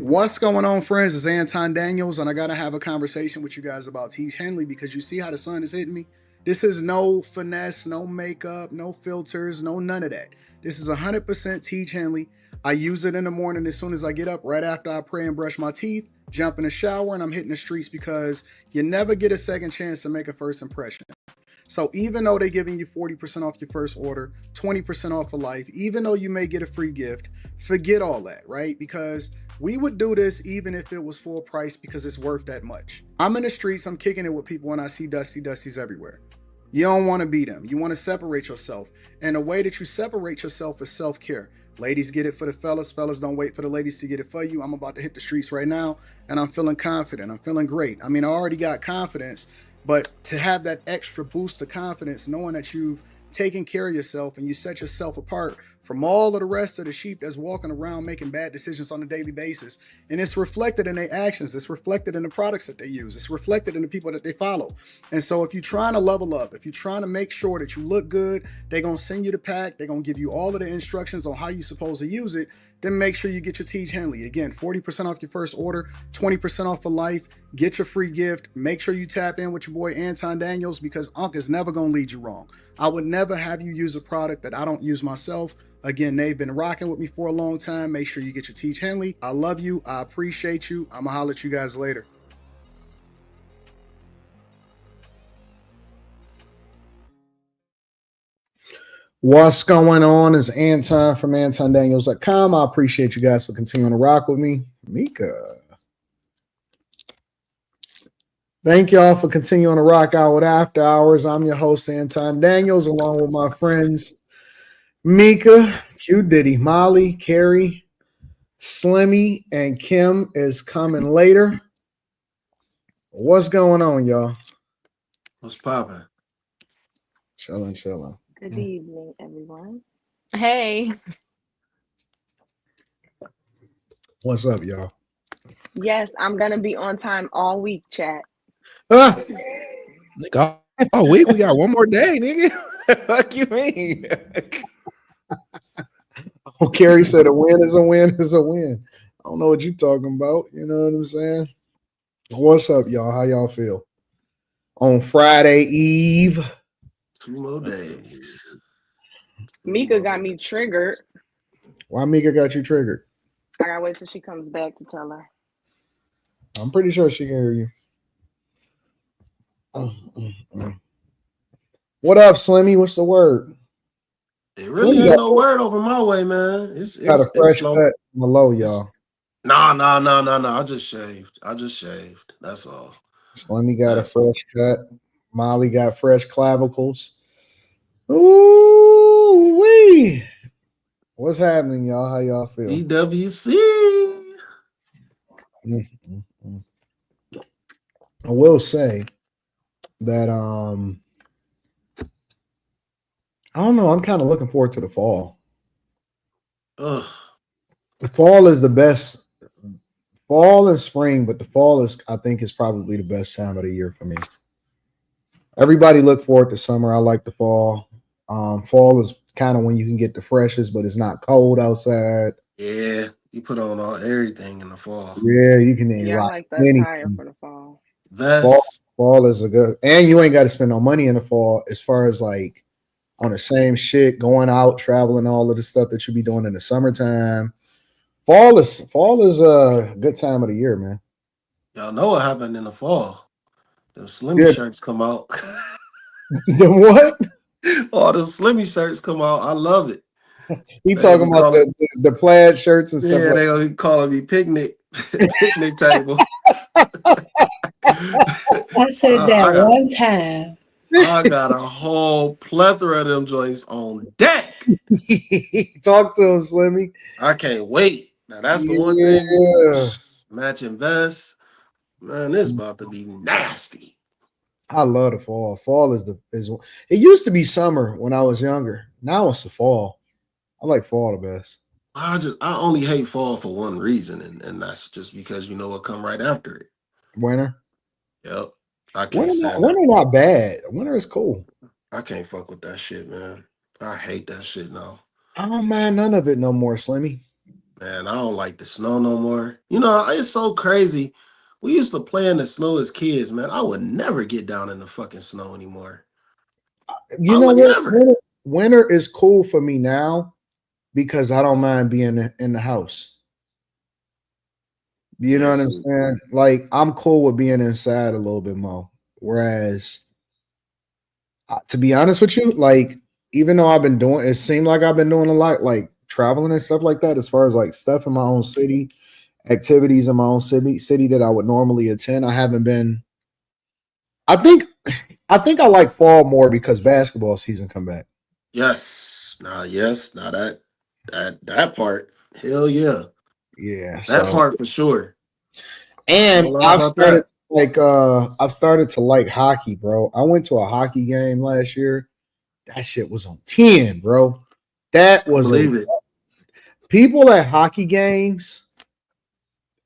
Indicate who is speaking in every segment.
Speaker 1: What's going on, friends? It's Anton Daniels, and I gotta have a conversation with you guys about Teach Henley because you see how the sun is hitting me. This is no finesse, no makeup, no filters, no none of that. This is 100% Teach Henley. I use it in the morning as soon as I get up, right after I pray and brush my teeth, jump in the shower, and I'm hitting the streets because you never get a second chance to make a first impression. So even though they're giving you 40% off your first order, 20% off for life, even though you may get a free gift, forget all that, right? Because we would do this even if it was full price because it's worth that much. I'm in the streets, I'm kicking it with people and I see Dusties everywhere. You don't want to be them. You want to separate yourself. And the way that you separate yourself is self-care. Ladies get it for the fellas. Fellas don't wait for the ladies to get it for you. I'm about to hit the streets right now and I'm feeling confident. I'm feeling great. I mean, I already got confidence, but to have that extra boost of confidence, knowing that you've taken care of yourself and you set yourself apart from all of the rest of the sheep that's walking around making bad decisions on a daily basis. And it's reflected in their actions. It's reflected in the products that they use. It's reflected in the people that they follow. And so if you're trying to level up, if you're trying to make sure that you look good, they're going to send you the pack. They're going to give you all of the instructions on how you're supposed to use it. Then make sure you get your Teach Henley. Again, 40% off your first order, 20% off for life. Get your free gift. Make sure you tap in with your boy Anton Daniels because Unc is never going to lead you wrong. I would never have you use a product that I don't use myself. Again, they've been rocking with me for a long time. Make sure you get your Teach Henley. I love you. I appreciate you. I'm going to holler at you guys later. What's going on? Is Anton from antondaniels.com. I appreciate you guys for continuing to rock with me. Mika. Thank y'all for continuing to rock out with After Hours. I'm your host, Anton Daniels, along with my friends Mika, Q Diddy, Molly, Carrie, Slimmy, and Kim is coming later. What's going on, y'all?
Speaker 2: What's poppin'?
Speaker 1: Chilling.
Speaker 3: Good evening, everyone.
Speaker 4: Hey.
Speaker 1: What's up, y'all?
Speaker 3: Yes, I'm gonna be on time all week, chat.
Speaker 2: Nigga, all week we got one more day, nigga. What you mean?
Speaker 1: Oh, Carrie said a win is a win is a win. I don't know what you're talking about. You know what I'm saying? What's up, y'all? How y'all feel? On Friday Eve.
Speaker 2: 2 more days.
Speaker 3: Mika got me triggered.
Speaker 1: Why Mika got you triggered?
Speaker 3: I gotta wait till she comes back to tell her.
Speaker 1: I'm pretty sure she can hear you. What up, Slimmy? What's the word?
Speaker 2: It really ain't no word over my way, man. It's
Speaker 1: got a fresh cut on the low, y'all.
Speaker 2: Nah. I just shaved. That's all.
Speaker 1: Slimmy got a fresh cut. Molly got fresh clavicles. Ooh wee! What's happening, y'all? How y'all feel?
Speaker 2: DWC.
Speaker 1: I will say that I don't know. I'm kind of looking forward to the fall.
Speaker 2: Ugh.
Speaker 1: The fall is the best. Fall and spring, but the fall is, I think, is probably the best time of the year for me. Everybody look forward to summer. I like the fall. Fall is kind of when you can get the freshest, but it's not cold outside.
Speaker 2: Yeah, you put on everything in the fall.
Speaker 1: Yeah, you can.
Speaker 3: Yeah, I like the attire for the fall.
Speaker 1: Fall is a good, and you ain't got to spend no money in the fall as far as like on the same shit, going out, traveling, all of the stuff that you be doing in the summertime. Fall is a good time of the year, man.
Speaker 2: Y'all know what happened in the fall. Them Slimmy shirts come out.
Speaker 1: The what?
Speaker 2: All them Slimmy shirts come out. I love it.
Speaker 1: He talking about the plaid shirts and stuff.
Speaker 2: Yeah, they gonna be calling me picnic table.
Speaker 5: I said that one time.
Speaker 2: I got a whole plethora of them joints on deck.
Speaker 1: Talk to him, Slimmy.
Speaker 2: I can't wait. Now that's the one thing. Matching vests. Man, this about to be nasty.
Speaker 1: I love the fall. Fall is it used to be summer when I was younger. Now it's the fall. I like fall the best.
Speaker 2: I only hate fall for one reason, and that's just because you know what come right after it.
Speaker 1: Winter.
Speaker 2: Yep. I can't stand
Speaker 1: winter not bad. Winter is cool.
Speaker 2: I can't fuck with that shit, man. I hate that shit now.
Speaker 1: I don't mind none of it no more, Slimmy.
Speaker 2: Man, I don't like the snow no more. You know, it's so crazy. We used to play in the snow as kids, man. I would never get down in the fucking snow anymore.
Speaker 4: You
Speaker 2: I
Speaker 4: know
Speaker 2: would
Speaker 4: what?
Speaker 2: never.
Speaker 4: Winter is cool for me now because I don't mind being in the house. You know
Speaker 2: Yeah,
Speaker 4: what I'm
Speaker 2: see.
Speaker 4: saying? Like I'm cool with being inside a little bit more. Whereas, to be honest with you, like even though I've been doing, it seemed like I've been doing a lot, like traveling and stuff like that, as far as like stuff in my own city, activities in my own city that I would normally attend. I haven't been. I think, I think I like fall more because basketball season come back.
Speaker 2: Yes. Now that part. Hell yeah.
Speaker 4: Yeah,
Speaker 2: That
Speaker 4: so
Speaker 2: part for sure.
Speaker 4: and
Speaker 2: No lie about that.
Speaker 4: I've started to like hockey, bro. I went to a hockey game last year. That shit was on 10, bro. That
Speaker 2: I
Speaker 4: was a
Speaker 2: believe it.
Speaker 4: people at hockey games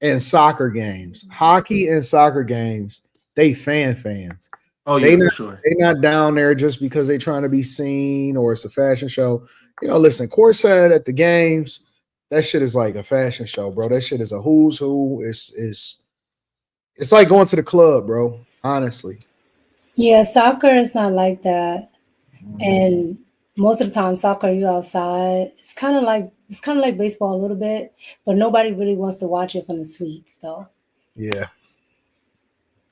Speaker 4: and soccer games. Hockey and soccer games, they fans.
Speaker 2: Oh
Speaker 4: They
Speaker 2: yeah, for
Speaker 4: not
Speaker 2: sure.
Speaker 4: they not down there just because they trying to be seen or it's a fashion show. You know, listen, courtside at the games, that shit is like a fashion show, bro. That shit is a who's who. It's like going to the club, bro. Honestly.
Speaker 5: Yeah, soccer is not like that. And most of the time soccer you outside. It's kind of like baseball a little bit, but nobody really wants to watch it from the suites though.
Speaker 4: Yeah.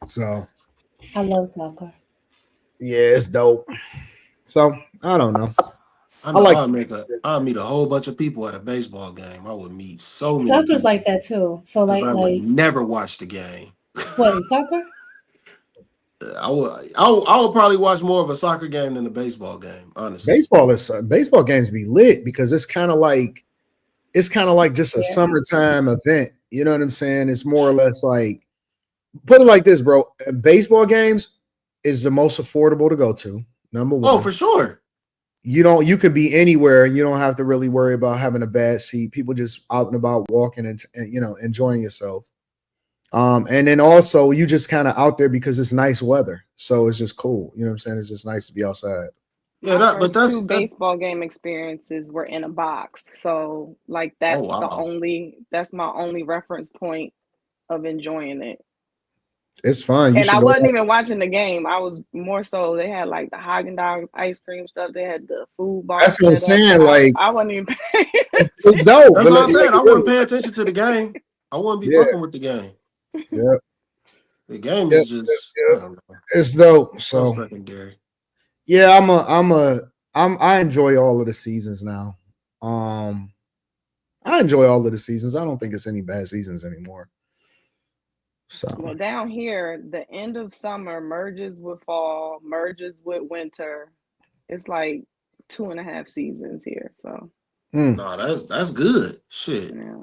Speaker 4: So
Speaker 5: I love soccer.
Speaker 4: yeah, it's dope. So I don't know.
Speaker 2: I
Speaker 4: I
Speaker 2: know
Speaker 4: like
Speaker 2: I'll meet a whole bunch of people at a baseball game. I would meet so many
Speaker 5: Soccer's like
Speaker 2: people.
Speaker 5: that too. So
Speaker 2: But I would
Speaker 5: like
Speaker 2: never watch the game.
Speaker 5: what in soccer?
Speaker 2: I would probably watch more of a soccer game than a baseball game, honestly.
Speaker 4: baseball games be lit because it's kind of like just a
Speaker 5: Yeah.
Speaker 4: summertime event. You know what I'm saying? It's more or less like put it like this, bro. Baseball games is the most affordable to go to. Number
Speaker 2: Oh,
Speaker 4: one.
Speaker 2: for sure.
Speaker 4: You could be anywhere and you don't have to really worry about having a bad seat. People just out and about walking and enjoying yourself. And then also you just kind of out there because it's nice weather. So it's just cool. You know what I'm saying? It's just nice to be outside.
Speaker 2: Yeah,
Speaker 3: My
Speaker 2: but
Speaker 3: first two
Speaker 2: that.
Speaker 3: baseball game experiences were in a box. So like
Speaker 2: Oh wow.
Speaker 3: that's my only reference point of enjoying it.
Speaker 4: It's fun. You
Speaker 3: And
Speaker 4: should
Speaker 3: I
Speaker 4: go.
Speaker 3: wasn't even watching the game. I was more so they had like the Haagen Dazs ice cream stuff. They had the food bar
Speaker 4: That's what I'm
Speaker 3: set up,
Speaker 4: saying.
Speaker 3: and
Speaker 4: Like
Speaker 3: I wasn't even paying
Speaker 4: it's dope.
Speaker 2: That's
Speaker 4: But
Speaker 2: what
Speaker 4: like,
Speaker 2: I said. I wouldn't
Speaker 4: really,
Speaker 2: pay attention to the game. I wouldn't be
Speaker 4: yeah,
Speaker 2: fucking with the game.
Speaker 4: yeah,
Speaker 2: The game
Speaker 4: yeah,
Speaker 2: is just I
Speaker 4: yeah.
Speaker 2: don't know,
Speaker 4: It's dope.
Speaker 2: so
Speaker 4: So
Speaker 2: secondary.
Speaker 4: yeah, I enjoy all of the seasons now. Um, I enjoy all of the seasons. I don't think it's any bad seasons anymore. So
Speaker 3: Well, down here, the end of summer merges with fall, merges with winter. It's like 2.5 seasons here. So,
Speaker 4: mm,
Speaker 2: No, that's good. Shit.
Speaker 3: yeah.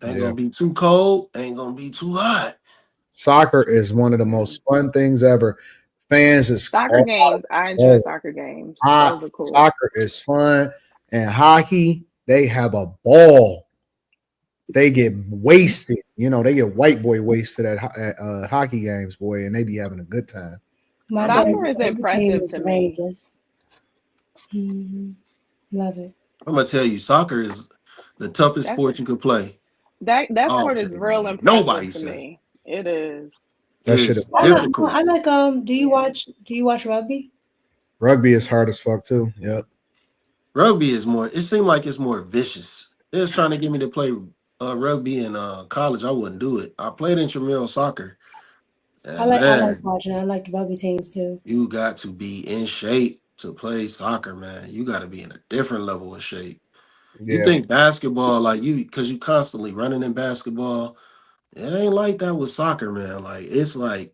Speaker 2: Ain't
Speaker 4: yeah,
Speaker 2: gonna be too cold, ain't gonna be too hot.
Speaker 4: soccer is one of the
Speaker 3: Yeah.
Speaker 4: most fun things ever. Fans is
Speaker 3: Soccer
Speaker 4: all out
Speaker 3: games,
Speaker 4: of
Speaker 3: I enjoy
Speaker 4: control.
Speaker 3: soccer games. Those are cool.
Speaker 4: Soccer is fun, and hockey they have a ball. They get wasted. They get white boy wasted at hockey games, boy, and they be having a good time.
Speaker 5: My
Speaker 2: I
Speaker 5: dad's
Speaker 3: Soccer
Speaker 2: believe it.
Speaker 3: is
Speaker 5: favorite team
Speaker 3: impressive
Speaker 5: is
Speaker 3: to
Speaker 5: the
Speaker 3: me.
Speaker 5: Rangers. Love it.
Speaker 2: I'm gonna tell you, soccer is the toughest
Speaker 3: That's
Speaker 2: sport you could play.
Speaker 3: that
Speaker 2: I don't
Speaker 3: sport
Speaker 2: care
Speaker 3: is real
Speaker 2: what
Speaker 3: impressive
Speaker 2: nobody
Speaker 3: to
Speaker 2: say.
Speaker 3: me. It is.
Speaker 4: That shit
Speaker 2: It's
Speaker 4: is
Speaker 5: I
Speaker 4: hard.
Speaker 5: like no,
Speaker 2: difficult.
Speaker 5: I like do you
Speaker 3: Yeah.
Speaker 5: watch rugby?
Speaker 4: Rugby is hard as fuck too. Yep.
Speaker 2: Rugby is more. It seemed like it's more vicious. They was trying to get me to play rugby in college. I wouldn't do it. I played intramural soccer, and
Speaker 5: I like
Speaker 2: man,
Speaker 5: watching. I like the rugby teams too.
Speaker 2: you got to be in shape to play soccer, man. You got to be in a different level of shape. You
Speaker 4: Yeah.
Speaker 2: think basketball, like because you constantly running in basketball, it ain't like that with soccer, man. Like it's like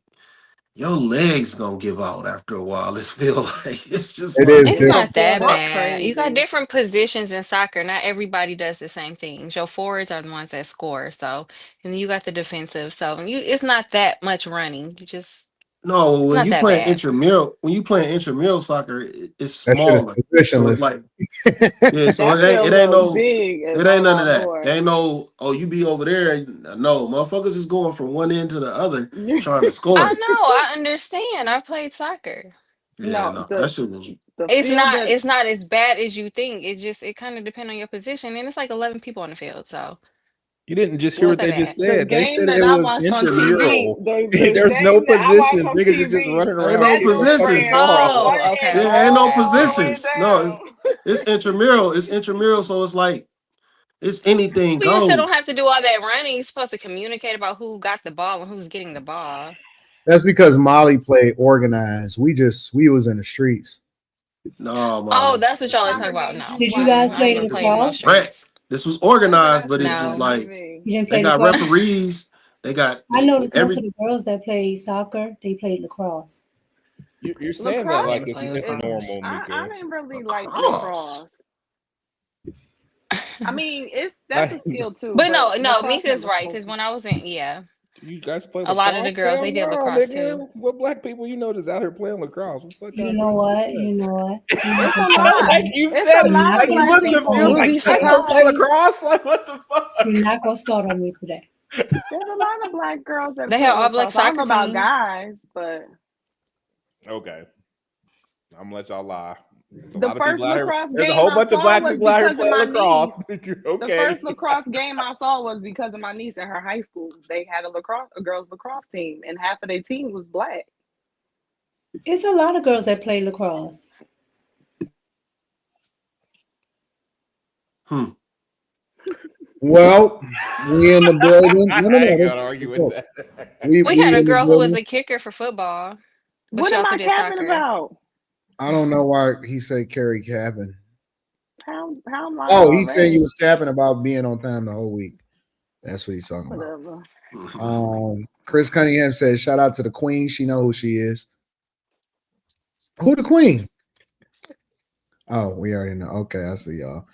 Speaker 2: your legs gonna give out after a while. It feel like it's just
Speaker 4: It
Speaker 2: like
Speaker 4: is
Speaker 3: It
Speaker 6: It's
Speaker 2: what
Speaker 3: makes
Speaker 2: the
Speaker 3: you
Speaker 6: not
Speaker 3: feel
Speaker 6: that
Speaker 3: like
Speaker 2: fuck.
Speaker 6: bad. You got
Speaker 3: crazy.
Speaker 6: different positions in soccer. Not everybody does the same things. Your forwards are the ones that score. So, and then you got the defensive. So, it's not that much running.
Speaker 2: No,
Speaker 6: It's
Speaker 2: when
Speaker 6: not
Speaker 2: you
Speaker 6: that
Speaker 2: playing
Speaker 6: bad.
Speaker 2: intramural soccer, it's
Speaker 4: That shit is
Speaker 2: smaller. So it's
Speaker 4: positionless.
Speaker 2: like yeah, so
Speaker 3: That feel a
Speaker 2: it ain't
Speaker 3: little
Speaker 2: no
Speaker 3: big
Speaker 2: it
Speaker 3: as
Speaker 2: ain't
Speaker 3: all
Speaker 2: none of
Speaker 3: out
Speaker 2: that. It
Speaker 3: more.
Speaker 2: ain't no you be over there. No, motherfuckers is going from one end to the other trying to
Speaker 6: I
Speaker 2: score.
Speaker 6: know. I understand. I've played soccer.
Speaker 2: Yeah,
Speaker 3: No,
Speaker 2: no, that
Speaker 3: the
Speaker 2: shit was.
Speaker 3: the
Speaker 6: It's
Speaker 3: field
Speaker 6: not
Speaker 3: that
Speaker 6: it's not as bad as you think. It kind of depends on your position, and it's like 11 people on the field, so
Speaker 7: You didn't just
Speaker 6: it's
Speaker 7: hear
Speaker 3: well
Speaker 7: what
Speaker 6: not that
Speaker 7: they just
Speaker 6: bad.
Speaker 3: the
Speaker 7: said. They
Speaker 3: game
Speaker 7: said
Speaker 3: that
Speaker 7: it
Speaker 3: I
Speaker 7: was
Speaker 3: watched on TV,
Speaker 7: intramural.
Speaker 3: the
Speaker 7: There's no
Speaker 3: game that I watched
Speaker 7: positions.
Speaker 3: on
Speaker 7: Niggas are just
Speaker 3: TV,
Speaker 7: running
Speaker 2: Ain't
Speaker 7: around
Speaker 2: no
Speaker 7: getting
Speaker 3: that
Speaker 7: their
Speaker 3: dude
Speaker 7: fucking
Speaker 2: positions.
Speaker 3: ran from
Speaker 7: ball.
Speaker 6: Oh,
Speaker 3: one
Speaker 6: okay.
Speaker 3: end
Speaker 2: Yeah, ain't no
Speaker 3: all the way
Speaker 2: positions. No,
Speaker 3: down.
Speaker 2: it's intramural. It's intramural, so it's like it's anything
Speaker 6: Well, you still don't have
Speaker 2: goes.
Speaker 6: to do all that running. You're supposed to communicate about who got the ball and who's getting the ball.
Speaker 4: That's because Molly played organized. We was in the streets.
Speaker 2: No,
Speaker 6: Oh,
Speaker 2: Molly.
Speaker 6: that's what
Speaker 3: What
Speaker 6: y'all are
Speaker 3: type
Speaker 6: talking
Speaker 3: of
Speaker 6: about.
Speaker 3: games you
Speaker 6: No,
Speaker 5: Did you
Speaker 3: watch
Speaker 5: guys
Speaker 3: on
Speaker 6: I ain't
Speaker 5: play
Speaker 6: never
Speaker 2: This
Speaker 6: played in
Speaker 2: was
Speaker 6: no
Speaker 5: lacrosse?
Speaker 2: rec.
Speaker 6: streets.
Speaker 2: This was
Speaker 3: What did I
Speaker 2: organized, but
Speaker 3: see
Speaker 2: it's
Speaker 3: on
Speaker 2: just
Speaker 6: No.
Speaker 2: like
Speaker 3: TV?
Speaker 5: You didn't
Speaker 2: they
Speaker 5: play
Speaker 2: got
Speaker 5: lacrosse?
Speaker 2: referees. They got
Speaker 5: I noticed most of
Speaker 2: every
Speaker 5: the girls that play soccer, they played lacrosse.
Speaker 7: You're saying that
Speaker 6: I
Speaker 3: Lacrosse
Speaker 7: like
Speaker 6: didn't play
Speaker 7: it's
Speaker 3: is
Speaker 6: lacrosse.
Speaker 7: normal,
Speaker 3: I
Speaker 7: Mika.
Speaker 3: didn't really like
Speaker 2: lacrosse.
Speaker 3: lacrosse. I mean, that's a
Speaker 7: Like
Speaker 3: skill too,
Speaker 6: But
Speaker 3: but
Speaker 6: no,
Speaker 3: lacrosse
Speaker 6: Mika's
Speaker 3: never
Speaker 6: right
Speaker 3: spoke
Speaker 6: because
Speaker 3: to me.
Speaker 6: when I was in, yeah,
Speaker 7: you guys play
Speaker 6: a lot of the
Speaker 7: lacrosse?
Speaker 6: girls
Speaker 7: Hell
Speaker 6: they did
Speaker 7: no,
Speaker 6: lacrosse too.
Speaker 7: nigga. What black people you know that's out here playing lacrosse? What fuck
Speaker 5: You
Speaker 7: kind of
Speaker 5: know
Speaker 7: question
Speaker 5: what?
Speaker 7: is that?
Speaker 5: You know what? You're not
Speaker 3: It's
Speaker 5: gonna
Speaker 3: a
Speaker 5: start
Speaker 3: lot.
Speaker 5: on
Speaker 7: Like
Speaker 5: me.
Speaker 7: you
Speaker 3: It's
Speaker 7: said,
Speaker 3: a
Speaker 5: You're
Speaker 3: lot
Speaker 5: not
Speaker 3: of
Speaker 7: like
Speaker 5: gonna
Speaker 7: you
Speaker 3: black
Speaker 7: looked
Speaker 5: start on
Speaker 7: confused.
Speaker 6: You
Speaker 5: me
Speaker 6: would
Speaker 7: Like
Speaker 6: be
Speaker 7: black
Speaker 5: today.
Speaker 7: people play
Speaker 6: surprised.
Speaker 7: lacrosse? Like what the
Speaker 5: You're
Speaker 7: fuck?
Speaker 5: not gonna start on me today.
Speaker 3: There's a lot of black girls that
Speaker 6: They
Speaker 3: play
Speaker 6: have all black
Speaker 3: lacrosse. I don't know
Speaker 6: soccer
Speaker 3: about
Speaker 6: teams.
Speaker 3: guys, but
Speaker 7: Okay, I'm gonna let y'all lie. There's a
Speaker 3: the
Speaker 7: lot of
Speaker 3: first
Speaker 7: people out here.
Speaker 3: lacrosse
Speaker 7: There's a
Speaker 3: game
Speaker 7: whole
Speaker 3: I
Speaker 7: bunch of
Speaker 3: saw
Speaker 7: black
Speaker 3: was
Speaker 7: people out here
Speaker 3: because of
Speaker 7: playing
Speaker 3: my
Speaker 7: lacrosse.
Speaker 3: niece. The
Speaker 7: Okay.
Speaker 3: first lacrosse game I saw was because of my niece and her high school. They had a girls lacrosse team, and half of their team was black.
Speaker 5: It's a lot of girls that play lacrosse.
Speaker 2: Hmm.
Speaker 4: Well, we in the building. No,
Speaker 7: I ain't
Speaker 4: that's
Speaker 7: gonna argue with
Speaker 4: look,
Speaker 7: that.
Speaker 6: We
Speaker 4: we
Speaker 6: had a
Speaker 4: in the
Speaker 6: girl who was
Speaker 4: building.
Speaker 6: the kicker for football, but
Speaker 3: What
Speaker 6: she
Speaker 3: am
Speaker 6: also
Speaker 3: I
Speaker 6: did
Speaker 3: capping
Speaker 6: soccer.
Speaker 3: about?
Speaker 4: I don't know why he said Carrie Capping.
Speaker 3: How am I
Speaker 4: Oh, he's saying you
Speaker 3: already?
Speaker 4: was capping about being on time the whole week. That's what he's talking about.
Speaker 3: Whatever.
Speaker 4: Chris Cunningham says, shout out to the queen. She know who she is. Who the queen? Oh, we already know. Okay, I see y'all.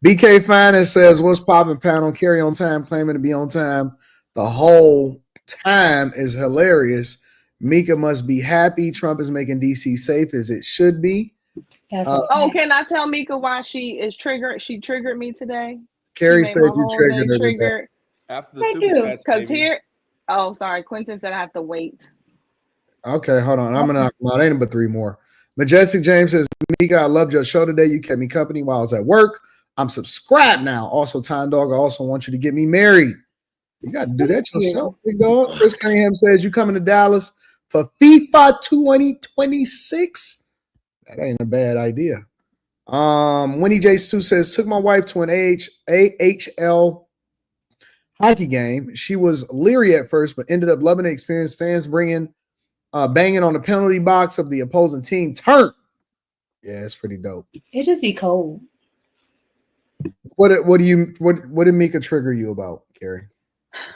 Speaker 4: BK Finance says, what's popping panel? Carry on time, claiming to be on time the whole time is hilarious. Mika must be happy. Trump is making DC safe as it should be.
Speaker 5: That's a
Speaker 3: Oh,
Speaker 5: fact.
Speaker 3: can I tell Mika why she is triggered? She triggered me today. She
Speaker 4: Carrie
Speaker 3: made
Speaker 4: said
Speaker 3: my
Speaker 4: you
Speaker 3: whole
Speaker 4: triggered
Speaker 3: day
Speaker 4: her today.
Speaker 3: triggered.
Speaker 7: After the
Speaker 5: I
Speaker 7: super
Speaker 5: do.
Speaker 7: chats,
Speaker 3: Cause
Speaker 7: baby.
Speaker 3: here, oh sorry, Quentin said I have to wait.
Speaker 4: Okay, hold on. I'm gonna not ain't but three more. Majestic James says, Mika, I loved your show today. You kept me company while I was at work. I'm subscribed now. Also, Time Dog, I also want you to get me married. You got to do that yourself, big dog. Chris Cunningham says you coming to Dallas for FIFA 2026. That ain't a bad idea. Winnie J2 says took my wife to an AHL hockey game. She was leery at first, but ended up loving the experience. Fans banging on the penalty box of the opposing team. Turn. Yeah, it's pretty dope.
Speaker 5: It just be cold.
Speaker 4: What did Mika trigger you about, Carrie?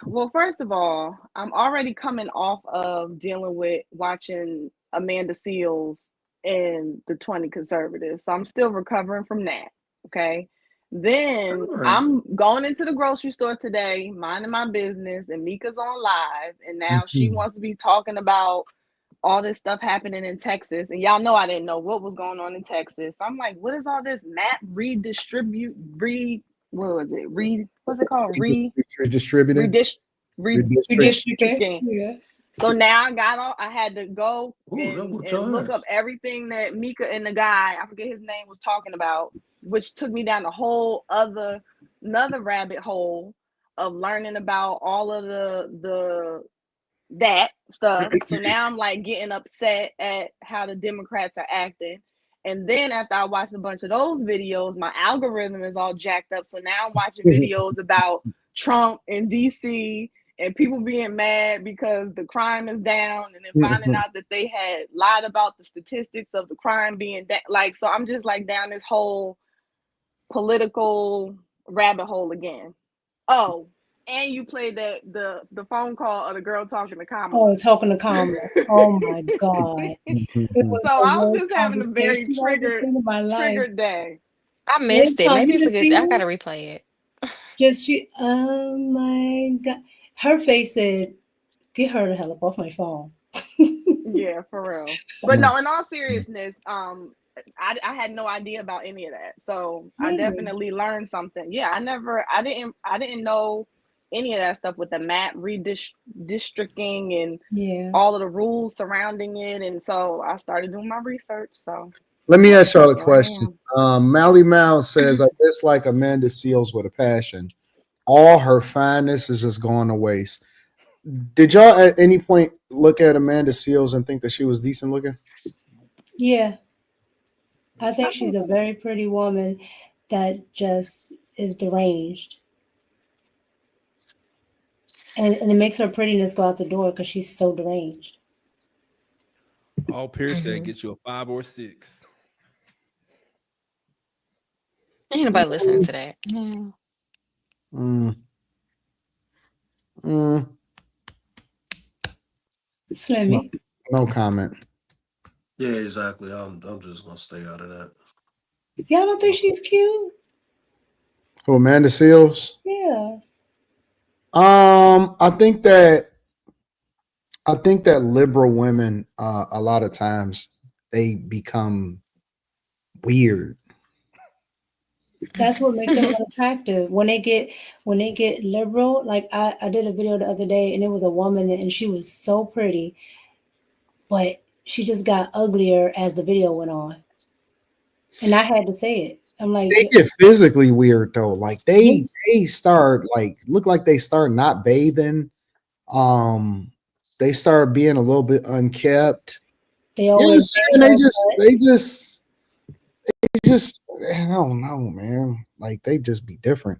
Speaker 3: Well, first of all, I'm already coming off of dealing with watching Amanda Seals and the 20 Conservatives. So I'm still recovering from that. Okay. Then
Speaker 2: All right.
Speaker 3: I'm going into the grocery store today, minding my business, and Mika's on live. And now she wants to be talking about all this stuff happening in Texas. And y'all know I didn't know what was going on in Texas. I'm like, what is all this map what was it? What's it called?
Speaker 4: Redistributing.
Speaker 5: Redistricting.
Speaker 3: Redistricting.
Speaker 5: Yeah.
Speaker 3: So now I had to go
Speaker 2: Ooh, that whooped
Speaker 3: and
Speaker 2: your
Speaker 3: look up
Speaker 2: ass.
Speaker 3: everything that Mika and the guy, I forget his name, was talking about, which took me down a whole another rabbit hole of learning about all of that stuff. So now I'm like getting upset at how the Democrats are acting. And then after I watched a bunch of those videos, my algorithm is all jacked up. So now I'm watching videos about Trump in DC and people being mad because the crime is down, and then finding out that they had lied about the statistics of the crime being down. Like, so I'm just like down this whole political rabbit hole again. Oh, and you played the phone call of the girl talking to Kamala.
Speaker 5: Oh, talking to Kamala. Oh my God. It was
Speaker 3: So
Speaker 5: the
Speaker 3: I was
Speaker 5: worst
Speaker 3: just having a very
Speaker 5: conversation I've ever seen in my life.
Speaker 3: day.
Speaker 6: I
Speaker 5: Next
Speaker 6: missed it.
Speaker 5: time
Speaker 6: Maybe
Speaker 5: you
Speaker 6: it's a
Speaker 5: just
Speaker 6: good.
Speaker 5: see
Speaker 6: I
Speaker 5: her,
Speaker 6: gotta replay it.
Speaker 5: oh my God. Her face said, get her the hell up off my phone.
Speaker 3: Yeah, for real. But no, in all seriousness, I had no idea about any of that. So I
Speaker 5: Really?
Speaker 3: definitely learned something. Yeah, I didn't know any of that stuff with the map redistricting and
Speaker 5: Yeah.
Speaker 3: all of the rules surrounding it. And so I started doing my research. So
Speaker 4: Let me ask y'all a
Speaker 3: Here I
Speaker 4: question.
Speaker 3: am.
Speaker 4: Mally Mal says, I dislike Amanda Seales with a passion. All her fineness is just going to waste. Did y'all at any point look at Amanda Seales and think that she was decent looking?
Speaker 5: Yeah, I think she's a very pretty woman that just is deranged. And it makes her prettiness go out the door because she's so deranged.
Speaker 7: All Pierce said
Speaker 6: Mhm.
Speaker 7: get you a 5 or 6.
Speaker 6: Ain't nobody listening to that. Mm.
Speaker 4: Mm. Mm.
Speaker 5: Slimmy.
Speaker 4: No comment.
Speaker 2: Yeah, exactly. I'm just gonna stay out of that.
Speaker 5: Y'all don't think she's cute?
Speaker 4: Who, Amanda Seales?
Speaker 5: Yeah.
Speaker 4: I think that liberal women, a lot of times they become weird.
Speaker 5: That's what makes them unattractive. When they get liberal, like I did a video the other day and it was a woman and she was so pretty, but she just got uglier as the video went on. And I had to say it. I'm like,
Speaker 4: They get physically weird though. Like
Speaker 5: Yeah.
Speaker 4: they start like look like they start not bathing. They start being a little bit unkept.
Speaker 5: they
Speaker 4: You know what I'm
Speaker 5: always
Speaker 4: saying? They just I don't know, man. Like they just be different.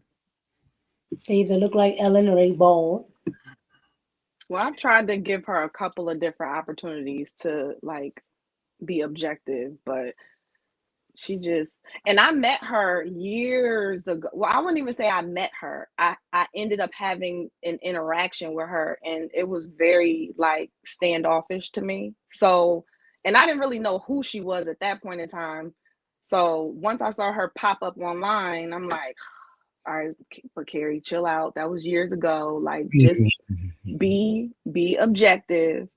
Speaker 5: they either look like Ellen or they bald.
Speaker 3: Well, I've tried to give her a couple of different opportunities to like be objective, but she just, and I met her years ago. Well, I wouldn't even say I met her. I ended up having an interaction with her and it was very like standoffish to me. So, and I didn't really know who she was at that point in time. So once I saw her pop up online, I'm like, all right, but Carrie, chill out. That was years ago. Like, just be objective.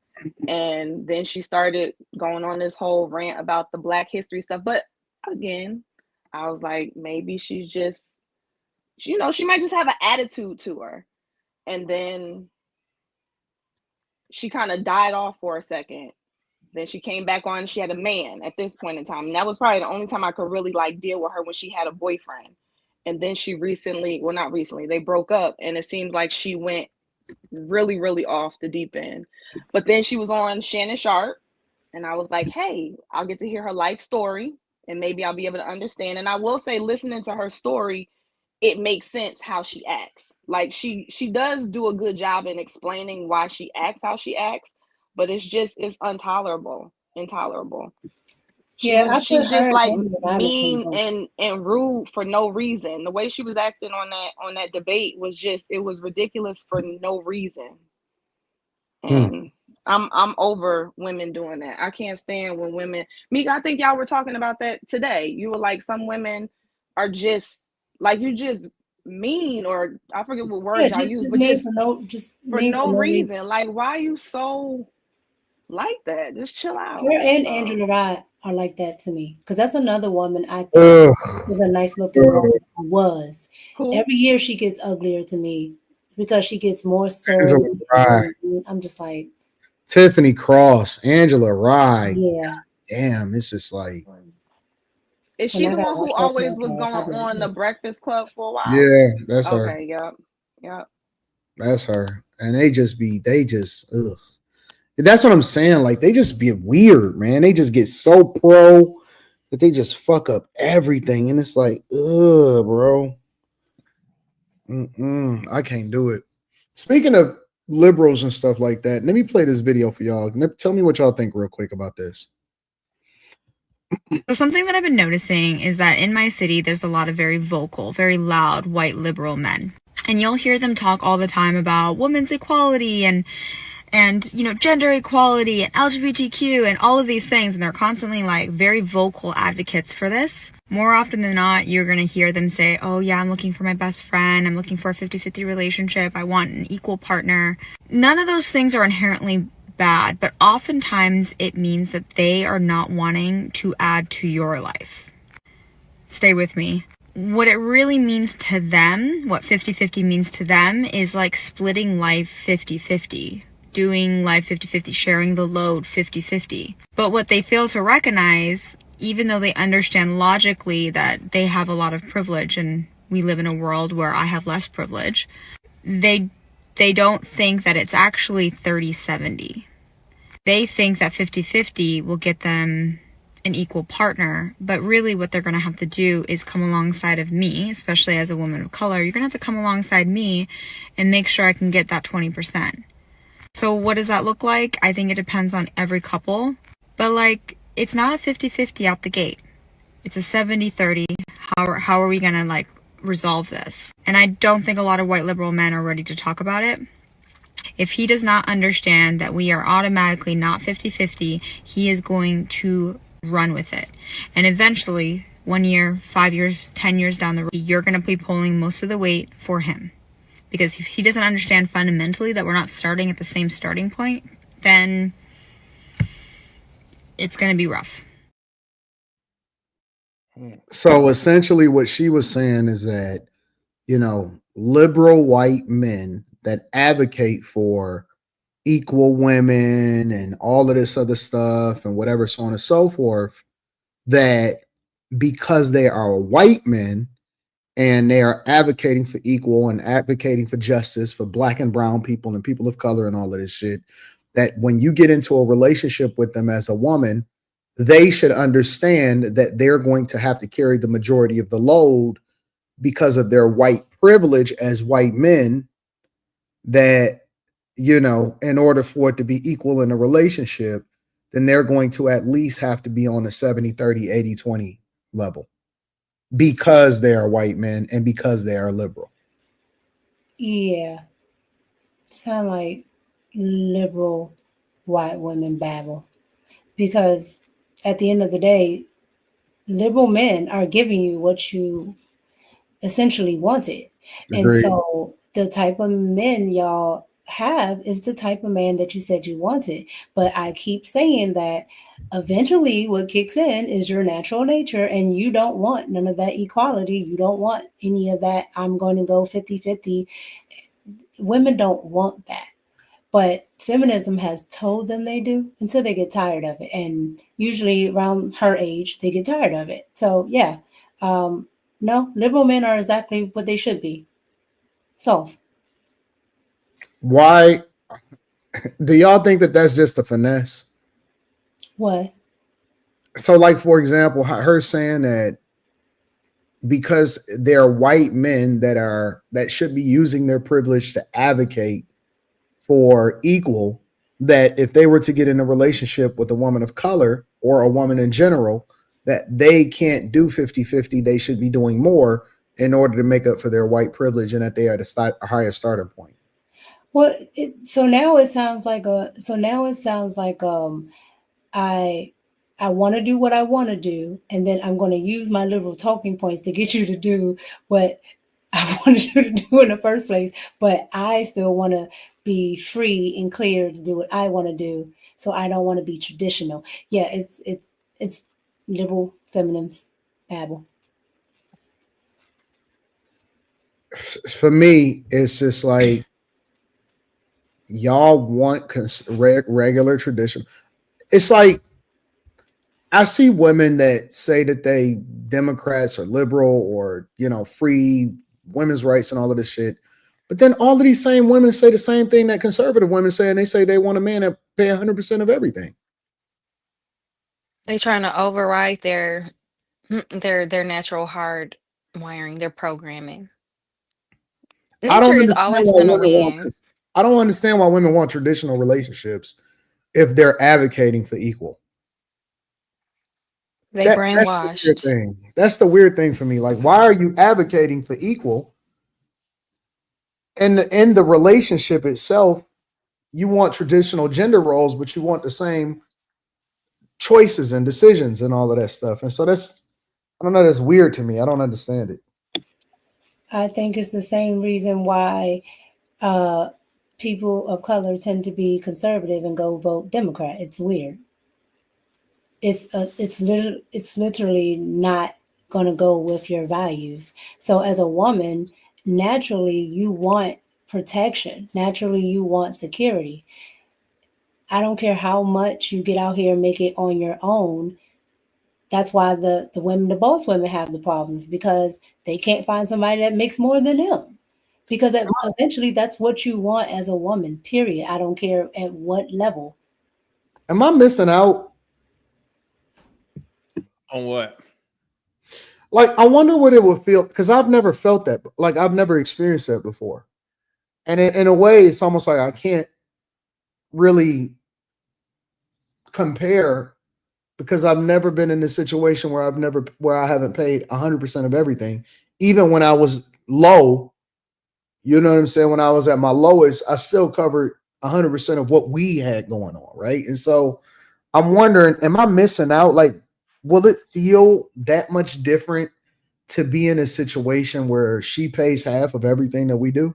Speaker 3: And then she started going on this whole rant about the Black history stuff. But again, I was like, maybe she's just, you know, she might just have an attitude to her. And then she kind of died off for a second. Then she came back on. She had a man at this point in time. And that was probably the only time I could really like deal with her, when she had a boyfriend. And then she recently, well, not recently, they broke up. And it seems like she went really, really off the deep end. But then she was on Shannon Sharp. And I was like, hey, I'll get to hear her life story and maybe I'll be able to understand. And I will say, listening to her story, it makes sense how she acts. Like she does do a good job in explaining why she acts how she acts, but it's intolerable.
Speaker 5: Yeah, I
Speaker 3: She's
Speaker 5: put
Speaker 3: just
Speaker 5: her
Speaker 3: like
Speaker 5: and
Speaker 3: mean
Speaker 5: Madison.
Speaker 3: and rude for no reason. The way she was acting on that debate was just, it was ridiculous for no reason. And I'm over women doing that. I can't stand when women, Mika, I think y'all were talking about that today. You were like, some women are just like, you just mean, or I forget what word y'all use, but
Speaker 5: mean
Speaker 3: for no reason. Like, why are you so like that? Just chill out.
Speaker 5: Her and Angela Rye are like that to me, because that's another woman I think
Speaker 4: Ugh.
Speaker 5: is a nice looking woman. Was
Speaker 3: Who?
Speaker 5: every year she gets uglier to me because she gets more
Speaker 4: Angela
Speaker 5: soul.
Speaker 4: Rye.
Speaker 5: I'm just like,
Speaker 4: Tiffany Cross, Angela Rye.
Speaker 5: yeah.
Speaker 4: Damn, it's just like,
Speaker 3: Is
Speaker 5: When
Speaker 3: she
Speaker 5: I
Speaker 3: the
Speaker 5: gotta
Speaker 3: one who
Speaker 5: watch her
Speaker 3: always was
Speaker 5: podcast, I'll
Speaker 3: going
Speaker 5: be
Speaker 3: on the
Speaker 5: like,
Speaker 3: Breakfast Club for a while?
Speaker 4: yeah, that's her.
Speaker 3: Okay, yep.
Speaker 4: That's her. And they just ugh. That's what I'm saying. Like they just be weird, man. They just get so pro that they just fuck up everything. And it's like, ugh, bro. I can't do it. Speaking of liberals and stuff like that, let me play this video for y'all. Tell me what y'all think real quick about this.
Speaker 8: So something that I've been noticing is that in my city, there's a lot of very vocal, very loud white liberal men. And you'll hear them talk all the time about women's equality and you know, gender equality and LGBTQ and all of these things. And they're constantly like very vocal advocates for this. More often than not, you're going to hear them say, oh yeah, I'm looking for my best friend. I'm looking for a 50-50 relationship. I want an equal partner. None of those things are inherently bad, but oftentimes it means that they are not wanting to add to your life. Stay with me. What it really means to them, what 50-50 means to them, is like splitting life 50-50. Doing life 50-50, sharing the load 50-50. But what they fail to recognize even though they understand logically that they have a lot of privilege and we live in a world where I have less privilege, they don't think that it's actually 30-70. They think that 50-50 will get them an equal partner, but really what they're going to have to do is come alongside of me, especially as a woman of color. You're going to have to come alongside me and make sure I can get that 20%. So what does that look like? I think it depends on every couple, but like, it's not a 50-50 out the gate. It's a 70-30. How are we going to like resolve this? And I don't think a lot of white liberal men are ready to talk about it. If he does not understand that we are automatically not 50-50, he is going to run with it. And eventually, 1 year, 5 years, 10 years down the road, you're going to be pulling most of the weight for him. Because if he doesn't understand fundamentally that we're not starting at the same starting point, then it's going to be rough.
Speaker 4: So essentially what she was saying is that, you know, liberal white men that advocate for equal women and all of this other stuff and whatever, so on and so forth, that because they are white men and they are advocating for equal and advocating for justice for black and brown people and people of color and all of this shit, that when you get into a relationship with them as a woman, they should understand that they're going to have to carry the majority of the load because of their white privilege as white men, that, you know, in order for it to be equal in a relationship, then they're going to at least have to be on a 70-30, 80-20 level because they are white men and because they are liberal.
Speaker 5: Yeah. Sound like liberal white women babble. Because at the end of the day, liberal men are giving you what you essentially wanted. And
Speaker 4: Agreed.
Speaker 5: so the type of men y'all have is the type of man that you said you wanted. But I keep saying that eventually what kicks in is your natural nature, and you don't want none of that equality. You don't want any of that. I'm going to go 50-50. Women don't want that. But feminism has told them they do until they get tired of it. And usually around her age, they get tired of it. So yeah, no, liberal men are exactly what they should be. So
Speaker 4: Why do y'all think that that's just a finesse?
Speaker 5: what?
Speaker 4: So like, for example, her saying that because they're white men that should be using their privilege to advocate for equal, that if they were to get in a relationship with a woman of color or a woman in general, that they can't do 50-50, they should be doing more in order to make up for their white privilege, and that they are the higher starting point.
Speaker 5: Well, so now it sounds like I want to do what I want to do, and then I'm going to use my liberal talking points to get you to do what I wanted you to do in the first place. But I still want to be free and clear to do what I want to do. So I don't want to be traditional. Yeah, it's liberal feminists babble.
Speaker 4: For me, it's just like, y'all want regular tradition. It's like, I see women that say that they Democrats or liberal or, you know, free women's rights and all of this shit. But then all of these same women say the same thing that conservative women say, and they say they want a man that pay 100% of everything.
Speaker 6: They trying to override their natural hard wiring, their programming.
Speaker 4: I
Speaker 6: Nature
Speaker 4: don't
Speaker 6: is
Speaker 4: understand
Speaker 6: always
Speaker 4: why
Speaker 6: gonna
Speaker 4: women want
Speaker 6: win.
Speaker 4: this. I don't understand why women want traditional relationships if they're advocating for equal.
Speaker 6: They
Speaker 4: That's the weird
Speaker 6: brainwashed.
Speaker 4: thing. That's the weird thing for me. Like, why are you advocating for equal? And in the relationship itself, you want traditional gender roles, but you want the same choices and decisions and all of that stuff. And so that's, I don't know, that's weird to me. I don't understand it.
Speaker 5: I think it's the same reason why people of color tend to be conservative and go vote Democrat. It's weird. It's literally not going to go with your values. So as a woman, naturally you want protection. Naturally you want security. I don't care how much you get out here and make it on your own. That's why the boss women have the problems, because they can't find somebody that makes more than them. Because eventually that's what you want as a woman, period. I don't care at what level.
Speaker 4: Am I missing out?
Speaker 7: On what?
Speaker 4: Like, I wonder what it would feel, because I've never felt that. Like, I've never experienced that before. And in a way, it's almost like I can't really compare, because I've never been in a situation where I haven't paid 100% of everything. Even when I was low, you know what I'm saying? When I was at my lowest, I still covered 100% of what we had going on, right? And so I'm wondering, am I missing out? Like, will it feel that much different to be in a situation where she pays half of everything that we do?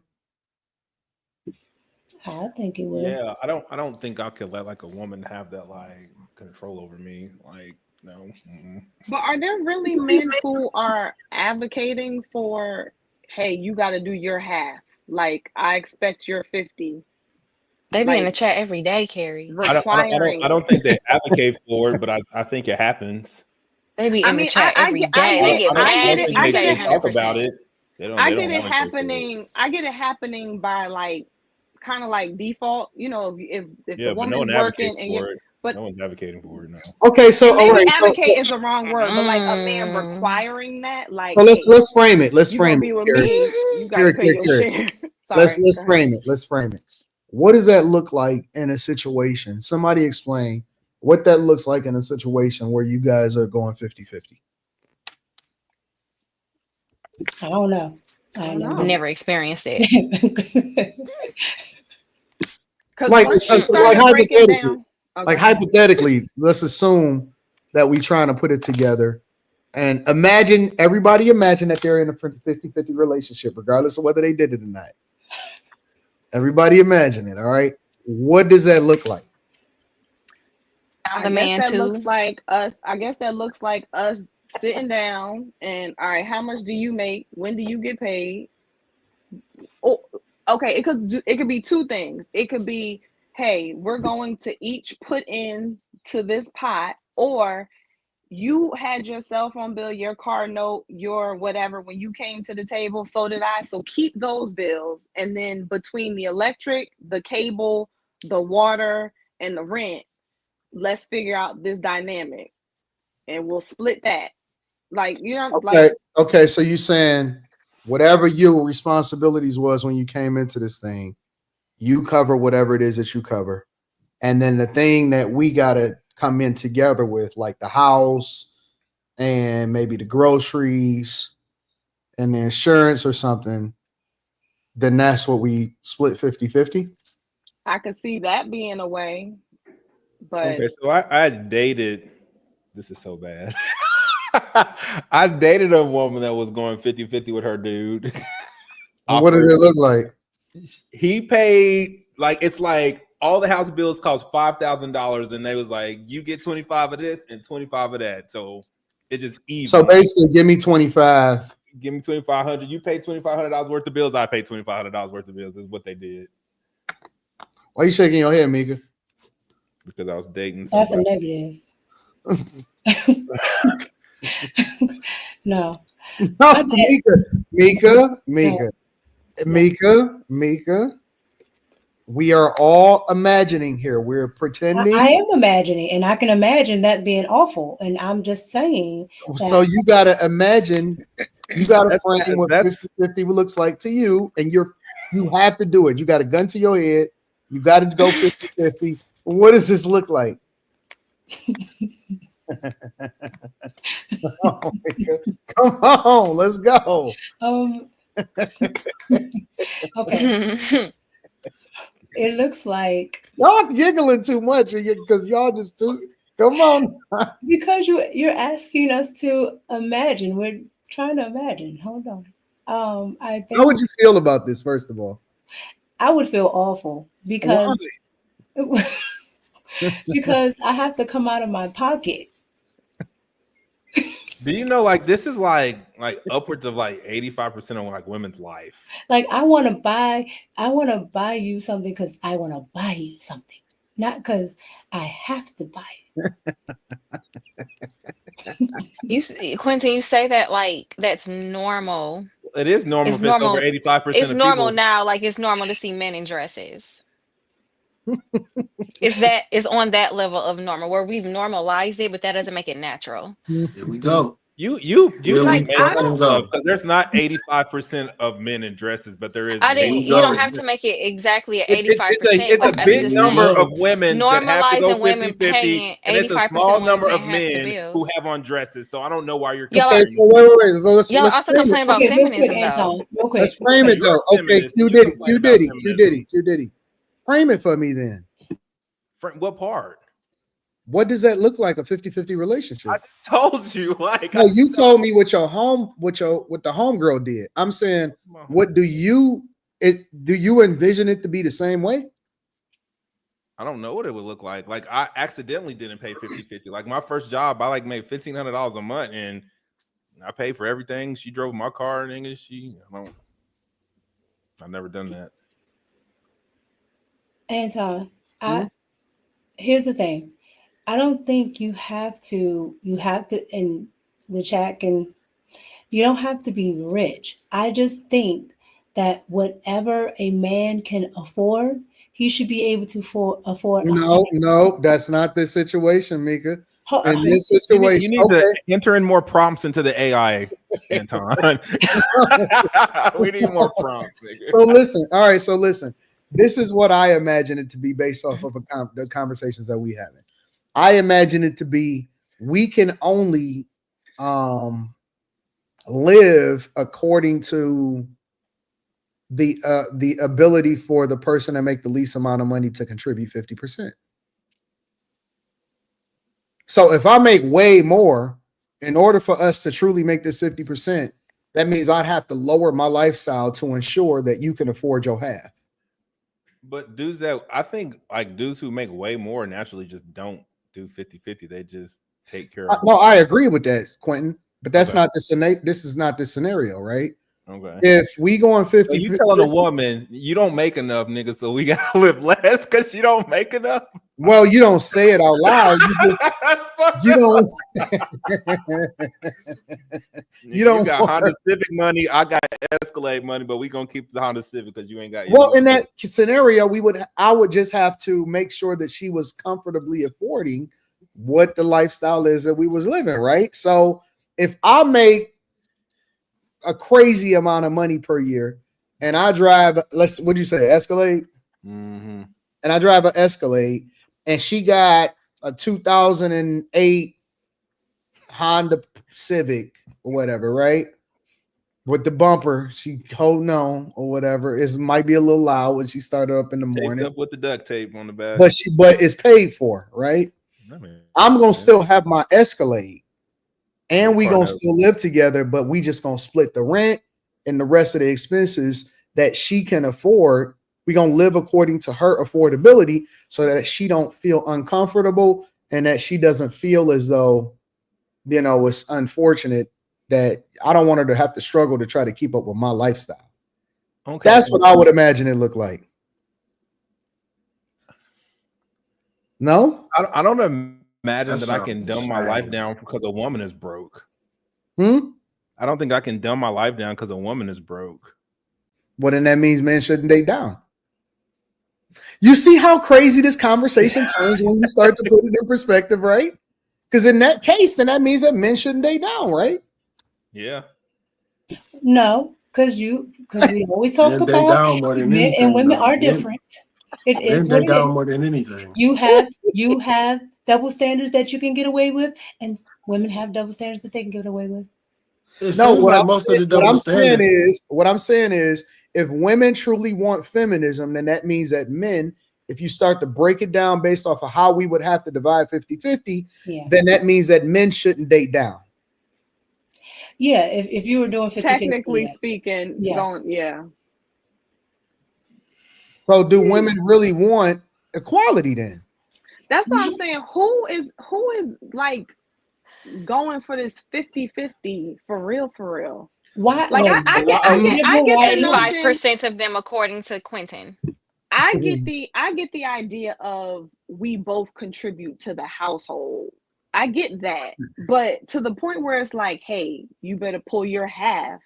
Speaker 5: I think it will.
Speaker 7: Yeah, I don't think I could let like a woman have that like control over me. Like, no.
Speaker 3: But are there really men who are advocating for, hey, you got to do your half? Like, I expect your 50.
Speaker 6: They be in the
Speaker 3: Like,
Speaker 6: chat every day, Carrie.
Speaker 3: requiring
Speaker 7: I don't think they advocate for it, but I think it happens.
Speaker 6: They be
Speaker 3: I
Speaker 6: in the
Speaker 3: mean,
Speaker 6: chat every day. They get mad if you
Speaker 3: I
Speaker 6: say
Speaker 3: get it.
Speaker 6: 100%.
Speaker 7: They
Speaker 3: I
Speaker 7: don't
Speaker 3: get it
Speaker 7: advocate for it.
Speaker 3: happening. I get it happening by like kind of like default. You know, if
Speaker 7: Yeah,
Speaker 3: the
Speaker 7: but no
Speaker 3: woman's
Speaker 7: one advocates
Speaker 3: working and
Speaker 7: for it.
Speaker 3: but
Speaker 7: No one's advocating for it. No.
Speaker 4: Okay, so all
Speaker 3: maybe
Speaker 4: right,
Speaker 3: advocate is the wrong word, but like a man
Speaker 6: Mm.
Speaker 3: requiring that, like,
Speaker 4: so
Speaker 3: hey,
Speaker 4: let's frame it. Let's
Speaker 3: you gonna
Speaker 4: frame
Speaker 3: be
Speaker 4: it.
Speaker 3: with
Speaker 4: Carrie,
Speaker 3: me, you got to
Speaker 4: Carrie,
Speaker 3: pay
Speaker 4: Carrie,
Speaker 3: your
Speaker 4: Carrie.
Speaker 3: share.
Speaker 4: Let's
Speaker 3: Sorry, go ahead.
Speaker 4: frame it. Let's frame it. What does that look like in a situation? Somebody explain what that looks like in a situation where you guys are going 50-50.
Speaker 5: I don't know.
Speaker 3: I don't know.
Speaker 6: Never experienced it.
Speaker 3: Because
Speaker 4: Like,
Speaker 3: once you
Speaker 4: so like
Speaker 3: started breaking down,
Speaker 4: hypothetically, let's assume that we trying to put it together, and everybody imagine that they're in a 50-50 relationship, regardless of whether they did it or not. Everybody imagine it. All right. What does that look like?
Speaker 6: I'm
Speaker 3: I
Speaker 6: the
Speaker 3: guess
Speaker 6: man
Speaker 3: that
Speaker 6: too.
Speaker 3: looks like us. I guess that looks like us sitting down and, all right, how much do you make? When do you get paid? Oh, okay. It could be two things. It could be, hey, we're going to each put in to this pot, or you had your cell phone bill, your car note, your whatever when you came to the table. So did I. So keep those bills, and then between the electric, the cable, the water, and the rent, let's figure out this dynamic, and we'll split that. Like, you know, like,
Speaker 4: Okay. So you saying whatever your responsibilities was when you came into this thing, you cover whatever it is that you cover, and then the thing that we gotta come in together with, like the house and maybe the groceries and the insurance or something, then that's what we split 50-50.
Speaker 3: I could see that being a way, but
Speaker 7: Okay, so I dated. This is so bad. I dated a woman that was going 50-50 with her dude.
Speaker 4: What did it look like?
Speaker 7: He paid like, it's like all the house bills cost $5,000, and they was like, you get 25 of this and 25 of that. So it just even.
Speaker 4: So basically, give me 25.
Speaker 7: Give me $2,500. You pay $2,500 worth of bills. I pay $2,500 worth of bills. Is what they did.
Speaker 4: Why are you shaking your head, Mika?
Speaker 7: Because I was dating
Speaker 5: That's
Speaker 7: somebody.
Speaker 5: a negative. No.
Speaker 4: No, Mika. We are all imagining here. We're pretending.
Speaker 5: I am imagining, and I can imagine that being awful. And I'm just saying.
Speaker 4: So you gotta imagine. You gotta frame what 50-50 looks like to you, and you have to do it. You got a gun to your head. You got to go 50-50. What does this look like? Come on, let's go.
Speaker 5: Okay. It looks like
Speaker 4: y'all giggling too much because y'all just too. Come on.
Speaker 5: Because you're asking us to imagine. We're trying to imagine. Hold on. I think.
Speaker 4: How would you feel about this? First of all,
Speaker 5: I would feel awful because because I have to come out of my pocket.
Speaker 7: Do you know, like, this is like upwards of like 85% of like women's life.
Speaker 5: Like, I want to buy you something because I want to buy you something. not because I have to buy it.
Speaker 6: Quentin, you say that like that's normal.
Speaker 7: It is normal
Speaker 6: It's
Speaker 7: if it's over
Speaker 6: normal.
Speaker 7: 85%
Speaker 6: It's
Speaker 7: of
Speaker 6: normal
Speaker 7: people.
Speaker 6: now. Like it's normal to see men in dresses. Is on that level of normal where we've normalized it, but that doesn't make it natural.
Speaker 2: Here we go.
Speaker 7: You
Speaker 2: Here
Speaker 7: just
Speaker 2: we
Speaker 3: Like,
Speaker 7: made
Speaker 3: I
Speaker 7: up
Speaker 2: fucking
Speaker 3: don't.
Speaker 7: stuff
Speaker 2: go.
Speaker 7: because there's not 85% of men in dresses, but there is
Speaker 6: I
Speaker 2: Here
Speaker 6: didn't.
Speaker 2: we
Speaker 7: 85%.
Speaker 6: You don't
Speaker 2: go.
Speaker 6: have to make it exactly at
Speaker 7: It's
Speaker 6: 85%,
Speaker 7: a
Speaker 6: but I'm
Speaker 7: big
Speaker 6: just
Speaker 2: Here we
Speaker 7: number
Speaker 6: saying
Speaker 7: of
Speaker 2: go.
Speaker 7: women that have to go
Speaker 6: normalizing women
Speaker 7: 50-50,
Speaker 6: paying
Speaker 7: and it's a
Speaker 6: 85%
Speaker 7: small
Speaker 6: women's
Speaker 7: number
Speaker 6: men
Speaker 7: of
Speaker 6: half the
Speaker 7: men who
Speaker 6: bills.
Speaker 7: have on dresses. So I don't know why you're
Speaker 6: Y'all,
Speaker 4: Okay,
Speaker 7: comparing.
Speaker 4: so wait. So
Speaker 6: y'all
Speaker 4: let's
Speaker 6: also
Speaker 4: frame it.
Speaker 6: complain about
Speaker 5: Okay, real quick,
Speaker 6: feminism though.
Speaker 5: Anton, real
Speaker 4: Let's
Speaker 5: quick.
Speaker 4: frame
Speaker 7: Yeah,
Speaker 4: it
Speaker 7: you're
Speaker 4: though.
Speaker 7: a
Speaker 4: Okay,
Speaker 7: feminist,
Speaker 4: Q
Speaker 7: and you
Speaker 4: Diddy,
Speaker 7: complain about feminism.
Speaker 4: Q Diddy. Frame it for me then.
Speaker 7: What part?
Speaker 4: What does that look like, a 50-50
Speaker 7: I
Speaker 4: relationship?
Speaker 7: just told you. Like,
Speaker 4: No, you told me what the homegirl did. I'm saying, what do you envision it to be the same way?
Speaker 7: I don't know what it would look like. Like, I accidentally didn't pay 50-50. Like, my first job, I like made $1,500 a month, and I paid for everything. She drove my car, nigga. I've never done that.
Speaker 5: Anton, here's the thing. I don't think you have to in the chat, and you don't have to be rich. I just think that whatever a man can afford, he should be able to afford
Speaker 4: No, that's not the situation, Mika. In this
Speaker 7: You
Speaker 4: situation,
Speaker 7: need
Speaker 4: okay.
Speaker 7: to enter in more prompts into the AI, Anton. We need more prompts, nigga.
Speaker 4: So listen, all right. So listen, this is what I imagine it to be based off of the conversations that we having. I imagine it to be we can only live according to the ability for the person to make the least amount of money to contribute 50%. So if I make way more, in order for us to truly make this 50%, that means I'd have to lower my lifestyle to ensure that you can afford your half.
Speaker 7: But dudes who make way more naturally just don't do 50-50. They just take care of.
Speaker 4: No, I agree with that, Quentin. But that's
Speaker 7: Okay.
Speaker 4: not the scenario. This is not the scenario, right?
Speaker 7: Okay.
Speaker 4: If we go on 50,
Speaker 7: so you telling a woman you don't make enough, nigga, so we gotta live less because you don't make enough.
Speaker 4: Well, you don't say it out loud. You don't.
Speaker 7: You got Honda Civic money. I got Escalade money, but we gonna keep the Honda Civic because you ain't got.
Speaker 4: Well, in that scenario, I would just have to make sure that she was comfortably affording what the lifestyle is that we was living, right? So if I make a crazy amount of money per year and I drive, what'd you say, Escalade?
Speaker 7: Mm-hmm.
Speaker 4: And I drive an Escalade and she got a 2008 Honda Civic or whatever, right? With the bumper, she holding on or whatever. It might be a little loud when she started up in the morning.
Speaker 7: Taped up with the duct tape on the back.
Speaker 4: But it's paid for, right? I'm gonna still have my Escalade. And we gonna still live together, but we just gonna split the rent and the rest of the expenses that she can afford. We gonna live according to her affordability so that she don't feel uncomfortable and that she doesn't feel as though, it's unfortunate that I don't want her to have to struggle to try to keep up with my lifestyle. Okay. That's what I would imagine it look like. No?
Speaker 7: I don't imagine that I can dumb my life down because a woman is broke. I don't think I can dumb my life down because a woman is broke.
Speaker 4: Well, then that means men shouldn't date down. You see how crazy this conversation turns when you start to put it in perspective, right? Because in that case, then that means that men shouldn't date down, right?
Speaker 7: Yeah.
Speaker 5: No, because we always talk about men and women are different. It is what it is.
Speaker 2: More than anything.
Speaker 5: You have double standards that you can get away with, and women have double standards that they can get away with.
Speaker 4: What I'm saying is, if women truly want feminism, then that means that men, if you start to break it down based off of how we would have to divide 50-50, then that means that men shouldn't date down.
Speaker 5: Yeah, if you were doing 50-50.
Speaker 3: Technically speaking, yeah.
Speaker 4: So do women really want equality then?
Speaker 3: That's what I'm saying. Who is like going for this 50-50 for real?
Speaker 5: Why?
Speaker 3: Like I get
Speaker 6: 85% of them, according to Quentin.
Speaker 3: I get the idea of we both contribute to the household. I get that. But to the point where it's like, hey, you better pull your half.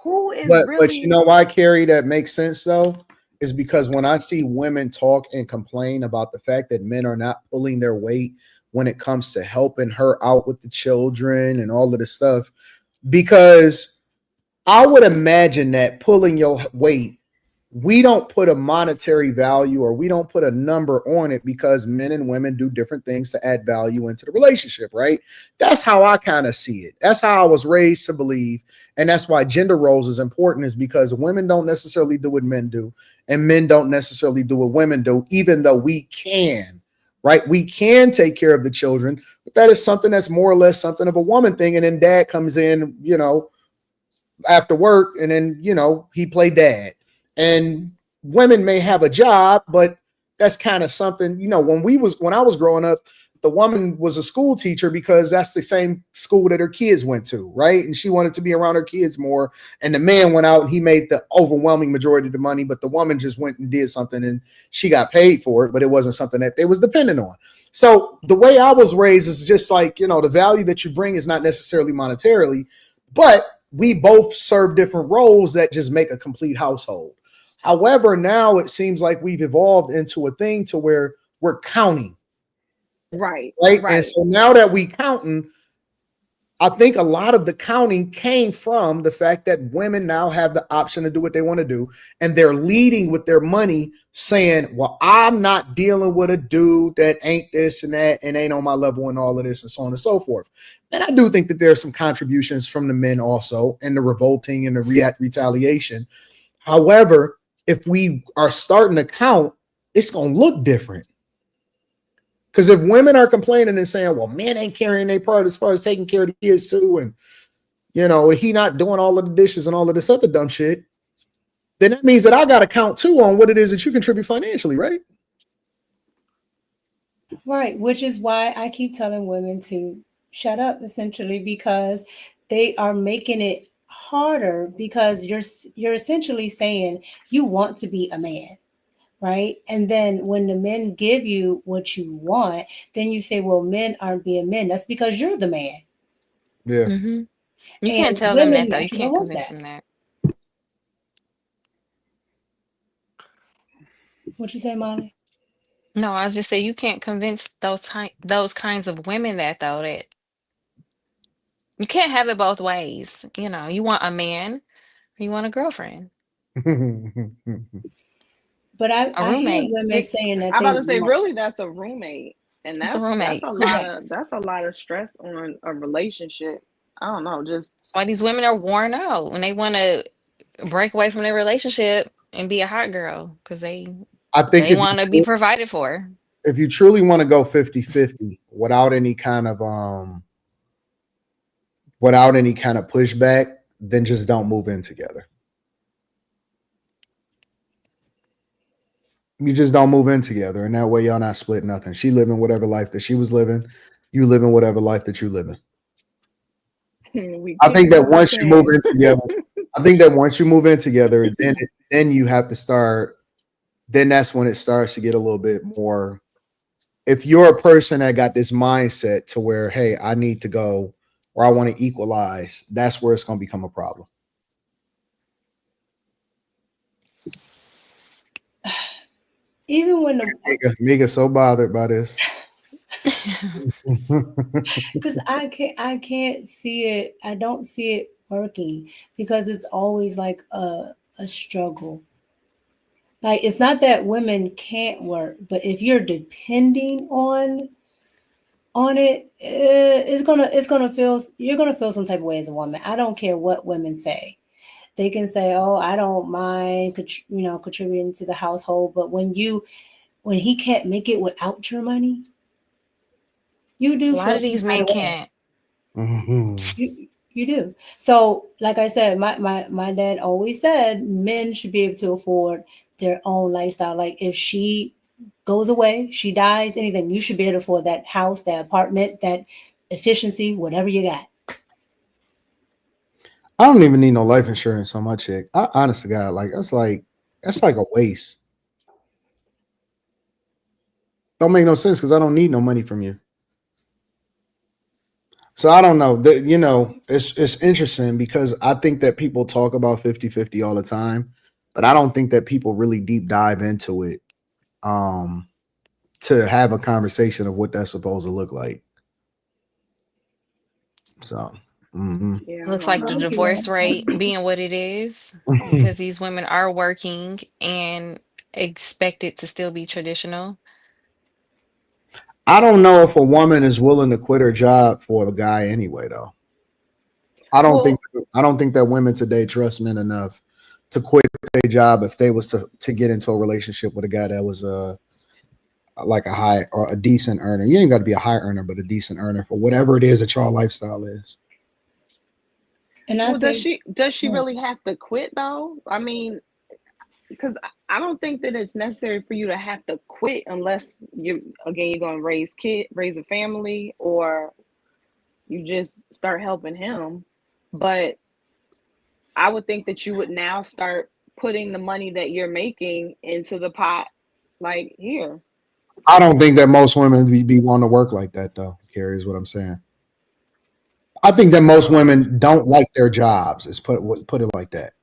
Speaker 3: Who is
Speaker 4: But you
Speaker 3: really
Speaker 4: know why, Carrie, that makes sense though? Is because when I see women talk and complain about the fact that men are not pulling their weight when it comes to helping her out with the children and all of this stuff, because I would imagine that pulling your weight, we don't put a monetary value or we don't put a number on it because men and women do different things to add value into the relationship, right? That's how I kind of see it. That's how I was raised to believe. And that's why gender roles is important, is because women don't necessarily do what men do and men don't necessarily do what women do, even though we can, right? We can take care of the children, but that is something that's more or less something of a woman thing. And then dad comes in, after work, and then he play dad. And women may have a job, but that's kind of something, when I was growing up, the woman was a school teacher because that's the same school that her kids went to, right? And she wanted to be around her kids more. And the man went out and he made the overwhelming majority of the money, but the woman just went and did something and she got paid for it, but it wasn't something that they was dependent on. So the way I was raised is just like, the value that you bring is not necessarily monetarily, but we both serve different roles that just make a complete household. However, now it seems like we've evolved into a thing to where we're counting.
Speaker 3: right.
Speaker 4: And so now that we counting, I think a lot of the counting came from the fact that women now have the option to do what they want to do. And they're leading with their money saying, well, I'm not dealing with a dude that ain't this and that and ain't on my level and all of this and so on and so forth. And I do think that there are some contributions from the men also in the revolting and the retaliation. However, if we are starting to count, it's going to look different. Because if women are complaining and saying, well, men ain't carrying their part as far as taking care of the kids too, and he not doing all of the dishes and all of this other dumb shit, then that means that I got to count too on what it is that you contribute financially, right?
Speaker 5: Right, which is why I keep telling women to shut up, essentially, because they are making it harder, because you're essentially saying you want to be a man. Right. And then when the men give you what you want, then you say, well, men aren't being men. That's because you're the man.
Speaker 4: Yeah.
Speaker 6: Mm-hmm. You
Speaker 5: And
Speaker 6: can't tell them
Speaker 5: women
Speaker 6: that though. You
Speaker 5: naturally don't
Speaker 6: can't
Speaker 5: want
Speaker 6: convince
Speaker 5: that.
Speaker 6: them that.
Speaker 5: What you say, Molly?
Speaker 6: No, I was just saying you can't convince those kinds of women that though, that you can't have it both ways. You want a man or you want a girlfriend,
Speaker 5: But
Speaker 6: a
Speaker 5: I hear
Speaker 6: roommate.
Speaker 5: women saying that
Speaker 3: I'm
Speaker 5: they
Speaker 3: about to say,
Speaker 5: want.
Speaker 3: really, that's a roommate. And
Speaker 6: It's a
Speaker 3: that's
Speaker 6: roommate.
Speaker 3: a lot
Speaker 5: Right.
Speaker 3: of stress on a relationship. I don't know, just
Speaker 6: That's why these women are worn out when they want to break away from their relationship and be a hot girl because they
Speaker 4: I think
Speaker 6: they want to be provided for.
Speaker 4: if you truly want to go 50-50 without any kind of pushback, then just don't move in together. You just don't move in together, and that way y'all not split nothing. She living whatever life that she was living, you living whatever life that you living.
Speaker 3: we
Speaker 4: I
Speaker 3: can't
Speaker 4: think that
Speaker 3: live
Speaker 4: once you move
Speaker 3: within.
Speaker 4: in together, then you have to start. Then that's when it starts to get a little bit more. If you're a person that got this mindset to where, hey, I need to go or I want to equalize, that's where it's going to become a problem.
Speaker 5: Even when the
Speaker 4: Mika so bothered by this.
Speaker 5: because I can't see it. I don't see it working because it's always like a struggle. Like, it's not that women can't work, but if you're depending on it, it's gonna feel, you're gonna feel some type of way as a woman. I don't care what women say. They can say, "Oh, I don't mind, contributing to the household," but when he can't make it without your money, you
Speaker 6: A
Speaker 5: do
Speaker 6: lot
Speaker 5: feel
Speaker 6: of
Speaker 5: some
Speaker 6: these
Speaker 5: kind
Speaker 6: men
Speaker 5: of way.
Speaker 6: can't.
Speaker 5: You do. So, like I said, my dad always said men should be able to afford their own lifestyle. Like, if she goes away, she dies, anything, you should be able to afford that house, that apartment, that efficiency, whatever you got.
Speaker 4: I don't even need no life insurance on my chick. Honest to God, that's like a waste. Don't make no sense because I don't need no money from you. So I don't know. It's interesting because I think that people talk about 50-50 all the time, but I don't think that people really deep dive into it to have a conversation of what that's supposed to look like. So
Speaker 3: Yeah, I
Speaker 6: Looks
Speaker 3: don't
Speaker 6: like the
Speaker 3: know.
Speaker 6: divorce rate being what it is because these women are working and expected to still be traditional.
Speaker 4: I don't know if a woman is willing to quit her job for a guy anyway, though. I don't think
Speaker 3: Well,
Speaker 4: I don't think that women today trust men enough to quit their job if they was to get into a relationship with a guy that was like a high or a decent earner. You ain't got to be a high earner, but a decent earner for whatever it is that your lifestyle is.
Speaker 5: And I
Speaker 3: well, does
Speaker 5: think
Speaker 3: she really have to quit though? I mean, because I don't think that it's necessary for you to have to quit unless you're gonna raise a family, or you just start helping him. But I would think that you would now start putting the money that you're making into the pot, like here.
Speaker 4: I don't think that most women be wanting to work like that, though. Carrie is what I'm saying. I think that most
Speaker 7: Uh,
Speaker 4: women don't like their jobs. Is put it like that.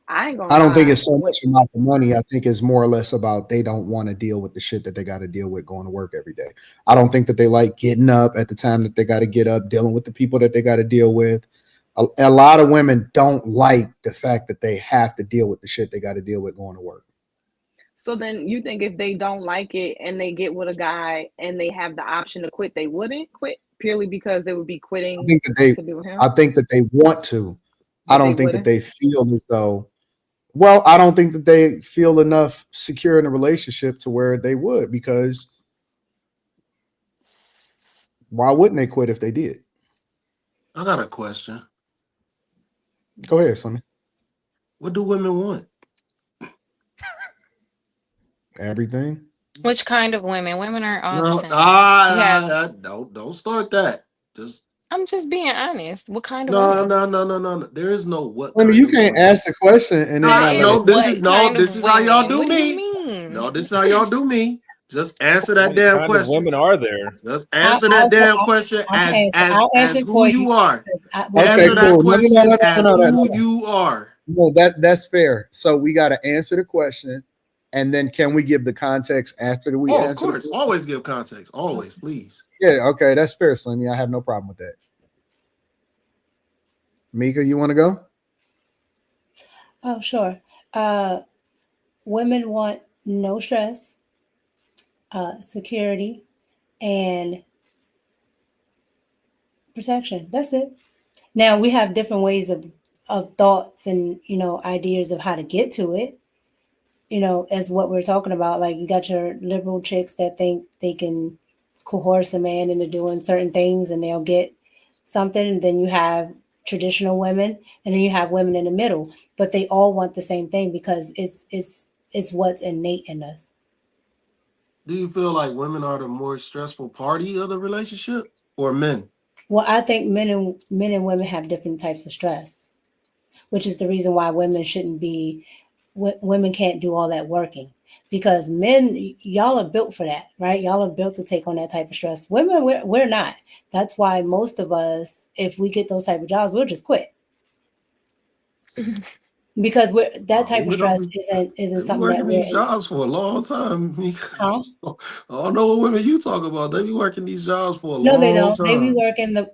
Speaker 3: I ain't gonna
Speaker 4: I don't think
Speaker 3: lie.
Speaker 4: it's so much about the money. I think it's more or less about they don't want to deal with the shit that they got to deal with going to work every day. I don't think that they like getting up at the time that they got to get up, dealing with the people that they got to deal with. A lot of women don't like the fact that they have to deal with the shit they got to deal with going to work.
Speaker 3: So then you think if they don't like it and they get with a guy and they have the option to quit, they wouldn't quit purely because they would be
Speaker 4: I
Speaker 3: quitting
Speaker 4: think that they,
Speaker 3: to be with him,
Speaker 4: I think that they want to. I
Speaker 3: but they
Speaker 4: don't think that
Speaker 3: wouldn't.
Speaker 4: they feel as though. Well, I don't think that they feel enough secure in a relationship to where they would, because why wouldn't they quit if they did?
Speaker 2: I got a question.
Speaker 4: Go ahead, Sonny.
Speaker 2: What do women want?
Speaker 4: Everything.
Speaker 6: Which kind of women? Women aren't all the
Speaker 2: No,
Speaker 6: same. You have,
Speaker 2: don't start that. Just
Speaker 6: I'm just being honest. What kind of
Speaker 2: no,
Speaker 6: women?
Speaker 2: no, no, no, no, no. There is no what
Speaker 4: I mean,
Speaker 2: kind
Speaker 4: you
Speaker 2: of
Speaker 4: can't
Speaker 2: woman.
Speaker 4: ask the question and then
Speaker 6: There
Speaker 4: not let
Speaker 6: is
Speaker 4: it.
Speaker 2: No,
Speaker 6: what kind
Speaker 2: this
Speaker 6: of
Speaker 2: is how y'all
Speaker 6: women?
Speaker 2: do
Speaker 6: What do you
Speaker 2: me.
Speaker 6: mean?
Speaker 2: No, this is how y'all do me. Just answer that
Speaker 7: what
Speaker 2: damn
Speaker 7: kind of
Speaker 2: question.
Speaker 7: women are there?
Speaker 2: Just
Speaker 5: I'll,
Speaker 2: answer that
Speaker 5: I'll,
Speaker 2: damn
Speaker 5: I'll,
Speaker 2: question
Speaker 5: I'll answer. I'll
Speaker 2: as
Speaker 5: answer it
Speaker 2: who
Speaker 5: for you.
Speaker 2: you are.
Speaker 5: Well,
Speaker 4: Okay,
Speaker 2: Answer
Speaker 5: because
Speaker 2: that
Speaker 4: cool. No, no, no,
Speaker 2: question
Speaker 4: no, no,
Speaker 2: as
Speaker 4: no, no,
Speaker 2: who
Speaker 4: no.
Speaker 2: you are.
Speaker 4: No, that's fair. So we got to answer the question, and then can we give the context after we
Speaker 2: Oh, of
Speaker 4: answer the
Speaker 2: course.
Speaker 4: question?
Speaker 2: Always give context. Always, please.
Speaker 4: Yeah, okay, that's fair, Slimmy. I have no problem with that. Mika, you want to go?
Speaker 5: oh, sure. Uh, Women want no stress, security, and protection. That's it. Now we have different ways of thoughts and ideas of how to get to it. As what we're talking about. Like you got your liberal chicks that think they can coerce a man into doing certain things and they'll get something. And then you have traditional women, and then you have women in the middle. But they all want the same thing because it's what's innate in us.
Speaker 2: Do you feel like women are the more stressful party of the relationship or men?
Speaker 5: Well, I think men and women have different types of stress, which is the reason why women shouldn't be women can't do all that working, because men, y'all are built for that, right? Y'all are built to take on that type of stress. Women, we're not. That's why most of us, if we get those type of jobs, we'll just quit, because we're that
Speaker 2: Oh,
Speaker 5: type of
Speaker 2: we
Speaker 5: stress
Speaker 2: don't.
Speaker 5: isn't
Speaker 2: They be
Speaker 5: something that
Speaker 2: working
Speaker 5: we're
Speaker 2: these
Speaker 5: in.
Speaker 2: jobs for a long time.
Speaker 5: Huh?
Speaker 2: I don't know what women you talk about. They be working these jobs for a
Speaker 5: No, they
Speaker 2: long
Speaker 5: don't.
Speaker 2: time.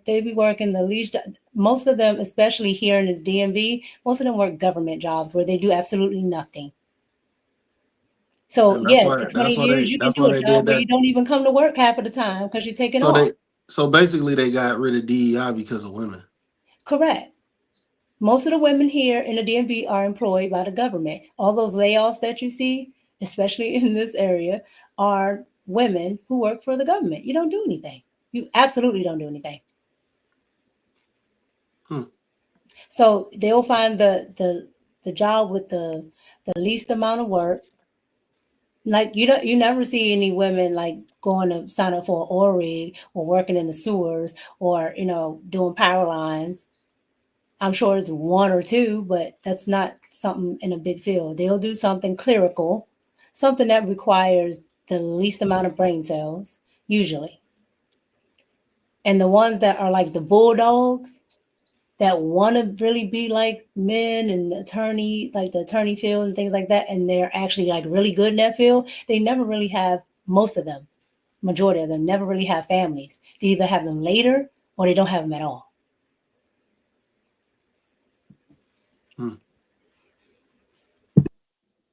Speaker 5: They be working the least. Most of them, especially here in the DMV, most of them work government jobs where they do absolutely nothing. So
Speaker 2: And
Speaker 5: yeah, for 20 years you can
Speaker 2: that's
Speaker 5: do
Speaker 2: why
Speaker 5: a
Speaker 2: they did
Speaker 5: job where
Speaker 2: that.
Speaker 5: you don't even come to work half of the time because you're taking
Speaker 2: So
Speaker 5: off.
Speaker 2: basically they got rid of DEI because of women.
Speaker 5: Correct. Most of the women here in the DMV are employed by the government. All those layoffs that you see, especially in this area, are women who work for the government. You don't do anything. You absolutely don't do anything.
Speaker 2: Hmm.
Speaker 5: So they'll find the job with the least amount of work. Like you never see any women like going to sign up for an oil rig or working in the sewers or doing power lines. I'm sure it's one or two, but that's not something in a big field. They'll do something clerical, something that requires the least amount of brain cells, usually. And the ones that are like the bulldogs that want to really be like men and attorney, like the attorney field and things like that, and they're actually like really good in that field, they never really have, most of them, majority of them, never really have families. They either have them later or they don't have them at all.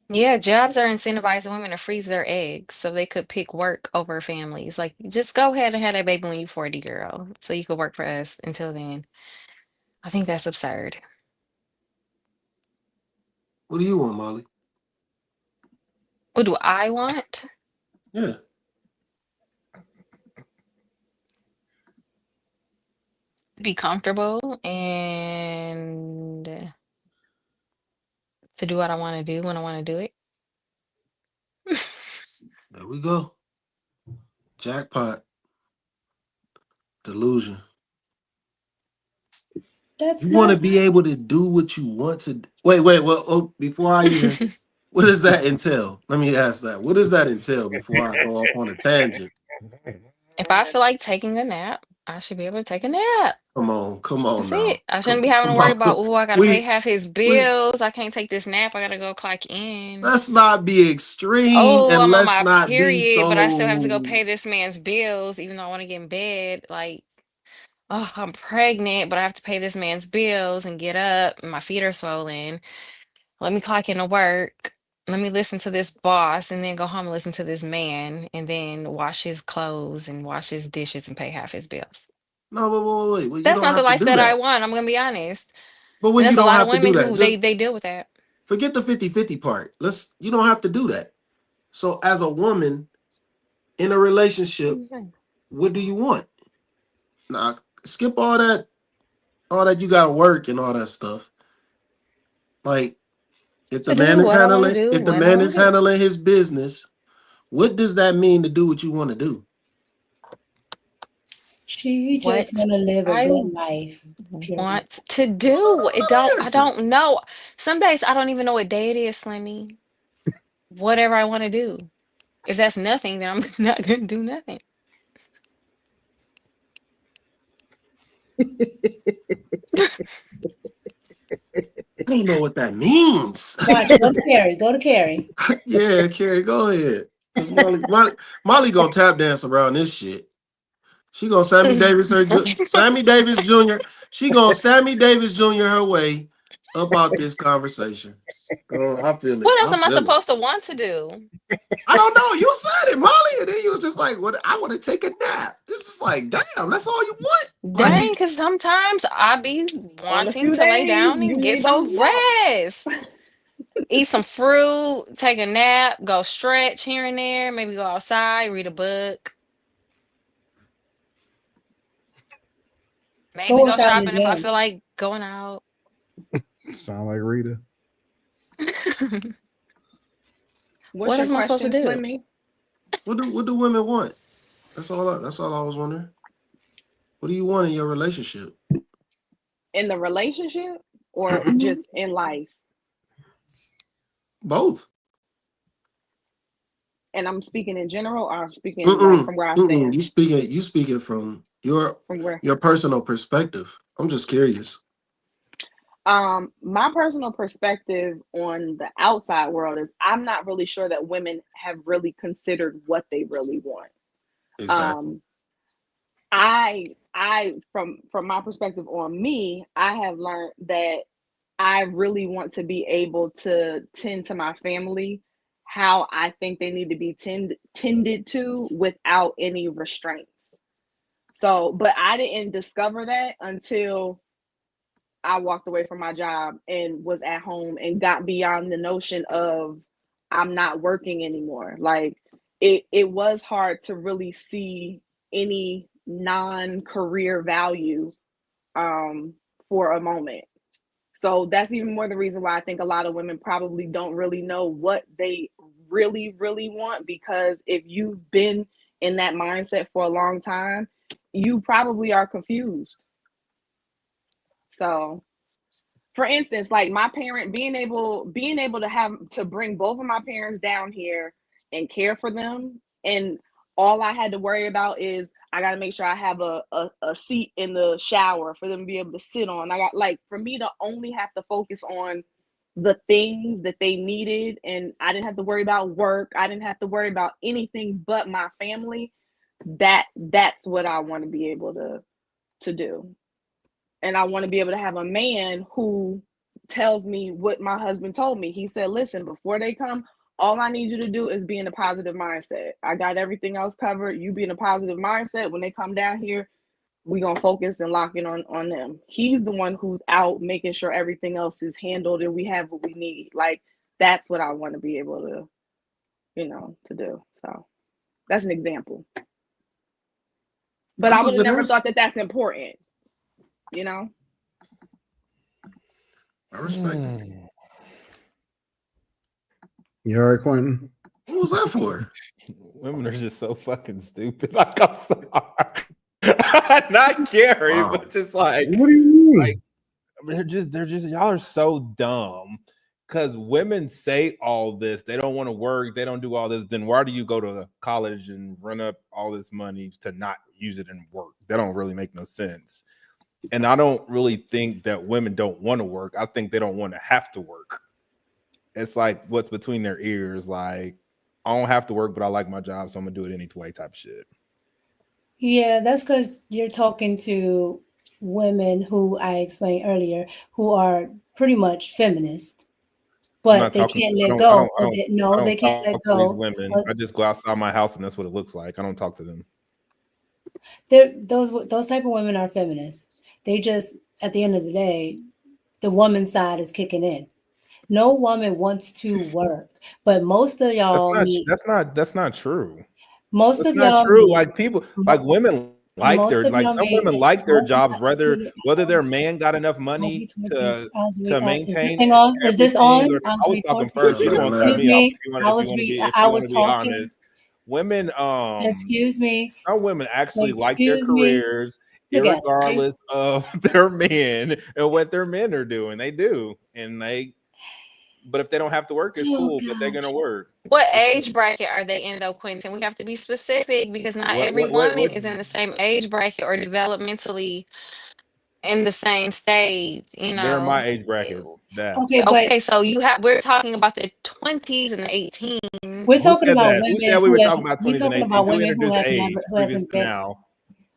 Speaker 6: Yeah, jobs are incentivizing women to freeze their eggs so they could pick work over families. Like, just go ahead and have that baby when you're 40, girl, so you could work for us until then. I think that's absurd.
Speaker 2: What do you want, Molly?
Speaker 6: What do I want?
Speaker 2: Yeah.
Speaker 6: Be comfortable and to do what I want to do when I want to do it.
Speaker 2: There we go. Jackpot. Delusion.
Speaker 5: That's
Speaker 2: You want to
Speaker 5: not.
Speaker 2: be able to do what you want to do. Wait. Well, oh, before I even, what does that entail? Let me ask that. What does that entail before I go off on a tangent?
Speaker 6: If I feel like taking a nap, I should be able to take a nap.
Speaker 2: Come on
Speaker 6: That's
Speaker 2: now.
Speaker 6: it. I shouldn't be having to
Speaker 2: Come
Speaker 6: worry
Speaker 2: on.
Speaker 6: about, oh, I gotta pay
Speaker 2: We
Speaker 6: half his
Speaker 2: we
Speaker 6: bills. I can't take this nap. I gotta go clock in.
Speaker 2: let's not be extreme
Speaker 6: Oh,
Speaker 2: and
Speaker 6: I'm on
Speaker 2: let's
Speaker 6: my
Speaker 2: not be
Speaker 6: period, but I still have to go
Speaker 2: so.
Speaker 6: pay this man's bills, even though I want to get in bed. Like, oh, I'm pregnant, but I have to pay this man's bills and get up, and my feet are swollen. Let me clock into work. Let me listen to this boss, and then go home and listen to this man, and then wash his clothes and wash his dishes and pay half his bills.
Speaker 2: No, wait. Well, you
Speaker 6: That's
Speaker 2: don't
Speaker 6: not the
Speaker 2: have to
Speaker 6: life
Speaker 2: do
Speaker 6: that I
Speaker 2: that.
Speaker 6: want. I'm gonna be honest.
Speaker 2: But
Speaker 6: And
Speaker 2: when you
Speaker 6: there's a
Speaker 2: don't
Speaker 6: lot of
Speaker 2: have to do
Speaker 6: women
Speaker 2: that,
Speaker 6: who
Speaker 2: just
Speaker 6: they deal with that.
Speaker 2: forget the 50-50 part. You don't have to do that. So as a woman in a relationship, what do you want? Now, skip all that you gotta work and all that stuff. Like if the
Speaker 6: To do
Speaker 2: man is
Speaker 6: what I want to
Speaker 2: handling
Speaker 6: do
Speaker 2: if the
Speaker 6: when I
Speaker 2: man
Speaker 6: want
Speaker 2: is
Speaker 6: to do it.
Speaker 2: handling his business, what does that mean to do what you want to do?
Speaker 5: She just
Speaker 6: What
Speaker 5: want to live a
Speaker 6: I
Speaker 5: good life. Period.
Speaker 6: want to do. I
Speaker 2: Answer.
Speaker 6: don't know. Some days I don't even know what day it is, Slimmy. Whatever I want to do. If that's nothing, then I'm not gonna do nothing.
Speaker 2: I don't know what that means.
Speaker 5: Watch, go to Carrie. Go to Carrie.
Speaker 2: Yeah, Carrie, go ahead. Cause Molly gonna tap dance around this shit. She gonna Sammy Davis Jr. She gonna Sammy Davis Jr. her way about this conversation. Oh, I feel it.
Speaker 6: What else
Speaker 2: I
Speaker 6: am I
Speaker 2: feel it.
Speaker 6: supposed to want to do?
Speaker 2: I don't know. You said it, Molly, and then you was just like, "What? I want to take a nap." This is like, damn, that's all you want.
Speaker 6: Dang,
Speaker 2: Like,
Speaker 6: because sometimes I be
Speaker 3: On a
Speaker 6: wanting
Speaker 3: few
Speaker 6: to lay
Speaker 3: days,
Speaker 6: down
Speaker 3: you
Speaker 6: and get
Speaker 3: need those
Speaker 6: some
Speaker 3: naps.
Speaker 6: rest. Eat some fruit, take a nap, go stretch here and there, maybe go outside, read a book,
Speaker 5: Go
Speaker 6: maybe go
Speaker 5: work out in the
Speaker 6: shopping if I
Speaker 5: gym.
Speaker 6: feel like going out.
Speaker 4: Sound like Rita.
Speaker 3: What's
Speaker 6: What
Speaker 3: your
Speaker 6: else am I supposed to
Speaker 3: question,
Speaker 6: do?
Speaker 3: Slimmy?
Speaker 2: what do women want? That's all I was wondering. What do you want in your relationship?
Speaker 3: In the relationship or
Speaker 2: Mm-mm.
Speaker 3: just in life?
Speaker 2: Both.
Speaker 3: And I'm speaking in general, or I'm speaking like
Speaker 2: Mm-mm.
Speaker 3: from where I
Speaker 2: Mm-mm.
Speaker 3: stand?
Speaker 2: You speaking from
Speaker 3: From where?
Speaker 2: your personal perspective. I'm just curious.
Speaker 3: My personal perspective on the outside world is I'm not really sure that women have really considered what they really want.
Speaker 2: Exactly.
Speaker 3: Um, I from my perspective on me, I have learned that I really want to be able to tend to my family how I think they need to be tended to without any restraints. So, but I didn't discover that until I walked away from my job and was at home and got beyond the notion of I'm not working anymore. Like it was hard to really see any non-career value um for a moment. So that's even more the reason why I think a lot of women probably don't really know what they really want, because if you've been in that mindset for a long time, you probably are confused. So for instance, like my parent being able to have to bring both of my parents down here and care for them and all I had to worry about is I got to make sure I have a seat in the shower for them to be able to sit on. I got, like, for me to only have to focus on the things that they needed, and I didn't have to worry about work. I didn't have to worry about anything but my family. That's what I want to be able to do. And I want to be able to have a man who tells me what my husband told me. He said, listen, before they come, all I need you to do is be in a positive mindset. I got everything else covered. You be in a positive mindset. When they come down here, we're going to focus and lock in on them. He's the one who's out making sure everything else is handled and we have what we need. Like, that's what I want to be able to, to do. So that's an example. But I would have never thought that that's important,
Speaker 2: I respect it.
Speaker 4: You all right, Quentin?
Speaker 2: What was that for?
Speaker 7: Women are just so fucking stupid. Like, I'm sorry. Not Gary, but just like,
Speaker 4: what do you mean?
Speaker 7: Like, they're just y'all are so dumb. Because women say all this, they don't want to work, they don't do all this. Then why do you go to college and run up all this money to not use it in work? That don't really make no sense. And I don't really think that women don't want to work. I think they don't want to have to work. It's like what's between their ears. Like, I don't have to work, but I like my job, so I'm gonna do it any way type shit.
Speaker 5: Yeah, that's because you're talking to women who I explained earlier who are pretty much feminist. But they can't let go. They can't let go.
Speaker 7: These women, I just go outside my house and that's what it looks like. I don't talk to them.
Speaker 5: Those type of women are feminists. They just, at the end of the day, the woman's side is kicking in. No woman wants to work, but most of y'all
Speaker 7: that's not true.
Speaker 5: Most
Speaker 7: that's
Speaker 5: of
Speaker 7: not
Speaker 5: y'all
Speaker 7: true.
Speaker 5: meet,
Speaker 7: like people, like women like their, like some women like their jobs, whether their man got enough money to maintain.
Speaker 5: Is this thing on? Is this on?
Speaker 7: I was talking first. You don't want to cut me off if you want to be honest. Women,
Speaker 5: excuse me.
Speaker 7: Some women actually like their careers, regardless of their men and what their men are doing. They do, and but if they don't have to work, it's cool. But they're gonna work.
Speaker 6: What age bracket are they in, though, Quentin? We have to be specific because not every woman is in the same age bracket or developmentally in the same stage.
Speaker 7: They're in my age bracket.
Speaker 6: Okay, so we're talking about the 20s and the 18s.
Speaker 5: We're talking about women.
Speaker 7: Who said we were talking about 20s and 18s? Who introduced age previous to now?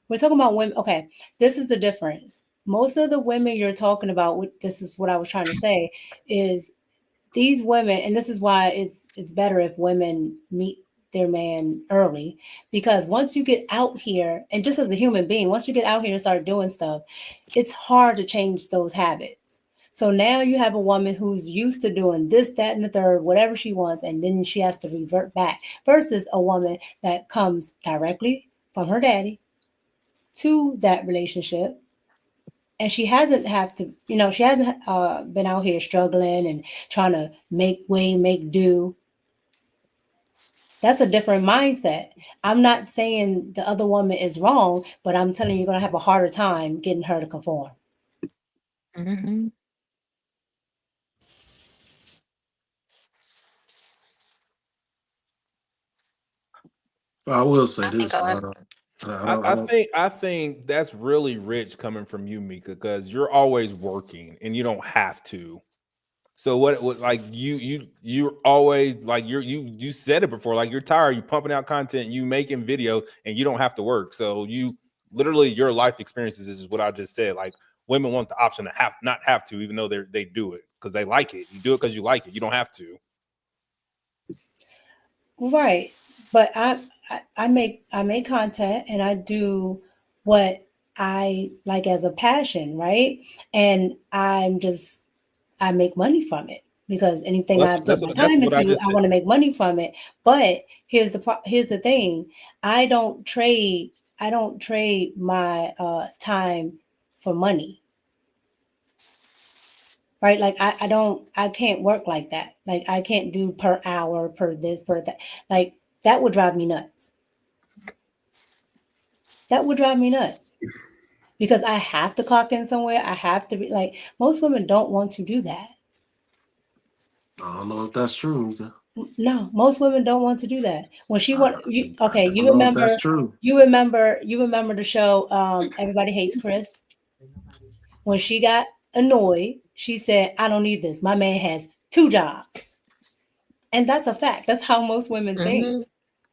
Speaker 5: We're talking about women. Okay, this is the difference. Most of the women you're talking about, this is what I was trying to say, is these women, and this is why it's better if women meet their man early, because once you get out here, and just as a human being, once you get out here and start doing stuff, it's hard to change those habits. So now you have a woman who's used to doing this, that, and the third, whatever she wants, and then she has to revert back, versus a woman that comes directly from her daddy to that relationship. And she hasn't been out here struggling and trying to make do. That's a different mindset. I'm not saying the other woman is wrong, but I'm telling you, you're going to have a harder time getting her to conform.
Speaker 6: Mm-hmm.
Speaker 2: I will say this.
Speaker 7: I think that's really rich coming from you, Mika, because you're always working and you don't have to. So what like you're always like you said it before, like you're tired, you pumping out content, you making videos, and you don't have to work. So you literally your life experiences is what I just said. Like women want the option to not have to, even though they do it because they like it. You do it because you like it. You don't have to.
Speaker 5: Right. But I make content and I do what I like as a passion, right? And I make money from it because anything I put my time into, I want to make money from it. But here's the thing: I don't trade my time for money. Right? Like I can't work like that. Like I can't do per hour, per this, per that. Like that would drive me nuts. That would drive me nuts because I have to clock in somewhere. I have to be most women don't want to do that.
Speaker 2: I don't know if that's true.
Speaker 5: No, most women don't want to do that. When she want you, okay,
Speaker 2: I don't know if that's true.
Speaker 5: you remember the show Everybody Hates Chris? When she got annoyed, she said, "I don't need this. My man has 2 jobs." And that's a fact. That's how most women think.
Speaker 6: Hmm.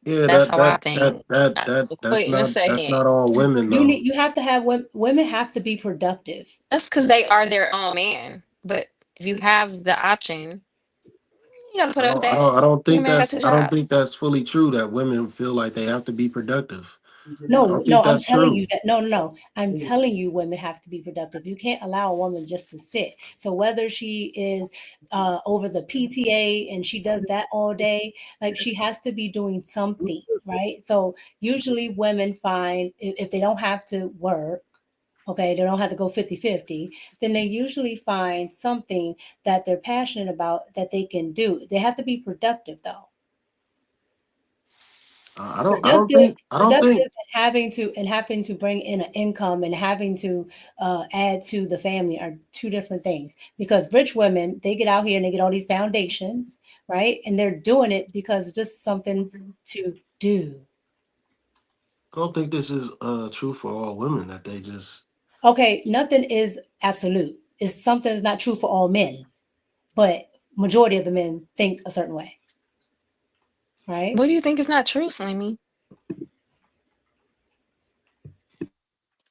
Speaker 2: Yeah,
Speaker 6: That's how I think. I'll quit in a
Speaker 2: that's
Speaker 6: second.
Speaker 2: not all women though.
Speaker 5: You have to have women have to be productive.
Speaker 6: That's because they are their own man. But if you have the option, you gotta put up that. Your man got two
Speaker 2: I don't think
Speaker 6: jobs.
Speaker 2: that's fully true that women feel like they have to be productive. I
Speaker 5: No,
Speaker 2: don't
Speaker 5: no,
Speaker 2: think
Speaker 5: I'm
Speaker 2: that's
Speaker 5: telling you
Speaker 2: true.
Speaker 5: that. No, no, no. I'm telling you, women have to be productive. You can't allow a woman just to sit. So whether she is over the PTA and she does that all day, like she has to be doing something, right? So usually women find if they don't have to work, okay, they don't have to go 50-50, then they usually find something that they're passionate about that they can do. They have to be productive though. Productive,
Speaker 2: I don't
Speaker 5: productive,
Speaker 2: think.
Speaker 5: and having to bring in an income and having to add to the family are two different things. Because rich women, they get out here and they get all these foundations, right? And they're doing it because it's just something to do.
Speaker 2: I don't think this is true for all women that they just.
Speaker 5: Okay, nothing is absolute. It's something that's not true for all men, but majority of the men think a certain way, right?
Speaker 6: What do you think is not true, Slimmy?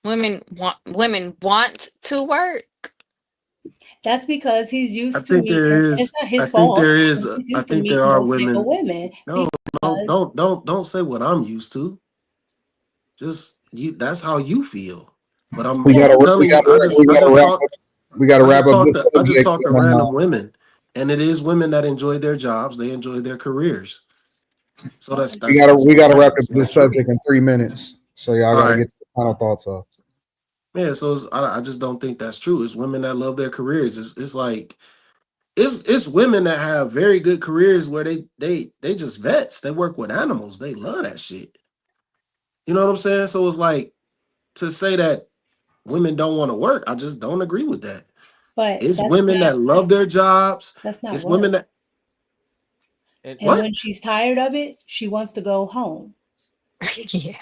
Speaker 6: Women want to work.
Speaker 5: That's because he's
Speaker 2: I
Speaker 5: used to
Speaker 2: think
Speaker 5: meeting,
Speaker 2: there
Speaker 5: and it's
Speaker 2: is.
Speaker 5: not
Speaker 2: I
Speaker 5: his
Speaker 2: think
Speaker 5: fault,
Speaker 2: there
Speaker 5: but
Speaker 2: is.
Speaker 5: he's
Speaker 2: I
Speaker 5: used to
Speaker 2: think there
Speaker 5: meeting
Speaker 2: are
Speaker 5: those type of
Speaker 2: women.
Speaker 5: women
Speaker 2: No,
Speaker 5: because
Speaker 2: don't say what I'm used to. Just you. That's how you feel. But
Speaker 4: We
Speaker 5: yeah,
Speaker 2: I'm
Speaker 4: gotta
Speaker 2: telling you.
Speaker 4: we gotta wrap up this
Speaker 2: I just
Speaker 4: subject.
Speaker 2: talked to
Speaker 4: And,
Speaker 2: random women, and it is women that enjoy their jobs. They enjoy their careers. So
Speaker 5: okay.
Speaker 4: we gotta wrap up
Speaker 2: that's
Speaker 4: this
Speaker 2: true.
Speaker 4: subject in 3 minutes. So y'all
Speaker 2: All
Speaker 4: gotta
Speaker 2: right.
Speaker 4: get the final thoughts off.
Speaker 2: Yeah. So I just don't think that's true. It's women that love their careers. It's like it's women that have very good careers where they just vets. They work with animals. They love that shit. You know what I'm saying? So it's like to say that women don't want to work. I just don't agree with that.
Speaker 5: But
Speaker 2: It's women that love their jobs.
Speaker 5: that's not
Speaker 2: It's
Speaker 5: work.
Speaker 2: women that
Speaker 7: And
Speaker 5: And
Speaker 2: what?
Speaker 5: when she's tired of it, she wants to go home.
Speaker 6: Yeah.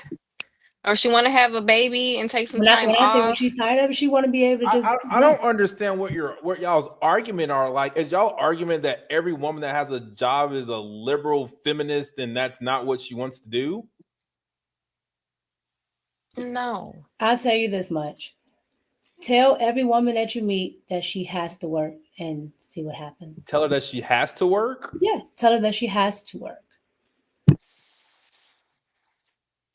Speaker 6: Or she want to have a baby and take some time
Speaker 5: When I say when
Speaker 6: off.
Speaker 5: she's tired of it, she want to be able to just
Speaker 7: I don't understand what y'all's argument are like. Is y'all argument that every woman that has a job is a liberal feminist and that's not what she wants to do?
Speaker 6: No.
Speaker 5: I'll tell you this much. Tell every woman that you meet that she has to work and see what happens.
Speaker 7: Tell her that she has to work?
Speaker 5: Yeah, tell her that she has to work.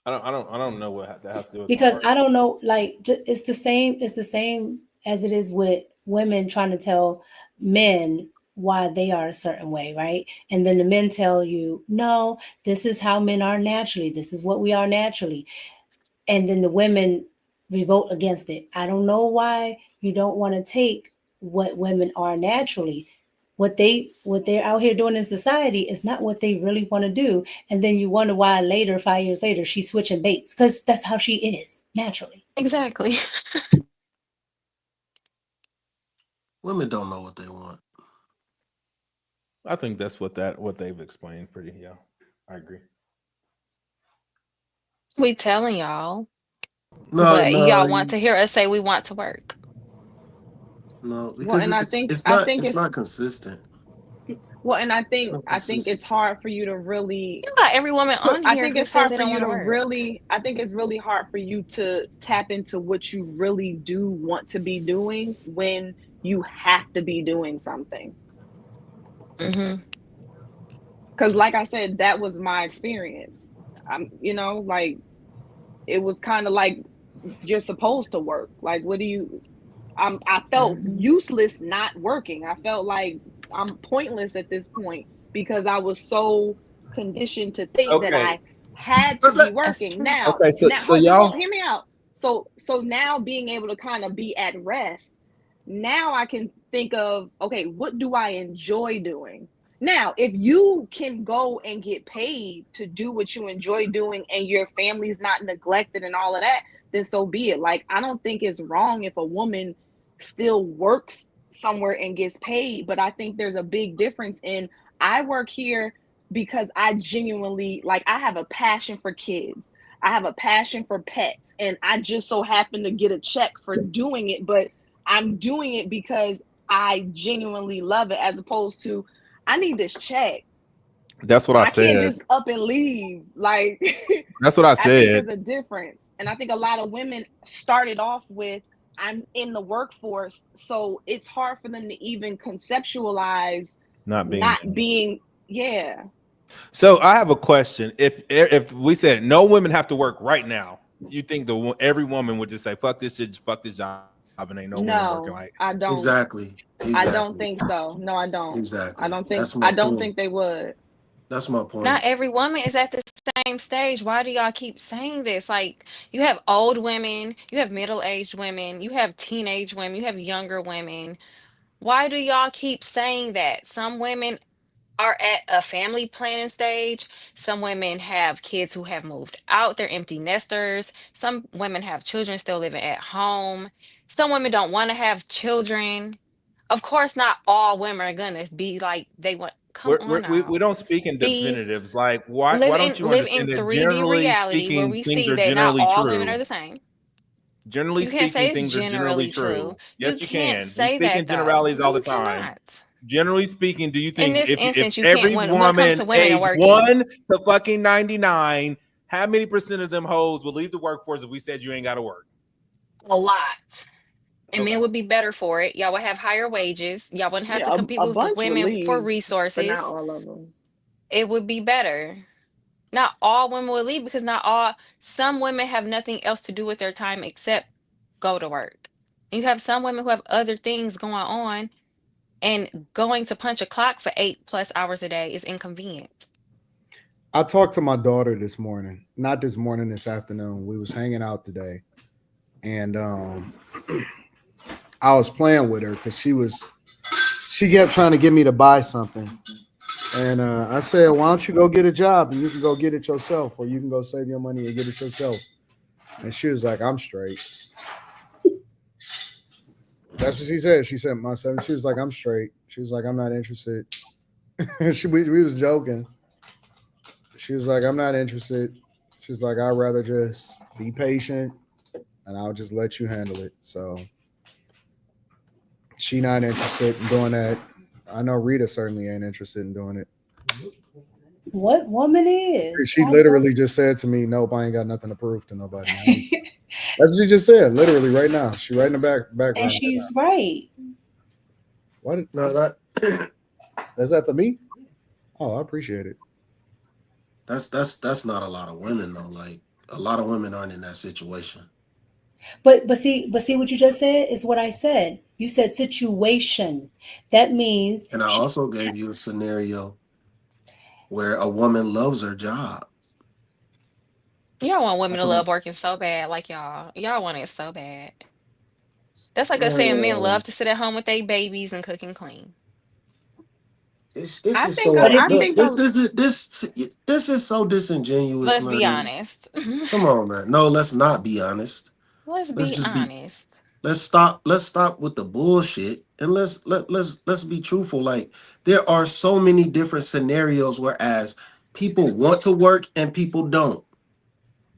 Speaker 7: I don't know what that has to do with my
Speaker 5: Because I
Speaker 7: argument.
Speaker 5: don't know, like it's the same as it is with women trying to tell men why they are a certain way, right? And then the men tell you, no, this is how men are naturally, this is what we are naturally, and then the women revolt against it. I don't know why you don't want to take what women are naturally. What they're out here doing in society is not what they really want to do. And then you wonder why later, 5 years later, she's switching baits because that's how she is naturally.
Speaker 6: Exactly.
Speaker 2: Women don't know what they want.
Speaker 7: I think that's what they've explained pretty. Yeah, I agree.
Speaker 6: We telling y'all,
Speaker 2: No,
Speaker 6: but
Speaker 2: no,
Speaker 6: y'all want to hear us say we want to work.
Speaker 2: no,
Speaker 3: Well,
Speaker 2: because
Speaker 3: and
Speaker 2: it's not consistent.
Speaker 3: well, and
Speaker 2: It's not
Speaker 3: I think it's
Speaker 2: consistent.
Speaker 3: hard for you to really.
Speaker 6: You got every woman
Speaker 3: So
Speaker 6: on
Speaker 3: I
Speaker 6: here
Speaker 3: think
Speaker 6: who
Speaker 3: it's
Speaker 6: says
Speaker 3: hard
Speaker 6: they
Speaker 3: for
Speaker 6: don't
Speaker 3: you
Speaker 6: want to
Speaker 3: to
Speaker 6: work.
Speaker 3: really. I think it's really hard for you to tap into what you really do want to be doing when you have to be doing something.
Speaker 6: Hmm.
Speaker 3: Because, like I said, that was my experience. Like it was kind of like you're supposed to work. Like, what do you? I felt useless not working. I felt like I'm pointless at this point because I was so conditioned to think that
Speaker 7: Okay.
Speaker 3: I had to be
Speaker 6: That's
Speaker 3: working.
Speaker 6: true.
Speaker 7: Okay.
Speaker 3: Now,
Speaker 7: So y'all.
Speaker 3: hear me out. So now being able to kind of be at rest, now I can think of, okay, what do I enjoy doing? Now, if you can go and get paid to do what you enjoy doing and your family's not neglected and all of that, then so be it. Like, I don't think it's wrong if a woman still works somewhere and gets paid, but I think there's a big difference in I work here because I genuinely, like, I have a passion for kids. I have a passion for pets, and I just so happen to get a check for doing it, but I'm doing it because I genuinely love it, as opposed to, I need this check.
Speaker 7: That's what I
Speaker 3: I can't
Speaker 7: said.
Speaker 3: just up and leave. Like,
Speaker 7: That's what I
Speaker 3: I think
Speaker 7: said.
Speaker 3: there's a difference. And I think a lot of women started off with, I'm in the workforce, so it's hard for them to even conceptualize
Speaker 7: Not being.
Speaker 3: not being, yeah.
Speaker 7: So I have a question. If we said no women have to work right now, you think every woman would just say fuck this shit, fuck this job, and ain't no women working?
Speaker 3: No,
Speaker 7: Like,
Speaker 3: I don't.
Speaker 2: Exactly.
Speaker 3: I don't
Speaker 2: Exactly.
Speaker 3: think so. No, I don't.
Speaker 2: Exactly. That's
Speaker 3: I
Speaker 2: my
Speaker 3: don't
Speaker 2: point.
Speaker 3: think they would.
Speaker 2: That's my
Speaker 6: Not
Speaker 2: point.
Speaker 6: every woman is at the same stage. Why do y'all keep saying this? Like, you have old women, you have middle-aged women, you have teenage women, you have younger women. Why do y'all keep saying that? Some women are at a family planning stage. Some women have kids who have moved out. They're empty nesters. Some women have children still living at home. Some women don't want to have children. Of course, not all women are gonna be like they want. Come on
Speaker 7: we
Speaker 6: now.
Speaker 7: don't speak in
Speaker 6: Be
Speaker 7: definitives. Like, why don't you
Speaker 6: live in
Speaker 7: understand that
Speaker 6: 3D
Speaker 7: generally
Speaker 6: reality where
Speaker 7: speaking,
Speaker 6: we
Speaker 7: things
Speaker 6: see
Speaker 7: are
Speaker 6: that not
Speaker 7: generally
Speaker 6: all women
Speaker 7: true?
Speaker 6: are the same.
Speaker 7: Generally
Speaker 6: You can't
Speaker 7: speaking,
Speaker 6: say it's
Speaker 7: things are generally
Speaker 6: generally true.
Speaker 7: true.
Speaker 6: You
Speaker 7: Yes, you
Speaker 6: can't
Speaker 7: can. We
Speaker 6: say
Speaker 7: speak in
Speaker 6: that though.
Speaker 7: generalities
Speaker 6: No,
Speaker 7: all the
Speaker 6: you
Speaker 7: time.
Speaker 6: cannot.
Speaker 7: Generally speaking, do you
Speaker 6: In
Speaker 7: think
Speaker 6: this
Speaker 7: if
Speaker 6: instance, you can't
Speaker 7: every
Speaker 6: when it comes
Speaker 7: woman
Speaker 6: to women and
Speaker 7: age
Speaker 6: working.
Speaker 7: 1 to fucking 99, how many percent of them hoes will leave the workforce if we said you ain't got to work?
Speaker 6: A lot. And
Speaker 7: Okay.
Speaker 6: men would be better for it. Y'all would have higher wages. Y'all wouldn't have to
Speaker 3: Yeah,
Speaker 6: compete
Speaker 3: a
Speaker 6: with the
Speaker 3: bunch would
Speaker 6: women for
Speaker 3: leave, but not
Speaker 6: resources.
Speaker 3: all of them.
Speaker 6: It would be better. Not all women will leave because not all, some women have nothing else to do with their time except go to work. You have some women who have other things going on, and going to punch a clock for 8+ hours a day is inconvenient.
Speaker 4: I talked to my daughter this morning, not this morning, this afternoon. We was hanging out today, and I was playing with her because she kept trying to get me to buy something, and I said, "Why don't you go get a job and you can go get it yourself, or you can go save your money and get it yourself?" And she was like, "I'm straight." That's what she said. She said, "My son." She was like, "I'm straight." She was like, "I'm not interested." We was joking. She was like, "I'm not interested." She was like, "I'd rather just be patient and I'll just let you handle it." So she not interested in doing that. I know Rita certainly ain't interested in doing it.
Speaker 5: What woman is?
Speaker 4: She literally just said to me, "Nope, I ain't got nothing to prove to nobody." That's what she just said, literally right now. She right in the background.
Speaker 5: And she's right.
Speaker 4: What
Speaker 2: No, that
Speaker 4: is that for me? Oh, I appreciate it.
Speaker 2: that's not a lot of women though. Like a lot of women aren't in that situation.
Speaker 5: But see what you just said is what I said. You said situation. That means
Speaker 2: And I also gave you a scenario where a woman loves her job.
Speaker 6: Y'all want women
Speaker 2: That's
Speaker 6: to
Speaker 2: what
Speaker 6: love working so bad, like y'all. Y'all want it so bad. That's like us saying men
Speaker 2: man,
Speaker 6: love to sit at home with their babies and cook and clean.
Speaker 2: this
Speaker 3: I
Speaker 2: is
Speaker 3: think
Speaker 2: so
Speaker 5: but if
Speaker 3: I
Speaker 5: you
Speaker 3: think a
Speaker 2: this is so disingenuous,
Speaker 6: Let's be
Speaker 2: man.
Speaker 6: honest.
Speaker 2: Come on, man. No, let's not be honest.
Speaker 6: Let's
Speaker 2: Let's
Speaker 6: be
Speaker 2: just be
Speaker 6: honest.
Speaker 2: let's stop with the bullshit and let's be truthful. Like there are so many different scenarios whereas people want to work and people don't.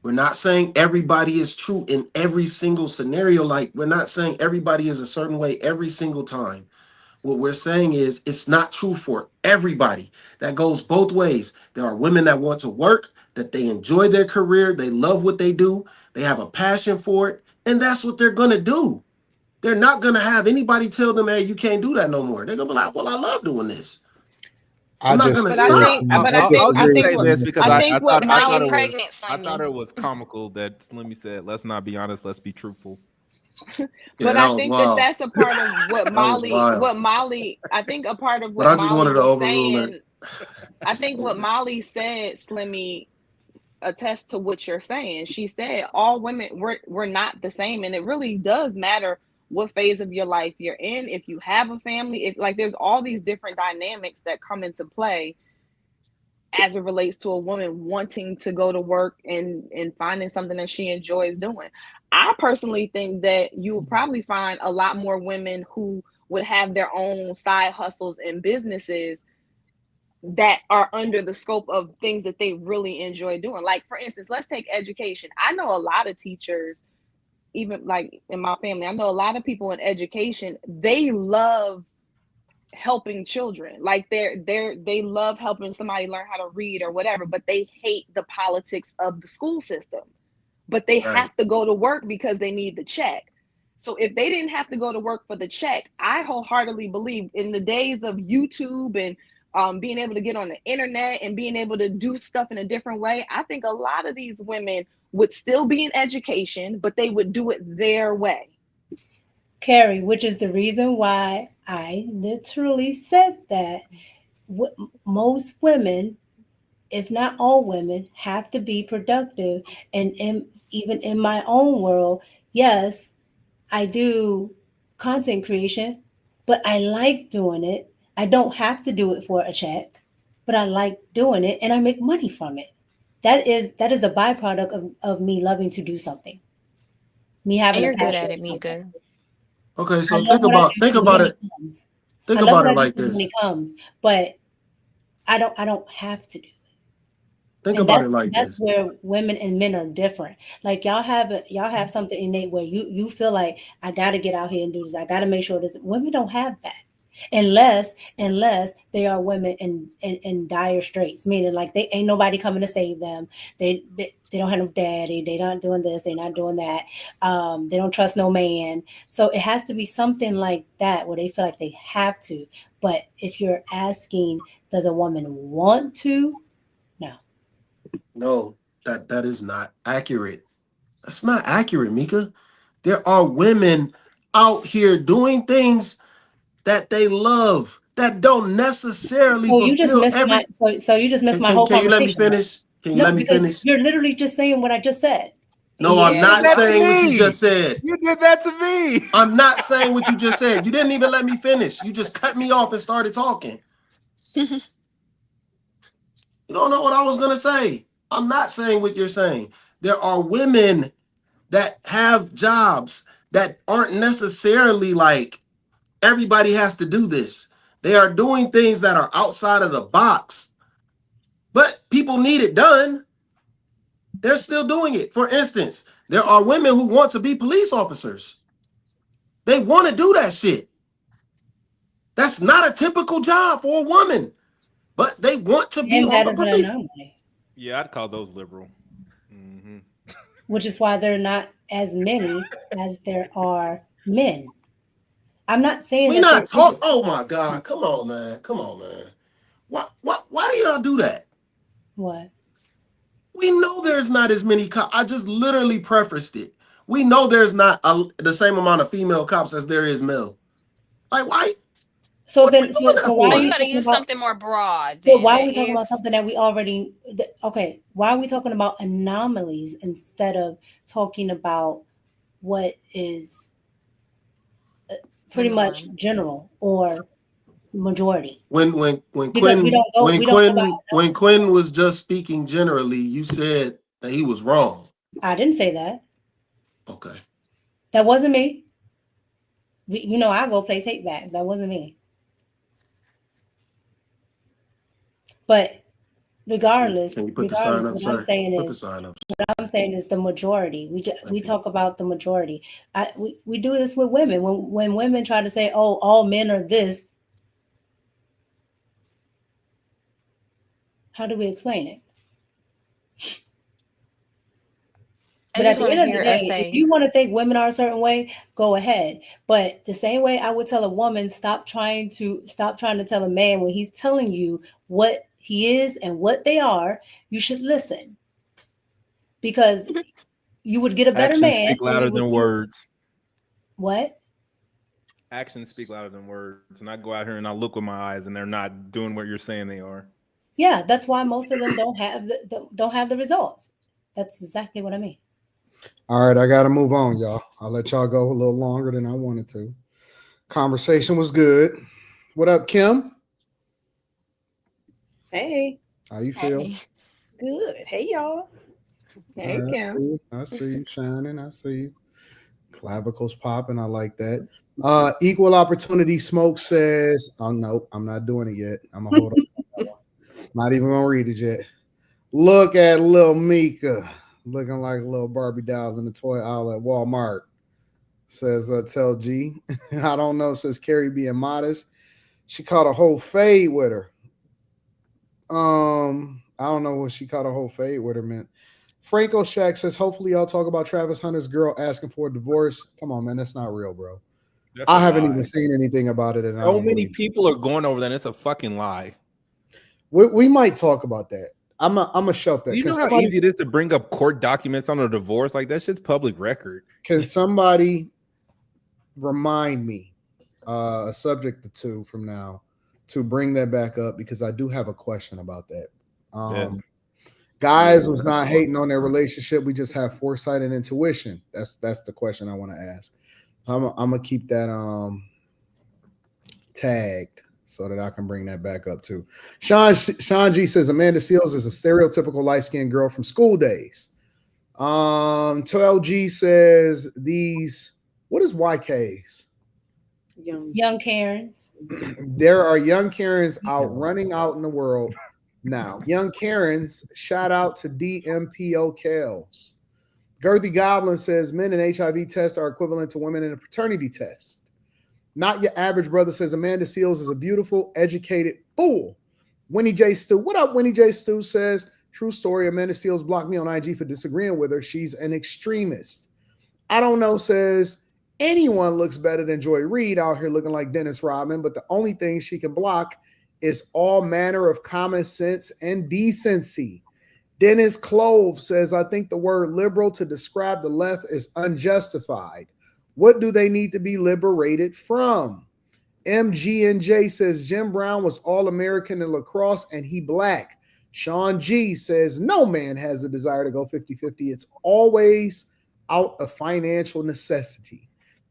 Speaker 2: We're not saying everybody is true in every single scenario. Like we're not saying everybody is a certain way every single time. What we're saying is it's not true for everybody. That goes both ways. There are women that want to work, that they enjoy their career, they love what they do, they have a passion for it, and that's what they're gonna do. They're not gonna have anybody tell them, hey, you can't do that no more. They're gonna be like, well, I love doing this. I'm
Speaker 4: I
Speaker 2: not gonna
Speaker 3: but I
Speaker 4: disagree.
Speaker 2: stop.
Speaker 3: think
Speaker 7: I'll,
Speaker 3: but I
Speaker 7: I'll
Speaker 3: think
Speaker 7: I'll
Speaker 3: I
Speaker 7: just
Speaker 4: disagree
Speaker 3: think
Speaker 7: say
Speaker 3: what
Speaker 4: with
Speaker 7: this
Speaker 4: you
Speaker 7: because
Speaker 3: I
Speaker 4: for
Speaker 3: think what
Speaker 6: It's like getting
Speaker 3: Molly
Speaker 6: pregnant,
Speaker 7: I
Speaker 6: Slimmy.
Speaker 7: thought it was comical that Slimmy said, "Let's not be honest, let's be truthful."
Speaker 2: Yeah,
Speaker 3: but
Speaker 2: that
Speaker 3: I
Speaker 2: was
Speaker 3: think that
Speaker 2: wild.
Speaker 3: that's a part of
Speaker 2: That was wild.
Speaker 3: what Molly I think a part of
Speaker 2: But
Speaker 3: what
Speaker 2: I just
Speaker 3: Molly
Speaker 2: wanted to
Speaker 3: was
Speaker 2: overrule her.
Speaker 3: saying. I think what Molly said, Slimmy, attest to what you're saying. She said all women we're not the same, and it really does matter what phase of your life you're in. If you have a family, if like there's all these different dynamics that come into play as it relates to a woman wanting to go to work and finding something that she enjoys doing. I personally think that you would probably find a lot more women who would have their own side hustles and businesses that are under the scope of things that they really enjoy doing. Like, for instance, let's take education. I know a lot of teachers, even like in my family, I know a lot of people in education, they love helping children. Like they love helping somebody learn how to read or whatever, but they hate the politics of the school system. But they
Speaker 2: Right.
Speaker 3: have to go to work because they need the check. So if they didn't have to go to work for the check, I wholeheartedly believe in the days of YouTube and being able to get on the internet and being able to do stuff in a different way, I think a lot of these women would still be in education, but they would do it their way.
Speaker 5: Carrie, which is the reason why I literally said that most women, if not all women, have to be productive. And even in my own world, yes, I do content creation, but I like doing it. I don't have to do it for a check, but I like doing it and I make money from it. That is a byproduct of me loving to do something, me
Speaker 6: And
Speaker 5: having a
Speaker 6: you're good
Speaker 5: passion
Speaker 6: at
Speaker 5: for
Speaker 6: it,
Speaker 5: something.
Speaker 6: Mika.
Speaker 2: Okay,
Speaker 5: I
Speaker 2: so
Speaker 5: love what I do,
Speaker 2: think
Speaker 5: so the
Speaker 2: about
Speaker 5: money
Speaker 2: it.
Speaker 5: comes.
Speaker 2: Think
Speaker 5: I love
Speaker 2: about
Speaker 5: what
Speaker 2: it
Speaker 5: I do,
Speaker 2: like
Speaker 5: so the money
Speaker 2: this.
Speaker 5: comes, but I don't have to do it.
Speaker 2: Think
Speaker 5: And
Speaker 2: about it like
Speaker 5: that's
Speaker 2: this.
Speaker 5: where women and men are different. Like y'all have something innate where you feel like I got to get out here and do this. I got to make sure this. Women don't have that, unless they are women in dire straits, meaning like they ain't nobody coming to save them. They don't have no daddy. They not doing this. They not doing that. They don't trust no man. So it has to be something like that where they feel like they have to. But if you're asking, does a woman want to? No.
Speaker 2: No, that is not accurate. That's not accurate, Mika. There are women out here doing things that they love that don't necessarily
Speaker 5: So you just
Speaker 2: fulfill
Speaker 5: missed
Speaker 2: every.
Speaker 5: so you just missed my whole
Speaker 2: Can you let me
Speaker 5: conversation.
Speaker 2: finish? Can you
Speaker 5: No,
Speaker 2: let me
Speaker 5: because
Speaker 2: finish?
Speaker 5: you're literally just saying what I just said.
Speaker 2: No,
Speaker 7: You
Speaker 2: I'm
Speaker 6: Yeah,
Speaker 7: did
Speaker 2: not
Speaker 6: you
Speaker 7: that to
Speaker 6: are.
Speaker 2: saying what you
Speaker 7: me.
Speaker 2: just said.
Speaker 7: You did that to me.
Speaker 2: I'm not saying what you just said. You didn't even let me finish. You just cut me off and started talking. You don't know what I was going to say. I'm not saying what you're saying. There are women that have jobs that aren't necessarily like everybody has to do this. They are doing things that are outside of the box, but people need it done. They're still doing it. For instance, there are women who want to be police officers. They want to do that shit. That's not a typical job for a woman, but they want to be
Speaker 5: And
Speaker 2: on
Speaker 5: that
Speaker 2: the
Speaker 5: is an
Speaker 2: police.
Speaker 5: anomaly,
Speaker 7: Yeah, I'd call those liberal. Mm-hmm.
Speaker 5: which is why there are not as many as there are men. I'm not saying
Speaker 2: We
Speaker 5: that there
Speaker 2: not talk.
Speaker 5: isn't.
Speaker 2: Oh my God! Come on, man! Come on, man! Why do y'all do that?
Speaker 5: What?
Speaker 2: We know there's not as many cops. I just literally prefaced it. We know there's not the same amount of female cops as there is male. Like, why?
Speaker 5: So
Speaker 2: What are we
Speaker 5: then,
Speaker 2: doing that
Speaker 5: so why
Speaker 6: So
Speaker 5: are
Speaker 6: you
Speaker 5: we
Speaker 2: for?
Speaker 6: got to
Speaker 5: talking
Speaker 6: use
Speaker 5: about?
Speaker 6: something more broad
Speaker 5: But
Speaker 6: then.
Speaker 5: why are
Speaker 6: That
Speaker 5: we talking about
Speaker 6: is,
Speaker 5: something that we already? Okay, why are we talking about anomalies instead of talking about what is
Speaker 6: the
Speaker 5: pretty much
Speaker 6: norm.
Speaker 5: general or majority?
Speaker 2: When
Speaker 5: Because we don't go by anomalies.
Speaker 2: Quinn was just speaking generally, you said that he was wrong.
Speaker 5: I didn't say that.
Speaker 2: Okay.
Speaker 5: That wasn't me. I go play take back. That wasn't me. But regardless,
Speaker 2: Can you put the sign up,
Speaker 5: what I'm
Speaker 2: sir?
Speaker 5: saying
Speaker 2: Put the
Speaker 5: is,
Speaker 2: sign up.
Speaker 5: the majority. We
Speaker 2: Thank you.
Speaker 5: talk about the majority. We do this with women. When women try to say, "Oh, all men are this," how do we explain it?
Speaker 6: I
Speaker 5: But at
Speaker 6: just
Speaker 5: the
Speaker 6: want to
Speaker 5: end of the
Speaker 6: hear us
Speaker 5: day, if
Speaker 6: say,
Speaker 5: you want to think women are a certain way, go ahead. But the same way I would tell a woman, stop trying to tell a man when he's telling you what he is and what they are, you should listen. Because you would get a better
Speaker 7: Actions
Speaker 5: man
Speaker 7: speak
Speaker 5: and
Speaker 7: louder than words.
Speaker 5: what?
Speaker 7: Actions speak louder than words. And I go out here and I look with my eyes, and they're not doing what you're saying they are.
Speaker 5: Yeah, that's why most of them don't have the results. That's exactly what I mean.
Speaker 4: All right, I got to move on, y'all. I'll let y'all go a little longer than I wanted to. Conversation was good. What up, Kim?
Speaker 9: Hey,
Speaker 4: How you feel?
Speaker 6: hey,
Speaker 9: good. Hey, y'all.
Speaker 4: All
Speaker 3: Hey,
Speaker 4: right,
Speaker 3: Kim.
Speaker 4: I see you shining. I see you. Clavicles popping. I like that. Equal Opportunity Smoke says, "Oh no, I'm not doing it yet. I'm gonna hold on." Not even gonna read it yet. Look at little Mika looking like a little Barbie doll in the toy aisle at Walmart. Says tell G. I don't know, says Carrie being modest. She caught a whole fade with her. I don't know what she caught a whole fade with her, man. Franco Shack says, hopefully y'all talk about Travis Hunter's girl asking for a divorce. Come on, man, that's not real, bro.
Speaker 7: That's
Speaker 4: I
Speaker 7: a
Speaker 4: haven't
Speaker 7: lie.
Speaker 4: even seen anything about it, and I
Speaker 7: So
Speaker 4: don't
Speaker 7: many
Speaker 4: believe it.
Speaker 7: people are going over that. And it's a fucking lie.
Speaker 4: We might talk about that. I'm a shelf that.
Speaker 7: Do you know how easy it is to bring up court documents on a divorce? Like that shit's public record.
Speaker 4: Can somebody remind me a subject or two from now to bring that back up, because I do have a question about that. Guys was not hating on their relationship. We just have foresight and intuition. That's the question I want to ask. I'm gonna keep that tagged so that I can bring that back up too. Sean G says Amanda Seals is a stereotypical light-skinned girl from school days. 12G says these, what is YKs?
Speaker 5: Young Karens.
Speaker 4: There are young Karens out running out in the world now. Young Karens, shout out to DMPO Kels. Girthy Goblin says men in HIV tests are equivalent to women in a paternity test. Not Your Average Brother says Amanda Seals is a beautiful, educated fool. Winnie J. Stu, what up, Winnie J. Stu says, true story, Amanda Seals blocked me on IG for disagreeing with her. She's an extremist. I don't know says, anyone looks better than Joy Reid out here looking like Dennis Rodman, but the only thing she can block is all manner of common sense and decency. Dennis Clove says, I think the word liberal to describe the left is unjustified. What do they need to be liberated from? MGNJ says Jim Brown was All-American in lacrosse and he black. Sean G says no man has a desire to go 50-50. It's always out of financial necessity.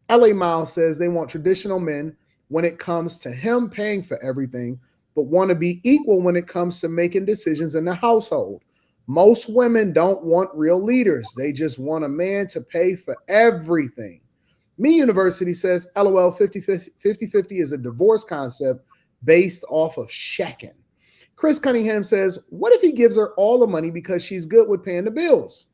Speaker 4: LA Miles says they want traditional men when it comes to him paying for everything, but want to be equal when it comes to making decisions in the household. Most women don't want real leaders. They just want a man to pay for everything. Me University says, LOL, 50-50 is a divorce concept based off of shacking. Chris Cunningham says, what if he gives her all the money because she's good with paying the bills?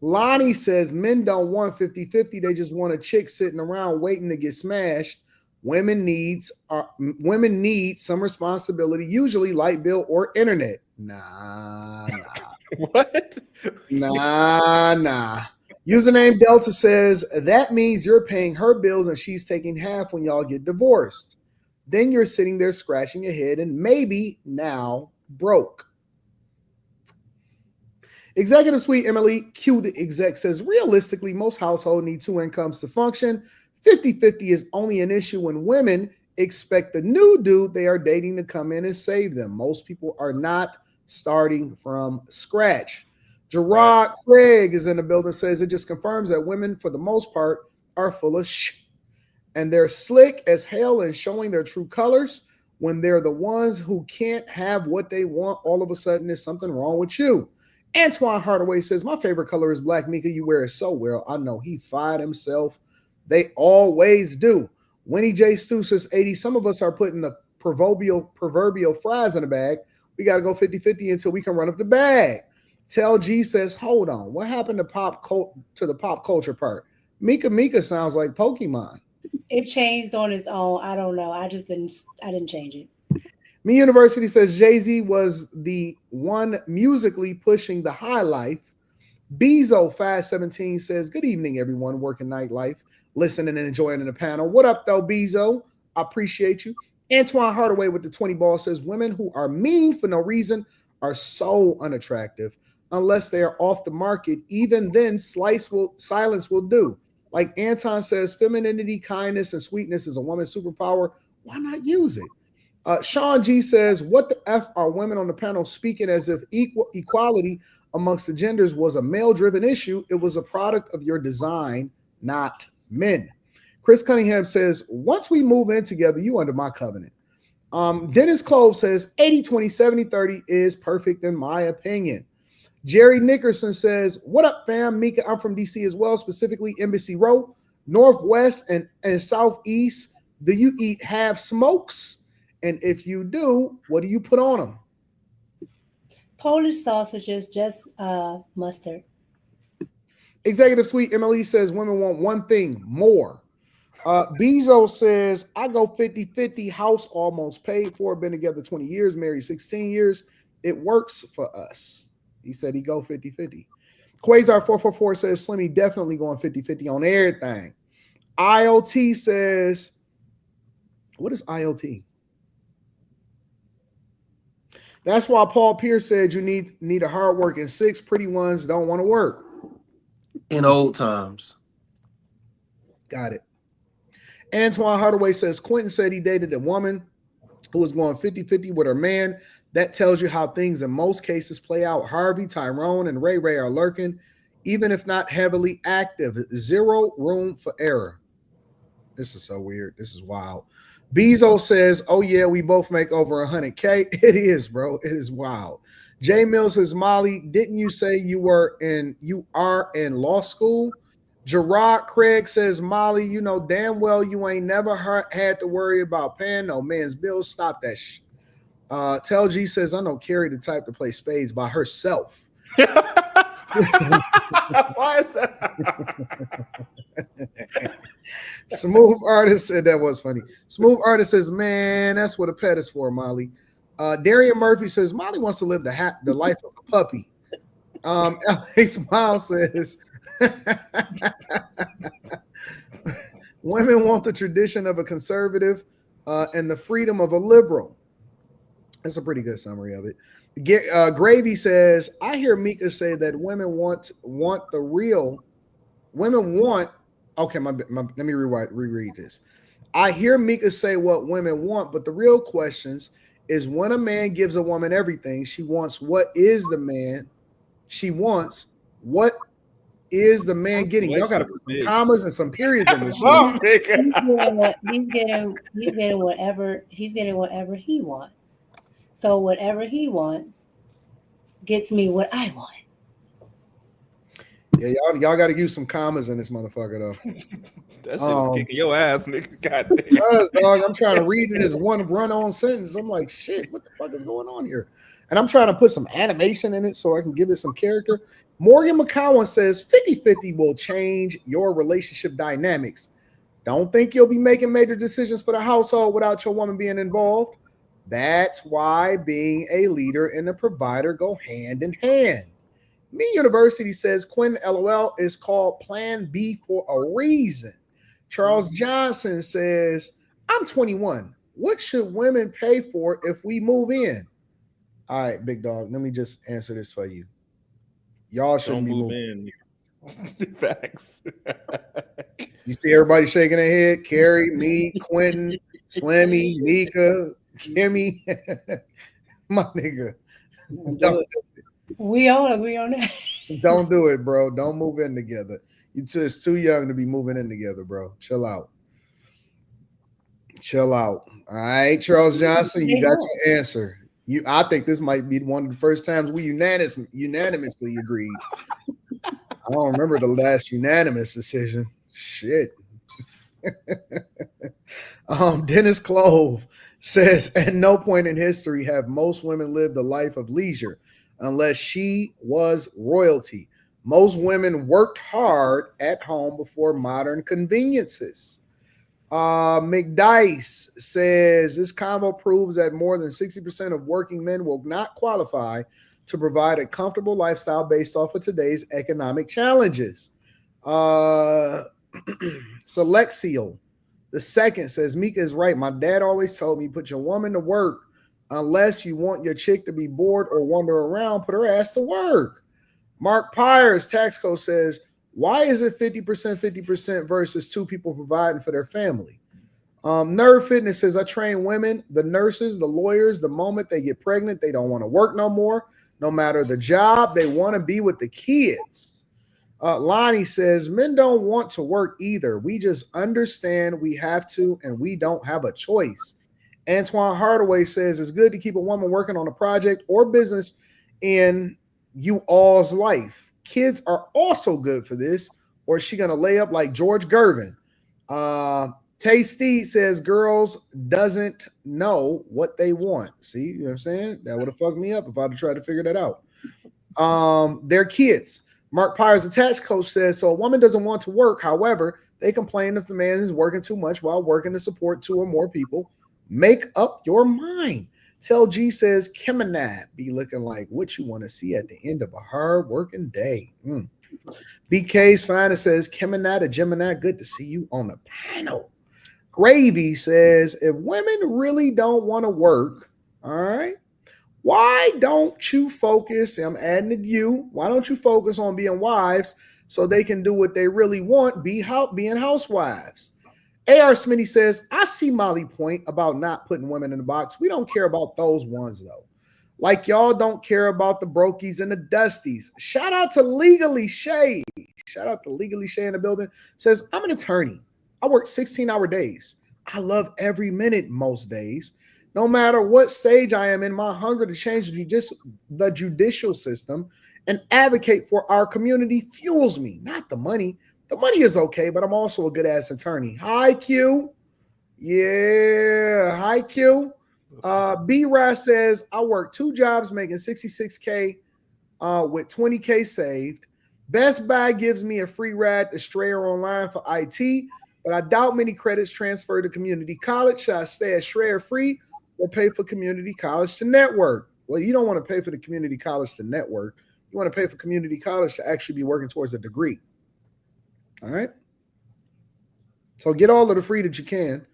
Speaker 4: Lonnie says, men don't want 50-50. They just want a chick sitting around waiting to get smashed. Women need some responsibility, usually light bill or internet. Nah.
Speaker 7: What?
Speaker 4: Nah. Username Delta says, that means you're paying her bills and she's taking half when y'all get divorced. Then you're sitting there scratching your head and maybe now broke. Executive Suite Emily Q, the exec, says, realistically, most households need two incomes to function. 50-50 is only an issue when women expect the new dude they are dating to come in and save them. Most people are not starting from scratch. Gerard Craig is in the building, says it just confirms that women, for the most part, are full of shit. And they're slick as hell and showing their true colors. When they're the ones who can't have what they want, all of a sudden there's something wrong with you. Antoine Hardaway says, my favorite color is black. Mika, you wear it so well. I know he fired himself. They always do. Winnie J. Stu says, 80, some of us are putting the proverbial fries in the bag. We got to go 50-50 until we can run up the bag. Tell G says, hold on. What happened to the pop culture part? Mika sounds like Pokemon.
Speaker 5: It changed on its own. I don't know. I didn't change it.
Speaker 4: Me University says Jay-Z was the one musically pushing the high life. Bezo 517 says, good evening, everyone. Working nightlife, listening and enjoying in the panel. What up, though, Bezo? I appreciate you. Antoine Hardaway with the 20 ball says, women who are mean for no reason are so unattractive. Unless they are off the market, even then silence will do. Like Anton says, femininity, kindness, and sweetness is a woman's superpower. Why not use it? Sean G says, what the F are women on the panel speaking as if equality amongst the genders was a male-driven issue? It was a product of your design, not men. Chris Cunningham says, once we move in together, you under my covenant. Dennis Clove says, 80-20, 70-30 is perfect in my opinion. Jerry Nickerson says, what up, fam? Mika, I'm from DC as well, specifically Embassy Row, Northwest and Southeast. Do you eat half smokes? And if you do, what do you put on them?
Speaker 5: Polish sausages, just mustard.
Speaker 4: Executive Suite MLE says women want one thing more. Bezo says, I go 50-50, house almost paid for, been together 20 years, married 16 years. It works for us. He said he go 50-50. Quasar 444 says Slimmy definitely going 50-50 on everything. IoT says, what is IoT? That's why Paul Pierce said you need a hardworking 6. Pretty ones don't want to work.
Speaker 2: In old times.
Speaker 4: Got it. Antoine Hardaway says Quentin said he dated a woman who was going 50-50 with her man. That tells you how things in most cases play out. Harvey, Tyrone, and Ray Ray are lurking, even if not heavily active. Zero room for error. This is so weird. This is wild. Bezo says, oh yeah, we both make over 100K. It is, bro. It is wild. Jay Mills says, Molly, didn't you say you are in law school? Gerard Craig says, Molly, you know damn well you ain't never had to worry about paying no man's bills. Stop that shit. Tell G says, I know Carrie the type to play spades by herself.
Speaker 7: Why is that?
Speaker 4: Smooth Artist said that was funny. Smooth Artist says, man, that's what a pet is for, Molly. Darian Murphy says, Molly wants to live the life of a puppy. L.A. Smile says, women want the tradition of a conservative and the freedom of a liberal. That's a pretty good summary of it. Gravy says, I hear Mika say that women want the real. Women want. Okay, let me reread this. I hear Mika say what women want, but the real questions is when a man gives a woman everything, she wants what is the man she wants. What is the man getting? Y'all got to put some commas and some periods in this shit.
Speaker 5: He's getting whatever he wants. So whatever he wants gets me what I want.
Speaker 4: Yeah, y'all got to use some commas in this motherfucker though.
Speaker 7: That shit's kicking your ass, nigga. Goddamn.
Speaker 4: Because, dog, I'm trying to read it as one run-on sentence. I'm like, shit, what the fuck is going on here? And I'm trying to put some animation in it so I can give it some character. Morgan McCowan says 50-50 will change your relationship dynamics. Don't think you'll be making major decisions for the household without your woman being involved. That's why being a leader and a provider go hand in hand. Me University says Quinn LOL is called Plan B for a reason. Charles Johnson says, I'm 21. What should women pay for if we move in? All right, big dog, let me just answer this for you. Y'all shouldn't be moving
Speaker 7: in. Facts.
Speaker 4: You see everybody shaking their head? Carrie, me, Quentin, Slimmy, Mika, Kimmy. My nigga.
Speaker 5: We all agree on that.
Speaker 4: Don't do it, bro. Don't move in together. You're just too young to be moving in together, bro. Chill out. Chill out. All right, Charles Johnson, you got your answer. I think this might be one of the first times we unanimously agreed. I don't remember the last unanimous decision. Shit. Dennis Clove says, at no point in history have most women lived a life of leisure unless she was royalty. Most women worked hard at home before modern conveniences. McDice says this combo proves that more than 60% of working men will not qualify to provide a comfortable lifestyle based off of today's economic challenges. Selexial the second says Mika is right. My dad always told me put your woman to work. Unless you want your chick to be bored or wander around, put her ass to work. Mark Pyers, Taxco says, why is it 50%, 50% versus two people providing for their family? Nerve Fitness says, I train women, the nurses, the lawyers, the moment they get pregnant, they don't want to work no more. No matter the job, they want to be with the kids. Lonnie says, men don't want to work either. We just understand we have to and we don't have a choice. Antoine Hardaway says, it's good to keep a woman working on a project or business in you all's life. Kids are also good for this, or is she going to lay up like George Gervin? Tasty says girls doesn't know what they want. See, you know what I'm saying? That would have fucked me up if I'd tried to figure that out. They're kids. Mark Pyers, attached coach, says so a woman doesn't want to work. However, they complain if the man is working too much while working to support 2 or more people. Make up your mind. Tell G says Kemanat be looking like what you want to see at the end of a hard working day. BK's fine. It says Kemanat, a Gemini. Good to see you on the panel. Gravy says if women really don't want to work, all right, why don't you focus? I'm adding it you. Why don't you focus on being wives so they can do what they really want, being housewives? A.R. Smitty says, I see Molly's point about not putting women in the box. We don't care about those ones, though. Like y'all don't care about the Brokies and the Dusties. Shout out to Legally Shay. Shout out to Legally Shay in the building. Says, I'm an attorney. I work 16-hour days. I love every minute most days. No matter what stage I am in, my hunger to change the judicial system and advocate for our community fuels me, not the money. The money is okay, but I'm also a good-ass attorney. Hi, Q. Yeah, hi, Q. B-Ras says, I work 2 jobs making $66K with $20K saved. Best Buy gives me a free ride to Strayer Online for IT, but I doubt many credits transfer to community college. Should I stay at Strayer free or pay for community college to network? Well, you don't want to pay for the community college to network. You want to pay for community college to actually be working towards a degree. All right? So get all of the free that you can,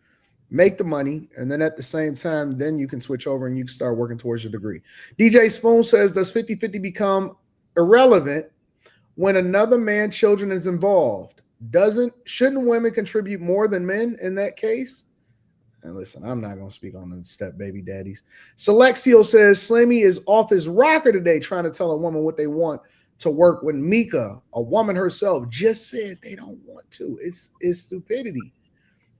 Speaker 4: make the money, and then at the same time, then you can switch over and you can start working towards your degree. DJ Spoon says, does 50-50 become irrelevant when another man's children is involved? Shouldn't women contribute more than men in that case? And listen, I'm not going to speak on the step baby daddies. Selexio says, Slimmy is off his rocker today trying to tell a woman what they want to work when Mika, a woman herself, just said they don't want to. It's stupidity.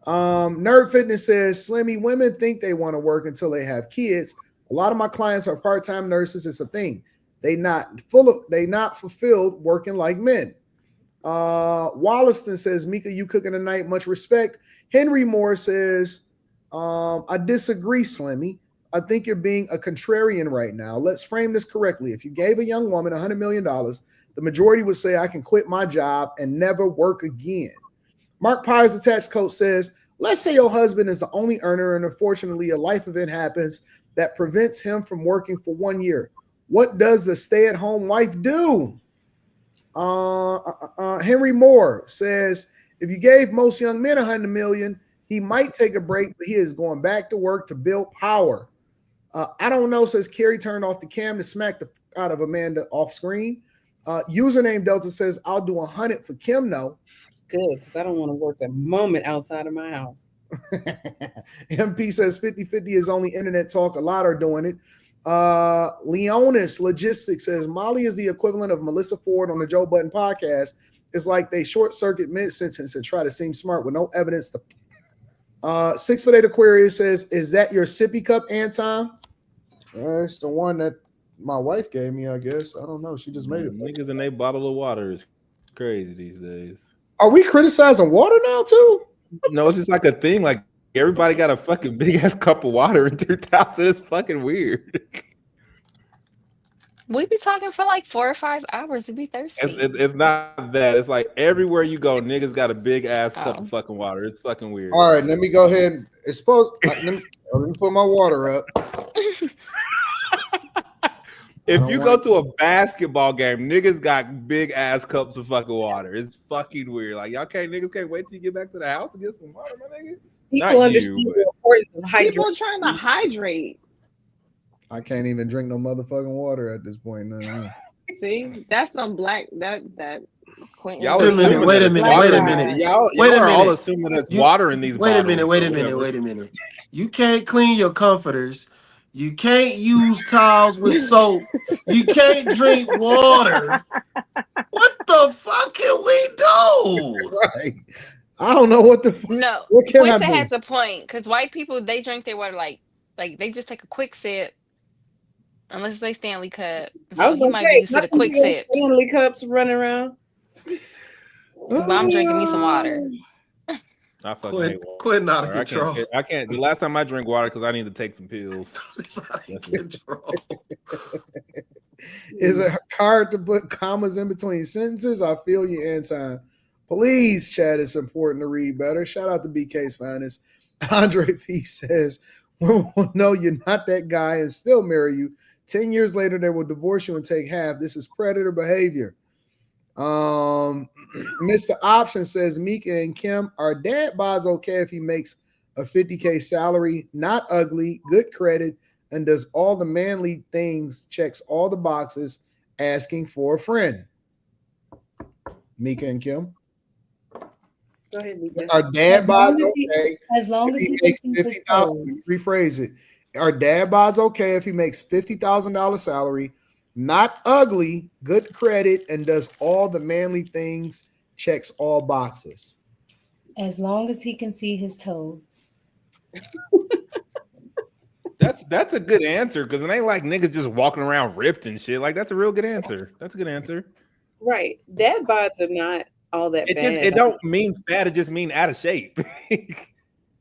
Speaker 4: Nerd Fitness says, Slimmy, women think they want to work until they have kids. A lot of my clients are part-time nurses. It's a thing. They not fulfilled working like men. Wollaston says, Mika, you cooking tonight. Much respect. Henry Moore says, I disagree, Slimmy. I think you're being a contrarian right now. Let's frame this correctly. If you gave a young woman $100 million, the majority would say, I can quit my job and never work again. Mark Pyers, attached coach, says, let's say your husband is the only earner and unfortunately a life event happens that prevents him from working for 1 year. What does the stay-at-home wife do? Henry Moore says, if you gave most young men $100 million, he might take a break, but he is going back to work to build power. I don't know, says Carrie turned off the cam to smack the out of Amanda off screen. Username Delta says, I'll do 100 for Kim, no.
Speaker 9: Good, because I don't want to work a moment outside of my house.
Speaker 4: MP says 50-50 is only internet talk. A lot are doing it. Leonis Logistics says, Molly is the equivalent of Melissa Ford on the Joe Budden podcast. It's like they short circuit mid-sentence and try to seem smart with no evidence. 6 Foot 8 Aquarius says, is that your sippy cup, Anton? It's the one that my wife gave me, I guess. I don't know. She just made it.
Speaker 7: Niggas in a bottle of water is crazy these days.
Speaker 4: Are we criticizing water now, too?
Speaker 7: No, it's just like a thing. Like, everybody got a fucking big-ass cup of water in 3000. It's fucking weird.
Speaker 6: We be talking for like 4 or 5 hours. We be thirsty.
Speaker 7: It's not that. It's like everywhere you go, niggas got a big-ass cup of fucking water. It's fucking weird.
Speaker 4: All right, let me go ahead and let me put my water up.
Speaker 7: If you go to a basketball game, niggas got big ass cups of fucking water. It's fucking weird. Like niggas can't wait till you get back to the house and get some water, my nigga.
Speaker 9: People understand the importance of hydration.
Speaker 3: People trying to hydrate.
Speaker 4: I can't even drink no motherfucking water at this point. No.
Speaker 3: See, that's some black that Quentin.
Speaker 2: Y'all wait a minute.
Speaker 7: Y'all are all assuming there's water in these bottles.
Speaker 2: Wait a minute. You can't clean your comforters. You can't use towels with soap. You can't drink water. What the fuck can we do?
Speaker 4: Right. I don't know what the fuck.
Speaker 6: No,
Speaker 4: what can I do?
Speaker 6: has a point because white people, they drink their water like they just take a quick sip, unless they Stanley cup. So
Speaker 9: I was gonna say,
Speaker 6: just a quick sip.
Speaker 9: Stanley cups running around.
Speaker 6: But I'm drinking me some water.
Speaker 7: I fucking hate water.
Speaker 2: Quitting out of control.
Speaker 7: I can't. The last time I drink water because I need to take some pills.
Speaker 2: It's out of control.
Speaker 4: Is it hard to put commas in between sentences? I feel you, Anton. Please, chat, it's important to read better. Shout out to BK's finest. Andre P says, women will know you're not that guy and still marry you. 10 years later, they will divorce you and take half. This is predator behavior. Mr. Option says, Mika and Kim, are dad bods okay if he makes a 50K salary, not ugly, good credit, and does all the manly things, checks all the boxes, asking for a friend? Mika and Kim?
Speaker 9: Go ahead, Mika.
Speaker 4: Are dad bods okay?
Speaker 5: As long as he
Speaker 4: makes
Speaker 5: makes
Speaker 4: $50,000, rephrase it. Are dad bods okay if he makes $50,000 salary, not ugly, good credit, and does all the manly things, checks all boxes?
Speaker 5: As long as he can see his toes.
Speaker 7: That's a good answer because it ain't like niggas just walking around ripped and shit. Like that's a real good answer. That's a good answer.
Speaker 9: Right. Dad bods are not all that bad.
Speaker 7: It don't mean fat, it just mean out of shape.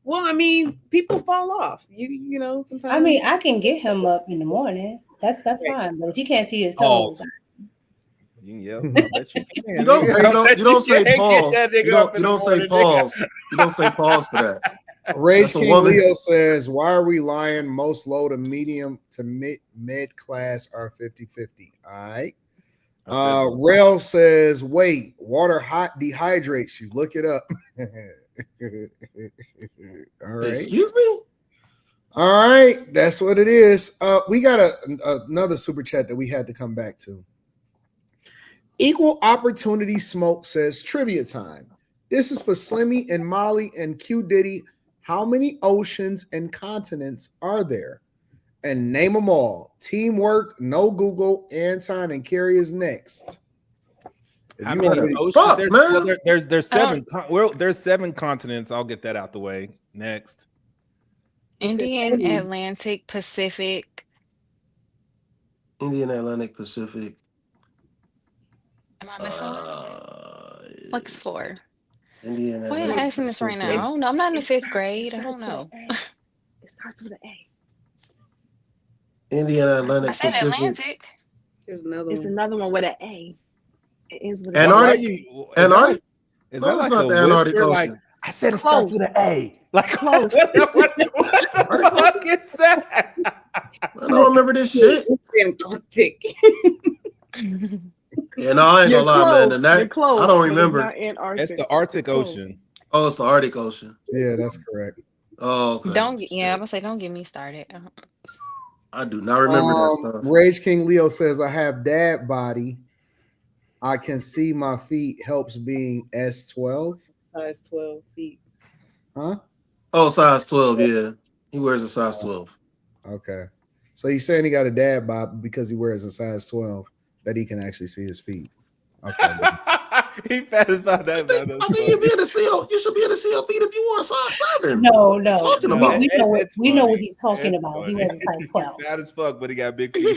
Speaker 9: Well, I mean, people fall off. You know, sometimes.
Speaker 5: I mean, I can get him up in the morning. That's
Speaker 9: Right.
Speaker 5: fine. But if he can't see his toes,
Speaker 7: You can yell. I bet you can.
Speaker 2: You don't say
Speaker 7: Get
Speaker 2: pause.
Speaker 7: that
Speaker 2: You
Speaker 7: nigga up in
Speaker 2: don't
Speaker 7: the
Speaker 2: say
Speaker 7: morning,
Speaker 2: pause. You don't say pause for that.
Speaker 4: Rage
Speaker 2: That's a
Speaker 4: King
Speaker 2: woman.
Speaker 4: Leo says, why are we lying? Most low to medium to mid class are 50-50. All right. Rail says, wait, water hot dehydrates you. Look it up. All right.
Speaker 2: Excuse me?
Speaker 4: All right. That's what it is. We got another super chat that we had to come back to. Equal Opportunity Smoke says, trivia time. This is for Slimmy and Molly and Q Diddy. How many oceans and continents are there? And name them all. Teamwork, no Google. Anton and Carrie is next.
Speaker 7: How many oceans?
Speaker 2: Fuck,
Speaker 7: There's,
Speaker 2: man.
Speaker 7: well, there's seven. There's 7 continents. I'll get that out the way. Next.
Speaker 6: Indian, Atlantic, Pacific.
Speaker 2: Indian, Atlantic, Pacific.
Speaker 6: Am I missing one? Flex 4.
Speaker 2: Indian,
Speaker 6: Why are you
Speaker 2: Atlantic,
Speaker 6: asking this right now? I
Speaker 2: Pacific.
Speaker 6: don't know. I'm not in the
Speaker 3: It
Speaker 6: 5th
Speaker 3: start-
Speaker 6: grade.
Speaker 3: it
Speaker 6: I don't
Speaker 3: starts
Speaker 6: know.
Speaker 3: with an A. It starts with an A.
Speaker 2: Indian,
Speaker 6: I
Speaker 2: Atlantic,
Speaker 6: said
Speaker 2: Pacific.
Speaker 6: Atlantic.
Speaker 9: There's another
Speaker 3: It's
Speaker 9: one.
Speaker 3: another one with an A. It ends with
Speaker 2: And
Speaker 3: an A.
Speaker 2: Antarctic? Antarctic?
Speaker 7: Is
Speaker 2: No,
Speaker 7: that
Speaker 2: it's
Speaker 7: like
Speaker 2: not
Speaker 7: a
Speaker 2: the Antarctic
Speaker 7: whisper?
Speaker 2: Ocean.
Speaker 7: Like I said, it starts
Speaker 3: Close.
Speaker 7: with an A. Like
Speaker 3: Close.
Speaker 7: what the fuck is that?
Speaker 2: I don't remember this shit.
Speaker 9: It's Antarctic.
Speaker 2: Yeah, no, I ain't
Speaker 3: You're
Speaker 2: gonna lie,
Speaker 3: close.
Speaker 2: man. That
Speaker 3: You're close.
Speaker 2: I don't
Speaker 3: but
Speaker 2: remember.
Speaker 3: It's not Antarctic.
Speaker 7: It's the Arctic
Speaker 3: It's close.
Speaker 7: Ocean.
Speaker 2: Oh, it's the Arctic Ocean.
Speaker 4: Yeah, that's correct.
Speaker 2: Oh, okay.
Speaker 6: I'm
Speaker 2: Shit.
Speaker 6: gonna say, don't get me started.
Speaker 2: I do not remember that stuff.
Speaker 4: Rage King Leo says, I have dad body. I can see my feet. Helps being S12.
Speaker 9: Size 12 feet.
Speaker 4: Huh?
Speaker 2: Oh, size 12, yeah. He wears a size 12.
Speaker 4: Okay. So he's saying he got a dad bod because he wears a size 12 that he can actually see his feet. Okay.
Speaker 7: He fat as about that.
Speaker 2: I think you'd be able to see you should be able to see your feet if you wore a size 7.
Speaker 5: No.
Speaker 2: What you talking about?
Speaker 5: We know what he's talking about. He wears a size 12.
Speaker 7: Fat as fuck, but he got big feet.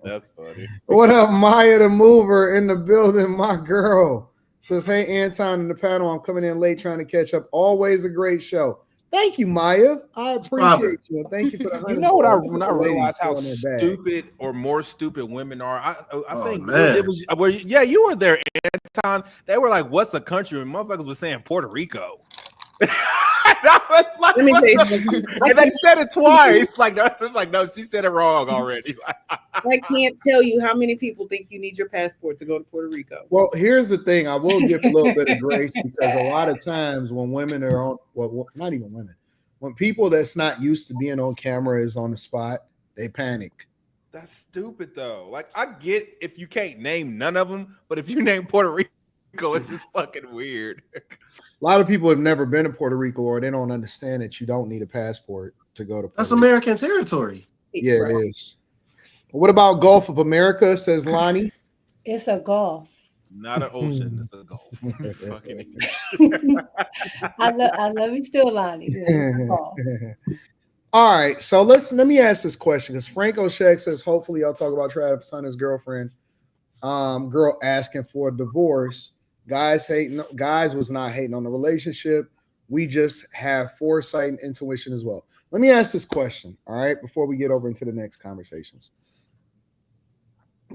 Speaker 7: That's funny.
Speaker 4: What up, Maya the Mover in the building? My girl says, hey, Anton in the panel. I'm coming in late trying to catch up. Always a great show. Thank you, Maya. I appreciate you. And thank you for the
Speaker 7: You know what? When I
Speaker 4: ladies
Speaker 7: realized how
Speaker 4: throwing their bag.
Speaker 7: stupid or more stupid women are, I think
Speaker 2: man.
Speaker 7: it was where you were there, Anton. They were like, "What's a country?" And motherfuckers was saying Puerto Rico. I was like,
Speaker 9: Let me tell you
Speaker 7: what
Speaker 9: something.
Speaker 7: the- and they said it twice. Like that's just like, no, she said it wrong already.
Speaker 9: I can't tell you how many people think you need your passport to go to Puerto Rico.
Speaker 4: Well, here's the thing. I will give a little bit of grace because a lot of times when women are on, well, not even women, when people that's not used to being on camera is on the spot, they panic.
Speaker 7: That's stupid though. Like I get if you can't name none of them, but if you name Puerto Rico, it's just fucking weird.
Speaker 4: A lot of people have never been to Puerto Rico or they don't understand that you don't need a passport to go to Puerto
Speaker 2: That's
Speaker 4: Rico.
Speaker 2: American territory.
Speaker 4: Yeah,
Speaker 9: Right.
Speaker 4: it is. What about Gulf of America, says Lonnie?
Speaker 5: It's a golf.
Speaker 7: Not an ocean, it's a Gulf. Fucking
Speaker 5: I love you still, Lonnie. Yeah, it's a golf.
Speaker 4: All right, so let me ask this question because Franco Shaq says hopefully y'all talk about Travis Hunter's girlfriend, girl asking for a divorce. Guys was not hating on the relationship. We just have foresight and intuition as well. Let me ask this question, all right, before we get over into the next conversations.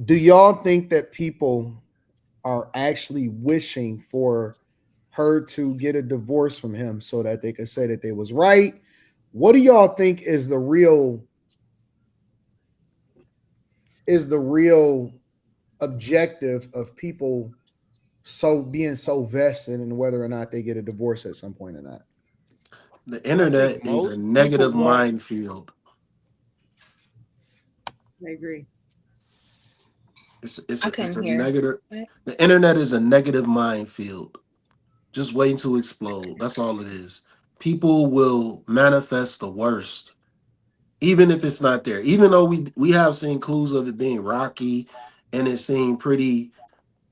Speaker 4: Do y'all think that people are actually wishing for her to get a divorce from him so that they could say that they was right? What do y'all think is the real objective of people so being so vested in whether or not they get a divorce at some point or not?
Speaker 2: The
Speaker 7: I think
Speaker 2: internet is a
Speaker 7: most people
Speaker 2: negative
Speaker 7: want.
Speaker 2: minefield.
Speaker 9: I agree.
Speaker 2: It's
Speaker 6: I
Speaker 2: a, it's
Speaker 6: couldn't
Speaker 2: a
Speaker 6: hear.
Speaker 2: negative.
Speaker 6: What?
Speaker 2: The internet is a negative minefield, just waiting to explode. That's all it is. People will manifest the worst, even if it's not there. Even though we have seen clues of it being rocky, and it seemed pretty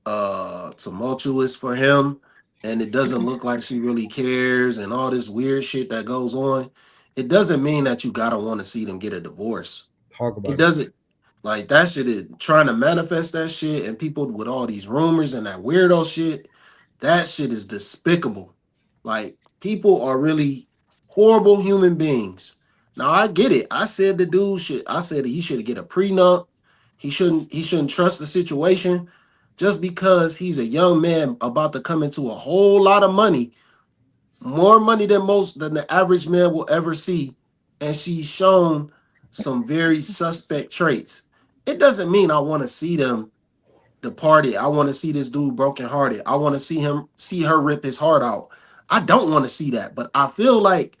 Speaker 2: tumultuous for him, and it doesn't look like she really cares, and all this weird shit that goes on. It doesn't mean that you gotta want to see them get a divorce.
Speaker 4: Talk
Speaker 2: It
Speaker 4: about it.
Speaker 2: doesn't. Like that shit is trying to manifest that shit, and people with all these rumors and that weirdo shit, that shit is despicable. Like people are really horrible human beings. Now I get it. I said the dude should. I said he should get a prenup. He shouldn't trust the situation just because he's a young man about to come into a whole lot of money, more money than the average man will ever see, and she's shown some very suspect traits. It doesn't mean I want to see them departed. I want to see this dude brokenhearted. I want to see her rip his heart out. I don't want to see that, but I feel like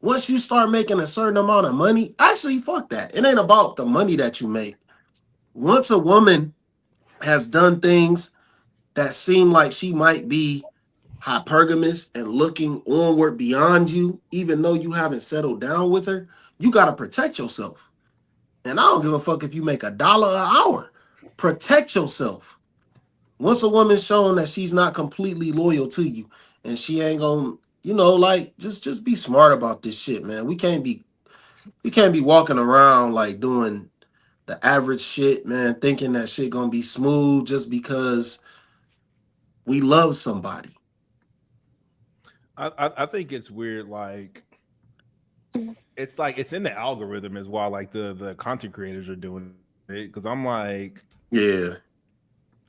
Speaker 2: once you start making a certain amount of money, actually fuck that. It ain't about the money that you make. Once a woman has done things that seem like she might be hypergamous and looking onward beyond you, even though you haven't settled down with her, you got to protect yourself. And I don't give a fuck if you make $1 an hour. Protect yourself. Once a woman's shown that she's not completely loyal to you and she ain't gonna, like just be smart about this shit, man. We can't be walking around like doing the average shit, man, thinking that shit gonna be smooth just because we love somebody.
Speaker 7: I think it's weird. Like it's in the algorithm as well. Like the content creators are doing it because I'm like,
Speaker 2: Yeah.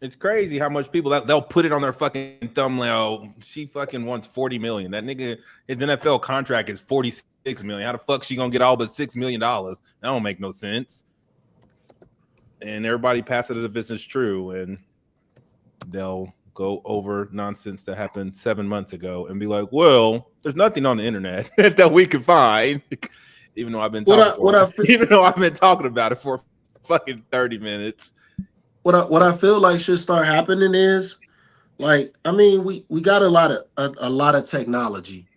Speaker 7: it's crazy how much people they'll put it on their fucking thumbnail. She fucking wants 40 million. That nigga, his NFL contract is 46 million. How the fuck she gonna get all but $6 million? That don't make no sense. And everybody pass it as if it's true, and they'll go over nonsense that happened 7 months ago and be like, "Well, there's nothing on the internet that we can find," even though I've been even though I've been talking about it for fucking 30 minutes.
Speaker 2: What I feel like should start happening is like, I mean, we got a lot of technology.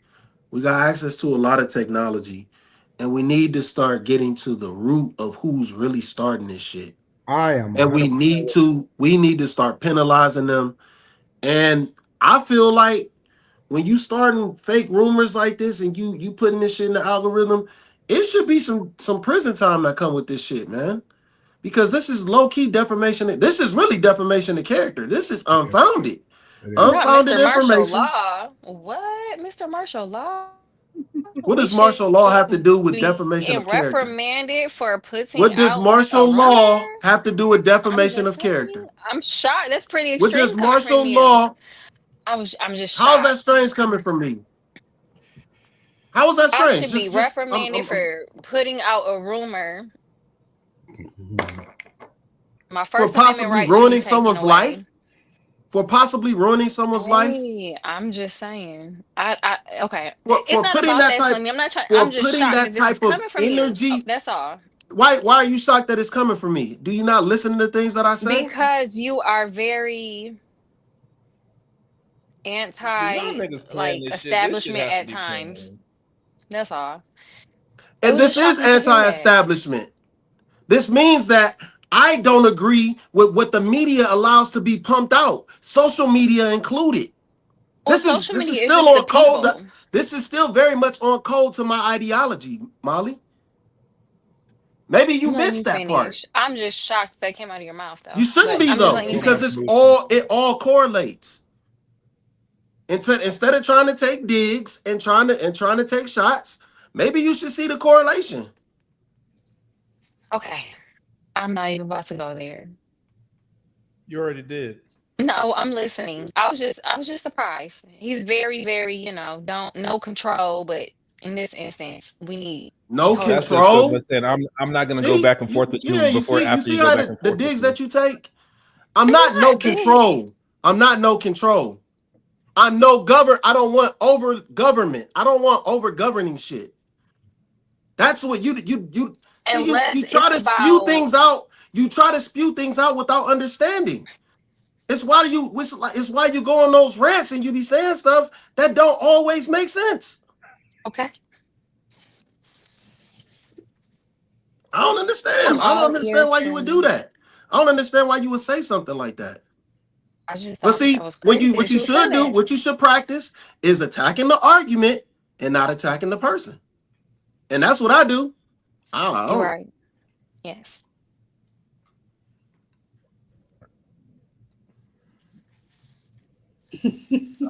Speaker 2: We got access to a lot of technology, and we need to start getting to the root of who's really starting this shit.
Speaker 4: I am
Speaker 2: And we
Speaker 4: 100%.
Speaker 2: need to start penalizing them. And I feel like when you starting fake rumors like this and you putting this shit in the algorithm, it should be some prison time that come with this shit, man. Because this is low key defamation. This is really defamation of character. This is unfounded,
Speaker 4: It is.
Speaker 6: Not
Speaker 2: unfounded
Speaker 6: Mr. Martial
Speaker 2: information.
Speaker 6: Law. What? Mr. Martial Law?
Speaker 2: What
Speaker 6: We
Speaker 2: does
Speaker 6: should
Speaker 2: martial law have to do with
Speaker 6: be
Speaker 2: defamation of character?
Speaker 6: reprimanded for putting
Speaker 2: What does
Speaker 6: out a
Speaker 2: martial
Speaker 6: rumor?
Speaker 2: law have to do with
Speaker 6: I'm
Speaker 2: defamation
Speaker 6: just
Speaker 2: of
Speaker 6: saying.
Speaker 2: character?
Speaker 6: I'm shocked. That's pretty
Speaker 2: What does
Speaker 6: extreme coming from
Speaker 2: martial
Speaker 6: you.
Speaker 2: law?
Speaker 6: I'm just
Speaker 2: How's that
Speaker 6: shocked.
Speaker 2: strange coming from me? How is that
Speaker 6: I
Speaker 2: strange?
Speaker 6: should be reprimanded for putting out a rumor. My
Speaker 2: For
Speaker 6: First Amendment
Speaker 2: possibly
Speaker 6: right should be
Speaker 2: ruining
Speaker 6: taken
Speaker 2: someone's life.
Speaker 6: away.
Speaker 2: For possibly ruining someone's life.
Speaker 6: Hey, I'm just saying. I okay.
Speaker 2: For,
Speaker 6: It's
Speaker 2: for
Speaker 6: not
Speaker 2: putting
Speaker 6: about
Speaker 2: that
Speaker 6: that,
Speaker 2: type.
Speaker 6: Slimmy. I'm not trying.
Speaker 2: For
Speaker 6: I'm just
Speaker 2: putting
Speaker 6: shocked
Speaker 2: that
Speaker 6: that this is
Speaker 2: type of
Speaker 6: coming from you.
Speaker 2: energy.
Speaker 6: That's all.
Speaker 2: Why are you shocked that it's coming from me? Do you not listen to the things that I say?
Speaker 6: Because you are very
Speaker 7: Do y'all
Speaker 6: anti
Speaker 7: niggas playing
Speaker 6: like
Speaker 7: this shit? This shit
Speaker 6: establishment
Speaker 7: has to
Speaker 6: at
Speaker 7: be
Speaker 6: times.
Speaker 7: playing.
Speaker 6: That's all. It
Speaker 2: And
Speaker 6: was
Speaker 2: this
Speaker 6: just
Speaker 2: is
Speaker 6: shocking to hear that.
Speaker 2: anti-establishment. This means that I don't agree with what the media allows to be pumped out, social media included.
Speaker 6: Well,
Speaker 2: This
Speaker 6: social
Speaker 2: this is
Speaker 6: media is
Speaker 2: still
Speaker 6: just the
Speaker 2: on code.
Speaker 6: people.
Speaker 2: This is still very much on code to my ideology, Molly. Maybe you
Speaker 6: Let me
Speaker 2: missed that part.
Speaker 6: finish. I'm just shocked that came out of your mouth
Speaker 2: You
Speaker 6: though.
Speaker 2: shouldn't
Speaker 6: But
Speaker 2: be
Speaker 6: I'm just
Speaker 2: though,
Speaker 6: letting you
Speaker 4: Well,
Speaker 2: because
Speaker 6: finish.
Speaker 2: it all correlates. Instead of trying to take digs and trying to take shots, maybe you should see the correlation.
Speaker 6: Okay. I'm not even about to go there.
Speaker 7: You already did.
Speaker 6: No, I'm listening. I was just surprised. He's very, very, don't no control, but in this instance, we need
Speaker 2: No
Speaker 6: total
Speaker 7: That's the equivalent
Speaker 2: control.
Speaker 7: of saying I'm not gonna go
Speaker 2: See,
Speaker 7: back and forth with you
Speaker 2: you
Speaker 7: before
Speaker 2: see
Speaker 7: after you go
Speaker 2: how
Speaker 7: back and
Speaker 2: the
Speaker 7: forth with
Speaker 2: digs
Speaker 7: me.
Speaker 2: that you take. I'm
Speaker 6: It's
Speaker 2: not no
Speaker 6: not big.
Speaker 2: control. I'm not no control. I'm no govern. I don't want over government. I don't want over governing shit. That's what you see.
Speaker 6: Unless
Speaker 2: You try
Speaker 6: it's
Speaker 2: to spew
Speaker 6: about
Speaker 2: things out. You try to spew things out without understanding. It's why you go on those rants and you be saying stuff that don't always make sense.
Speaker 6: okay.
Speaker 2: I don't understand.
Speaker 6: I'm
Speaker 2: I don't
Speaker 6: all
Speaker 2: understand
Speaker 6: ears
Speaker 2: why you would do
Speaker 6: to
Speaker 2: that. I don't understand why you would say something like that.
Speaker 6: I just
Speaker 2: But
Speaker 6: thought that
Speaker 2: see,
Speaker 6: was
Speaker 2: when you
Speaker 6: crazy
Speaker 2: what
Speaker 6: that
Speaker 2: you
Speaker 6: you would say
Speaker 2: should do,
Speaker 6: that.
Speaker 2: what you should practice is attacking the argument and not attacking the person. And that's what I do. I
Speaker 6: You're
Speaker 2: don't.
Speaker 6: right. Yes.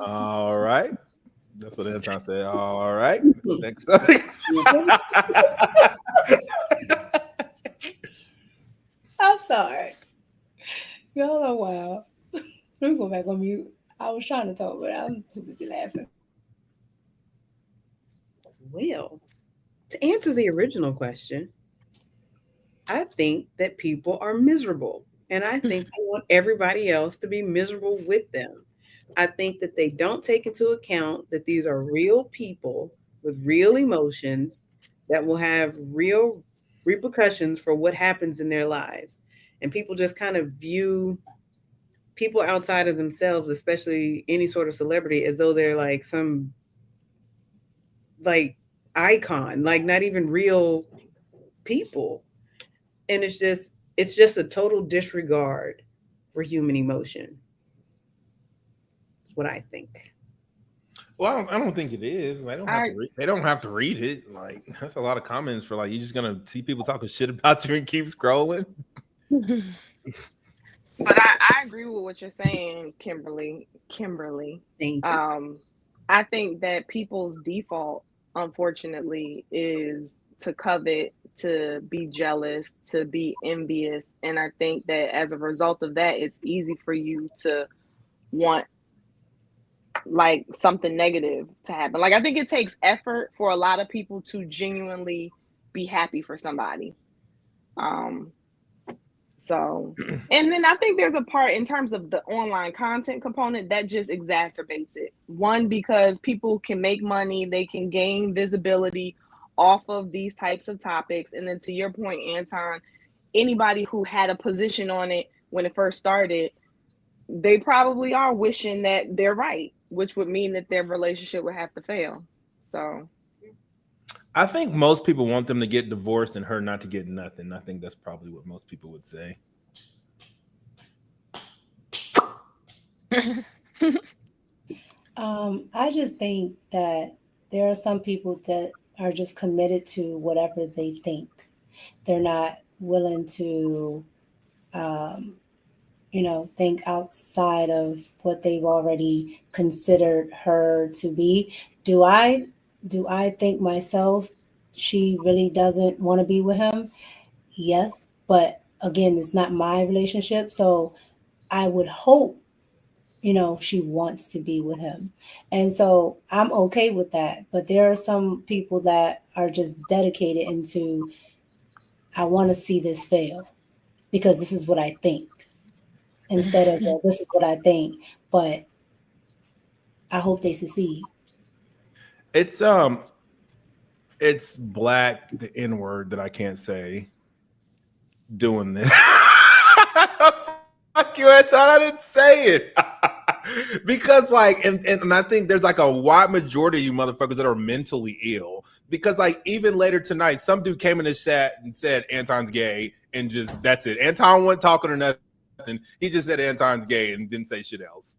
Speaker 7: All right. That's what Anton said. All right. Next up.
Speaker 5: I'm sorry. Y'all are wild. Let me go back on mute. I was trying to talk, but I'm too busy laughing.
Speaker 9: Well, to answer the original question, I think that people are miserable. And I think they want everybody else to be miserable with them. I think that they don't take into account that these are real people with real emotions that will have real repercussions for what happens in their lives. And people just kind of view people outside of themselves, especially any sort of celebrity, as though they're like some like icon, like not even real people. And it's just a total disregard for human emotion. That's what I think.
Speaker 7: Well, I don't think it is. They don't have
Speaker 3: I
Speaker 7: to read. They don't have to read it. Like that's a lot of comments for like you just gonna see people talking shit about you and keep scrolling.
Speaker 3: But I agree with what you're saying, Kimberly.
Speaker 9: Thank you.
Speaker 3: Um, I think that people's default, unfortunately, is to covet, to be jealous, to be envious. And I think that as a result of that, it's easy for you to want like something negative to happen. Like I think it takes effort for a lot of people to genuinely be happy for somebody. Um, So, and then I think there's a part in terms of the online content component that just exacerbates it. One, because people can make money, they can gain visibility off of these types of topics. And then to your point, Anton, anybody who had a position on it when it first started, they probably are wishing that they're right, which would mean that their relationship would have to fail. So,
Speaker 7: I think most people want them to get divorced and her not to get nothing. I think that's probably what most people would say.
Speaker 5: I just think that there are some people that are just committed to whatever they think. They're not willing to, think outside of what they've already considered her to be. Do I think myself she really doesn't want to be with him? Yes, but again, it's not my relationship, so I would hope she wants to be with him. And so I'm okay with that. But there are some people that are just dedicated into, I want to see this fail because this is what I think, instead of, well, this is what I think, but I hope they succeed.
Speaker 7: It's black, the N word that I can't say, doing this. Fuck you, Anton. I didn't say it. Because like and I think there's like a wide majority of you motherfuckers that are mentally ill. Because like even later tonight, some dude came in the chat and said Anton's gay and just that's it. Anton wasn't talking or nothing. He just said Anton's gay and didn't say shit else.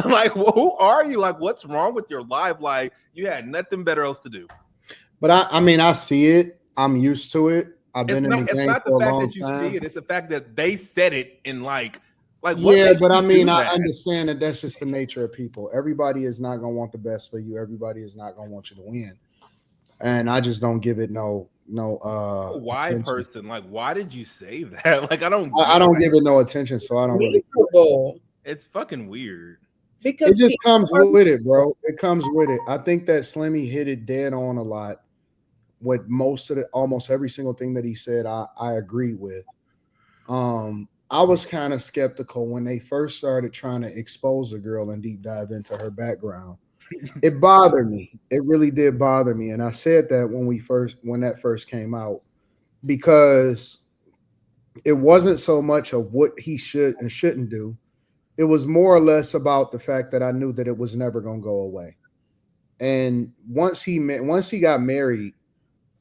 Speaker 7: Like, well, who are you? Like, what's wrong with your life? Like, you had nothing better else to do.
Speaker 4: But I mean, I see it. I'm used to it. I've been in the
Speaker 7: It's
Speaker 4: game
Speaker 7: not the
Speaker 4: for a
Speaker 7: fact
Speaker 4: long
Speaker 7: that you
Speaker 4: time.
Speaker 7: see it. It's the fact that they said it in like Like, what
Speaker 4: Yeah,
Speaker 7: makes
Speaker 4: but I
Speaker 7: you
Speaker 4: mean,
Speaker 7: do
Speaker 4: I
Speaker 7: that?
Speaker 4: understand that that's just the nature of people. Everybody is not gonna want the best for you. Everybody is not gonna want you to win, and I just don't give it no
Speaker 7: Why
Speaker 4: attention.
Speaker 7: person? Like, why did you say that? Like, I don't
Speaker 4: I
Speaker 7: get.
Speaker 4: don't give it no attention, so I don't really.
Speaker 9: Miserable.
Speaker 7: It's fucking weird.
Speaker 4: It
Speaker 9: Because
Speaker 4: just comes
Speaker 9: people are
Speaker 4: with it, bro. It comes with it. I think that Slimmy hit it dead on a lot. With most of the, almost every single thing that he said, I agree with. I was kind of skeptical when they first started trying to expose the girl and deep dive into her background. It bothered me. It really did bother me, and I said that when that first came out, because it wasn't so much of what he should and shouldn't do. It was more or less about the fact that I knew that it was never going to go away. And once he got married,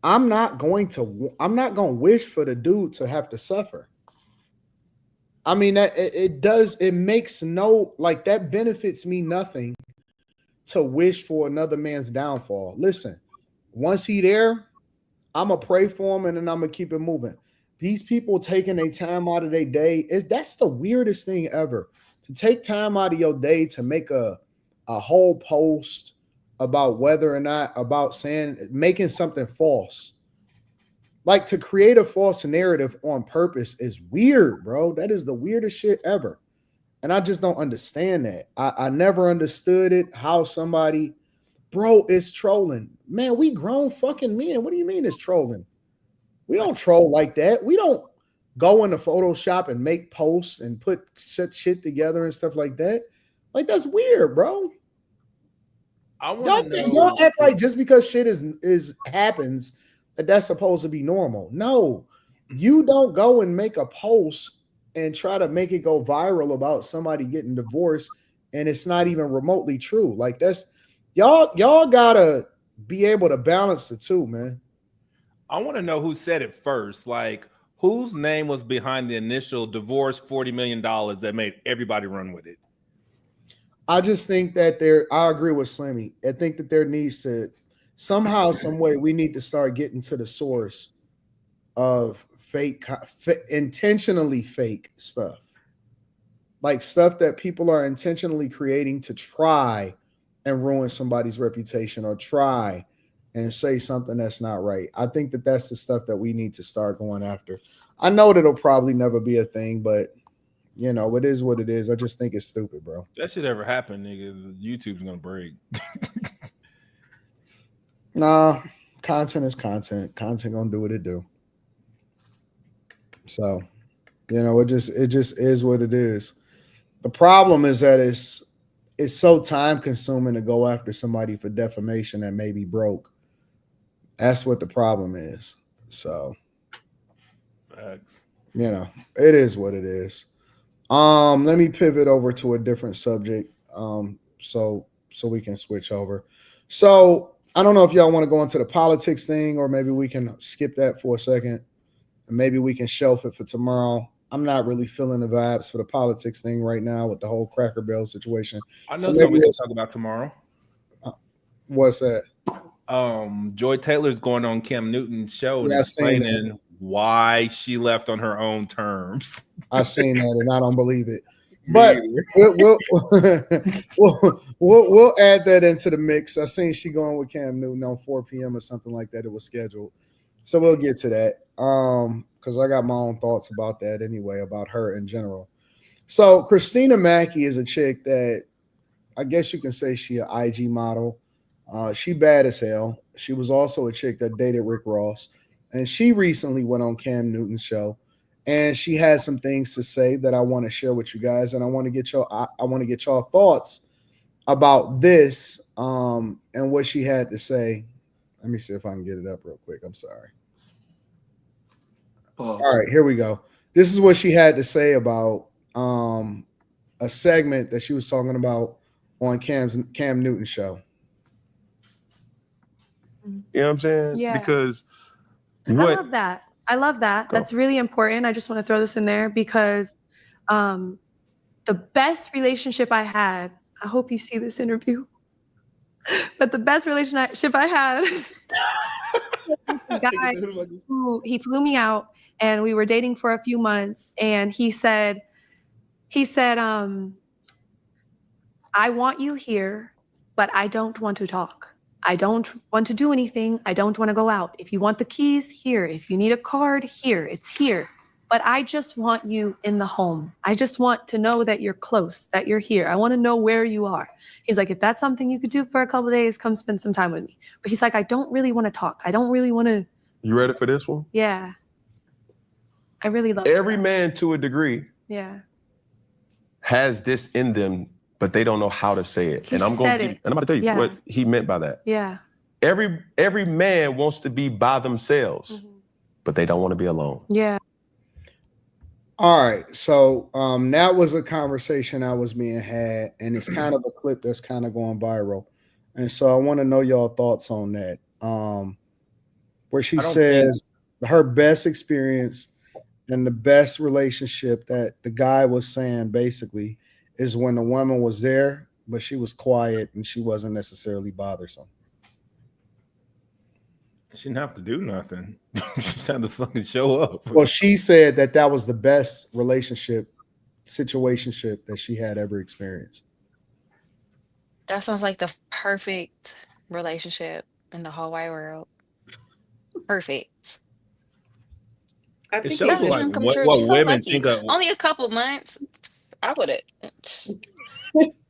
Speaker 4: I'm not going to wish for the dude to have to suffer. I mean, that it makes no, like, that benefits me nothing to wish for another man's downfall. Listen, once he there, I'm gonna pray for him and then I'm gonna keep it moving. These people taking their time out of their day, that's the weirdest thing ever. To take time out of your day to make a whole post about whether or not about saying making something false. Like, to create a false narrative on purpose is weird, bro. That is the weirdest shit ever. And I just don't understand that. I never understood it. How somebody, bro, is trolling. Man, we grown fucking men. What do you mean it's trolling? We don't troll like that. We don't go into Photoshop and make posts and put shit together and stuff like that. Like, that's weird, bro.
Speaker 7: I want to know.
Speaker 4: Y'all act like just because shit is happens that's supposed to be normal. No, you don't go and make a post and try to make it go viral about somebody getting divorced and it's not even remotely true. Like, that's y'all gotta be able to balance the two, man.
Speaker 7: I want to know who said it first. Like, whose name was behind the initial divorce $40 million that made everybody run with it?
Speaker 4: I just think that I agree with Slimmy. I think that there needs to somehow, some way, we need to start getting to the source of intentionally fake stuff. Like, stuff that people are intentionally creating to try and ruin somebody's reputation or try and say something that's not right. I think that that's the stuff that we need to start going after. I know that it'll probably never be a thing, but you know, it is what it is. I just think it's stupid, bro.
Speaker 7: That shit ever happen, nigga, YouTube's gonna break.
Speaker 4: Nah, content is content. Content gonna do what it do. So, you know, it just is what it is. The problem is that it's so time consuming to go after somebody for defamation that may be broke. That's what the problem is. So,
Speaker 7: Facts.
Speaker 4: you know, it is what it is. Let me pivot over to a different subject. So we can switch over. So I don't know if y'all want to go into the politics thing, or maybe we can skip that for a second, and maybe we can shelf it for tomorrow. I'm not really feeling the vibes for the politics thing right now with the whole Cracker Barrel situation.
Speaker 7: I know
Speaker 4: So
Speaker 7: something
Speaker 4: maybe
Speaker 7: we can talk about tomorrow.
Speaker 4: What's that?
Speaker 7: Joy Taylor's going on Cam Newton's show and
Speaker 4: Yeah, I seen
Speaker 7: explaining why she left on her own terms.
Speaker 4: I seen that and I don't believe it.
Speaker 7: Me
Speaker 4: But
Speaker 7: either.
Speaker 4: we'll add that into the mix. I seen she going with Cam Newton on 4 p.m. or something like that. It was scheduled. So we'll get to that. Because I got my own thoughts about that anyway, about her in general. So Christina Mackey is a chick that I guess you can say she an IG model. She bad as hell. She was also a chick that dated Rick Ross. And she recently went on Cam Newton's show. And she had some things to say that I want to share with you guys. And I want to get y'all thoughts about this and what she had to say. Let me see if I can get it up real quick. I'm sorry. All right, here we go. This is what she had to say about a segment that she was talking about on Cam Newton show.
Speaker 10: You know what I'm saying?
Speaker 11: Yeah.
Speaker 10: Because
Speaker 11: I love that. I love that.
Speaker 10: Go.
Speaker 11: That's really important. I just want to throw this in there because the best relationship I had, I hope you see this interview, but the best relationship I had, a guy who he flew me out and we were dating for a few months and he said, He said, I want you here, but I don't want to talk. I don't want to do anything. I don't want to go out. If you want the keys, here. If you need a card, here. It's here. But I just want you in the home. I just want to know that you're close, that you're here. I want to know where you are. He's like, if that's something you could do for a couple of days, come spend some time with me. But he's like, I don't really want to talk. I don't really want to.
Speaker 10: You ready for this one?
Speaker 11: Yeah. I really love
Speaker 10: Every
Speaker 11: that.
Speaker 10: man to a degree has this in them, but they don't know how to say it. And I'm about to tell you what he meant by that.
Speaker 11: Yeah.
Speaker 10: Every man wants to be by themselves, but they don't want to be alone.
Speaker 11: Yeah.
Speaker 4: All right. So that was a conversation that was being had, and it's kind of a clip that's kind of going viral. And so I want to know y'all thoughts on that. Where she says her best experience and the best relationship that the guy was saying basically is when the woman was there, but she was quiet and she wasn't necessarily bothersome.
Speaker 7: She didn't have to do nothing. She just had to fucking show up.
Speaker 4: Well, she said that was the best situationship that she had ever experienced.
Speaker 6: That sounds like the perfect relationship in the whole wide world. Perfect.
Speaker 9: I think
Speaker 7: it shows like what women think of.
Speaker 6: Only a couple months, I would have.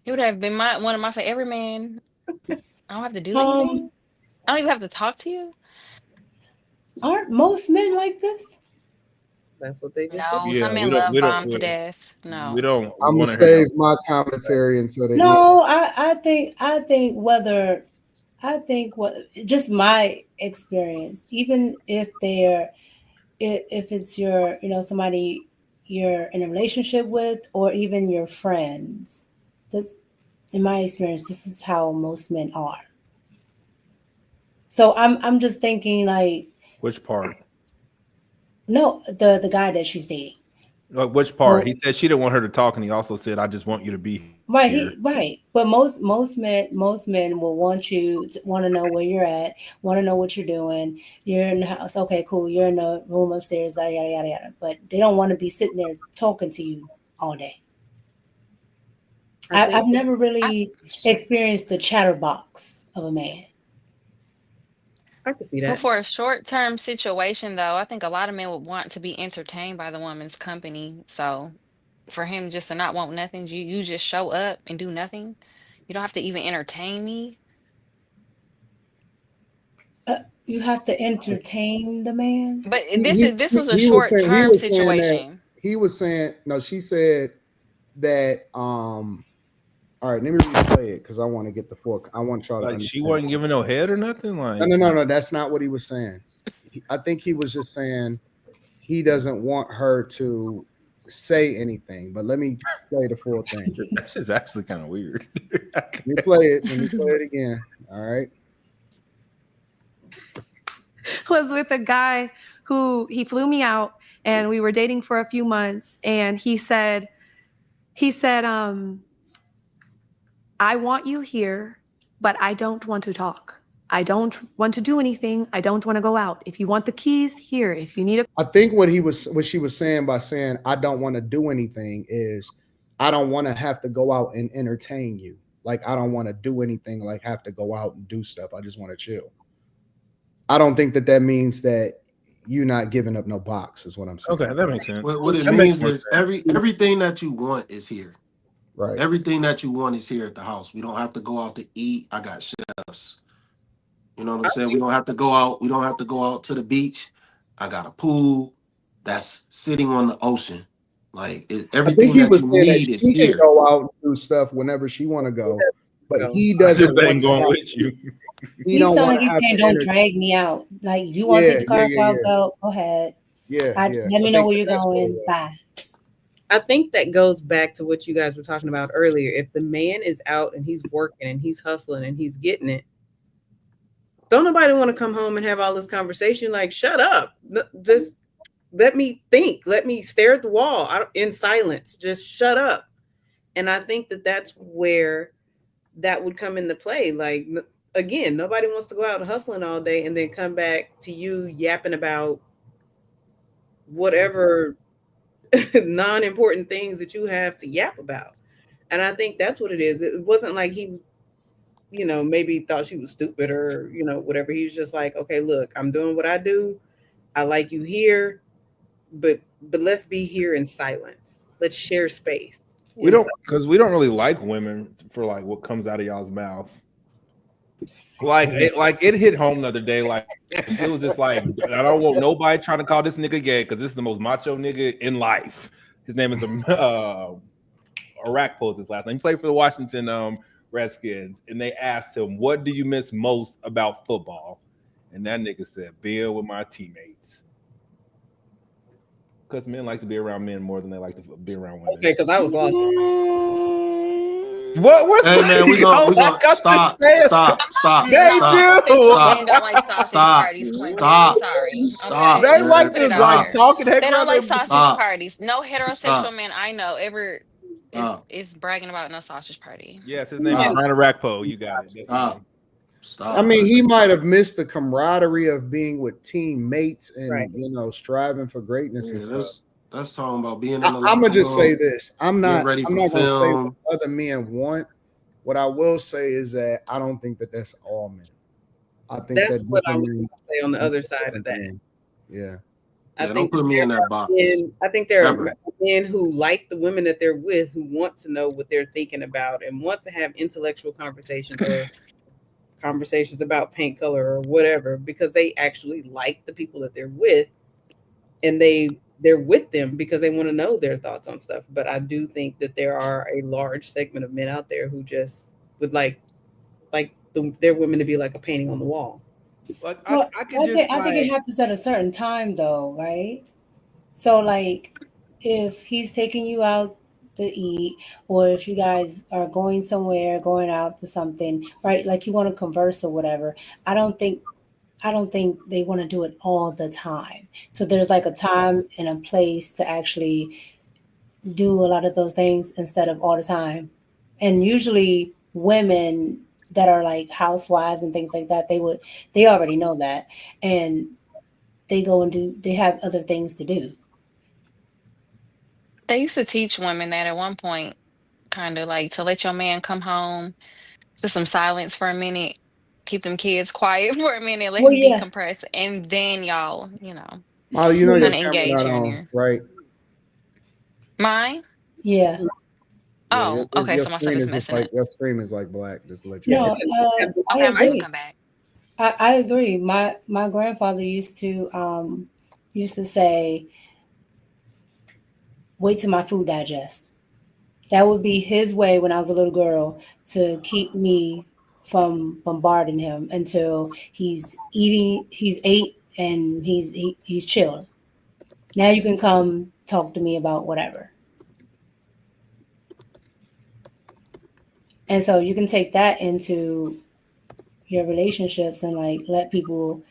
Speaker 6: He would have been one of my favorite. Every man. I don't have to do anything. I don't even have to talk to you.
Speaker 5: Aren't most men like this?
Speaker 9: That's what they just
Speaker 6: said. Some men love bombs to death. No,
Speaker 7: we don't.
Speaker 4: I'm gonna save my commentary until the
Speaker 5: No, I think just my experience, even if it's your, somebody you're in a relationship with, or even your friends, that's, in my experience, this is how most men are. So I'm just thinking, like,
Speaker 7: which part?
Speaker 5: No, the guy that she's dating.
Speaker 7: Which part? He said she didn't want her to talk, and he also said, "I just want you to be
Speaker 5: right."
Speaker 7: Here.
Speaker 5: Right, but most men will want to know where you're at, want to know what you're doing. You're in the house, okay, cool. You're in the room upstairs, yada yada yada yada. But they don't want to be sitting there talking to you all day. I've never really experienced the chatterbox of a man.
Speaker 9: I can see that.
Speaker 6: But for a short-term situation, though, I think a lot of men would want to be entertained by the woman's company. So for him just to not want nothing, you just show up and do nothing. You don't have to even entertain me.
Speaker 5: You have to entertain the man.
Speaker 6: But this was a short-term situation.
Speaker 4: He was saying, no, she said that all right, let me replay it because I want to get the full. I want y'all to understand.
Speaker 7: She wasn't giving no head or nothing. Like
Speaker 4: no. That's not what he was saying. I think he was just saying he doesn't want her to say anything. But let me play the full thing.
Speaker 7: That's just actually kind of weird.
Speaker 4: Let me play it again. All right.
Speaker 11: Was with a guy who he flew me out, and we were dating for a few months, and he said, I want you here, but I don't want to talk. I don't want to do anything. I don't want to go out. If you want the keys, here. If you need a...
Speaker 4: I think what she was saying by saying, I don't want to do anything is I don't want to have to go out and entertain you. Like, I don't want to do anything, like have to go out and do stuff. I just want to chill. I don't think that means that you're not giving up no box is what I'm saying.
Speaker 7: Okay, that makes sense.
Speaker 2: What it means is everything that you want is here.
Speaker 4: Right.
Speaker 2: Everything that you want is here at the house. We don't have to go out to eat. I got chefs. You know what I'm saying? We don't have to go out. We don't have to go out to the beach. I got a pool that's sitting on the ocean. Like everything that you need is here.
Speaker 4: She can go out and do stuff whenever she want to go, but he doesn't want to
Speaker 7: going with you.
Speaker 4: He don't want to
Speaker 5: have saying, don't drag me out. Like, if you want to take the car out, go ahead. Let me know where you're going. Bye.
Speaker 9: I think that goes back to what you guys were talking about earlier. If the man is out and he's working and he's hustling and he's getting it, don't nobody want to come home and have all this conversation. Like, shut up. Just let me think. Let me stare at the wall in silence. Just shut up. And I think that that's where that would come into play. Like, again, nobody wants to go out hustling all day and then come back to you yapping about whatever non-important things that you have to yap about. And I think that's what it is. It wasn't like he, maybe thought she was stupid or, whatever. He's just like, okay, look, I'm doing what I do. I like you here, but let's be here in silence. Let's share space.
Speaker 7: We don't, because we don't really like women for like what comes out of y'all's mouth. Like it hit home the other day. Like it was just like, I don't want nobody trying to call this nigga gay because this is the most macho nigga in life. His name is Arakpo, his last name. He played for the Washington Redskins, and they asked him, "What do you miss most about football?" And that nigga said, "Being with my teammates." Because men like to be around men more than they like to be around women.
Speaker 9: Okay, because I was lost.
Speaker 7: What?
Speaker 2: Hey man, we gonna stop.
Speaker 7: They do.
Speaker 6: Men don't like sausage parties.
Speaker 2: Stop.
Speaker 6: Sorry.
Speaker 2: Stop.
Speaker 7: They
Speaker 6: Okay.
Speaker 7: like to like talking.
Speaker 6: They don't like sausage parties. No heterosexual man I know ever is bragging about no sausage party.
Speaker 7: Yes, his name is Ryan Arakpo. You got it.
Speaker 2: Stop.
Speaker 4: I mean, he might have missed the camaraderie of being with teammates and
Speaker 9: Right.
Speaker 4: Striving for greatness and stuff.
Speaker 2: That's talking about being in
Speaker 4: I'm gonna just say this. I'm not
Speaker 2: ready for
Speaker 4: gonna say
Speaker 2: film.
Speaker 4: what other men want. What I will say is that I don't think that that's all men. I think
Speaker 9: That's
Speaker 4: that
Speaker 9: what I was going to say on the other side of that.
Speaker 4: Yeah.
Speaker 9: I
Speaker 2: don't
Speaker 9: think
Speaker 2: put me in that box.
Speaker 9: I think there are
Speaker 2: Ever.
Speaker 9: men who like the women that they're with, who want to know what they're thinking about and want to have intellectual conversations or conversations about paint color or whatever, because they actually like the people that they're with, and they're with them because they want to know their thoughts on stuff. But I do think that there are a large segment of men out there who just would like their women to be like a painting on the wall.
Speaker 5: I think it happens at a certain time, though, right? So, like, if he's taking you out to eat, or if you guys are going somewhere, going out to something, right? Like you want to converse or whatever. I don't think they want to do it all the time. So there's like a time and a place to actually do a lot of those things instead of all the time. And usually women that are like housewives and things like that, they already know that. And they have other things to do.
Speaker 6: They used to teach women that at one point, kind of like to let your man come home to some silence for a minute, keep them kids quiet for a minute, let him decompress, and then y'all,
Speaker 4: Molly, you know your
Speaker 6: kind of
Speaker 4: camera
Speaker 6: engage
Speaker 4: not
Speaker 6: here and
Speaker 4: on,
Speaker 6: there.
Speaker 4: right?
Speaker 6: Mine?
Speaker 5: Yeah.
Speaker 6: Oh, okay.
Speaker 4: Your
Speaker 6: So my stuff
Speaker 4: screen
Speaker 6: is
Speaker 4: is just
Speaker 6: missing
Speaker 4: like
Speaker 6: it.
Speaker 4: your screen is like black. Just to let you
Speaker 5: No,
Speaker 4: know.
Speaker 6: Okay,
Speaker 5: I
Speaker 6: I'm about to
Speaker 5: agree.
Speaker 6: come back.
Speaker 5: I agree. My grandfather used to say, "Wait till my food digests." That would be his way when I was a little girl to keep me from bombarding him until he's ate and he's chilling. Now you can come talk to me about whatever. And so you can take that into your relationships and like let people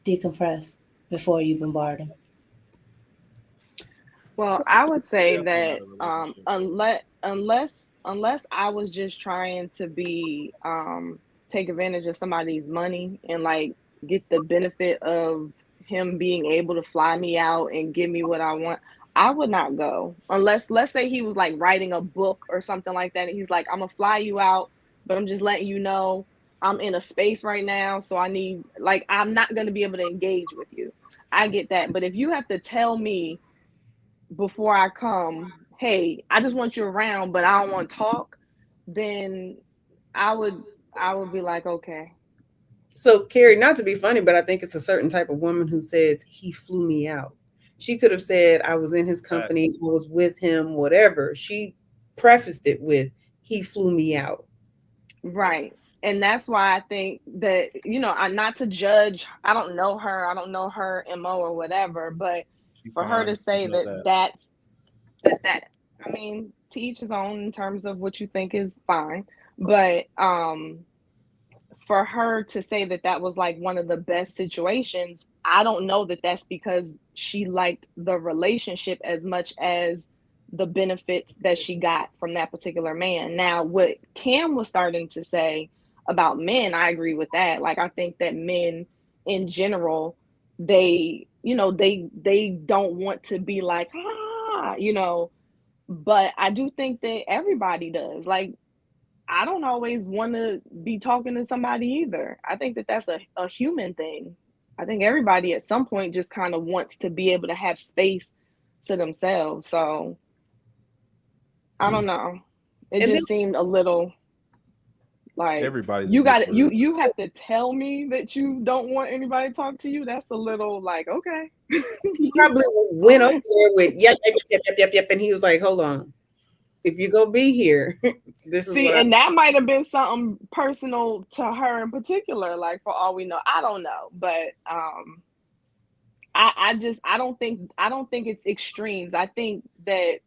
Speaker 5: decompress before you bombard them.
Speaker 3: Well, I would say that unless I was just trying to be take advantage of somebody's money and like get the benefit of him being able to fly me out and give me what I want, I would not go. Unless, let's say he was like writing a book or something like that and he's like, I'm gonna fly you out, but I'm just letting you know I'm in a space right now, so I'm not going to be able to engage with you. I get that. But if you have to tell me before I come, hey, I just want you around, but I don't want to talk, then I would be like, okay.
Speaker 9: So, Carrie, not to be funny, but I think it's a certain type of woman who says he flew me out. She could have said I was in his company, I was with him, whatever. She prefaced it with he flew me out.
Speaker 3: Right. And that's why I think that, I'm not to judge. I don't know her MO or whatever, but for her to say that I mean, to each his own in terms of what you think is fine. But for her to say that was like one of the best situations, I don't know that that's because she liked the relationship as much as the benefits that she got from that particular man. Now, what Cam was starting to say about men, I agree with that. Like, I think that men in general, they don't want to be like, you know, but I do think that everybody does. Like, I don't always want to be talking to somebody either. I think that that's a human thing. I think everybody at some point just kind of wants to be able to have space to themselves. So I don't know. It
Speaker 9: And
Speaker 3: just seemed a little like
Speaker 7: Everybody's
Speaker 3: you got
Speaker 7: different.
Speaker 3: you have to tell me that you don't want anybody to talk to you. That's a little like, okay.
Speaker 9: he probably went over there with yep, yep, yep, yep, yep, yep, and he was like, "Hold on, if you go be here, this is
Speaker 3: See,
Speaker 9: what
Speaker 3: and that might have been something personal to her in particular. Like, for all we know, I don't know, but I don't think it's extremes. I think that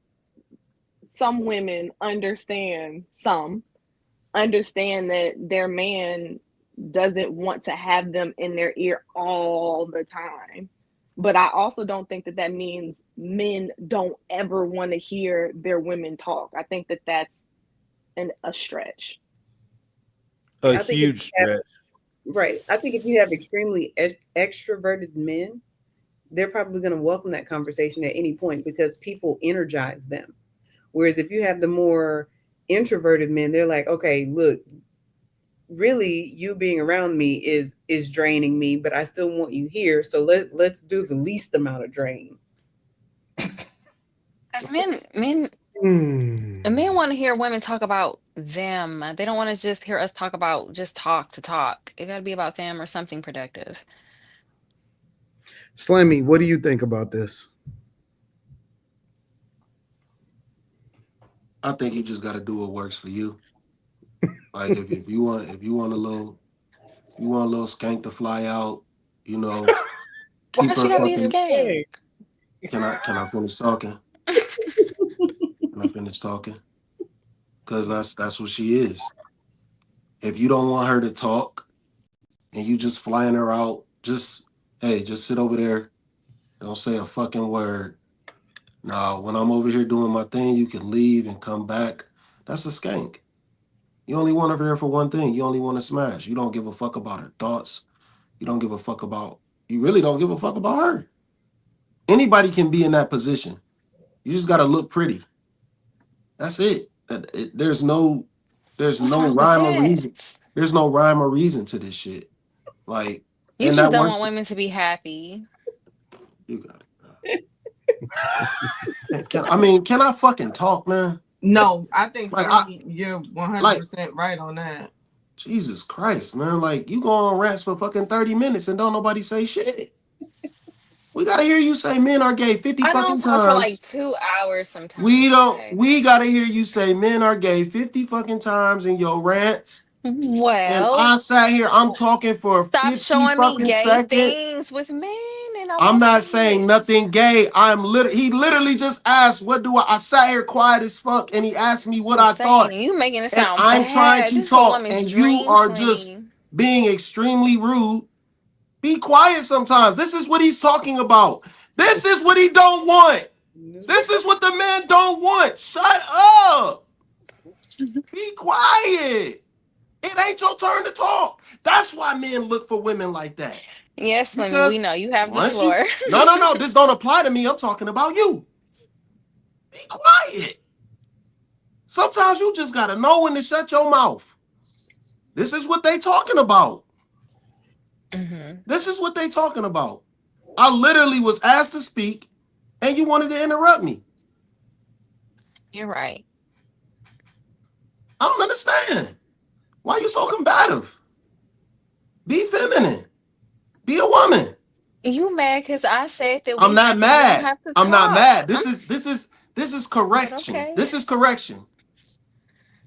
Speaker 3: some women understand that their man doesn't want to have them in their ear all the time. But I also don't think that means men don't ever want to hear their women talk. I think that that's a stretch.
Speaker 7: A huge stretch.
Speaker 9: Right. I think if you have extremely extroverted men, they're probably going to welcome that conversation at any point because people energize them. Whereas if you have the more introverted men, they're like, okay, look, really you being around me is draining me, but I still want you here. So let's do the least amount of drain.
Speaker 6: As men want to hear women talk about them. They don't want to just hear us talk about just talk to talk. It got to be about them or something productive.
Speaker 4: Slammy, what do you think about this?
Speaker 2: I think you just got to do what works for you. Like if you want a little skank to fly out, you know,
Speaker 6: Why she gotta be a skank?
Speaker 2: Can I finish talking? Can I finish talking? Because that's what she is. If you don't want her to talk and you just flying her out, just sit over there. Don't say a fucking word. Now, when I'm over here doing my thing, you can leave and come back. That's a skank. You only want her there for one thing. You only want to smash. You don't give a fuck about her thoughts. You really don't give a fuck about her. Anybody can be in that position. You just got to look pretty. That's it. There's no rhyme or reason. There's no rhyme or reason to this shit. Like,
Speaker 6: you just don't want women to be happy.
Speaker 2: You got it. Can I fucking talk, man?
Speaker 12: No, I think you're 100% right on that.
Speaker 2: Jesus Christ, man. Like, you go on rants for fucking 30 minutes and don't nobody say shit. We gotta hear you say men are gay 50 fucking times. I don't talk
Speaker 6: for like 2 hours sometimes.
Speaker 2: We gotta hear you say men are gay 50 fucking times in your rants.
Speaker 6: Well,
Speaker 2: and I sat here, I'm talking for 50
Speaker 6: showing
Speaker 2: fucking
Speaker 6: me gay
Speaker 2: seconds.
Speaker 6: Things with men, and
Speaker 2: I'm not saying nothing gay. He literally just asked, "What do I?" I sat here quiet as fuck, and he asked me what I thought.
Speaker 6: You making it sound
Speaker 2: and I'm
Speaker 6: bad.
Speaker 2: trying to talk, and you are just being extremely rude. Be quiet sometimes. This is what he's talking about. This is what he don't want. This is what the men don't want. Shut up. Be quiet. It ain't your turn to talk. That's why men look for women like that.
Speaker 6: Yes, Slimmy, we know. You have the floor.
Speaker 2: No. This don't apply to me. I'm talking about you. Be quiet. Sometimes you just got to know when to shut your mouth. This is what they talking about. Mm-hmm. This is what they talking about. I literally was asked to speak, and you wanted to interrupt me.
Speaker 6: You're right.
Speaker 2: I don't understand. Why are you so combative? Be feminine. Be a woman.
Speaker 6: You mad because I said that?
Speaker 2: I'm not mad. I'm not mad. This is correction.
Speaker 6: Okay.
Speaker 2: This is correction.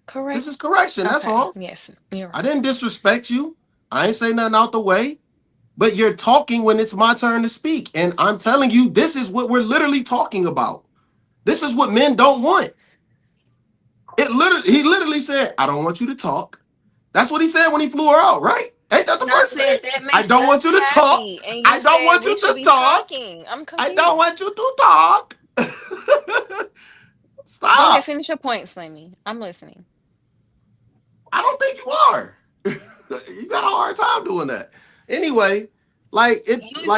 Speaker 6: Correct.
Speaker 2: This is correction. That's all.
Speaker 6: Yes, you're right.
Speaker 2: I didn't disrespect you. I ain't say nothing out the way. But you're talking when it's my turn to speak. And I'm telling you, this is what we're literally talking about. This is what men don't want. He literally said, I don't want you to talk. That's what he said when he flew her out, right? Ain't that the first thing? I don't want you to talk. I don't want you to talk.
Speaker 6: I'm confused.
Speaker 2: I don't want you to talk. Stop.
Speaker 6: Go ahead, finish your point, Slimmy. I'm listening.
Speaker 2: I don't think you are. You got a hard time doing that. Anyway,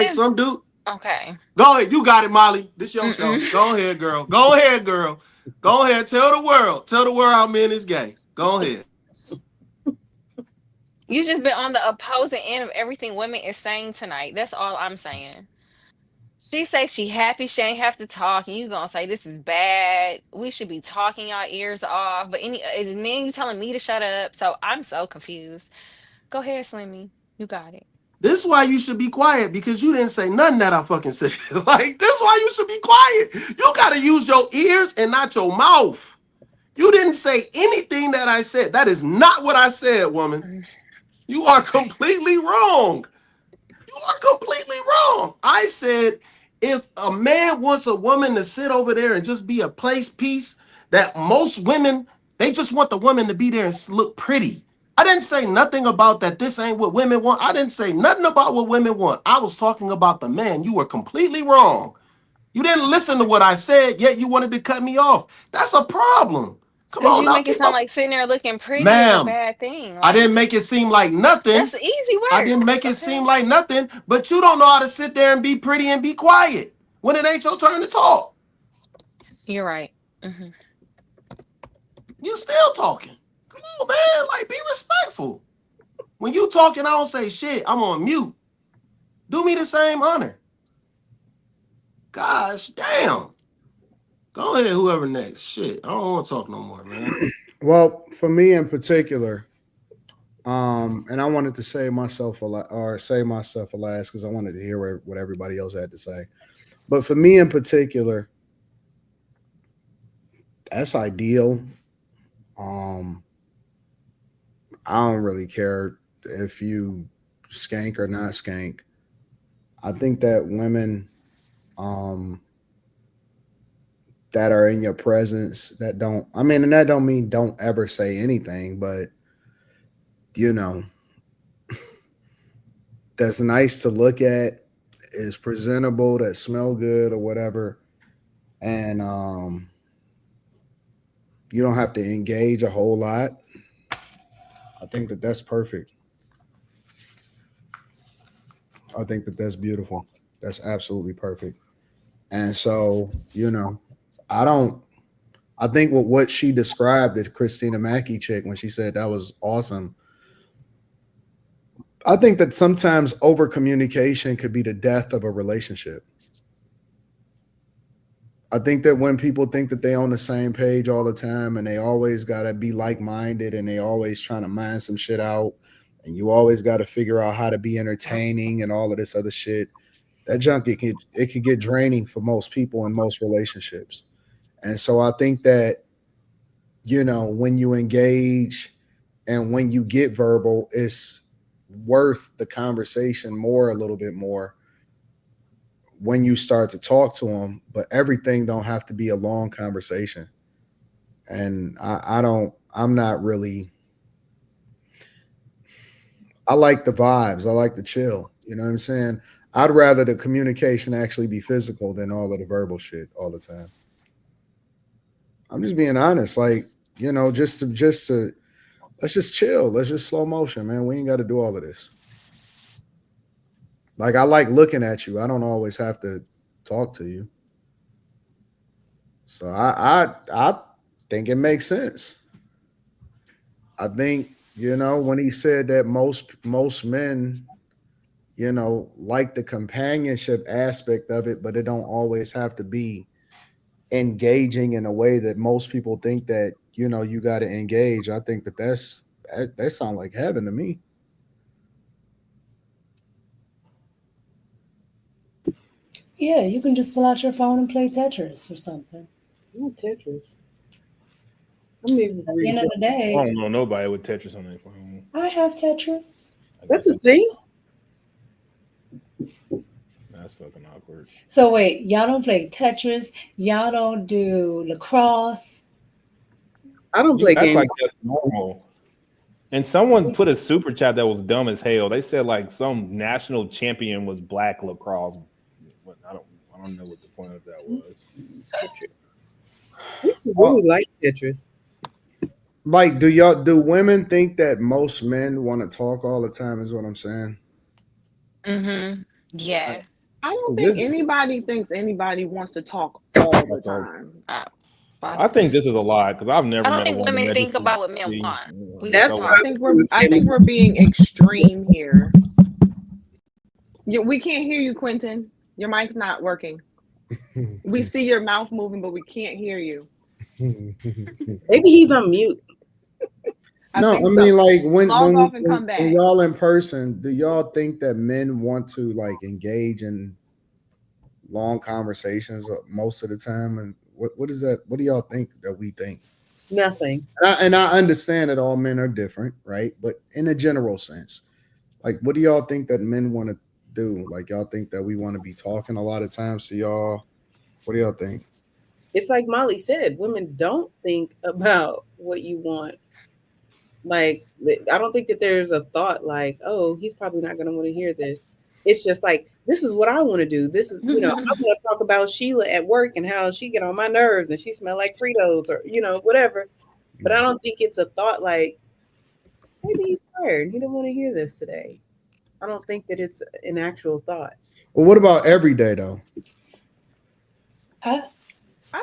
Speaker 2: some dude.
Speaker 6: Okay.
Speaker 2: Go ahead. You got it, Molly. This your show. Go ahead, girl. Go ahead, girl. Go ahead. Tell the world. Tell the world how men is gay. Go ahead.
Speaker 6: You just been on the opposing end of everything women is saying tonight. That's all I'm saying. She say she happy she ain't have to talk, and you gonna say this is bad. We should be talking our ears off, but and then you telling me to shut up. So I'm so confused. Go ahead, Slimmy. You got it.
Speaker 2: This is why you should be quiet, because you didn't say nothing that I fucking said. Like, this is why you should be quiet. You gotta use your ears and not your mouth. You didn't say anything that I said. That is not what I said, woman. You are completely wrong. You are completely wrong. I said, if a man wants a woman to sit over there and just be a place piece, that most women, they just want the woman to be there and look pretty. I didn't say nothing about that. This ain't what women want. I didn't say nothing about what women want. I was talking about the man. You were completely wrong. You didn't listen to what I said, yet you wanted to cut me off. That's a problem. Come
Speaker 6: Because
Speaker 2: on
Speaker 6: you
Speaker 2: now,
Speaker 6: make it
Speaker 2: keep
Speaker 6: sound
Speaker 2: up.
Speaker 6: like sitting there looking pretty is a
Speaker 2: Ma'am,
Speaker 6: bad thing.
Speaker 2: I
Speaker 6: Like,
Speaker 2: didn't make it seem like nothing.
Speaker 6: that's easy
Speaker 2: I
Speaker 6: work.
Speaker 2: didn't make it
Speaker 6: Okay.
Speaker 2: seem like nothing, but you don't know how to sit there and be pretty and be quiet when it ain't your turn to talk.
Speaker 6: You're right.
Speaker 2: You still talking. Come on, man. Like, be respectful. When you talking, I don't say shit. I'm on mute. Do me the same honor. Gosh damn. Go ahead, whoever next. Shit, I don't want to talk no more, man.
Speaker 4: Well, for me in particular, and I wanted to say myself myself last because I wanted to hear what everybody else had to say. But for me in particular, that's ideal. I don't really care if you skank or not skank. I think that women that are in your presence that don't, I mean, and that don't mean don't ever say anything, but you know, that's nice to look at, is presentable, that smell good or whatever, and you don't have to engage a whole lot. I think that that's perfect. I think that that's beautiful. That's absolutely perfect. And so, I don't. I think what she described, the Christina Mackey chick, when she said that was awesome. I think that sometimes over communication could be the death of a relationship. I think that when people think that they on the same page all the time and they always gotta be like-minded and they always trying to mine some shit out, and you always got to figure out how to be entertaining and all of this other shit, that junk it can get draining for most people in most relationships. And so I think that when you engage and when you get verbal, it's worth the conversation more, a little bit more, when you start to talk to them. But everything don't have to be a long conversation. And I'm not really, I like the vibes. I like the chill. You know what I'm saying? I'd rather the communication actually be physical than all of the verbal shit all the time. I'm just being honest. Like, just to let's just chill. Let's just slow motion, man. We ain't got to do all of this. Like, I like looking at you. I don't always have to talk to you. So I think it makes sense. I think, when he said that most men, like the companionship aspect of it, but it don't always have to be engaging in a way that most people think that, you got to engage. I think that sounds like heaven to me.
Speaker 5: Yeah, you can just pull out your phone and play Tetris or something.
Speaker 9: Ooh, Tetris. I mean,
Speaker 5: at the end of the day,
Speaker 7: I don't know nobody with Tetris on their phone.
Speaker 5: I have Tetris.
Speaker 9: That's a thing.
Speaker 7: That's fucking awkward.
Speaker 5: So wait, y'all don't play Tetris? Y'all don't do lacrosse?
Speaker 9: I don't play games.
Speaker 7: Like that's normal. And someone put a super chat that was dumb as hell. They said like some national champion was black lacrosse. I don't know what the point of that was.
Speaker 9: I used to really like Tetris.
Speaker 4: Like, do women think that most men want to talk all the time? Is what I'm saying.
Speaker 6: Yeah.
Speaker 3: I don't
Speaker 7: This-
Speaker 3: think anybody thinks anybody wants to talk all the time.
Speaker 7: I think this is a lie because I've never
Speaker 6: I don't
Speaker 7: met a
Speaker 6: think
Speaker 7: woman
Speaker 6: women
Speaker 7: that
Speaker 6: think
Speaker 7: just
Speaker 6: about what men
Speaker 7: see-
Speaker 6: want. We
Speaker 9: That's
Speaker 6: just
Speaker 9: what
Speaker 6: want.
Speaker 3: I think we're being extreme here. We can't hear you, Quentin. Your mic's not working. We see your mouth moving, but we can't hear you.
Speaker 9: Maybe he's on mute.
Speaker 3: I
Speaker 4: No,
Speaker 3: think
Speaker 4: I
Speaker 3: so.
Speaker 4: mean, like when
Speaker 3: Log off and come back.
Speaker 4: when y'all in person, do y'all think that men want to like engage in long conversations most of the time? And what is that? What do y'all think that we think?
Speaker 9: Nothing.
Speaker 4: And I understand that all men are different, right? But in a general sense, like, what do y'all think that men want to do? Like, y'all think that we want to be talking a lot of times to y'all? What do y'all think?
Speaker 9: It's like Molly said, women don't think about what you want. Like, I don't think that there's a thought like, oh, he's probably not going to want to hear this. It's just like, this is what I want to do. This is, I want to talk about Sheila at work and how she get on my nerves and she smell like Fritos or, whatever. But I don't think it's a thought like, maybe he's tired. He didn't want to hear this today. I don't think that it's an actual thought.
Speaker 4: Well, what about every day though?
Speaker 3: I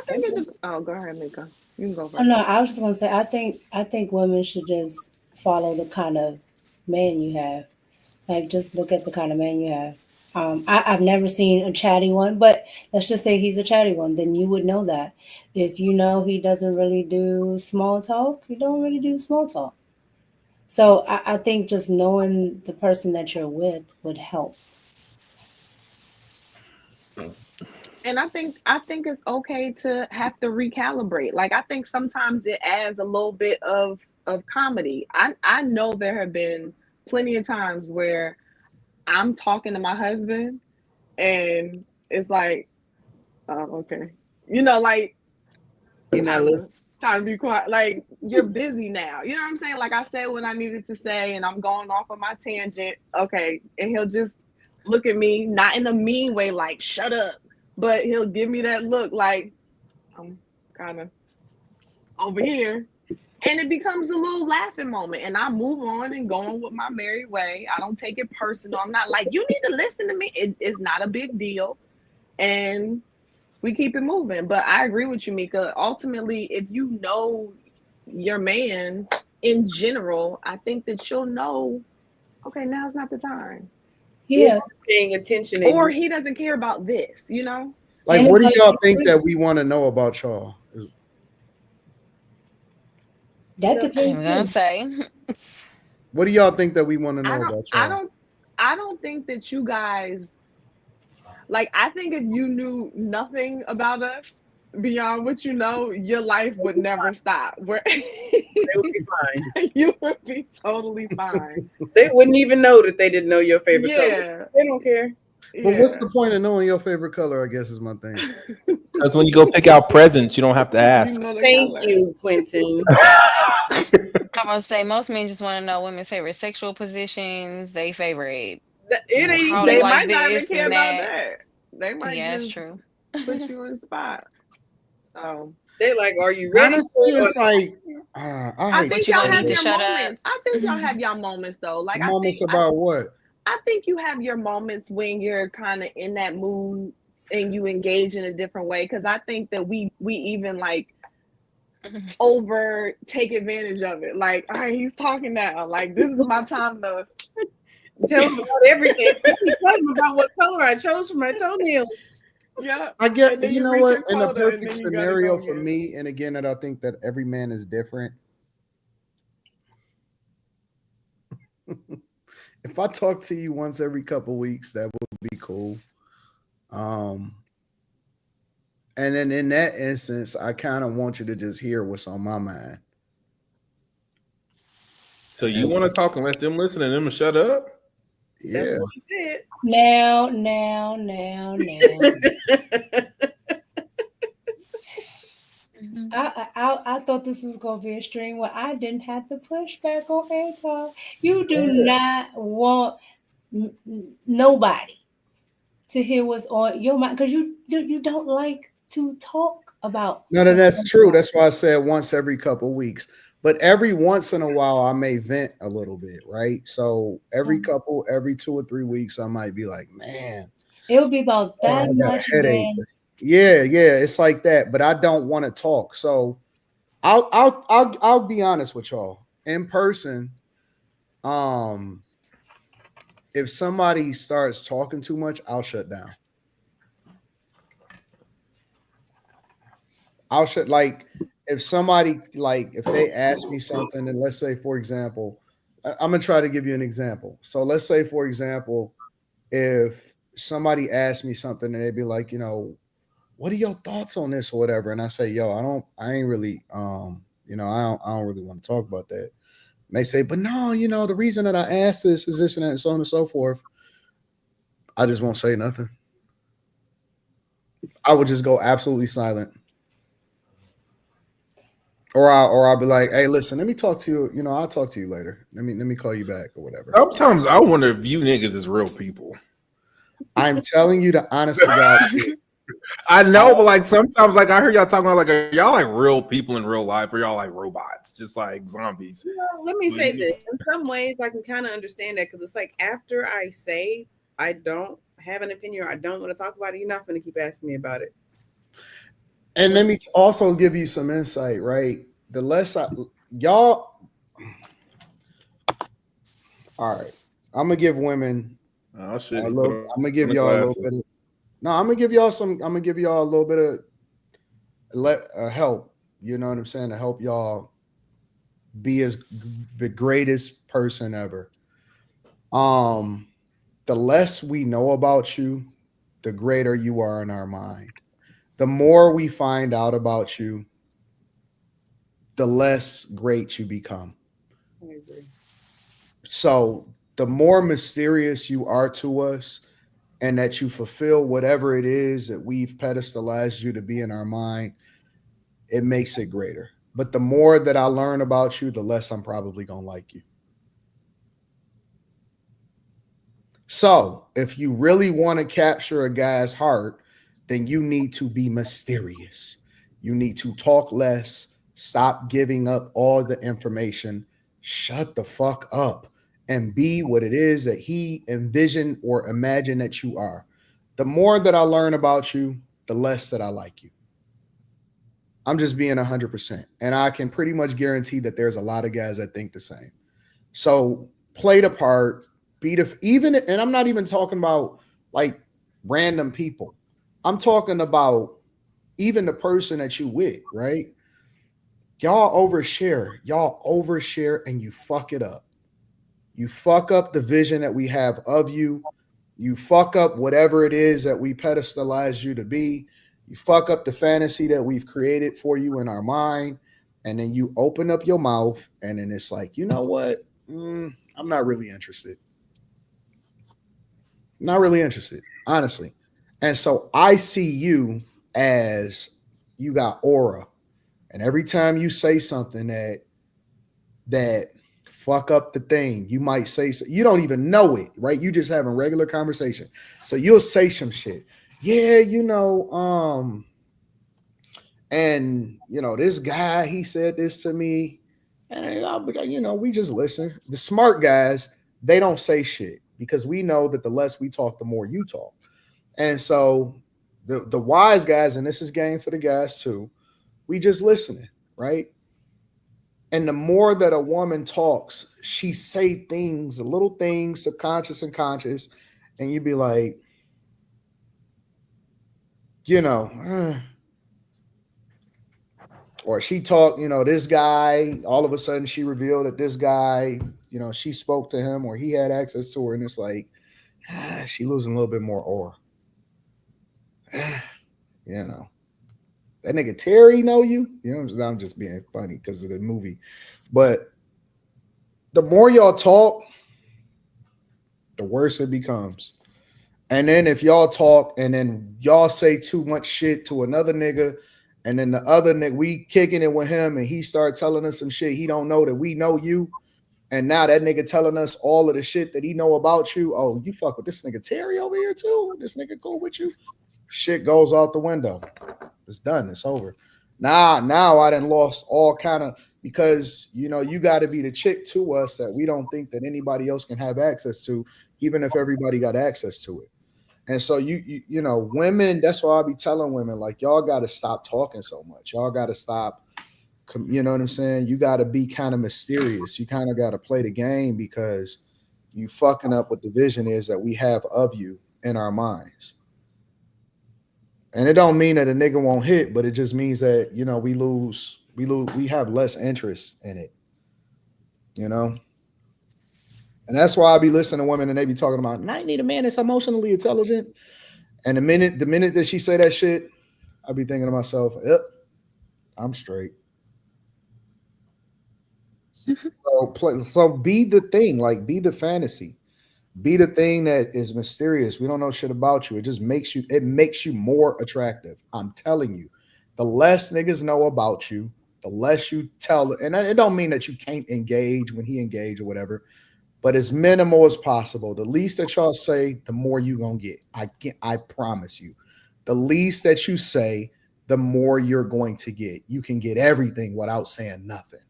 Speaker 3: think it. Oh, go ahead, Mika. You can go first.
Speaker 5: Oh no, I was just gonna say I think women should just follow the kind of man you have. Like, just look at the kind of man you have. I've never seen a chatty one, but let's just say he's a chatty one. Then you would know that. If you know he doesn't really do small talk, you don't really do small talk. So I think just knowing the person that you're with would help.
Speaker 3: And I think it's okay to have to recalibrate. Like, I think sometimes it adds a little bit of comedy. I know there have been plenty of times where I'm talking to my husband and it's like, oh, okay. Like, time to be quiet. Like, you're busy now. You know what I'm saying? Like, I said what I needed to say and I'm going off on my tangent. Okay. And he'll just look at me, not in a mean way, like, shut up. But he'll give me that look like I'm kind of over here. And it becomes a little laughing moment. And I move on and go on with my merry way. I don't take it personal. I'm not like, you need to listen to me. It's not a big deal. And we keep it moving. But I agree with you, Mika. Ultimately, if you know your man in general, I think that you'll know, okay, now's not the time.
Speaker 5: Yeah.
Speaker 9: Paying attention.
Speaker 3: Or he doesn't care about this,
Speaker 4: Like, what do y'all think that we want to know about y'all?
Speaker 5: That depends.
Speaker 6: I'm gonna say.
Speaker 4: What do y'all think that we want to know about y'all?
Speaker 3: I don't think that you guys, like, I think if you knew nothing about us beyond what you know, your life would never stop.
Speaker 9: They would be fine.
Speaker 3: You would be totally fine.
Speaker 9: They wouldn't even know that they didn't know your favorite color. They don't care.
Speaker 4: But what's the point of knowing your favorite color? I guess is my thing.
Speaker 7: Because when you go pick out presents, you don't have to ask.
Speaker 9: Thank you, Quentin.
Speaker 6: I'm gonna say most men just want to know women's favorite sexual positions, they favorite.
Speaker 3: They might not even care about that. They might
Speaker 6: that's
Speaker 3: just
Speaker 6: true.
Speaker 3: put you in the spot. So
Speaker 9: they're like, "Are you ready?"
Speaker 4: Honestly, it's like
Speaker 3: I think y'all have your moments. I think y'all have y'all moments though. Like,
Speaker 4: moments about what?
Speaker 3: I think you have your moments when you're kind of in that mood and you engage in a different way. Because I think that we even like take advantage of it. Like, all right, he's talking now. Like, this is my time to
Speaker 9: tell him about everything. Tell him about what color I chose for my toenails.
Speaker 3: Yeah,
Speaker 4: I get. You know what? In a perfect scenario for me, and again, that I think that every man is different. If I talk to you once every couple weeks, that would be cool. And then in that instance, I kind of want you to just hear what's on my mind.
Speaker 7: So you want to talk and let them listen and them shut up?
Speaker 4: Yeah.
Speaker 5: Now. I thought this was going to be a stream where I didn't have to push back on Anton. You do not want nobody to hear what's on your mind because you don't like to talk about.
Speaker 4: No, that's true. That's why I said once every couple weeks. But every once in a while, I may vent a little bit, right? So every 2 or 3 weeks, I might be like, man,
Speaker 5: It would be about
Speaker 4: Oh,
Speaker 5: that
Speaker 4: I got a
Speaker 5: much, and
Speaker 4: headache.
Speaker 5: then
Speaker 4: Yeah, it's like that. But I don't want to talk. So I'll be honest with y'all. In person, if somebody starts talking too much, I'll shut down. I'll shut like if somebody like if they ask me something, and let's say for example, I'm gonna try to give you an example. So let's say for example, if somebody asks me something and they'd be like, what are your thoughts on this or whatever, and I say, yo, I ain't really, I don't really want to talk about that. And they say, but no, the reason that I asked this is this and that and so on and so forth. I just won't say nothing. I would just go absolutely silent. Or I'll be like, hey, listen, let me talk to you. I'll talk to you later. Let me call you back or whatever.
Speaker 7: Sometimes I wonder if you niggas is real people.
Speaker 4: I'm telling you the honest to God shit.
Speaker 7: I know, but like sometimes, like I hear y'all talking about, like, are y'all like real people in real life, or y'all like robots, just like zombies?
Speaker 9: Let me say this. In some ways, I can kind of understand that because it's like after I say I don't have an opinion or I don't want to talk about it, you're not going to keep asking me about it.
Speaker 4: And let me also give you some insight, right? The less y'all, all right, I'm gonna give women
Speaker 7: Oh shit!
Speaker 4: a little. I'm gonna give y'all a little bit of. No, I'm gonna give y'all a little bit of help. You know what I'm saying? To help y'all be as the greatest person ever. The less we know about you, the greater you are in our mind. The more we find out about you, the less great you become.
Speaker 9: I agree.
Speaker 4: So the more mysterious you are to us and that you fulfill whatever it is that we've pedestalized you to be in our mind, it makes it greater. But the more that I learn about you, the less I'm probably going to like you. So if you really want to capture a guy's heart, then you need to be mysterious. You need to talk less, stop giving up all the information, shut the fuck up, and be what it is that he envisioned or imagined that you are. The more that I learn about you, the less that I like you. I'm just being 100%. And I can pretty much guarantee that there's a lot of guys that think the same. So play the part, even, and I'm not even talking about like random people. I'm talking about even the person that you with, right? Y'all overshare and you fuck it up. You fuck up the vision that we have of you. You fuck up whatever it is that we pedestalize you to be. You fuck up the fantasy that we've created for you in our mind. And then you open up your mouth and then it's like, you know what? I'm not really interested. Not really interested, honestly. And so I see you as you got aura. And every time you say something that fuck up the thing, you might say you don't even know it, right? You just having regular conversation. So you'll say some shit. Yeah, and this guy, he said this to me. And I'll be like, we just listen. The smart guys, they don't say shit because we know that the less we talk, the more you talk. And so the wise guys, and this is game for the guys too, we just listening, right? And the more that a woman talks, she say things, little things, subconscious and conscious, and you'd be like, or she talked, this guy, all of a sudden she revealed that this guy, she spoke to him or he had access to her, and it's like, she losing a little bit more aura. That nigga Terry know you? I'm just being funny because of the movie. But the more y'all talk, the worse it becomes. And then if y'all talk and then y'all say too much shit to another nigga, and then the other nigga, we kicking it with him and he start telling us some shit he don't know that we know you. And now that nigga telling us all of the shit that he know about you. Oh, you fuck with this nigga Terry over here too? This nigga cool with you? Shit goes out the window. It's done. It's over. Now I done lost all kind of, because you got to be the chick to us that we don't think that anybody else can have access to, even if everybody got access to it. And so you know, women, that's why I be telling women, like, y'all got to stop talking so much. Y'all got to stop, you know what I'm saying? You got to be kind of mysterious. You kind of got to play the game because you fucking up what the vision is that we have of you in our minds. And it don't mean that a nigga won't hit, but it just means that, you know, we have less interest in it, you know? And that's why I be listening to women and they be talking about, I need a man that's emotionally intelligent. And the minute that she say that shit, I be thinking to myself, yep, I'm straight. So be the thing, like be the fantasy. Be the thing that is mysterious. We don't know shit about you. It makes you more attractive. I'm telling you. The less niggas know about you, the less you tell. And it don't mean that you can't engage when he engage or whatever, but as minimal as possible. The least that y'all say, the more you gonna get. I promise you. The least that you say, the more you're going to get. You can get everything without saying nothing.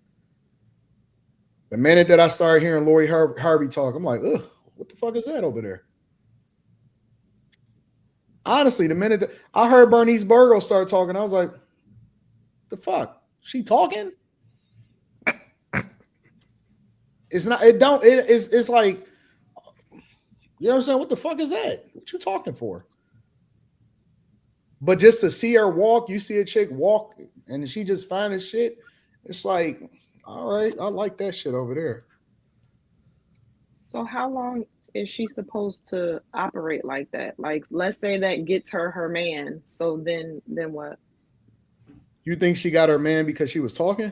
Speaker 4: The minute that I started hearing Lori Harvey talk, I'm like, ugh, what the fuck is that over there? Honestly, the minute that I heard Bernice Burgos start talking, I was like, the fuck? She talking? It's not, it don't, it's like, you know what I'm saying? What the fuck is that? What you talking for? But just to see her walk, you see a chick walk and she just fine as shit. It's like, all right, I like that shit over there.
Speaker 3: So how long is she supposed to operate like that? Like, let's say that gets her man. So then what?
Speaker 4: You think she got her man because she was talking?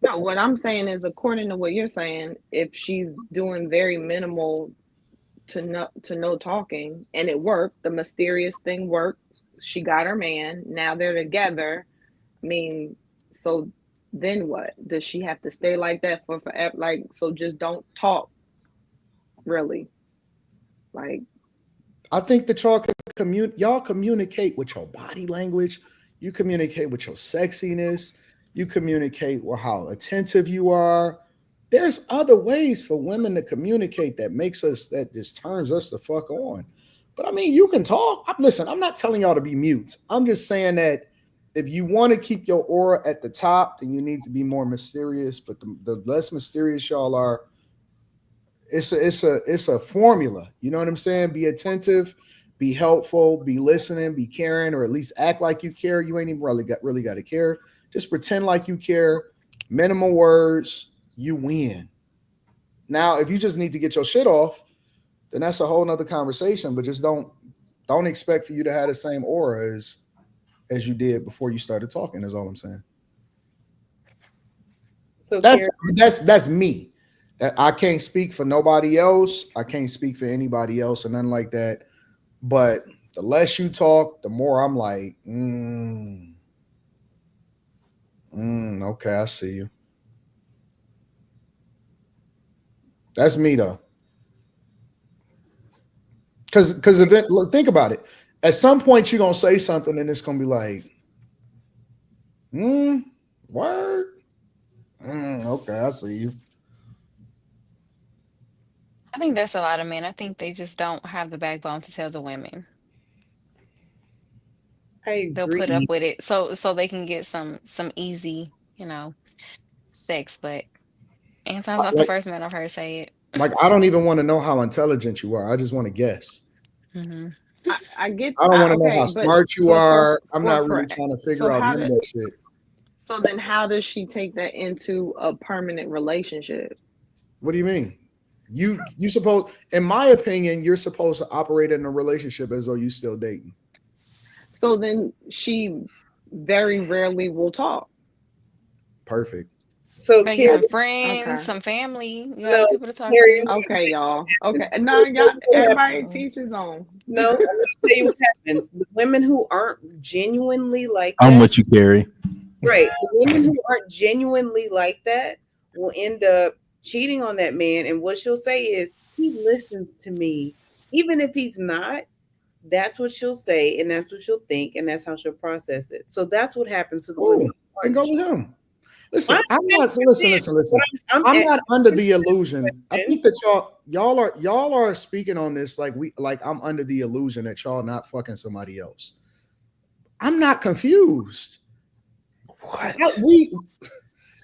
Speaker 3: No, what I'm saying is, according to what you're saying, if she's doing very minimal to no talking and it worked, the mysterious thing worked. She got her man. Now they're together. I mean, so then what? Does she have to stay like that for forever? Like, so just don't talk, really. Like,
Speaker 4: I think that y'all communicate with your body language. You communicate with your sexiness. You communicate with how attentive you are. There's other ways for women to communicate that just turns us the fuck on. But I mean, you can talk. Listen, I'm not telling y'all to be mute. I'm just saying that if you want to keep your aura at the top, then you need to be more mysterious. But the less mysterious y'all are, it's a formula. You know what I'm saying? Be attentive, be helpful, be listening, be caring, or at least act like you care. You ain't even really got to care. Just pretend like you care. Minimal words, you win. Now, if you just need to get your shit off, then that's a whole nother conversation. But just don't expect for you to have the same aura as you did before you started talking. Is all I'm saying.
Speaker 9: So
Speaker 4: that's me. I can't speak for nobody else. I can't speak for anybody else or nothing like that. But the less you talk, the more I'm like, okay, I see you. That's me though. Because look, think about it. At some point, you're gonna say something, and it's gonna be like, word. Okay, I see you.
Speaker 6: I think that's a lot of men. I think they just don't have the backbone to tell the women.
Speaker 9: I
Speaker 6: They'll
Speaker 9: agree.
Speaker 6: put up with it so they can get some easy, sex. But Anton's not the
Speaker 4: Like,
Speaker 6: first man I've heard say it.
Speaker 4: I don't even want to know how intelligent you are. I just want to guess.
Speaker 6: Mm-hmm.
Speaker 3: I get.
Speaker 4: I don't want to know
Speaker 3: Okay,
Speaker 4: how
Speaker 3: but
Speaker 4: smart you are. I'm not really
Speaker 3: for
Speaker 4: trying to
Speaker 3: so
Speaker 4: figure out
Speaker 3: how
Speaker 4: none of
Speaker 3: did
Speaker 4: that shit.
Speaker 3: so then how does she take that into a permanent relationship?
Speaker 4: What do you mean? You supposed, in my opinion, you're supposed to operate in a relationship as though you still dating.
Speaker 3: So then she very rarely will talk.
Speaker 4: Perfect.
Speaker 9: So
Speaker 6: Gotta get
Speaker 9: Carrie,
Speaker 6: some friends,
Speaker 3: Okay.
Speaker 6: some family. You
Speaker 9: no,
Speaker 6: got people to talk
Speaker 9: Carrie,
Speaker 6: to.
Speaker 3: Okay, y'all. Okay.
Speaker 9: so
Speaker 3: No, y'all,
Speaker 9: what
Speaker 3: everybody
Speaker 9: happens?
Speaker 3: teaches on.
Speaker 9: No, I'm going to tell you what happens. The women who aren't genuinely like
Speaker 7: I'm
Speaker 9: that,
Speaker 7: with you, Carrie.
Speaker 9: right? The women who aren't genuinely like that will end up cheating on that man. And what she'll say is, he listens to me, even if he's not. That's what she'll say, and that's what she'll think, and that's how she'll process it. So that's what happens to the women
Speaker 4: Cool.
Speaker 9: who
Speaker 4: Then
Speaker 9: aren't
Speaker 4: go with him. Listen, I'm not. Listen. I'm not under the illusion. I think that y'all are speaking on this like I'm under the illusion that y'all not fucking somebody else. I'm not confused.
Speaker 2: What?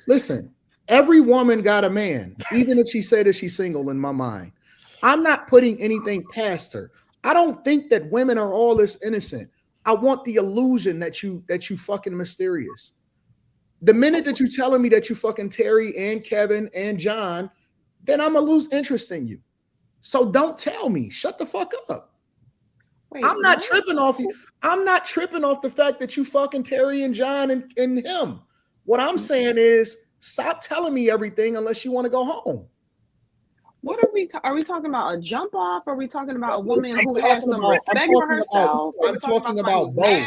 Speaker 4: Listen. Every woman got a man, even if she said that she's single. In my mind, I'm not putting anything past her. I don't think that women are all this innocent. I want the illusion that you fucking mysterious. The minute that you telling me that you fucking Terry and Kevin and John, then I'm gonna lose interest in you. So don't tell me. Shut the fuck up.
Speaker 3: Wait,
Speaker 4: I'm not tripping off you. I'm not tripping off the fact that you fucking Terry and John and him. What I'm saying is stop telling me everything unless you want to go home.
Speaker 3: What are we talking about? A jump off? Are we talking about a woman who has some respect for herself?
Speaker 4: I'm talking about both.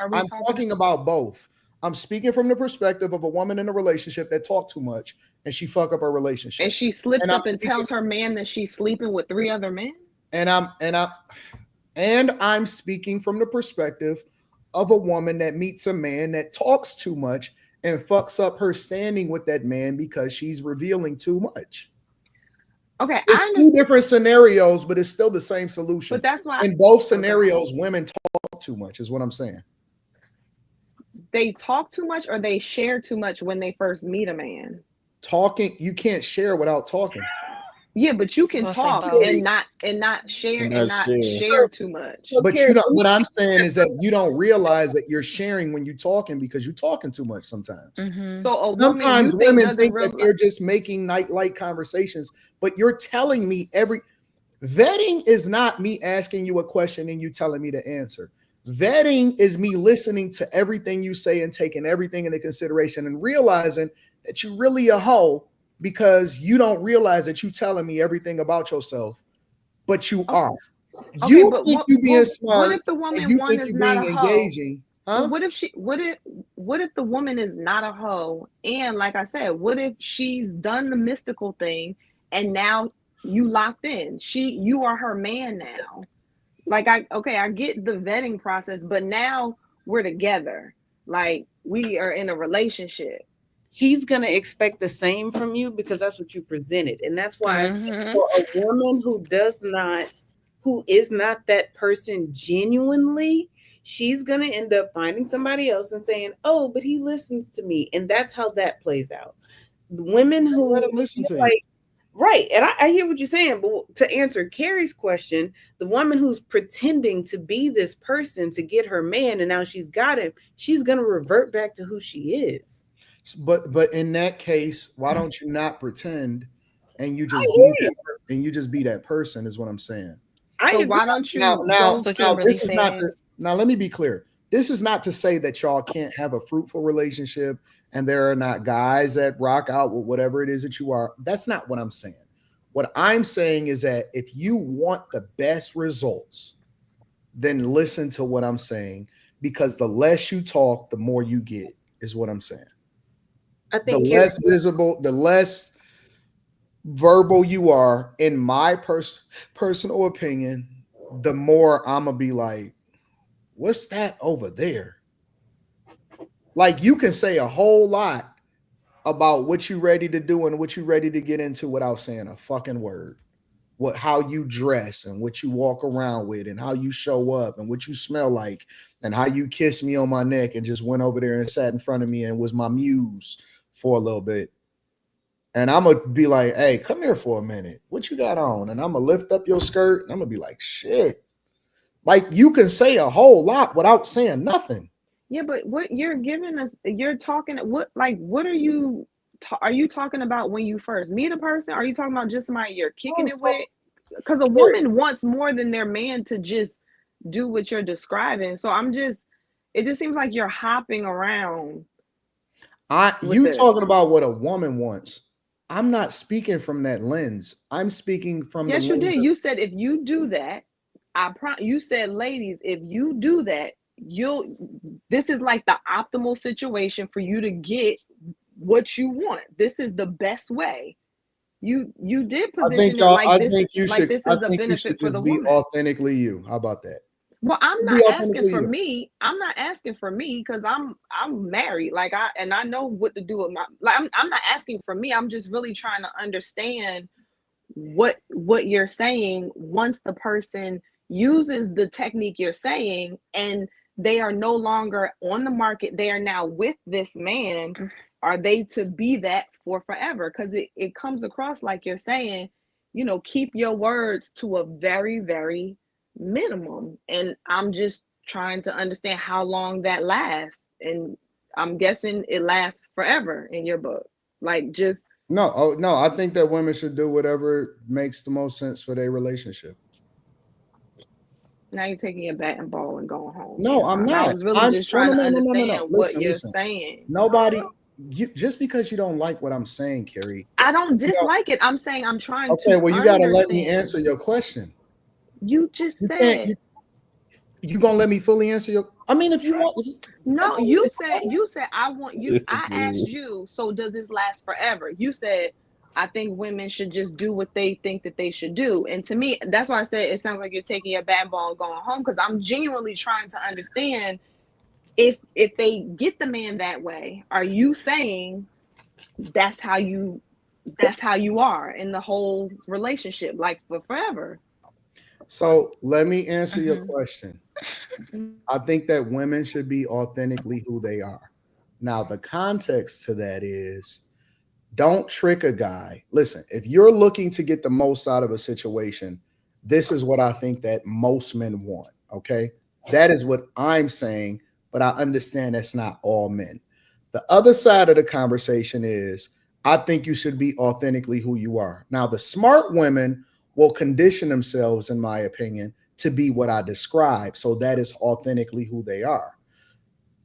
Speaker 4: I'm talking about both. I'm speaking from the perspective of a woman in a relationship that talk too much and she fuck up her relationship.
Speaker 3: And she slips up and tells her man that she's sleeping with 3 other men.
Speaker 4: And I'm speaking from the perspective of a woman that meets a man that talks too much and fucks up her standing with that man because she's revealing too much.
Speaker 3: Okay,
Speaker 4: it's 2 different scenarios, but it's still the same solution.
Speaker 3: But that's why
Speaker 4: in both scenarios, women talk too much, is what I'm saying.
Speaker 3: They talk too much, or they share too much when they first meet a man.
Speaker 4: Talking, you can't share without talking.
Speaker 3: Yeah, but you can talk and not share too much.
Speaker 4: But you know what I'm saying is that you don't realize that you're sharing when you're talking because you're talking too much sometimes.
Speaker 3: Mm-hmm. So
Speaker 4: sometimes women think that they're just making light conversations, but you're telling me vetting is not me asking you a question and you telling me the answer. Vetting is me listening to everything you say and taking everything into consideration and realizing that you're really a hoe because you don't realize that you telling me everything about yourself, but you are.
Speaker 3: Okay,
Speaker 4: you think you being smart.
Speaker 3: What if the woman
Speaker 4: you
Speaker 3: one
Speaker 4: think
Speaker 3: is
Speaker 4: you
Speaker 3: not
Speaker 4: being
Speaker 3: a hoe?
Speaker 4: engaging? Huh?
Speaker 3: What if the woman is not a hoe? And like I said, what if she's done the mystical thing and now you locked in? You are her man now. Like I get the vetting process, but now we're together. Like we are in a relationship.
Speaker 9: He's going to expect the same from you because that's what you presented. And that's why for a woman who is not that person genuinely, she's going to end up finding somebody else and saying, oh, but he listens to me. And that's how that plays out. Women who
Speaker 4: let him listen to
Speaker 9: you. Right. And I hear what you're saying. But to answer Carrie's question, the woman who's pretending to be this person to get her man and now she's got him, she's going to revert back to who she is.
Speaker 4: But in that case, why don't you not pretend and you just be that person is what I'm saying.
Speaker 3: So why don't you
Speaker 4: now this is not to now let me be clear. This is not to say that y'all can't have a fruitful relationship and there are not guys that rock out with whatever it is that you are. That's not what I'm saying. What I'm saying is that if you want the best results, then listen to what I'm saying, because the less you talk, the more you get, is what I'm saying. I think the less visible, the less verbal you are, in my personal opinion, the more I'm gonna be like, what's that over there? Like, you can say a whole lot about what you're ready to do and what you're ready to get into without saying a fucking word. How you dress and what you walk around with and how you show up and what you smell like and how you kissed me on my neck and just went over there and sat in front of me and was my muse for a little bit. And I'm gonna be like, hey, come here for a minute. What you got on? And I'm gonna lift up your skirt and I'm gonna be like, shit. Like, you can say a whole lot without saying nothing.
Speaker 3: Yeah, but what you're giving us, you're talking, what are you talking about when you first meet a person? Are you talking about just somebody you're kicking it with? Because a woman wants more than their man to just do what you're describing. So it just seems like you're hopping around.
Speaker 4: Talking about what a woman wants. I'm not speaking from that lens. I'm speaking from
Speaker 3: the lens. Yes, you did. You said if you do that, you said, ladies, if you do that, this is like the optimal situation for you to get what you want. This is the best way. You did position it like this.
Speaker 4: I think you should be authentically you. How about that?
Speaker 3: Well, I'm
Speaker 4: Just
Speaker 3: not
Speaker 4: be
Speaker 3: asking
Speaker 4: authentically
Speaker 3: for
Speaker 4: you.
Speaker 3: me. I'm not asking for me because I'm married. Like I know what to do with my like. I'm not asking for me. I'm just really trying to understand what you're saying. Once the person uses the technique you're saying and they are no longer on the market, they are now with this man. Are they to be that for forever? Because it comes across like you're saying, keep your words to a very, very minimum. And I'm just trying to understand how long that lasts. And I'm guessing it lasts forever in your book. Like just
Speaker 4: No, I think that women should do whatever makes the most sense for their relationship.
Speaker 3: now you're taking your bat and ball and going home,
Speaker 4: No, I'm
Speaker 3: Anton. I
Speaker 4: not.
Speaker 3: was really
Speaker 4: I'm
Speaker 3: just
Speaker 4: no,
Speaker 3: trying
Speaker 4: no,
Speaker 3: to
Speaker 4: no, no, no, no, no.
Speaker 3: understand what
Speaker 4: Listen,
Speaker 3: you're
Speaker 4: listen.
Speaker 3: saying.
Speaker 4: Nobody, just because you don't like what I'm saying, Carrie.
Speaker 3: I don't
Speaker 4: You know,
Speaker 3: dislike it. I'm saying I'm trying
Speaker 4: okay,
Speaker 3: to
Speaker 4: well, you got to let me
Speaker 3: understand.
Speaker 4: answer your question.
Speaker 3: You just
Speaker 4: You can't.
Speaker 3: said
Speaker 4: You gonna let me fully answer your? I mean, if you want,
Speaker 3: no. You said I want you. I asked you. So does this last forever? You said I think women should just do what they think that they should do. And to me, that's why I said it sounds like you're taking your bat ball and going home because I'm genuinely trying to understand if they get the man that way. Are you saying that's how you are in the whole relationship, like for forever?
Speaker 4: So let me answer your question. I think that women should be authentically who they are. Now, the context to that is don't trick a guy. Listen, if you're looking to get the most out of a situation, this is what I think that most men want. Okay. That is what I'm saying, but I understand that's not all men. The other side of the conversation is I think you should be authentically who you are. Now, the smart women will condition themselves, in my opinion, to be what I described. So that is authentically who they are.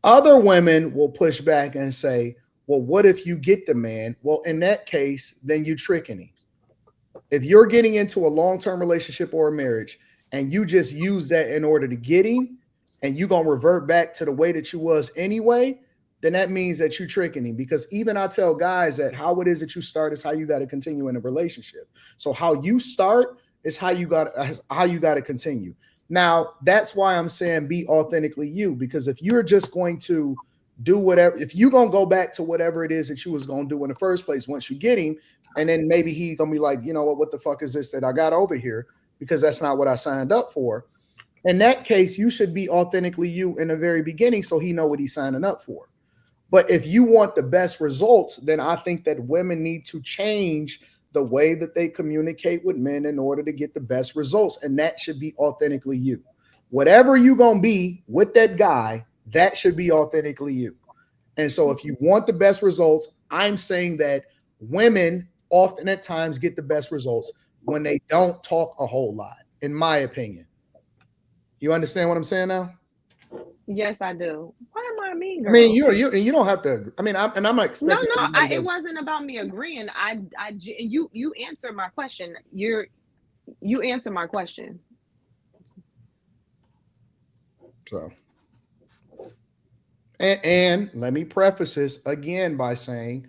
Speaker 4: Other women will push back and say, well, what if you get the man? Well, in that case, then you tricking him. If you're getting into a long-term relationship or a marriage and you just use that in order to get him and you're going to revert back to the way that you was anyway, then that means that you're tricking him. Because even I tell guys that how it is that you start is how you got to continue in a relationship. So how you start is how you got to continue. Now, that's why I'm saying be authentically you, because if you're just going to do whatever, if you're going to go back to whatever it is that you was going to do in the first place once you get him, and then maybe he's gonna be like, you know what the fuck is this that I got over here? Because that's not what I signed up for. In that case, you should be authentically you in the very beginning so he know what he's signing up for. But if you want the best results, then I think that women need to change the way that they communicate with men in order to get the best results. And that should be authentically you. Whatever you're gonna be with that guy, that should be authentically you. And so if you want the best results, I'm saying that women often at times get the best results when they don't talk a whole lot, in my opinion. You understand what I'm saying now?
Speaker 3: Yes, I do. Why am I a mean
Speaker 4: I
Speaker 3: girl?
Speaker 4: mean, you don't have to. I mean, I'm not expecting.
Speaker 3: No, it wasn't about me agreeing. You answered my question. You answered my question.
Speaker 4: So, and let me preface this again by saying,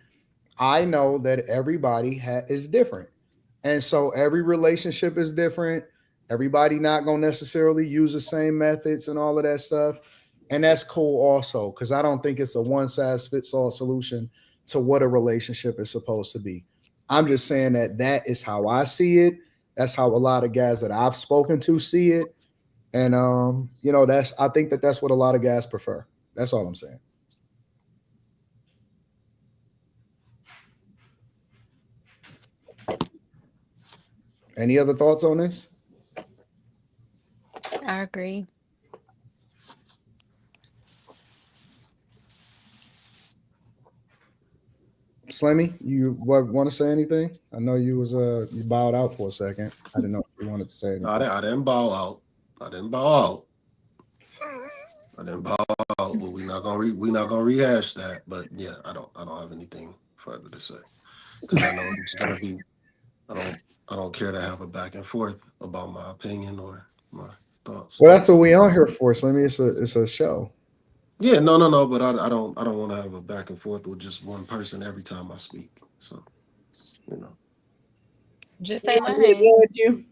Speaker 4: I know that everybody is different. And so every relationship is different. Everybody not going to necessarily use the same methods and all of that stuff. And that's cool also, because I don't think it's a one size fits all solution to what a relationship is supposed to be. I'm just saying that is how I see it. That's how a lot of guys that I've spoken to see it. And I think that's what a lot of guys prefer. That's all I'm saying. Any other thoughts on this?
Speaker 6: I agree.
Speaker 4: Slimmy, you want to say anything? I know you was you bowed out for a second. I didn't know if you wanted to say anything.
Speaker 2: I didn't bow out. I didn't bow out. But we're not gonna rehash that. But yeah, I don't have anything further to say because I know it's gonna be. I don't care to have a back and forth about my opinion or my thoughts.
Speaker 4: Well, that's what we on here for, Slimmy. It's a show.
Speaker 2: Yeah, no. But I don't want to have a back and forth with just one person every time I speak. So,
Speaker 6: just say
Speaker 9: I'm really
Speaker 6: mine.
Speaker 9: good with you.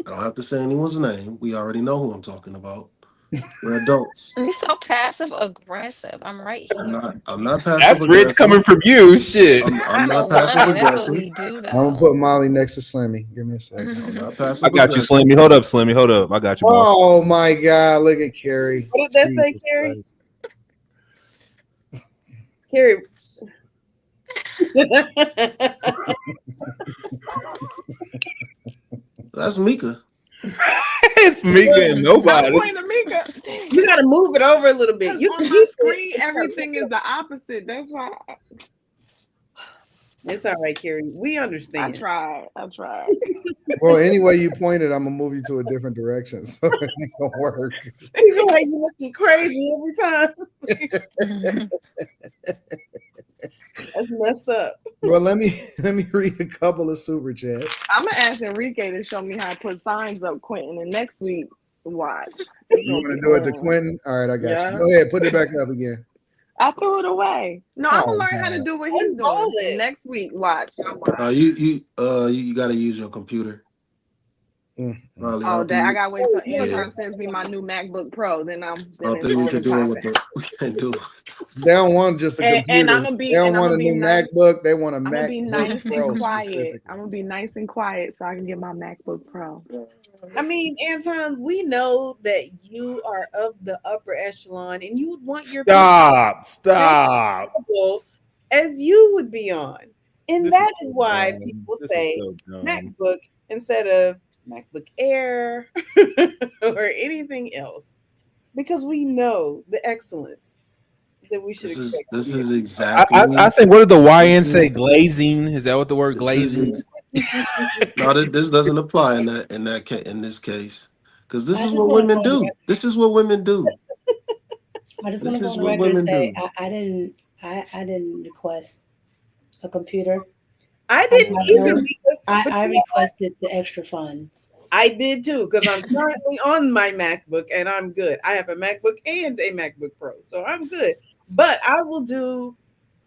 Speaker 2: I don't have to say anyone's name. We already know who I'm talking about. We're adults.
Speaker 6: You're so passive aggressive. I'm right here.
Speaker 2: I'm not passive
Speaker 7: That's rich
Speaker 2: aggressive.
Speaker 7: coming from you. Shit.
Speaker 2: I'm
Speaker 6: I
Speaker 2: not
Speaker 6: know
Speaker 2: passive
Speaker 6: money. That's what
Speaker 2: aggressive.
Speaker 6: we do,
Speaker 4: I'm gonna
Speaker 6: though.
Speaker 4: put Molly next to Slimmy. Give me a second.
Speaker 2: I'm not
Speaker 7: I
Speaker 2: passive
Speaker 7: got you,
Speaker 2: aggressive.
Speaker 7: Slimmy. Hold up, Slimmy. Hold up. I got you, boss.
Speaker 4: Oh my God! Look at Carrie.
Speaker 9: What did that say,
Speaker 4: Jesus
Speaker 9: Carrie?
Speaker 4: Christ.
Speaker 9: Carrie.
Speaker 2: That's Mika.
Speaker 7: It's Mika and nobody.
Speaker 3: I'm pointing to Mika. Dang.
Speaker 9: You got to move it over a little bit.
Speaker 3: Because
Speaker 9: You
Speaker 3: on
Speaker 9: can
Speaker 3: my
Speaker 9: use
Speaker 3: screen,
Speaker 9: it.
Speaker 3: everything is the opposite. That's why
Speaker 9: It's all right, Carrie. We
Speaker 3: I
Speaker 9: understand.
Speaker 3: tried.
Speaker 4: Well, anyway you pointed, I'm gonna move you to a different direction, so it ain't gonna work.
Speaker 9: Even like you looking crazy every time. That's messed up.
Speaker 4: Well, let me read a couple of super chats.
Speaker 3: I'm gonna ask Enrique to show me how to put signs up, Quentin, and next week, watch. You
Speaker 4: want to do it to Quentin? All right, I got you. Go ahead, put it back up again.
Speaker 3: I threw it away. No, I'm gonna
Speaker 4: Oh,
Speaker 3: learn how to
Speaker 4: man.
Speaker 3: do what he's doing. And next week, watch.
Speaker 2: You got to use your computer. Probably
Speaker 3: Oh, that I gotta wait till
Speaker 2: yeah.
Speaker 3: Anton sends me my new MacBook Pro. Then
Speaker 2: I don't think we can do it with the. We can't do it.
Speaker 4: They don't want just a computer.
Speaker 3: And I'm gonna be.
Speaker 4: They don't
Speaker 3: and I'm
Speaker 4: want a
Speaker 3: gonna be
Speaker 4: new
Speaker 3: nice.
Speaker 4: MacBook. They want a
Speaker 3: I'm gonna be
Speaker 4: MacBook
Speaker 3: nice
Speaker 4: Pro
Speaker 3: and quiet.
Speaker 4: specifically.
Speaker 3: I'm gonna be nice and quiet so I can get my MacBook Pro.
Speaker 9: I mean, Anton, we know that you are of the upper echelon, and you would want your
Speaker 7: Stop.
Speaker 9: as you would be on, and
Speaker 7: This
Speaker 9: that
Speaker 7: is
Speaker 9: is
Speaker 7: so
Speaker 9: why
Speaker 7: dumb.
Speaker 9: people
Speaker 7: This
Speaker 9: say
Speaker 7: is so dumb.
Speaker 9: MacBook instead of MacBook Air or anything else, because we know the excellence that we should expect.
Speaker 2: This is exactly.
Speaker 7: I think, what did the YN say? Glazing? Is that what the word glazing?
Speaker 2: No, this doesn't apply in this case, because this
Speaker 5: I
Speaker 2: is
Speaker 5: just
Speaker 2: what
Speaker 5: want to
Speaker 2: women do. This is what women do.
Speaker 5: I just want
Speaker 2: This
Speaker 5: to go
Speaker 2: is
Speaker 5: on the
Speaker 2: what
Speaker 5: record and
Speaker 2: women
Speaker 5: say
Speaker 2: do.
Speaker 5: I didn't request a computer.
Speaker 9: I didn't either.
Speaker 5: I requested the extra funds.
Speaker 9: I did too, because I'm currently on my MacBook and I'm good. I have a MacBook and a MacBook Pro, so I'm good. But I will do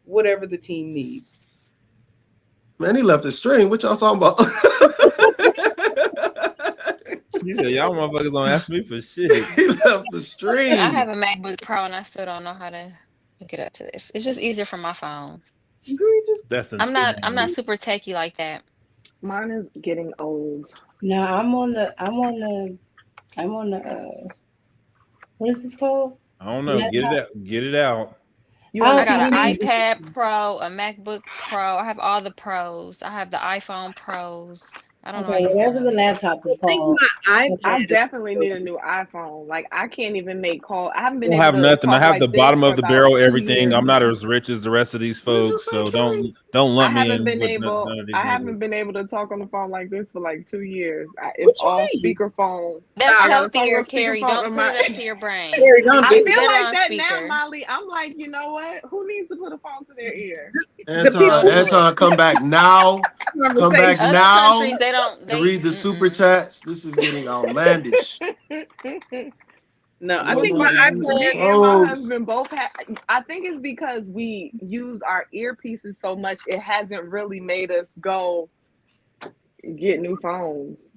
Speaker 9: whatever the team needs.
Speaker 2: Man, he left the string. What y'all talking about?
Speaker 7: You said y'all motherfuckers don't ask me for shit.
Speaker 2: He left the string.
Speaker 6: I have a MacBook Pro and I still don't know how to get up to this. It's just easier for my phone.
Speaker 7: That's
Speaker 6: I'm not super techie like that.
Speaker 3: Mine is getting old.
Speaker 5: No, I'm on the what is this called?
Speaker 7: I don't know. Get it out.
Speaker 6: I got an iPad Pro, a MacBook Pro. I have all the pros. I have the iPhone Pros. I don't know.
Speaker 5: Whatever the laptop is called.
Speaker 3: I definitely need a new iPhone. Like I can't even make calls. I haven't been
Speaker 7: I
Speaker 3: able
Speaker 7: don't have
Speaker 3: to
Speaker 7: nothing. I
Speaker 3: talk
Speaker 7: have
Speaker 3: like
Speaker 7: the
Speaker 3: this
Speaker 7: bottom
Speaker 3: for
Speaker 7: of the
Speaker 3: about
Speaker 7: barrel,
Speaker 3: 2
Speaker 7: everything.
Speaker 3: years
Speaker 7: I'm not
Speaker 3: now.
Speaker 7: as rich as the rest of these folks, so don't lump me in with none of these
Speaker 3: I
Speaker 7: niggas.
Speaker 3: haven't been able to talk on the phone like this for like 2 years. It's all speakerphone.
Speaker 6: That's
Speaker 3: I gotta talk
Speaker 6: healthier,
Speaker 3: on
Speaker 6: Carrie.
Speaker 3: speakerphone
Speaker 6: Don't
Speaker 3: in
Speaker 6: put
Speaker 3: my.
Speaker 6: it up to your brain.
Speaker 3: I
Speaker 6: It's
Speaker 3: feel
Speaker 6: better
Speaker 3: like
Speaker 6: on
Speaker 3: that
Speaker 6: speaker.
Speaker 3: now, Molly. I'm like, you know what? Who needs to put a phone to their ear?
Speaker 2: Anton, come back now. Come back
Speaker 6: Other
Speaker 2: now.
Speaker 6: countries, they don't.
Speaker 2: To read the super chats. This is getting outlandish.
Speaker 9: No, I
Speaker 3: Well,
Speaker 9: think my
Speaker 3: me
Speaker 9: iPad
Speaker 3: and my husband both have. I think it's because we use our earpieces so much. It hasn't really made us go get new phones.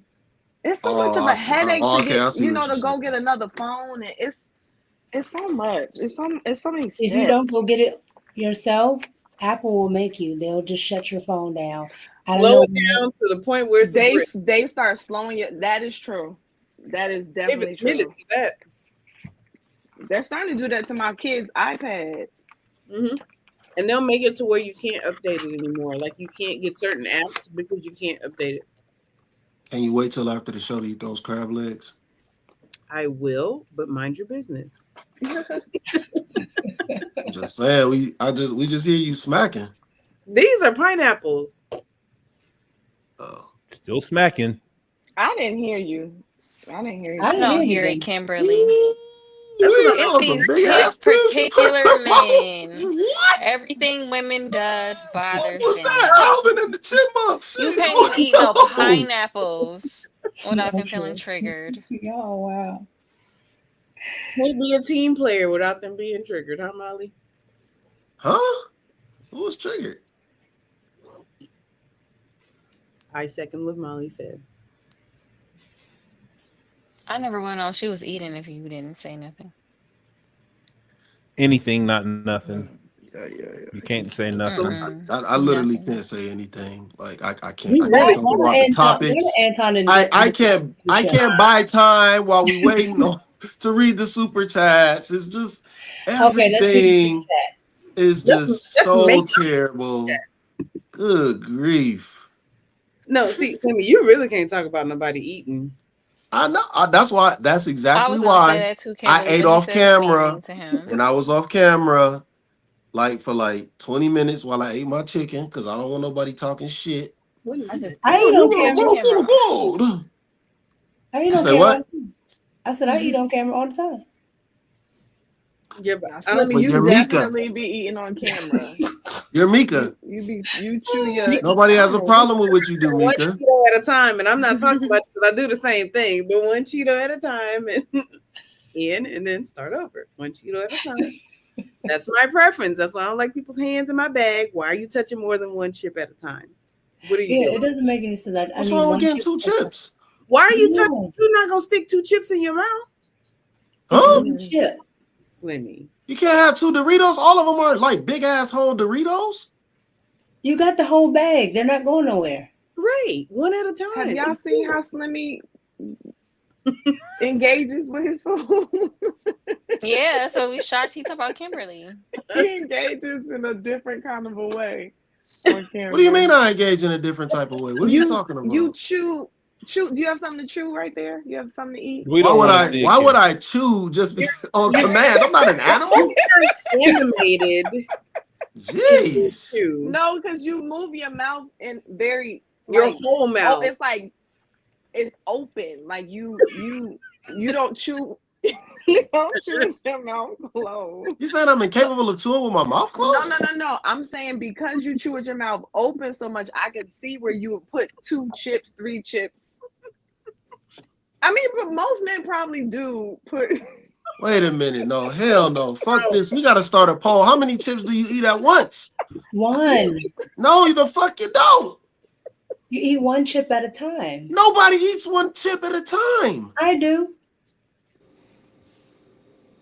Speaker 3: It's so much of a headache to get, to go get another phone, and it's so much. It's so many steps.
Speaker 5: If you don't go get it yourself, Apple will make you. They'll just shut your phone down.
Speaker 9: Slow it down to the point where it's
Speaker 3: they start slowing it. That is true. That is definitely true.
Speaker 9: To that.
Speaker 3: They're starting to do that to my kids' iPads.
Speaker 9: Mm-hmm. And they'll make it to where you can't update it anymore. Like you can't get certain apps because you can't update it.
Speaker 2: Can you wait till after the show to eat those crab legs?
Speaker 9: I will, but mind your business.
Speaker 2: I'm just saying, we just hear you smacking.
Speaker 9: These are pineapples.
Speaker 2: Oh,
Speaker 7: still smacking.
Speaker 3: I didn't hear you.
Speaker 6: I don't hear it, Kimberly.
Speaker 2: It's
Speaker 6: these particular men. What? Everything women does bothers
Speaker 2: them.
Speaker 6: that?
Speaker 2: Alvin and the Chipmunks.
Speaker 6: You can't even eat no pineapples without them feeling triggered.
Speaker 5: Oh wow.
Speaker 9: Can't be a team player without them being triggered, huh, Molly?
Speaker 2: Huh? Who was triggered?
Speaker 9: I second what Molly said.
Speaker 6: I never went on. She was eating if you didn't say nothing.
Speaker 7: Anything, not nothing.
Speaker 2: Yeah.
Speaker 7: You can't say nothing.
Speaker 2: I literally
Speaker 6: Nothing.
Speaker 2: can't say anything. Like I
Speaker 9: We
Speaker 2: can't
Speaker 9: really
Speaker 2: talk about the topics.
Speaker 5: Anton and
Speaker 2: I can't buy time while we waiting to read the super chats. It's just
Speaker 5: Okay, let's read the super
Speaker 2: everything
Speaker 5: chats.
Speaker 2: is just
Speaker 9: let's
Speaker 2: so
Speaker 9: make
Speaker 2: terrible. Good grief.
Speaker 9: No, see, Sammy, you really can't talk about nobody eating.
Speaker 2: I know. That's
Speaker 6: I
Speaker 2: exactly
Speaker 6: was gonna say
Speaker 2: why
Speaker 6: that too,
Speaker 2: I
Speaker 6: Kimberly,
Speaker 2: ate
Speaker 6: but he
Speaker 2: off
Speaker 6: said
Speaker 2: camera
Speaker 6: feeding to him.
Speaker 2: and I was off camera like for like 20 minutes while I ate my chicken because I don't want nobody talking shit.
Speaker 6: I just
Speaker 5: I eat on camera.
Speaker 2: Food.
Speaker 5: I eat
Speaker 2: You
Speaker 5: on
Speaker 2: say
Speaker 5: camera.
Speaker 2: what?
Speaker 5: I said I eat on camera all the time.
Speaker 9: Yeah, but
Speaker 3: Now,
Speaker 9: I don't.
Speaker 3: Slimmy, you
Speaker 2: You're Mika.
Speaker 3: definitely be eating on camera.
Speaker 2: You're Mika.
Speaker 3: You chew your.
Speaker 2: Nobody has a problem with what you do,
Speaker 9: One
Speaker 2: Mika.
Speaker 9: Cheeto at a time, and I'm not talking about you because I do the same thing, but one Cheeto at a time, and in and then start over. One Cheeto at a time. That's my preference. That's why I don't like people's hands in my bag. Why are you touching more than one chip at a time? What are you doing?
Speaker 5: It doesn't make any sense. I
Speaker 2: What's
Speaker 5: need
Speaker 2: wrong with
Speaker 5: one
Speaker 2: getting
Speaker 5: chip.
Speaker 2: 2 chips?
Speaker 9: Why are you touching? You're not gonna stick 2 chips in your mouth,
Speaker 2: Huh?
Speaker 5: One chip.
Speaker 9: Slimmy.
Speaker 2: You can't have 2 Doritos. All of them are like big ass whole Doritos.
Speaker 5: You got the whole bag. They're not going nowhere.
Speaker 9: Right, one at a time.
Speaker 3: Have y'all seen how Slimmy engages with his food?
Speaker 6: Yeah, so we shocked he talked about Kimberly.
Speaker 3: He engages in a different kind of a way on camera.
Speaker 2: What do you mean I engage in a different type of way? What are you talking about?
Speaker 3: You chew. Do you have something to chew right there? You have something to eat?
Speaker 2: Why would I chew just on command? I'm not an animal.
Speaker 9: Animated.
Speaker 2: Jeez.
Speaker 3: No, because you move your mouth in very
Speaker 9: your whole mouth.
Speaker 3: It's like it's open. Like you don't chew. You don't chew with your mouth closed.
Speaker 2: You said I'm incapable of chewing with my mouth closed?
Speaker 3: No. I'm saying because you chew with your mouth open so much, I could see where you would put 2 chips, 3 chips. I mean, but most men probably do put.
Speaker 2: Wait a minute. No, hell no. Fuck this. We got to start a poll. How many chips do you eat at once?
Speaker 5: 1.
Speaker 2: No, the fuck you don't.
Speaker 5: You eat 1 chip at a time.
Speaker 2: Nobody eats 1 chip at a time.
Speaker 5: I do.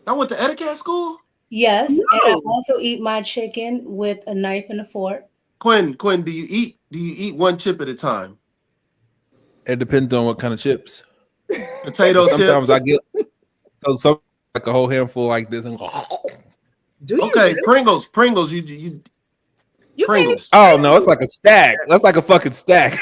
Speaker 2: I went to etiquette school?
Speaker 5: Yes. No. And I also eat my chicken with a knife and a fork.
Speaker 2: Quinn, do you eat 1 chip at a time?
Speaker 7: It depends on what kind of chips.
Speaker 2: Potato chips.
Speaker 7: Sometimes I get some like a whole handful like this and
Speaker 2: okay, Pringles. You Pringles.
Speaker 7: Oh no, it's like a stack. That's like a fucking stack.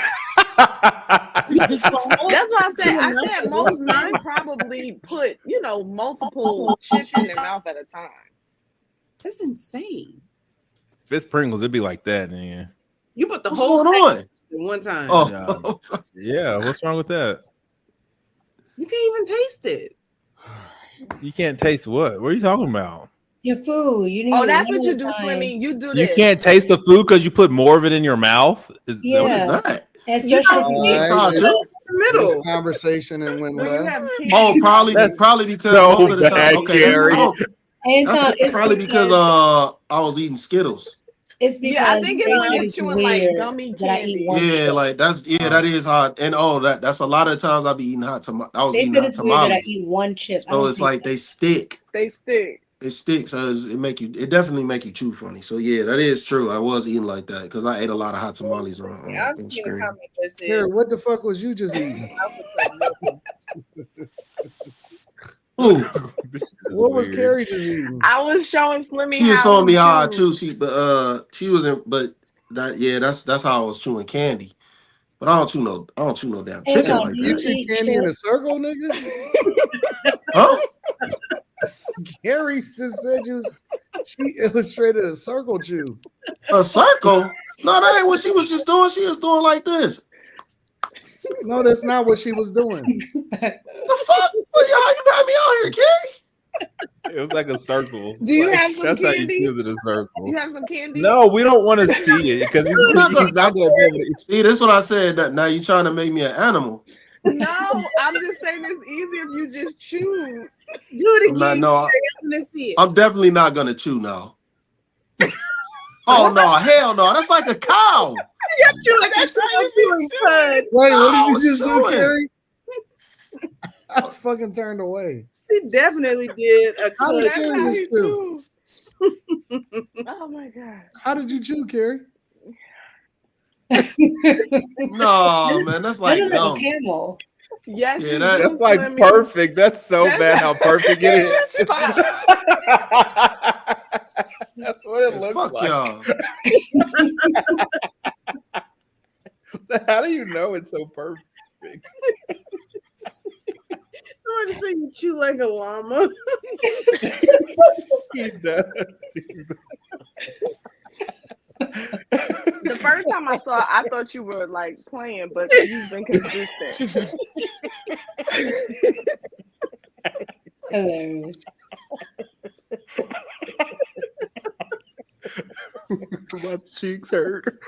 Speaker 3: That's why I said most men probably put, multiple chips in their mouth at a time.
Speaker 9: That's insane.
Speaker 7: If it's Pringles, it'd be like that, man.
Speaker 9: You put the
Speaker 2: What's
Speaker 9: whole
Speaker 2: going on?
Speaker 9: at one time.
Speaker 2: Oh,
Speaker 7: yeah. What's wrong with that?
Speaker 9: You can't even taste it.
Speaker 7: You can't taste what? What are you talking about?
Speaker 5: Your food. You need.
Speaker 3: That's what you do, Slimmy. You do this.
Speaker 7: You can't taste the food because you put more of it in your mouth.
Speaker 2: What is that?
Speaker 5: Especially
Speaker 1: This conversation and went left.
Speaker 2: Probably because
Speaker 7: so
Speaker 2: most of the time.
Speaker 7: Okay,
Speaker 2: that's probably because I was eating Skittles.
Speaker 5: It's because
Speaker 3: I think it's chewing like gummy candy.
Speaker 2: That is hot. And that's a lot of times I be eating hot tamales. I was eating hot tamales.
Speaker 5: Weird that I eat 1 chip.
Speaker 2: So it's like they stick.
Speaker 3: They stick.
Speaker 2: It sticks. So it definitely make you chew funny. So yeah, that is true. I was eating like that because I ate a lot of hot tamales on
Speaker 9: I've seen a comment that said,
Speaker 1: here, what the fuck was you just eating? What was Carrie just eating?
Speaker 3: I was showing Slimmy.
Speaker 2: She was showing me how I chew. She wasn't. But that's how I was chewing candy. But I don't chew no damn chicken like that.
Speaker 1: You chew candy in a circle, nigga?
Speaker 2: Huh?
Speaker 1: Carrie just said she illustrated a circle chew.
Speaker 2: A circle? No, that ain't what she was just doing. She was doing like this.
Speaker 1: No, that's not what she was doing.
Speaker 2: The fuck? You got me out here, Carrie?
Speaker 7: It was like a circle.
Speaker 3: Do you have some
Speaker 7: that's
Speaker 3: candy?
Speaker 7: How you use it, a circle.
Speaker 3: You have some candy?
Speaker 7: No, we don't want to see it because he's not going to be able to
Speaker 2: see. That's what I said. That now you're trying to make me an animal.
Speaker 3: No, I'm just saying it's easier if you just chew.
Speaker 9: Do it again.
Speaker 2: I'm definitely not gonna chew now. Oh no, hell no! That's like a cow.
Speaker 9: That's how you doing, bud.
Speaker 1: Wait, what did you just do, Carrie?
Speaker 4: I fucking turned away.
Speaker 9: He definitely did a
Speaker 4: How did
Speaker 9: cut.
Speaker 4: Carrie just chew?
Speaker 3: Oh my gosh.
Speaker 4: How did you chew, Carrie?
Speaker 2: No, man, that's
Speaker 5: I
Speaker 2: like
Speaker 5: look like a
Speaker 2: gum.
Speaker 5: camel.
Speaker 3: Yes,
Speaker 2: Yeah,
Speaker 3: you
Speaker 2: that's
Speaker 3: do,
Speaker 7: That's like
Speaker 3: Slimmy.
Speaker 7: perfect. That's so bad how perfect it is.
Speaker 6: Spot.
Speaker 7: That's what it looks
Speaker 2: Fuck
Speaker 7: like.
Speaker 2: y'all.
Speaker 7: How do you know it's so perfect?
Speaker 9: Somebody say you chew like a llama.
Speaker 7: He does.
Speaker 3: The first time I saw it, I thought you were like playing, but you've been consistent.
Speaker 5: Hilarious.
Speaker 7: My cheeks hurt.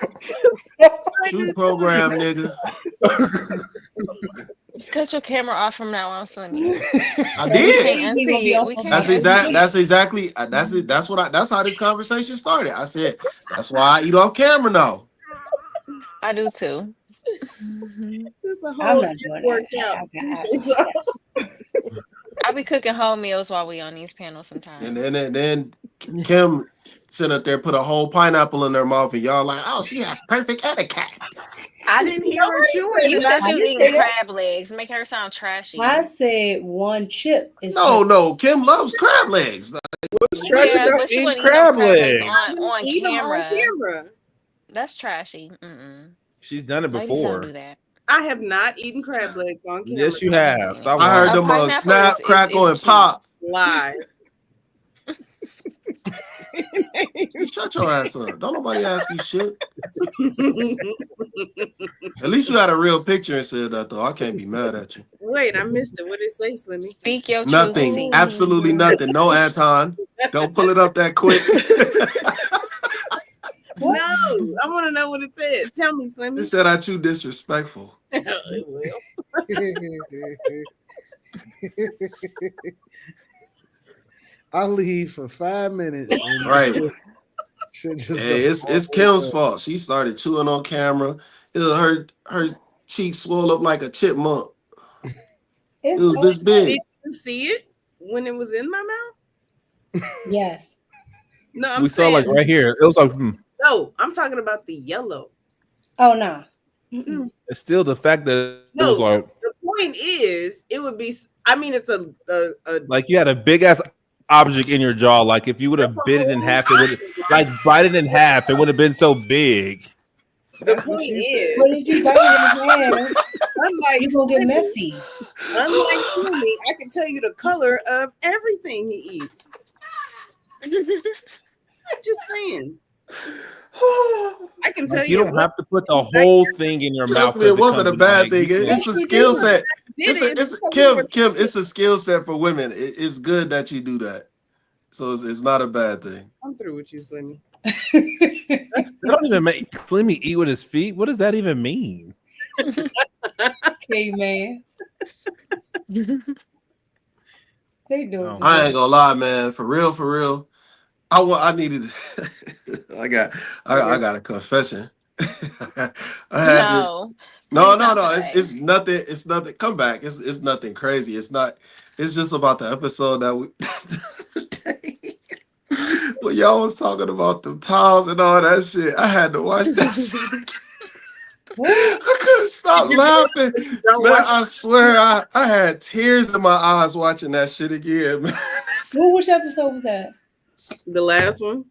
Speaker 2: Shoe program, nigga.
Speaker 6: Just cut your camera off from now on, Slimmy.
Speaker 2: I
Speaker 6: We
Speaker 2: did.
Speaker 6: can't unsee it. We can't
Speaker 2: That's
Speaker 6: unsee it.
Speaker 2: That's how this conversation started. I said that's why I eat off camera now.
Speaker 6: I do too.
Speaker 9: This a
Speaker 5: I'm
Speaker 9: whole
Speaker 5: not doing
Speaker 9: workout.
Speaker 5: that.
Speaker 6: I be cooking whole meals while we on these panels sometimes.
Speaker 2: And then Kim sit up there, put a whole pineapple in their mouth, and y'all like, oh, she has perfect etiquette.
Speaker 3: I didn't hear her chewing.
Speaker 6: You
Speaker 3: and
Speaker 6: said
Speaker 3: I
Speaker 6: you
Speaker 3: didn't
Speaker 6: eating
Speaker 3: say it.
Speaker 6: crab legs. Make her sound trashy.
Speaker 5: I said one chip is
Speaker 2: No, Kim loves crab legs.
Speaker 6: Yeah, but she wasn't eating crab legs on
Speaker 9: Eat them
Speaker 6: camera.
Speaker 9: on camera.
Speaker 6: That's trashy. Mm-mm.
Speaker 7: She's done it
Speaker 6: Ladies don't do
Speaker 7: before.
Speaker 6: that.
Speaker 9: I have not eaten crab legs on camera.
Speaker 7: Yes, you have. Stop
Speaker 2: I heard
Speaker 7: lying.
Speaker 2: them
Speaker 6: pineapple
Speaker 2: snap,
Speaker 6: is
Speaker 2: crackle, and
Speaker 6: cute.
Speaker 2: pop.
Speaker 9: Lies.
Speaker 2: Shut your ass up. Don't nobody ask you shit. At least you had a real picture and said that, though. I can't be mad at you.
Speaker 9: Wait, I missed it. What did it say, Slimmy?
Speaker 6: Speak your
Speaker 2: Nothing.
Speaker 6: truth.
Speaker 2: Absolutely nothing. No, Anton. Don't pull it up that quick.
Speaker 9: No, I want to know what it said. Tell me, Slimmy.
Speaker 2: It said I too disrespectful.
Speaker 9: It will.
Speaker 4: I'll leave for 5 minutes. And
Speaker 2: Right.
Speaker 4: shit just
Speaker 2: Hey, it's Kim's fault. She started chewing on camera. It was her cheeks swelled up like a chipmunk. It was this big.
Speaker 9: Did you see it when it was in my mouth?
Speaker 5: Yes.
Speaker 9: No, I'm
Speaker 7: We saw
Speaker 9: saying,
Speaker 7: like right here. It was like
Speaker 9: no, I'm talking about the yellow.
Speaker 5: Oh no.
Speaker 7: it's still the fact that it
Speaker 9: No,
Speaker 7: was like
Speaker 9: the point is, it would be. I mean, it's a
Speaker 7: like you had a big ass object in your jaw. Like if you would have bit it in half, it would like bite it in half. It would have been so big.
Speaker 9: The point is,
Speaker 5: But if you bite it in half,
Speaker 9: unlike
Speaker 5: you're gonna get
Speaker 9: Slimmy,
Speaker 5: messy.
Speaker 9: Unlike Slimmy, I can tell you the color of everything he eats. I'm just saying. I can tell
Speaker 7: Like,
Speaker 9: you.
Speaker 7: you don't have to put the whole thing in your mouth.
Speaker 2: Trust me, it wasn't a
Speaker 7: comes
Speaker 2: bad
Speaker 7: out.
Speaker 2: thing. It's
Speaker 9: Yes,
Speaker 2: a
Speaker 9: we
Speaker 2: skill
Speaker 9: do.
Speaker 2: set.
Speaker 9: Did it?
Speaker 2: It's Kim. It's a skill set for women. It's good that you do that. So it's not a bad thing.
Speaker 9: I'm through with you, Slimmy.
Speaker 7: That don't even make Slimmy eat with his feet. What does that even mean?
Speaker 5: Okay, man. They do it.
Speaker 2: I ain't gonna lie, man. For real. I needed. I got a confession. I had this. No. It's nothing. It's nothing. Come back. It's nothing crazy. It's not. It's just about the episode that we. When y'all was talking about the towels and all that shit, I had to watch that shit. I couldn't stop laughing. Man, I swear I had tears in my eyes watching that shit again, man.
Speaker 5: Which episode was that?
Speaker 9: The last one.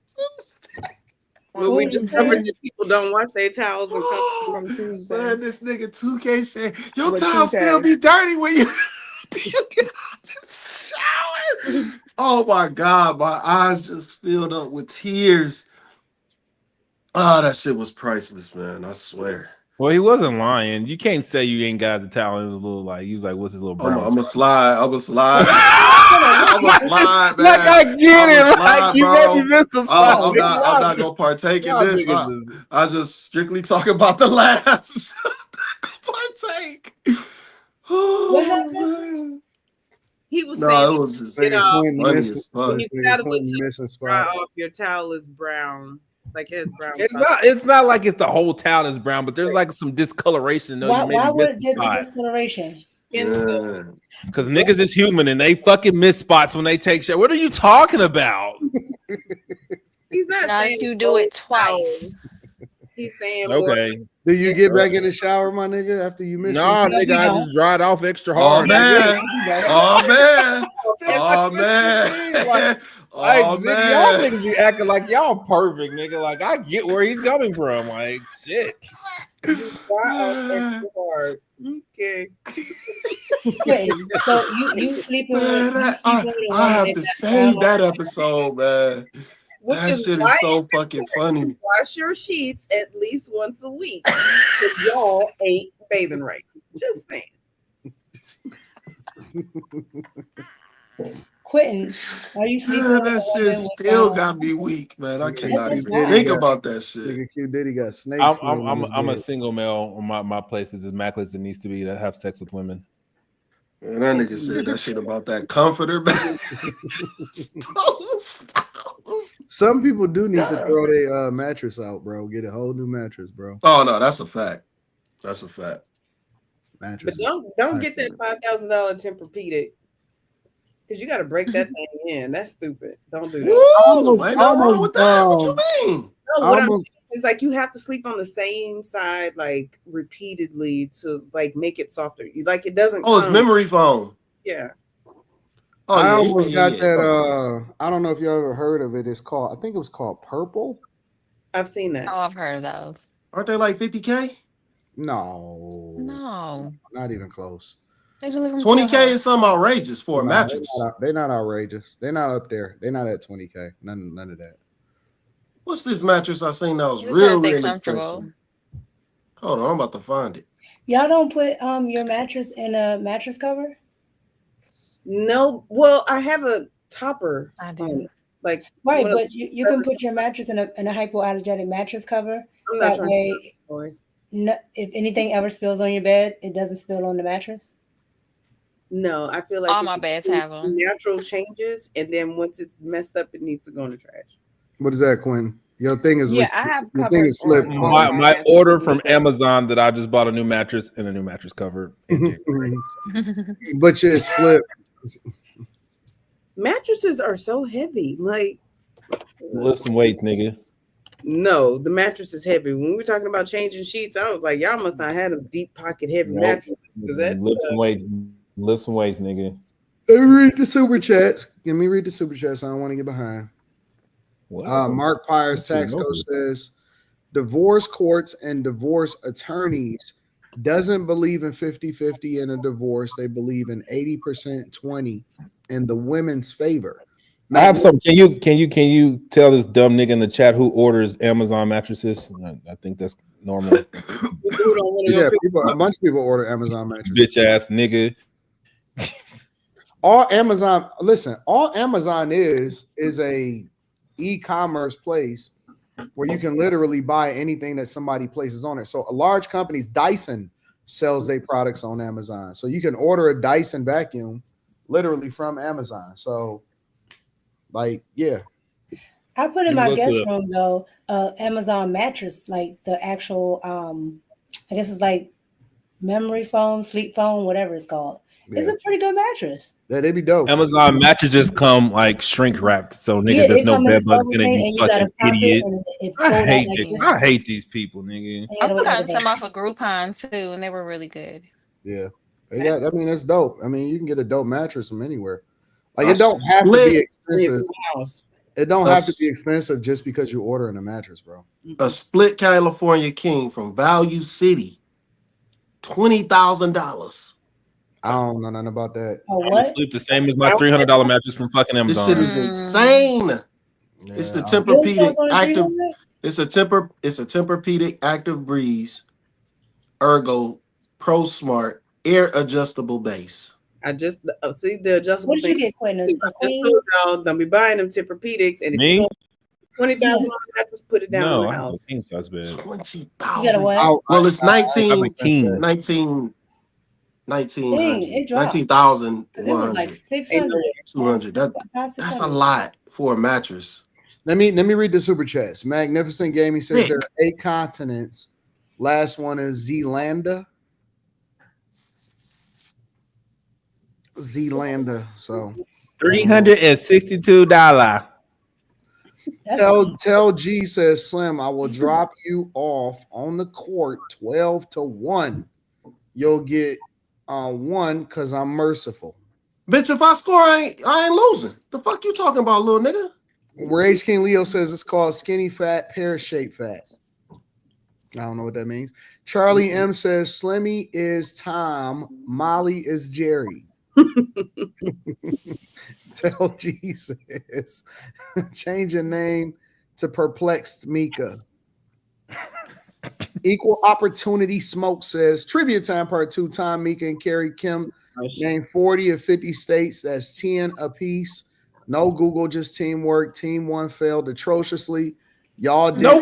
Speaker 9: Where we discovered that people don't wash their towels and come from Tuesday.
Speaker 2: Man, this nigga 2K said, your towels still be dirty when you get out the shower. Oh my God, my eyes just filled up with tears. Oh, that shit was priceless, man. I swear.
Speaker 7: Well, he wasn't lying. You can't say you ain't got the talent. It was a little like he was like, "What's his little brown?"
Speaker 2: I'm a slide. I'm a slide, man.
Speaker 7: Like I get it.
Speaker 2: Slide,
Speaker 7: Like you
Speaker 2: bro.
Speaker 7: maybe missed a spot.
Speaker 2: I'm not gonna partake in this. I just strictly talk about the laughs. Partake.
Speaker 5: What happened?
Speaker 9: He was
Speaker 2: No,
Speaker 9: saying
Speaker 2: it was just
Speaker 9: get off.
Speaker 2: funny as fuck.
Speaker 9: When you get out of the dry off, your towel is brown. Like it has brown.
Speaker 7: It's not like it's the whole towel is brown, but there's like some discoloration. Though
Speaker 5: Why would there be discoloration?
Speaker 7: Because niggas is human and they fucking miss spots when they take shit. What are you talking about?
Speaker 9: He's not
Speaker 6: Now,
Speaker 9: saying
Speaker 6: if you do it twice.
Speaker 9: He's saying
Speaker 7: Okay.
Speaker 1: Do you get back in the shower, my nigga, after you miss?
Speaker 7: No, nigga, I just dried off extra hard.
Speaker 2: Man. Oh man. Oh
Speaker 7: Like,
Speaker 2: man.
Speaker 7: oh man, y'all niggas be acting like y'all perfect, nigga. Like I get where he's coming from. Like shit.
Speaker 9: Hard. Okay.
Speaker 5: Wait, so you sleeping with
Speaker 2: I have to save that episode, man. That shit is so fucking funny.
Speaker 9: Wash your sheets at least once a week. If y'all ain't bathing right. Just saying.
Speaker 5: Quentin, are you sleeping?
Speaker 2: That shit still got me weak, man. I cannot even think about that shit.
Speaker 1: Nigga Q Diddy got snakes.
Speaker 7: I'm a single male. My place is as immaculate as it needs to be to have sex with women.
Speaker 2: And that nigga said that shit about that comforter, man.
Speaker 1: Some people do need to throw their mattress out, bro. Get a whole new mattress, bro.
Speaker 2: Oh no, that's a fact. That's a fact.
Speaker 1: Mattress.
Speaker 9: But don't get that $5,000 Tempur-Pedic. Because you got to break that thing in. That's stupid. Don't do that.
Speaker 2: Ain't nothing wrong with that. What you mean?
Speaker 9: No, what I'm saying is like you have to sleep on the same side like repeatedly to like make it softer. You like it doesn't.
Speaker 2: Oh, it's memory foam.
Speaker 9: Yeah.
Speaker 2: Oh,
Speaker 1: I
Speaker 2: yeah,
Speaker 1: almost got that.
Speaker 2: yeah.
Speaker 1: I don't know if you ever heard of it. It's called. I think it was called Purple.
Speaker 9: I've seen that.
Speaker 6: Oh, I've heard of those.
Speaker 2: Aren't they like 50K?
Speaker 1: No, not even close.
Speaker 2: 20K is something outrageous for a mattress.
Speaker 1: They're not outrageous. They're not up there. They're not at 20K. None of that.
Speaker 2: What's this mattress I seen that was
Speaker 6: You
Speaker 2: real
Speaker 6: comfortable.
Speaker 2: expensive? Hold on, I'm about to find it.
Speaker 5: Y'all don't put your mattress in a mattress cover?
Speaker 9: No. Well, I have a topper.
Speaker 6: I do.
Speaker 9: Like
Speaker 5: right, but you can put your mattress in a hypoallergenic mattress cover. That way, if anything ever spills on your bed, it doesn't spill on the mattress.
Speaker 9: No, I feel like
Speaker 6: all my beds have them.
Speaker 9: Natural changes, and then once it's messed up, it needs to go in the trash.
Speaker 1: What is that, Quinn? Your thing is
Speaker 3: I have
Speaker 1: your thing is flipped.
Speaker 7: My order from Amazon that I just bought a new mattress and a new mattress cover.
Speaker 1: But it's flipped.
Speaker 9: Mattresses are so heavy. Like
Speaker 7: lift some weights, nigga.
Speaker 9: No, the mattress is heavy. When we were talking about changing sheets, I was like, y'all must not have a deep pocket heavy mattress.
Speaker 7: Lift some weights. Lift some weights, nigga.
Speaker 1: Let me read the super chats. Let me read the super chats. I don't want to get behind. Mark Pyers Taxco says divorce courts and divorce attorneys doesn't believe in 50-50 in a divorce. They believe in 80% 20 in the women's favor.
Speaker 7: I have some. Can you tell this dumb nigga in the chat who orders Amazon mattresses? I think that's normal.
Speaker 1: Yeah, a bunch of people order Amazon mattresses.
Speaker 7: Bitch ass nigga.
Speaker 1: All Amazon is a e-commerce place where you can literally buy anything that somebody places on it. So a large companies, Dyson sells their products on Amazon. So you can order a Dyson vacuum literally from Amazon. So like, yeah.
Speaker 5: I put in my guest room though, Amazon mattress, like the actual I guess it's like memory foam, sleep foam, whatever it's called. Yeah. It's a pretty good mattress.
Speaker 1: Yeah, they be dope.
Speaker 7: Amazon mattresses come like shrink wrapped, so nigga, there's no bed bugs in it. You fucking idiot. I hate these people, nigga.
Speaker 6: I've gotten some off of Groupon too, and they were really good.
Speaker 1: Yeah, I mean it's dope. I mean you can get a dope mattress from anywhere. Like it don't have to be expensive. It don't have to be expensive just because you're ordering a mattress, bro.
Speaker 2: A split California king from Value City, $20,000.
Speaker 1: I don't know nothing about that.
Speaker 5: Oh, what?
Speaker 7: I sleep the same as my $300 mattress from fucking Amazon.
Speaker 2: This shit is insane. Yeah, it's the Tempur-Pedic active. It's a Tempur-Pedic Active Breeze Ergo Pro Smart Air Adjustable Base.
Speaker 9: I just see the adjustable.
Speaker 5: What did you get, Quentin?
Speaker 9: I just told y'all don't be buying them Tempur-Pedics, and if you $20,000 mattress, put it down in the house.
Speaker 7: King size bed.
Speaker 2: 20,000. Well, it's 19,000.
Speaker 5: It dropped.
Speaker 2: 19,000.
Speaker 5: It was like 600.
Speaker 2: 200. That's a lot for a mattress.
Speaker 1: Let me read the super chats. Magnificent Gaming says there are 8 continents. Last one is Zelanda.
Speaker 4: Zelanda. So
Speaker 7: $362.
Speaker 4: tell G says Slim, I will drop you off on the court 12-1. You'll get 1 because I'm merciful.
Speaker 2: Bitch, if I score, I ain't losing. The fuck you talking about, little nigga?
Speaker 4: Rage King Leo says it's called skinny fat, pear-shaped fat. I don't know what that means. Charlie M says Slimmy is Tom, Molly is Jerry. Tell Jesus. Change your name to Perplexed Mika. Equal Opportunity Smoke says Trivia Time Part 2. Tom, Mika, and Carrie Kim name 40 of 50 states. That's 10 apiece. No Google, just teamwork. Team 1 failed atrociously. Y'all didn't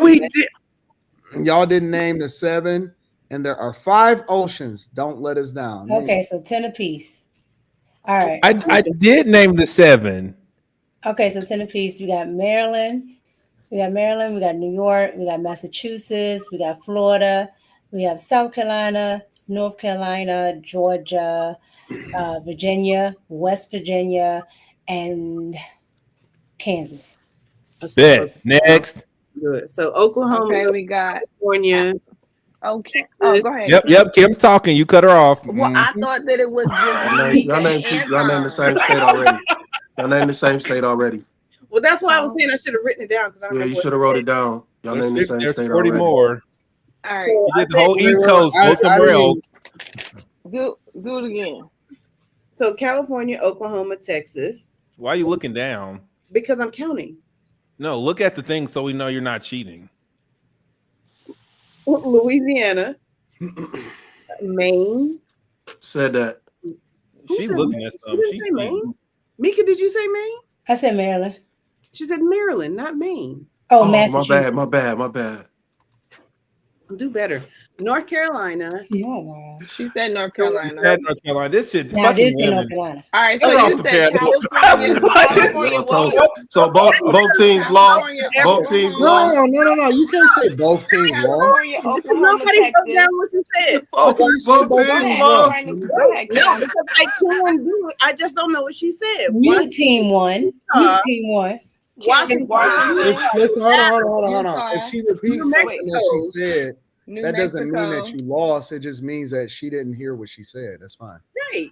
Speaker 4: name the 7, and there are 5 oceans. Don't let us down.
Speaker 5: Okay, so 10 apiece. All right.
Speaker 7: I did name the 7.
Speaker 5: Okay, so 10 apiece. We got Maryland. We got New York, we got Massachusetts, we got Florida, we have South Carolina, North Carolina, Georgia, Virginia, West Virginia, and Kansas.
Speaker 7: Bet. Next.
Speaker 9: Good. So Oklahoma,
Speaker 3: Okay, we got
Speaker 9: California.
Speaker 3: Okay. Oh, go ahead.
Speaker 7: Yep. Kim's talking. You cut her off.
Speaker 3: Well, I thought that it was just
Speaker 2: Y'all named the same state already. Y'all named the same state already.
Speaker 9: Well, that's why I was saying I should have written it down because I don't
Speaker 2: Yeah,
Speaker 9: remember.
Speaker 2: you should have wrote it down. Y'all named the same
Speaker 7: There's
Speaker 2: state
Speaker 7: 40
Speaker 2: already.
Speaker 7: more.
Speaker 3: All right.
Speaker 7: You did the whole East Coast. Go somewhere else.
Speaker 3: Do it again.
Speaker 9: So California, Oklahoma, Texas.
Speaker 7: Why are you looking down?
Speaker 9: Because I'm counting.
Speaker 7: No, look at the thing so we know you're not cheating.
Speaker 9: Louisiana, Maine.
Speaker 2: Said that.
Speaker 7: She's looking at something.
Speaker 9: She's Maine. Mika, did you say Maine?
Speaker 5: I said Maryland.
Speaker 9: She said Maryland, not Maine.
Speaker 5: Oh, Massachusetts.
Speaker 2: My bad.
Speaker 9: Do better. North Carolina.
Speaker 5: No,
Speaker 3: she said North Carolina.
Speaker 7: She said North Carolina. This shit.
Speaker 5: Now I did say North Carolina.
Speaker 3: All right, so you said California.
Speaker 2: So both teams lost. Both teams lost.
Speaker 4: No. You can't say both teams lost.
Speaker 3: California, Oklahoma,
Speaker 9: Nobody
Speaker 3: Texas.
Speaker 9: wrote down what you said.
Speaker 2: Both teams lost.
Speaker 3: Go ahead,
Speaker 9: No, because I can do it. I just don't know what she said.
Speaker 5: Mute team 1. Mute team 1.
Speaker 9: Washington.
Speaker 4: Listen, hold on. If she repeats something that she said, that doesn't mean that
Speaker 3: Mexico.
Speaker 4: you lost. It just means that she didn't hear what she said. That's fine.
Speaker 9: Right.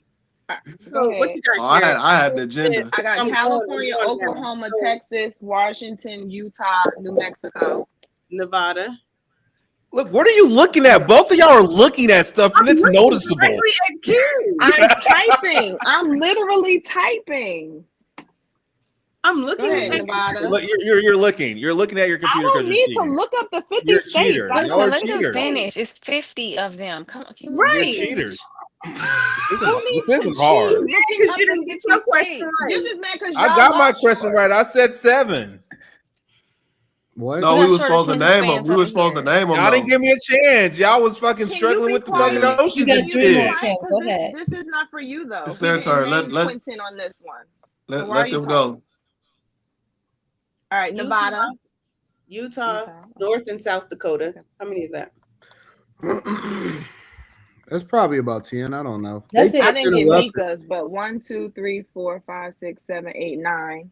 Speaker 3: Go ahead.
Speaker 9: What you got?
Speaker 2: I had the agenda.
Speaker 3: I got California, Oklahoma, Texas, Washington, Utah, New Mexico,
Speaker 9: Nevada.
Speaker 7: Look, what are you looking at? Both of y'all are looking at stuff, and it's noticeable.
Speaker 3: I'm typing. I'm literally typing.
Speaker 9: I'm looking
Speaker 3: ahead,
Speaker 9: at
Speaker 3: Nevada.
Speaker 7: Look, you're looking. You're looking at your computer.
Speaker 3: I don't need to look up the 50
Speaker 7: You're
Speaker 3: states.
Speaker 7: cheaters.
Speaker 3: I
Speaker 7: Y'all are
Speaker 6: Let them
Speaker 7: cheaters.
Speaker 6: finish. It's 50 of them. Come on.
Speaker 9: Right.
Speaker 7: You're cheaters.
Speaker 3: Who needs
Speaker 7: This isn't hard.
Speaker 9: Because you didn't get your question right.
Speaker 3: You're just mad because
Speaker 7: I got my question right. I said 7.
Speaker 4: What?
Speaker 2: No,
Speaker 6: We
Speaker 2: we
Speaker 6: got
Speaker 2: were
Speaker 6: short
Speaker 2: supposed to
Speaker 6: attention
Speaker 2: name them.
Speaker 6: spans
Speaker 2: We were
Speaker 6: over
Speaker 2: supposed to
Speaker 6: here.
Speaker 2: name them.
Speaker 7: Y'all didn't give me a chance. Y'all was fucking
Speaker 3: Can
Speaker 7: struggling
Speaker 3: you
Speaker 7: with
Speaker 3: be
Speaker 7: the fucking
Speaker 3: quiet?
Speaker 7: oceans
Speaker 5: got
Speaker 7: and
Speaker 5: 2
Speaker 7: shit.
Speaker 5: more. Okay, go ahead.
Speaker 3: This is not for you though.
Speaker 2: It's their
Speaker 3: You
Speaker 2: turn.
Speaker 3: didn't
Speaker 2: Let-
Speaker 3: name Quentin on this one. So why are
Speaker 2: Let
Speaker 3: you
Speaker 2: them
Speaker 3: talking?
Speaker 2: go.
Speaker 3: All right, Nevada.
Speaker 9: Utah, North and South Dakota. How many is that?
Speaker 4: That's probably about 10. I don't know.
Speaker 5: That's it.
Speaker 3: I didn't get
Speaker 4: interrupted.
Speaker 3: Mika's, but 1, 2, 3, 4, 5, 6, 7, 8, 9.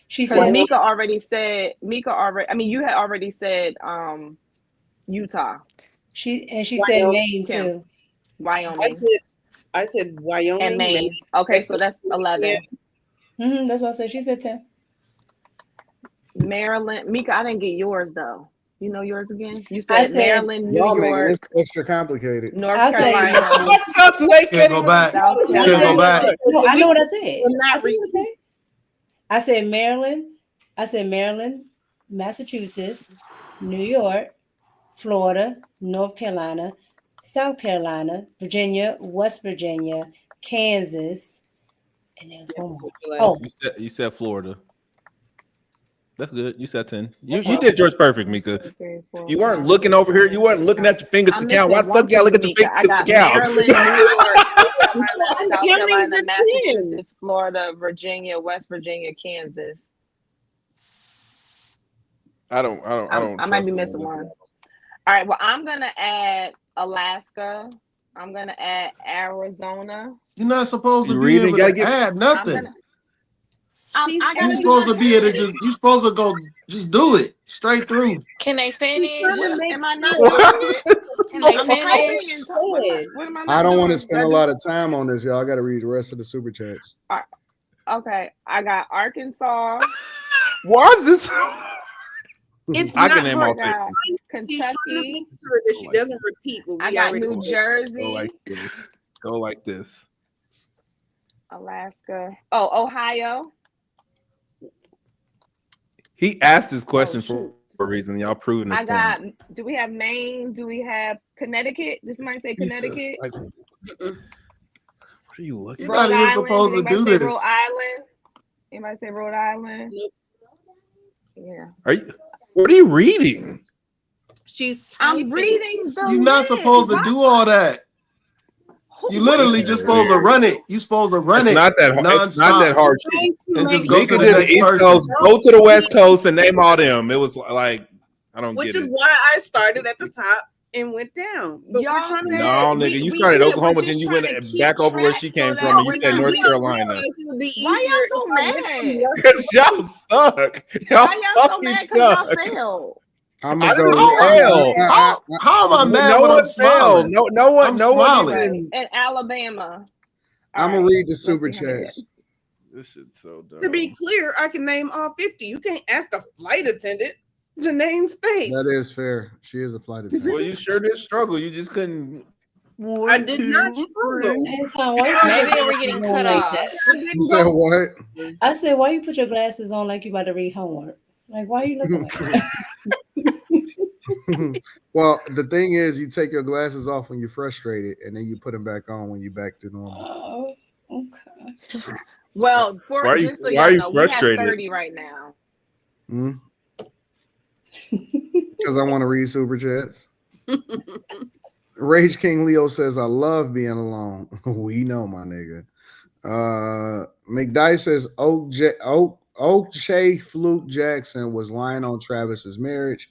Speaker 5: She
Speaker 3: Because
Speaker 5: said
Speaker 3: Mika already said. You had already said Utah.
Speaker 5: she
Speaker 9: Wyoming.
Speaker 5: said Maine
Speaker 3: Kim.
Speaker 5: too.
Speaker 3: Wyoming
Speaker 9: I said Wyoming
Speaker 3: and Maine. Okay, so that's 11.
Speaker 5: That's what I said. She said 10.
Speaker 3: Maryland. Mika, I didn't get yours though. You know yours again? You
Speaker 5: I
Speaker 3: said
Speaker 5: said-
Speaker 3: Maryland, New
Speaker 4: Y'all making this
Speaker 3: York,
Speaker 4: extra complicated.
Speaker 3: North
Speaker 5: I said-
Speaker 3: Carolina.
Speaker 2: Can't go back.
Speaker 3: South
Speaker 2: Can't go
Speaker 3: Carolina.
Speaker 2: back.
Speaker 5: No, I know what I said.
Speaker 9: We're not
Speaker 5: I said what I said. I said Maryland. I said Maryland, Massachusetts, New York, Florida, North Carolina, South Carolina, Virginia, West Virginia, Kansas, and there's one more. Oh,
Speaker 7: You said Florida. That's good. You said 10. You did yours perfect, Mika. You weren't looking over here. You weren't looking at your fingers to count. Why the fuck y'all look at your
Speaker 3: Mika. I
Speaker 7: fingers to
Speaker 3: got
Speaker 7: count?
Speaker 3: Maryland, New York, North Carolina,
Speaker 9: I'm
Speaker 3: South
Speaker 9: counting
Speaker 3: Carolina,
Speaker 9: the 10.
Speaker 3: Massachusetts, Florida, Virginia, West Virginia, Kansas.
Speaker 7: I don't.
Speaker 3: I might be missing one. All right. Well, I'm gonna add Alaska, I'm gonna add Arizona.
Speaker 2: You're not supposed to
Speaker 7: You
Speaker 2: be
Speaker 7: reading?
Speaker 2: able
Speaker 7: Gotta
Speaker 2: to
Speaker 7: get.
Speaker 2: add nothing.
Speaker 3: I
Speaker 2: You're
Speaker 3: gotta do
Speaker 2: supposed
Speaker 3: my
Speaker 2: to be able to
Speaker 3: thing.
Speaker 2: you're supposed to go just do it straight through.
Speaker 6: Can they
Speaker 9: He's trying
Speaker 6: finish?
Speaker 9: to make
Speaker 3: Am I not
Speaker 9: sure.
Speaker 3: doing it?
Speaker 6: Can they
Speaker 3: I'm typing
Speaker 6: finish?
Speaker 3: and talking. What am I not
Speaker 4: I don't want to
Speaker 3: doing?
Speaker 4: spend a lot of time on this, y'all. I got to read the rest of the super chats.
Speaker 3: Okay, I got Arkansas.
Speaker 7: Why is this?
Speaker 9: It's
Speaker 7: I
Speaker 9: not
Speaker 7: can name
Speaker 9: hard.
Speaker 7: all 50.
Speaker 9: She's trying to
Speaker 3: Kentucky.
Speaker 9: make sure that she doesn't repeat what we
Speaker 3: I got
Speaker 9: already
Speaker 3: New
Speaker 9: did.
Speaker 3: Jersey.
Speaker 7: Go like this. Go like this.
Speaker 3: Alaska. Oh, Ohio.
Speaker 7: He asked this question for a reason. Y'all proving this
Speaker 3: I got.
Speaker 7: point.
Speaker 3: Do we have Maine? Do we have Connecticut? Does somebody say Connecticut?
Speaker 7: Like, what are you looking?
Speaker 2: You're not even supposed to do
Speaker 3: say
Speaker 2: this.
Speaker 3: Rhode Island? Anybody say Rhode Island? Yeah.
Speaker 7: What are you reading?
Speaker 3: I'm reading the
Speaker 2: You're not supposed to do all that. You literally just supposed to run it. You supposed to run
Speaker 7: It's
Speaker 2: it.
Speaker 7: not that hard. It's not that hard.
Speaker 2: And just go to the
Speaker 7: did
Speaker 2: next
Speaker 7: the East
Speaker 2: person.
Speaker 7: Coast, go to the West Coast, and name all them. It was like I don't
Speaker 9: Which
Speaker 7: get
Speaker 9: is
Speaker 7: it.
Speaker 9: why I started at the top and went down. But
Speaker 3: Y'all
Speaker 9: we're trying to
Speaker 7: No, nigga, you started Oklahoma, then you went back over where she came from, and you said North Carolina.
Speaker 3: Why y'all so mad?
Speaker 7: Because y'all suck. Y'all
Speaker 3: Why y'all so
Speaker 7: fucking
Speaker 3: mad? Because y'all
Speaker 7: suck.
Speaker 3: failed.
Speaker 4: I'm
Speaker 7: I
Speaker 4: gonna
Speaker 7: didn't
Speaker 4: go.
Speaker 7: fail.
Speaker 2: How am I mad
Speaker 7: No
Speaker 2: when I'm
Speaker 7: one failed.
Speaker 2: smiling?
Speaker 7: No one.
Speaker 2: I'm
Speaker 7: No one
Speaker 2: smiling.
Speaker 7: even.
Speaker 3: In Alabama.
Speaker 4: I'm gonna read the super
Speaker 3: see how many
Speaker 4: chats.
Speaker 7: This shit's so dumb.
Speaker 9: To be clear, I can name all 50. You can't ask a flight attendant to name states.
Speaker 4: That is fair. She is a flight attendant.
Speaker 7: Well, you sure did struggle. You just couldn't.
Speaker 9: I did not struggle.
Speaker 5: Anton, why you put
Speaker 6: Maybe
Speaker 5: your
Speaker 6: they were getting
Speaker 5: glasses on
Speaker 6: cut
Speaker 5: like
Speaker 6: off.
Speaker 5: that?
Speaker 4: You said what?
Speaker 5: I said, why you put your glasses on like you about to read homework? Like, why are you looking like that?
Speaker 4: Well, the thing is, you take your glasses off when you're frustrated, and then you put them back on when you're back to normal.
Speaker 5: Oh, okay.
Speaker 3: Well,
Speaker 7: Why are you-
Speaker 3: just so
Speaker 7: why are
Speaker 3: y'all
Speaker 7: you
Speaker 3: know, we have
Speaker 7: frustrated?
Speaker 3: 30 right now.
Speaker 4: Because I want to read super chats. Rage King Leo says, I love being alone. We know, my nigga. McDice says, O'Shea Fluke Jackson was lying on Travis's marriage.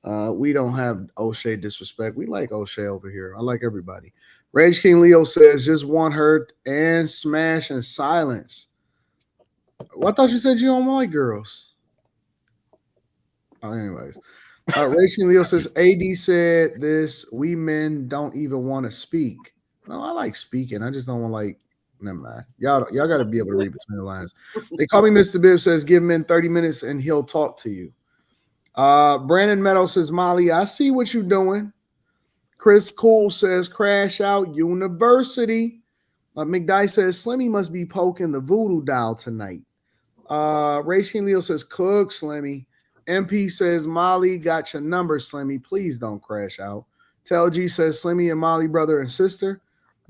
Speaker 4: We don't have O'Shea disrespect. We like O'Shea over here. I like everybody. Rage King Leo says, just want her and smash in silence. Well, I thought you said you don't like girls. Anyways. Rage King Leo says, AD said this, we men don't even want to speak. No, I like speaking. I just don't want never mind. Y'all got to be able to read between the lines. They call me Mr. Bibb says, give men 30 minutes and he'll talk to you. Brandon Meadows says, Molly, I see what you're doing. Chris Cool says, crash out university. McDice says, Slimmy must be poking the voodoo doll tonight. Rage King Leo says, cook Slimmy. MP says, Molly got your number, Slimmy. Please don't crash out. Tell G says, Slimmy and Molly, brother and sister.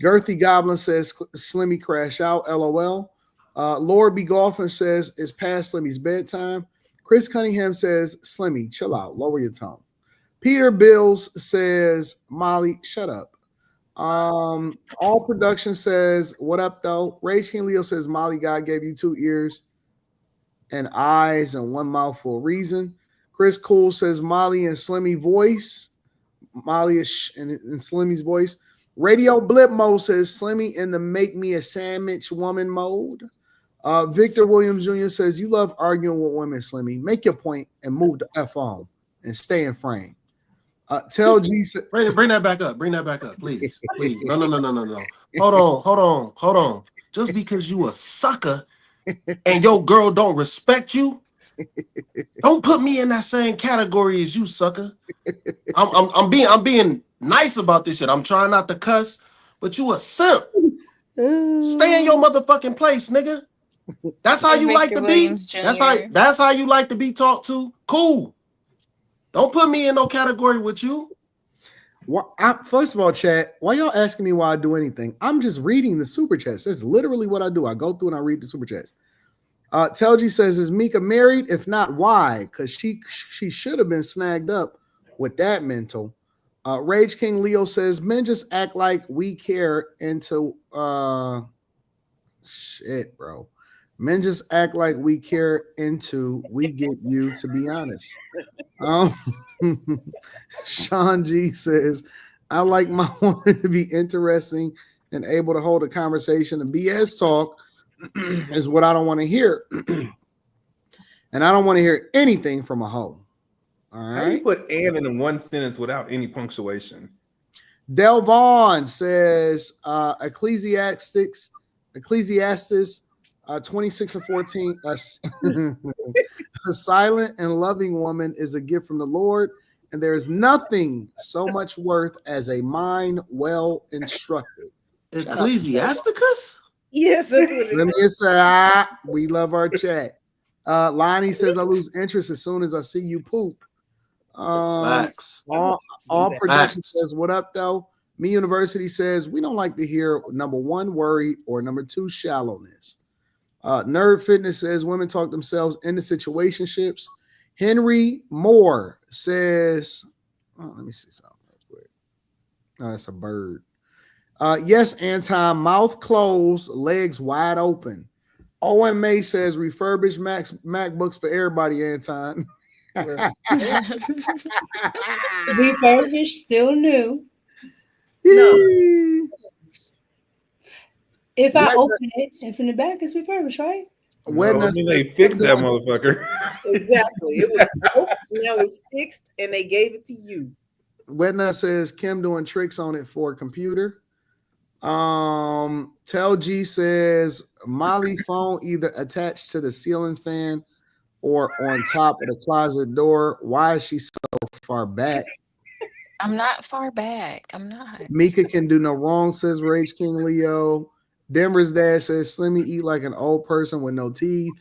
Speaker 4: Girthy Goblin says, Slimmy crash out, LOL. Lord B. Golfin says, it's past Slimmy's bedtime. Chris Cunningham says, Slimmy, chill out, lower your tone. Peter Bills says, Molly, shut up. All Production says, what up, though? Rage King Leo says, Molly, God gave you 2 ears and eyes and 1 mouth for a reason. Chris Cool says, Molly and Slimmy voice. Molly is in Slimmy's voice. Radio Blip Mo says, Slimmy in the make me a sandwich woman mode. Victor Williams Jr. says, you love arguing with women, Slimmy. Make your point and move the F on and stay in frame. Tell G.
Speaker 2: Bring that back up. Bring that back up, please. Please. No. Hold on. Just because you a sucker and your girl don't respect you, don't put me in that same category as you, sucker. I'm being nice about this shit. I'm trying not to cuss, but you a simp. Stay in your motherfucking place, nigga. That's how you like to be. That's how you like to be talked to. Cool. Don't put me in no category with you.
Speaker 4: First of all, chat, why y'all asking me why I do anything? I'm just reading the super chats. That's literally what I do. I go through and I read the super chats. Telgi says, is Mika married? If not, why? Because she should have been snagged up with that mental. Rage King Leo says, men just act like we care into shit, bro. Men just act like we care into we get you, to be honest. Sean G says, I like my woman to be interesting and able to hold a conversation. The BS talk is what I don't want to hear. And I don't want to hear anything from a hoe. All
Speaker 7: How you
Speaker 4: right.
Speaker 7: put "and" in one sentence without any punctuation?
Speaker 4: Del Vaughn says Ecclesiastes 26 and 14. A silent and loving woman is a gift from the Lord, and there is nothing so much worth as a mind well instructed.
Speaker 2: Ecclesiasticus?
Speaker 9: Yes, that's what it
Speaker 4: Let me
Speaker 9: is.
Speaker 4: just say, we love our chat. Lonnie says, I lose interest as soon as I see you poop.
Speaker 2: Facts.
Speaker 4: All production
Speaker 2: Facts.
Speaker 4: says, what up, though? Me University says, we don't like to hear number one, worry, or number two, shallowness. Nerd Fitness says, women talk themselves into situationships. Henry Moore says, let me see something real quick. Oh, that's a bird. Yes, Anton, mouth closed, legs wide open. Owen May says refurbished MacBooks for everybody, Anton.
Speaker 5: Refurbished, still new.
Speaker 9: No.
Speaker 5: If I open it, it's in the back, it's refurbished, right?
Speaker 7: No, I mean, they fixed that motherfucker.
Speaker 9: Exactly. It was broke, now it's fixed, and they gave it to you.
Speaker 4: Wetnut says Kim doing tricks on it for a computer. Tell G says Molly phone either attached to the ceiling fan or on top of the closet door. Why is she so far back?
Speaker 6: I'm not far back. I'm not.
Speaker 4: Mika can do no wrong, says Rage King Leo. Denver's dad says Slimmy eat like an old person with no teeth.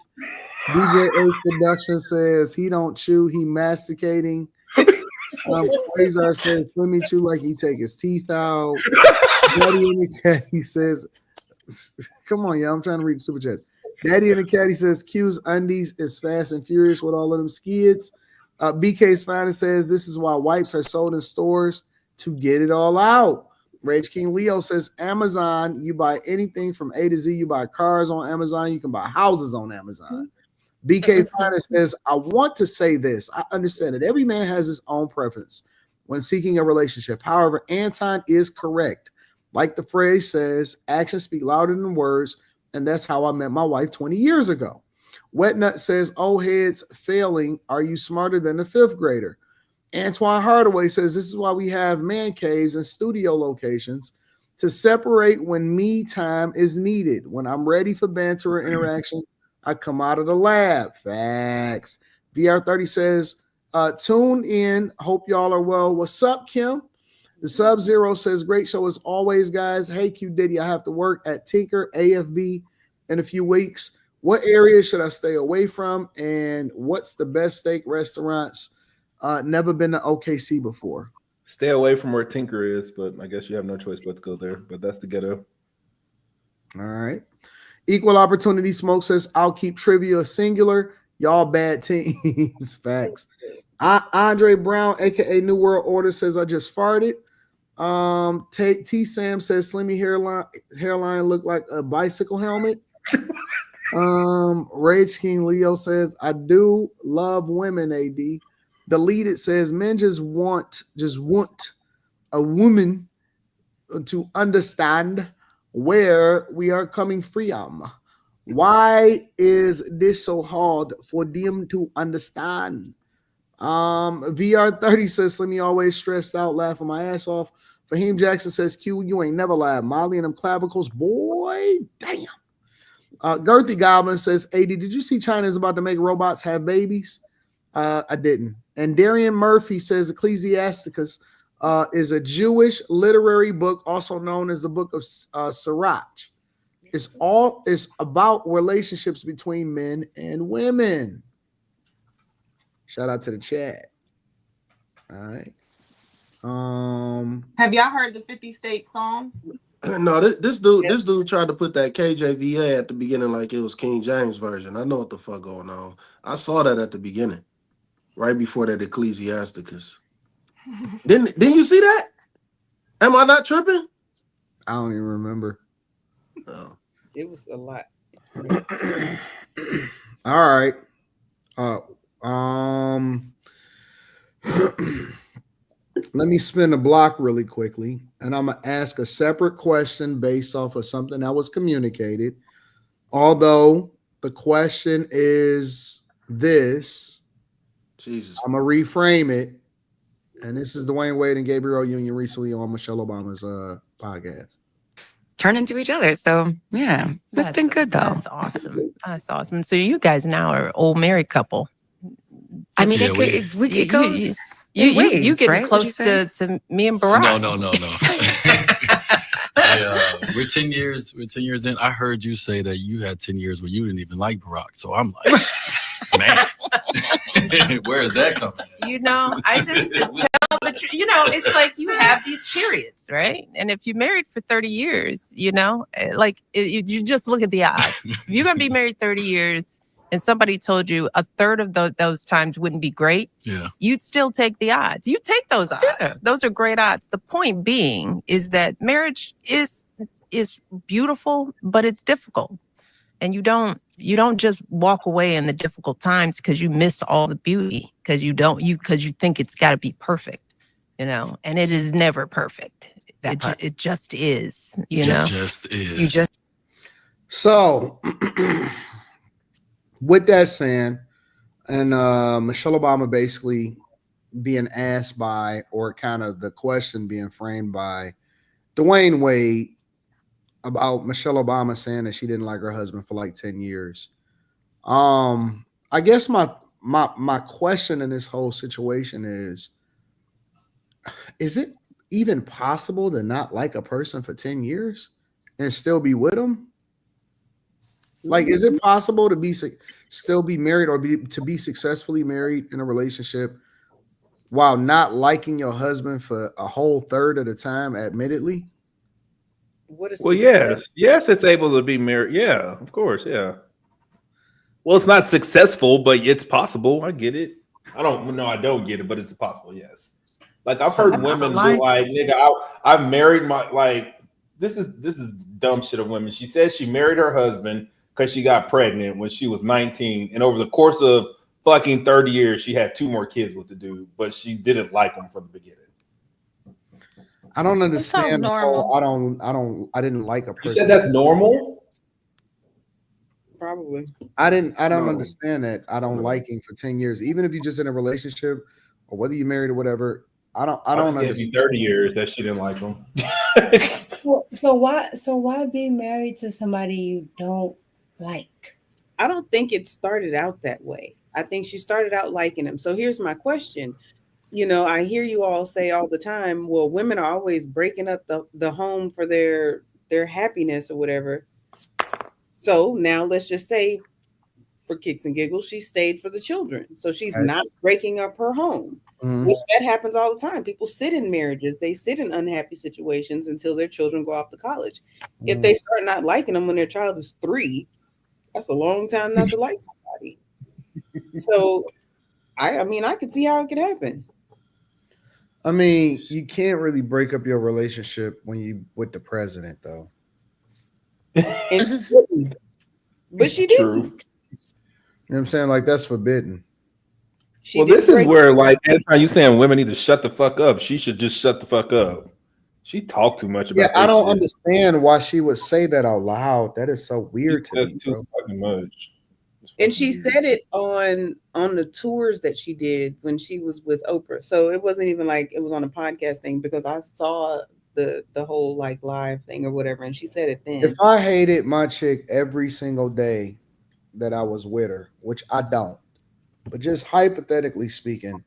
Speaker 4: DJ Ace Production says he don't chew, he masticating. Quasar says Slimmy chew like he take his teeth out. Daddy in the cat, he says, come on, y'all, I'm trying to read the super chats. Daddy in the cat, he says Q's undies is fast and furious with all of them skids. BK's finest says this is why wipes are sold in stores to get it all out. Rage King Leo says Amazon, you buy anything from A to Z. You buy cars on Amazon. You can buy houses on Amazon. BK Finest says, I want to say this. I understand that every man has his own preference when seeking a relationship. However, Anton is correct. Like the phrase says, actions speak louder than words. And that's how I met my wife 20 years ago. Wetnut says, oh, heads failing. Are you smarter than a fifth grader? Antoine Hardaway says, this is why we have man caves and studio locations to separate when me time is needed. When I'm ready for banter or interaction, I come out of the lab. Facts. VR30 says, tune in. Hope y'all are well. What's up, Kim? The Sub-Zero says, great show as always, guys. Hey, Q Diddy, I have to work at Tinker AFB in a few weeks. What area should I stay away from? And what's the best steak restaurants? Never been to OKC before.
Speaker 7: Stay away from where Tinker is, but I guess you have no choice but to go there. But that's the ghetto.
Speaker 4: All right. Equal Opportunity Smoke says, I'll keep trivia singular. Y'all bad teams. Facts. Andre Brown, aka New World Order, says, I just farted. T Sam says Slimmy hairline look like a bicycle helmet. Rage King Leo says, I do love women, AD. Deleted says men just want a woman to understand where we are coming from. Why is this so hard for them to understand? VR30 says, let me always stressed out, laughing my ass off. Fahim Jackson says, Q, you ain't never lied. Molly and them clavicles, boy, damn. Girthy Goblin says, AD, did you see China is about to make robots have babies? I didn't. And Darian Murphy says Ecclesiasticus is a Jewish literary book, also known as the Book of Sirach. It's about relationships between men and women. Shout out to the chat. All right.
Speaker 12: Have y'all heard the 50 State song?
Speaker 2: No, this dude tried to put that KJVA at the beginning like it was King James version. I know what the fuck going on. I saw that at the beginning, right before that Ecclesiasticus. Didn't you see that? Am I not tripping?
Speaker 4: I don't even remember.
Speaker 2: Oh.
Speaker 9: It was a lot.
Speaker 4: All right. Let me spin the block really quickly, and I'm gonna ask a separate question based off of something that was communicated. Although the question is this,
Speaker 2: Jesus.
Speaker 4: I'm gonna reframe it. And this is Dwayne Wade and Gabriel Union recently on Michelle Obama's podcast.
Speaker 13: Turn into each other. So yeah, it's been good though.
Speaker 14: That's awesome. That's awesome. So you guys now are old married couple.
Speaker 13: I mean, it goes.
Speaker 14: You getting
Speaker 13: right?
Speaker 14: close to me and Barack.
Speaker 15: No. We're 10 years. We're 10 years in. I heard you say that you had 10 years where you didn't even like Barack. So I'm like, man, where is that coming from?
Speaker 14: You know, I just tell the truth. You know, it's like you have these periods, right? And if you're married for 30 years, you know, like you just look at the odds. If you're going to be married 30 years and somebody told you a third of those times wouldn't be great, you'd still take the odds. You take those odds. Yeah. Those are great odds. The point being is that marriage is beautiful, but it's difficult. And you don't just walk away in the difficult times because you miss all the beauty, because you think it's got to be perfect, you know, and it is never perfect. It just is, you know.
Speaker 15: Just is.
Speaker 4: So with that saying, and Michelle Obama basically being asked by, or kind of the question being framed by Dwayne Wade about Michelle Obama saying that she didn't like her husband for like 10 years. I guess my question in this whole situation is it even possible to not like a person for 10 years and still be with them? Like, is it possible to still be married or to be successfully married in a relationship while not liking your husband for a whole third of the time, admittedly?
Speaker 7: Yes, it's able to be married. Yeah, of course, yeah. Well, it's not successful, but it's possible. I get it. I don't get it, but it's possible. Yes. Like I've heard women be like, "Nigga, I've married my like." This is dumb shit of women. She said she married her husband because she got pregnant when she was 19, and over the course of fucking 30 years, she had 2 more kids with the dude, but she didn't like him from the beginning.
Speaker 4: I don't understand the whole, I didn't like a person.
Speaker 7: You said that's normal?
Speaker 9: Probably.
Speaker 4: I don't understand that. I don't liking for 10 years, even if you're just in a relationship or whether you're married or whatever. I don't understand.
Speaker 7: 30 years that she didn't like him.
Speaker 5: So why be married to somebody you don't like?
Speaker 9: I don't think it started out that way. I think she started out liking him. So here's my question. You know, I hear you all say all the time, well, women are always breaking up the home for their happiness or whatever. So now let's just say, for kicks and giggles, she stayed for the children. So she's not breaking up her home, which that happens all the time. People sit in marriages. They sit in unhappy situations until their children go off to college. If they start not liking them when their child is 3, that's a long time not to like somebody. So, I mean, I could see how it could happen.
Speaker 4: I mean, you can't really break up your relationship when you with the president, though.
Speaker 9: But she didn't.
Speaker 4: You know what I'm saying? Like, that's forbidden.
Speaker 7: Well, this is where, like, anytime you saying women need to shut the fuck up, she should just shut the fuck up. She talked too much about.
Speaker 4: Yeah, I don't understand why she would say that out loud. That is so weird to me.
Speaker 7: That's too fucking much.
Speaker 9: And she said it on the tours that she did when she was with Oprah. So it wasn't even like it was on a podcast thing, because I saw the whole like live thing or whatever, and she said it then.
Speaker 4: If I hated my chick every single day that I was with her, which I don't, but just hypothetically speaking,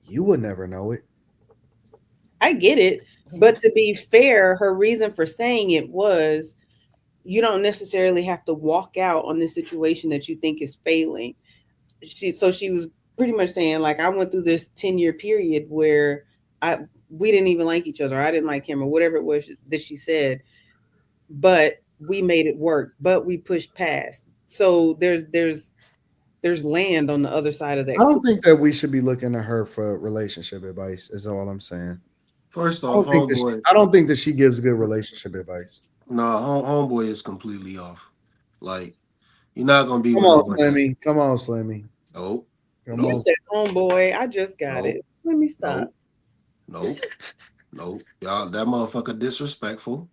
Speaker 4: you would never know it.
Speaker 9: I get it, but to be fair, her reason for saying it was, you don't necessarily have to walk out on this situation that you think is failing. She was pretty much saying, like, I went through this 10-year period where we didn't even like each other. I didn't like him, or whatever it was that she said, but we made it work, but we pushed past. So there's land on the other side of that.
Speaker 4: I don't think that we should be looking to her for relationship advice, is all I'm saying.
Speaker 2: First off,
Speaker 4: I don't think that she gives good relationship advice.
Speaker 2: No, homeboy is completely off. Like, you're not gonna be.
Speaker 4: Come on, Slimmy.
Speaker 2: Oh,
Speaker 9: you said homeboy. I just got it. Let me stop.
Speaker 2: Nope. Y'all, that motherfucker disrespectful.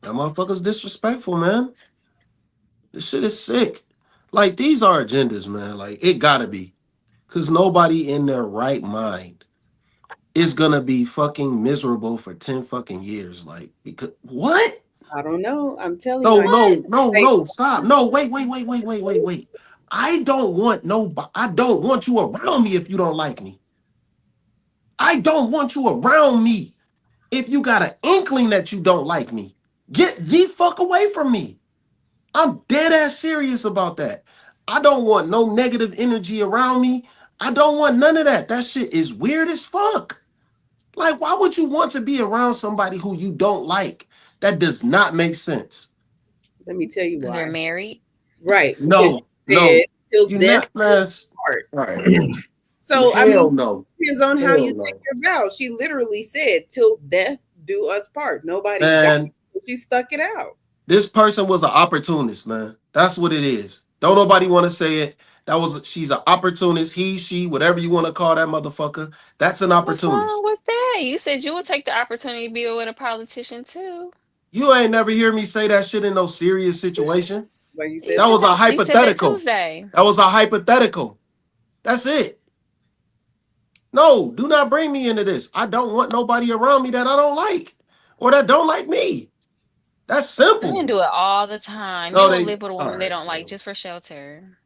Speaker 2: That motherfucker's disrespectful, man. This shit is sick. Like, these are agendas, man. Like, it gotta be. Because nobody in their right mind is gonna be fucking miserable for 10 fucking years. Like, because what?
Speaker 9: I don't know. I'm telling you.
Speaker 2: No, stop. No, wait. I don't want you around me if you don't like me. I don't want you around me if you got an inkling that you don't like me. Get the fuck away from me. I'm dead ass serious about that. I don't want no negative energy around me. I don't want none of that. That shit is weird as fuck. Like, why would you want to be around somebody who you don't like? That does not make sense.
Speaker 9: Let me tell you why.
Speaker 6: They're married.
Speaker 9: Right.
Speaker 2: No.
Speaker 9: Till
Speaker 2: You're
Speaker 9: death
Speaker 2: not last.
Speaker 9: part.
Speaker 2: Right.
Speaker 9: So
Speaker 2: Hell
Speaker 9: I mean,
Speaker 2: no.
Speaker 9: depends on how
Speaker 2: Hell
Speaker 9: you take your vow. She literally said, "Till death do us part." Nobody died. She stuck it out.
Speaker 2: This person was an opportunist, man. That's what it is. Don't nobody want to say it. She's an opportunist. He, she, whatever you want to call that motherfucker. That's an
Speaker 6: What's wrong
Speaker 2: opportunist.
Speaker 6: with that? You said you would take the opportunity to be with a politician too.
Speaker 2: You ain't never hear me say that shit in no serious situation.
Speaker 9: Like you said,
Speaker 2: that was a
Speaker 6: You said that
Speaker 2: hypothetical.
Speaker 6: Tuesday.
Speaker 2: That was a hypothetical. That's it. No, do not bring me into this. I don't want nobody around me that I don't like or that don't like me. That's simple.
Speaker 6: Men do it all the time.
Speaker 2: No,
Speaker 6: Men will
Speaker 2: they
Speaker 6: live with a woman they
Speaker 2: right,
Speaker 6: don't like just for shelter.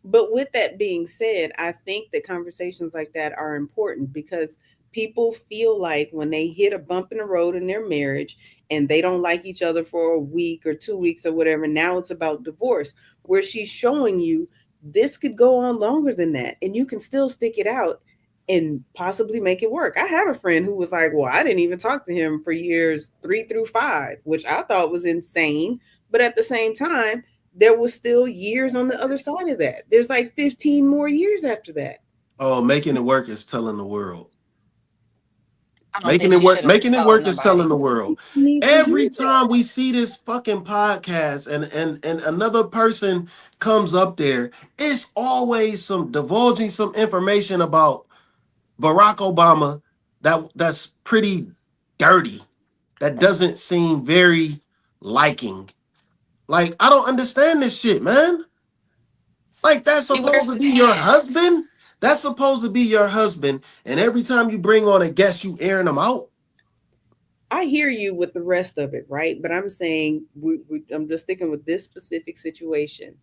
Speaker 9: But with that being said, I think that conversations like that are important because people feel like when they hit a bump in the road in their marriage and they don't like each other for a week or 2 weeks or whatever, now it's about divorce, where she's showing you this could go on longer than that and you can still stick it out and possibly make it work. I have a friend who was like, well, I didn't even talk to him for years 3 through 5, which I thought was insane. But at the same time, there was still years on the other side of that. There's like 15 more years after that.
Speaker 2: Oh, making it work is telling the world.
Speaker 6: I don't think she should have
Speaker 2: Making it
Speaker 6: told
Speaker 2: work is telling
Speaker 6: nobody.
Speaker 2: the world. Every time we see this fucking podcast and another person comes up there, it's always some divulging some information about Barack Obama that's pretty dirty. That doesn't seem very liking. Like, I don't understand this shit, man. Like, that's
Speaker 6: She wears
Speaker 2: supposed to
Speaker 6: the
Speaker 2: be your
Speaker 6: pants.
Speaker 2: husband? That's supposed to be your husband. And every time you bring on a guest, you airing them out?
Speaker 9: I hear you with the rest of it, right? But I'm saying, I'm just sticking with this specific situation.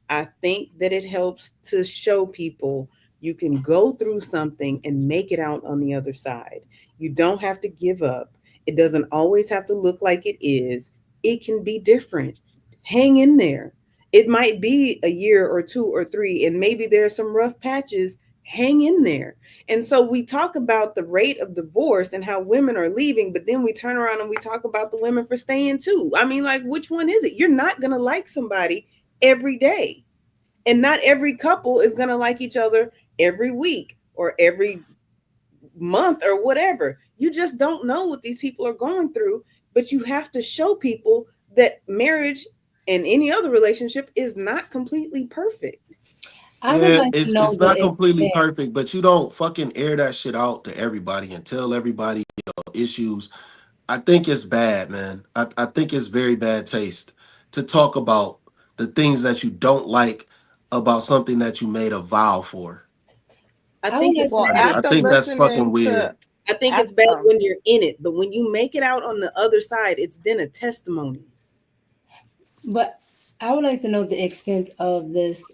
Speaker 9: I think that it helps to show people you can go through something and make it out on the other side. You don't have to give up. It doesn't always have to look like it is. It can be different. Hang in there. It might be a year or 2 or 3, and maybe there are some rough patches. Hang in there. And so we talk about the rate of divorce and how women are leaving, but then we turn around and we talk about the women for staying too. I mean, like, which one is it? You're not going to like somebody every day. And not every couple is going to like each other every week or every month or whatever. You just don't know what these people are going through, but you have to show people that marriage and any other relationship is not completely perfect.
Speaker 2: It's not completely perfect, but you don't fucking air that shit out to everybody and tell everybody your issues. I think it's bad, man. I think it's very bad taste to talk about the things that you don't like about something that you made a vow for.
Speaker 9: I think it's
Speaker 2: I think that's fucking weird.
Speaker 9: I think it's bad when you're in it, but when you make it out on the other side, it's then a testimony.
Speaker 5: But I would like to know the extent of this,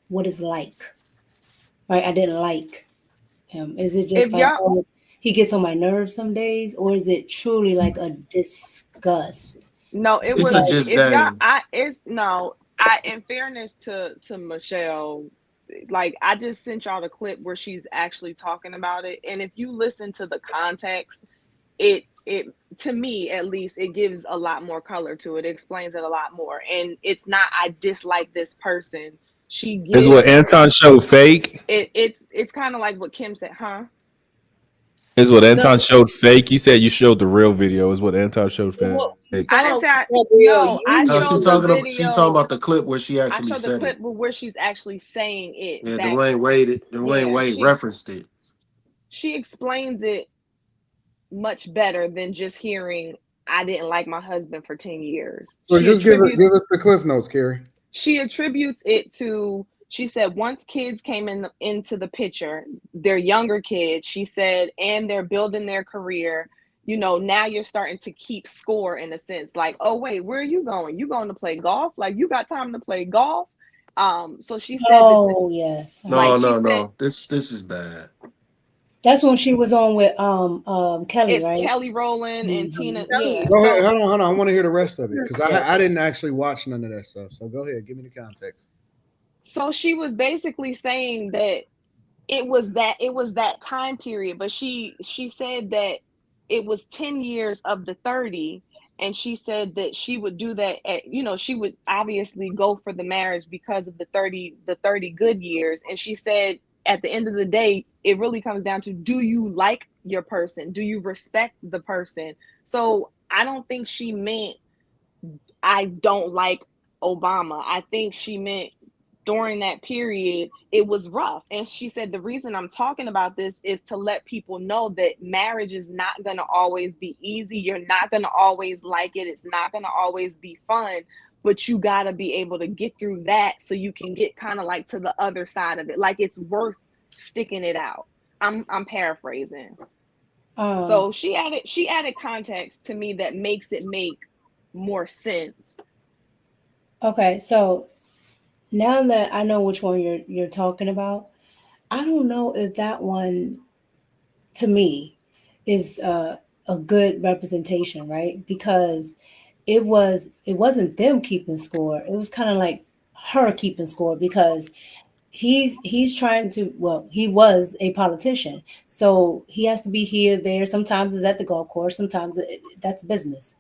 Speaker 5: what it's like. Right? I didn't like him. Is it just like, oh, he gets on my nerves some days, or is it truly like a disgust?
Speaker 3: No, it
Speaker 2: It's
Speaker 3: was
Speaker 2: a
Speaker 3: if
Speaker 2: disdain.
Speaker 3: y'all in fairness to Michelle, like, I just sent y'all the clip where she's actually talking about it, and if you listen to the context, it to me at least, it gives a lot more color to it. It explains it a lot more, and it's not I dislike this person. She gives
Speaker 7: is what Anton showed fake.
Speaker 3: It's kind of like what Kim said, huh?
Speaker 7: Is what Anton showed fake. You said you showed the real video. Is what Anton showed fake.
Speaker 3: I didn't say I showed the video.
Speaker 2: She talking about the clip where she
Speaker 3: I
Speaker 2: actually
Speaker 3: showed the
Speaker 2: said
Speaker 3: clip
Speaker 2: it.
Speaker 3: where she's actually saying it.
Speaker 2: Yeah, Dwayne Wade referenced it.
Speaker 3: she explains it much better than just hearing I didn't like my husband for 10 years.
Speaker 1: So
Speaker 3: She
Speaker 1: just give
Speaker 3: attributes
Speaker 1: us the cliff notes, Carrie.
Speaker 3: she attributes it to, she said, once kids came into the picture, they're younger kids, she said, and they're building their career, you know, now you're starting to keep score in a sense, like, oh wait, where are you going? You going to play golf? Like, you got time to play golf? So she said
Speaker 5: Oh yes.
Speaker 3: like she said,
Speaker 2: No. This is bad.
Speaker 5: That's when she was on with Kelly,
Speaker 3: it's
Speaker 5: right?
Speaker 3: Kelly Rowland and Tina. Yeah.
Speaker 1: Go ahead.
Speaker 3: So
Speaker 1: Hold on. I want to hear the rest of it because
Speaker 5: Yeah.
Speaker 1: I didn't actually watch none of that stuff. So go ahead. Give me the context.
Speaker 3: so she was basically saying that it was that time period, but she said that it was 10 years of the 30, and she said that she would do that at, you know, she would obviously go for the marriage because of the 30 good years, and she said at the end of the day it really comes down to, do you like your person, do you respect the person? So I don't think she meant I don't like Obama. I think she meant during that period, it was rough. And she said, the reason I'm talking about this is to let people know that marriage is not going to always be easy. You're not going to always like it. It's not going to always be fun, but you got to be able to get through that so you can get kind of like to the other side of it. Like, it's worth sticking it out. I'm paraphrasing. So she added context to me that makes it make more sense.
Speaker 5: Okay, so now that I know which one you're talking about, I don't know if that one, to me, is a good representation, right? Because it wasn't them keeping score. It was kind of like her keeping score because he's trying to, well, he was a politician, so he has to be here, there. Sometimes it's at the golf course, sometimes that's business,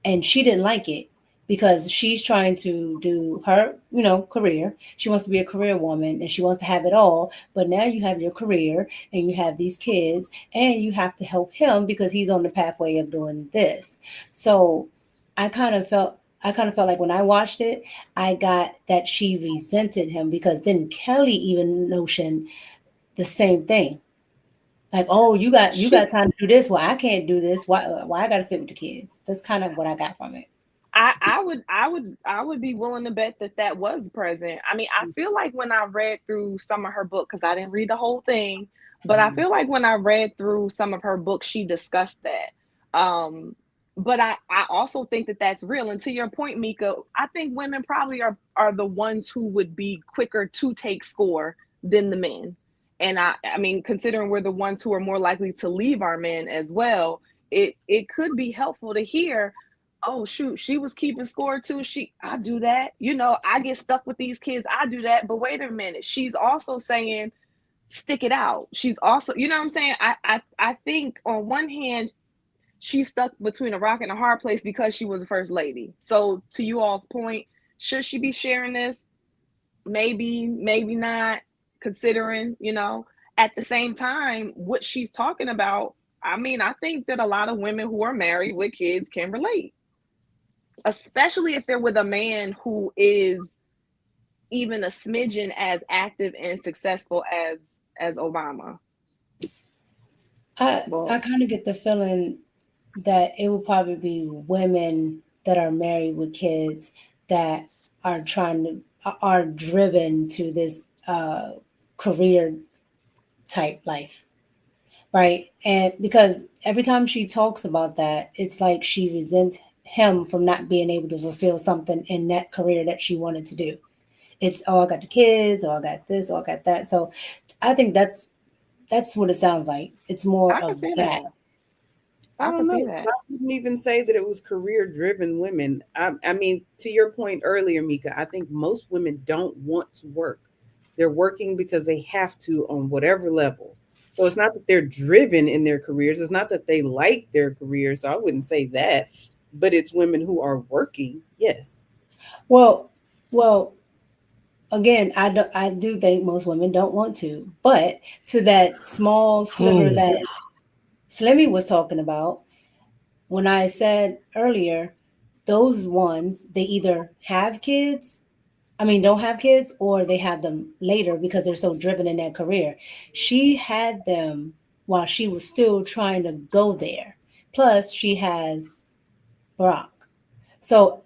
Speaker 5: and she didn't like it because she's trying to do her, you know, career. She wants to be a career woman and she wants to have it all. But now you have your career and you have these kids and you have to help him because he's on the pathway of doing this. So I kind of felt like when I watched it, I got that she resented him because then Kelly even notioned the same thing. Like, oh, you got time to do this. Well, I can't do this. Why I got to sit with the kids? That's kind of what I got from it.
Speaker 3: I would be willing to bet that was present. I mean, I feel like when I read through some of her book, because I didn't read the whole thing, but I feel like when I read through some of her books, she discussed that. But I also think that that's real. And to your point, Mika, I think women probably are the ones who would be quicker to take score than the men. And I mean, considering we're the ones who are more likely to leave our men as well, it could be helpful to hear, oh shoot, she was keeping score too. I do that. You know, I get stuck with these kids. I do that. But wait a minute. She's also saying, stick it out. She's also, you know what I'm saying? I think on one hand, she's stuck between a rock and a hard place because she was a first lady. So to you all's point, should she be sharing this? Maybe not, considering, you know, at the same time, what she's talking about, I mean, I think that a lot of women who are married with kids can relate, especially if they're with a man who is even a smidgen as active and successful as Obama.
Speaker 5: I kind of get the feeling that it will probably be women that are married with kids that are driven to this career type life, right? And because every time she talks about that, it's like she resents him from not being able to fulfill something in that career that she wanted to do. It's, oh, I got the kids, or I got this, or I got that. So I think that's what it sounds like. It's more of that.
Speaker 9: I don't know. I wouldn't even say that it was career-driven women. I mean, to your point earlier, Mika, I think most women don't want to work. They're working because they have to on whatever level. So it's not that they're driven in their careers. It's not that they like their careers. So I wouldn't say that. But it's women who are working. Yes.
Speaker 5: Well, again, I do think most women don't want to. But to that small sliver that Slimmy was talking about, when I said earlier, those ones, they either don't have kids, or they have them later because they're so driven in that career. She had them while she was still trying to go there. Plus, she has Barack. So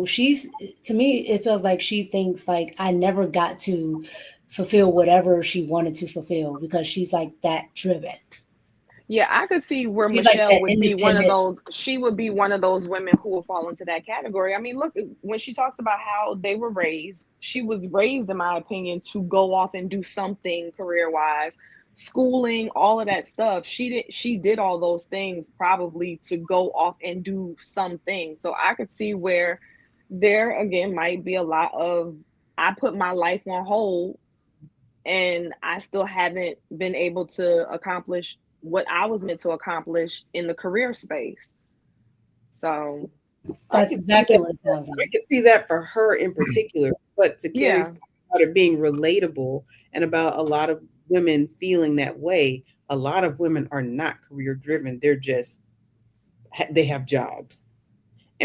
Speaker 5: she's, to me, it feels like she thinks like I never got to fulfill whatever she wanted to fulfill because she's like that driven.
Speaker 3: Yeah, I could see where
Speaker 5: She's like
Speaker 3: Michelle
Speaker 5: that
Speaker 3: would be one of
Speaker 5: independent.
Speaker 3: those. She would be one of those women who will fall into that category. I mean, look, when she talks about how they were raised, she was raised, in my opinion, to go off and do something career-wise, schooling, all of that stuff. She did all those things probably to go off and do something. So I could see where there again might be a lot of, I put my life on hold and I still haven't been able to accomplish what I was meant to accomplish in the career space. So
Speaker 5: that's exactly what it sounds
Speaker 9: I
Speaker 5: like.
Speaker 9: can see that for her in particular, but to Carrie's point about it being relatable and about a lot of women feeling that way, a lot of women are not career driven. They're just, they have jobs,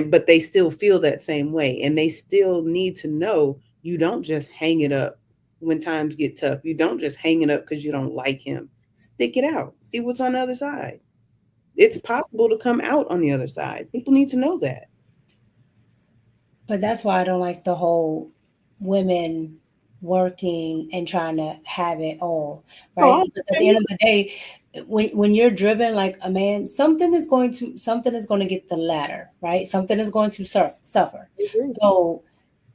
Speaker 9: but they still feel that same way, and they still need to know you don't just hang it up when times get tough. You don't just hang it up because you don't like him. Stick it out. See what's on the other side. It's possible to come out on the other side. People need to know that.
Speaker 5: But that's why I don't like the whole women working and trying to have it all, right? Because at the end of the day, when you're driven like a man, something is going to get the ladder, right? Something is going to suffer. So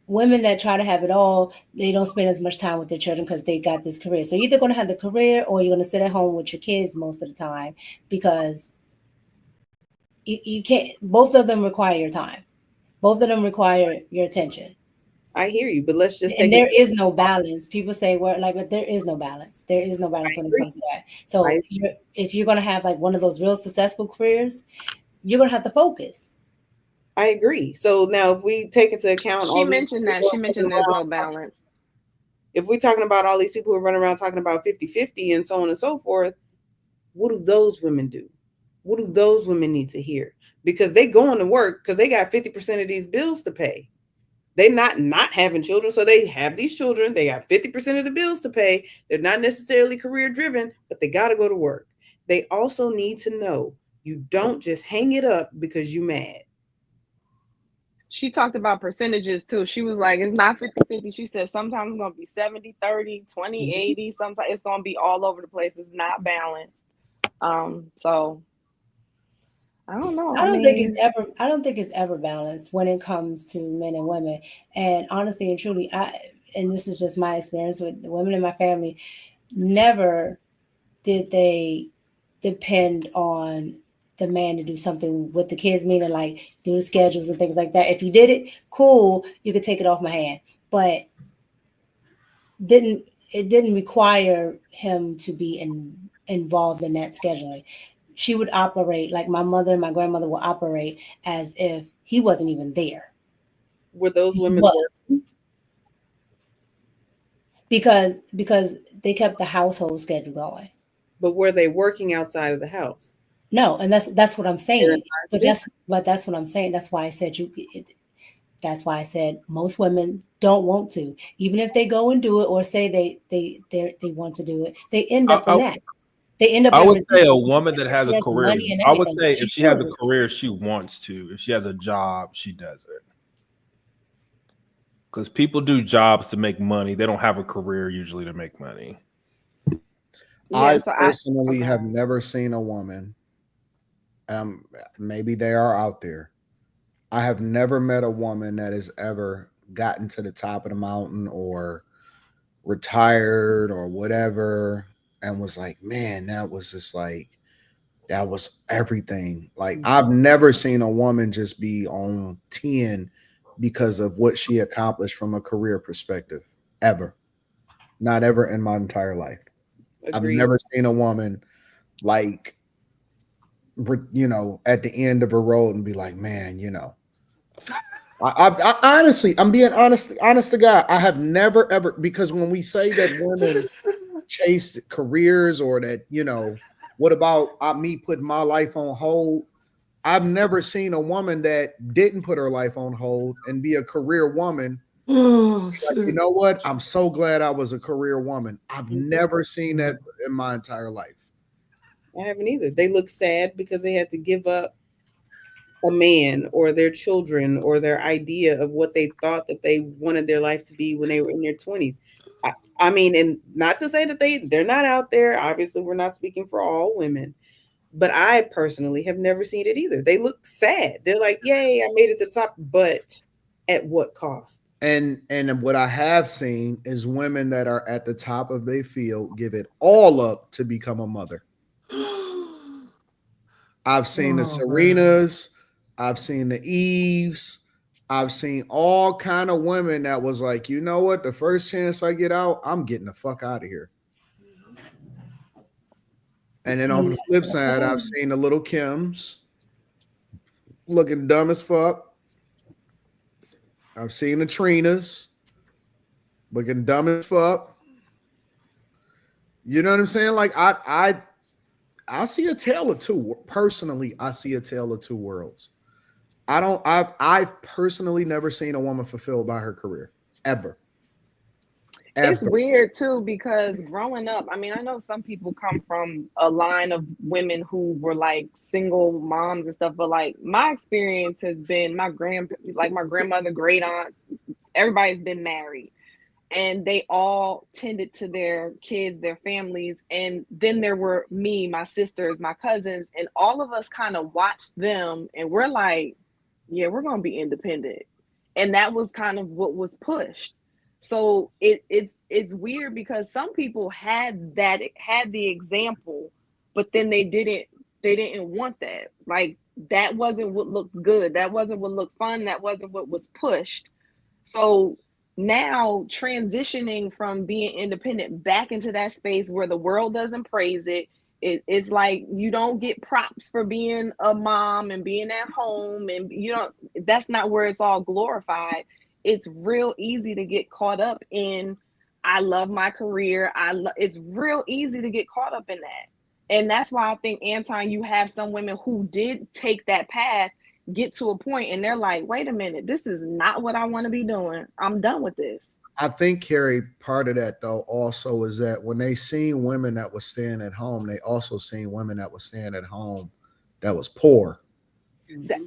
Speaker 5: women that try to have it all, they don't spend as much time with their children because they got this career. So you're either going to have the career or you're going to sit at home with your kids most of the time because you can't, both of them require your time. Both of them require your attention.
Speaker 9: I hear you, but let's just
Speaker 5: and there is no balance. People say, well, like, but there is no balance. There is no balance when it comes to that. So if you're going to have like one of those real successful careers, you're going to have to focus.
Speaker 9: I agree. So now if we take into account
Speaker 3: she mentioned there's no balance.
Speaker 9: If we're talking about all these people who run around talking about 50-50 and so on and so forth, what do those women do? What do those women need to hear? Because they going to work because they got 50% of these bills to pay. They're not having children, so they have these children. They got 50% of the bills to pay. They're not necessarily career driven, but they got to go to work. They also need to know you don't just hang it up because you mad.
Speaker 3: She talked about percentages too. She was like, it's not 50-50. She said sometimes it's going to be 70-30, 20-80. Sometimes it's going to be all over the place. It's not balanced. So I don't know.
Speaker 5: I don't think it's ever balanced when it comes to men and women. And honestly and truly, and this is just my experience with the women in my family, never did they depend on the man to do something with the kids, meaning like do the schedules and things like that. If you did it, cool, you could take it off my hand. But it didn't require him to be involved in that scheduling. She would operate like my mother and my grandmother would operate as if he wasn't even there.
Speaker 9: Were those women
Speaker 5: because they kept the household schedule going.
Speaker 9: But were they working outside of the house?
Speaker 5: No, and that's what I'm saying. But that's what I'm saying. That's why I said that's why I said most women don't want to, even if they go and do it or say they want to do it. They end up in that. They end up.
Speaker 7: I would say a woman that has a career. I would say if she has a career, she wants to. If she has a job, she does it. Because people do jobs to make money. They don't have a career usually to make money.
Speaker 4: I personally have never seen a woman, maybe they are out there. I have never met a woman that has ever gotten to the top of the mountain or retired or whatever and was like, man, that was just like, that was everything. Like, I've never seen a woman just be on 10 because of what she accomplished from a career perspective, ever. Not ever in my entire life. Agreed. I've never seen a woman like, you know, at the end of a road and be like, man, you know, I honestly, I'm being honest to God. I have never ever, because when we say that women chase careers or that, you know, what about me putting my life on hold? I've never seen a woman that didn't put her life on hold and be a career woman. Like, you know what? I'm so glad I was a career woman. I've never seen that in my entire life.
Speaker 9: I haven't either. They look sad because they had to give up a man or their children or their idea of what they thought that they wanted their life to be when they were in their 20s. I mean, and not to say that they're not out there. Obviously, we're not speaking for all women, but I personally have never seen it either. They look sad. They're like, "Yay, I made it to the top," but at what cost?
Speaker 4: And what I have seen is women that are at the top of their field give it all up to become a mother. I've seen the Serenas, I've seen the Eves, I've seen all kind of women that was like, you know what? The first chance I get out, I'm getting the fuck out of here. And then on the flip side, I've seen the little Kims looking dumb as fuck. I've seen the Trinas looking dumb as fuck. You know what I'm saying? Like I see a tale of two. Personally, I see a tale of two worlds. I've personally never seen a woman fulfilled by her career ever.
Speaker 3: It's weird too, because growing up, I mean, I know some people come from a line of women who were like single moms and stuff, but like my experience has been my grandmother, great aunts, everybody's been married. And they all tended to their kids, their families. And then there were me, my sisters, my cousins, and all of us kind of watched them. And we're like, yeah, we're going to be independent. And that was kind of what was pushed. So it's weird because some people had the example, but then they didn't want that. Like that wasn't what looked good. That wasn't what looked fun. That wasn't what was pushed. So now transitioning from being independent back into that space where the world doesn't praise it's like you don't get props for being a mom and being at home, and that's not where it's all glorified. It's real easy to get caught up in, I love my career. It's real easy to get caught up in that. And that's why I think, Anton, you have some women who did take that path, get to a point and they're like, wait a minute, this is not what I want to be doing. I'm done with this.
Speaker 4: I think, Carrie, part of that though also is that when they seen women that was staying at home, they also seen women that was staying at home that was poor.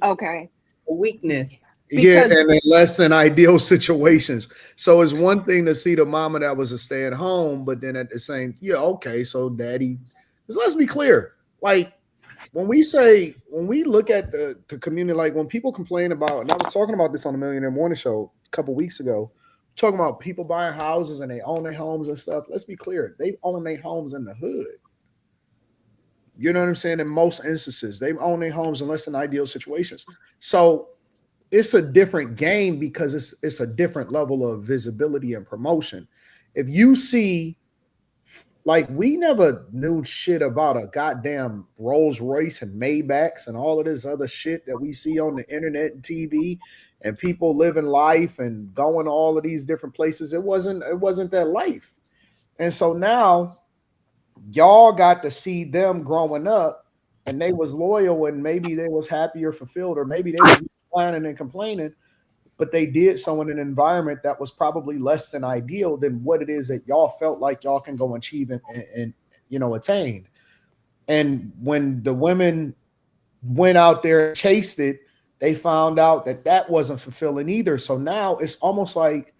Speaker 3: Okay.
Speaker 9: Weakness.
Speaker 4: Yeah, and in less than ideal situations. So it's one thing to see the mama that was a stay at home, but then at the same, okay, so daddy, because let's be clear, like when we look at the community, like when people complain about, and I was talking about this on the Millionaire Morning Show a couple weeks ago, talking about people buying houses and they own their homes and stuff. Let's be clear, they own their homes in the hood. You know what I'm saying? In most instances, they own their homes in less than ideal situations. So it's a different game because it's a different level of visibility and promotion. If you see, like, we never knew shit about a goddamn Rolls Royce and Maybachs and all of this other shit that we see on the internet and TV and people living life and going to all of these different places. It wasn't that life. And so now y'all got to see them growing up and they was loyal and maybe they was happy or fulfilled, or maybe they was whining and complaining, but they did so in an environment that was probably less than ideal than what it is that y'all felt like y'all can go achieve and attain. And when the women went out there and chased it, they found out that wasn't fulfilling either. So now it's almost like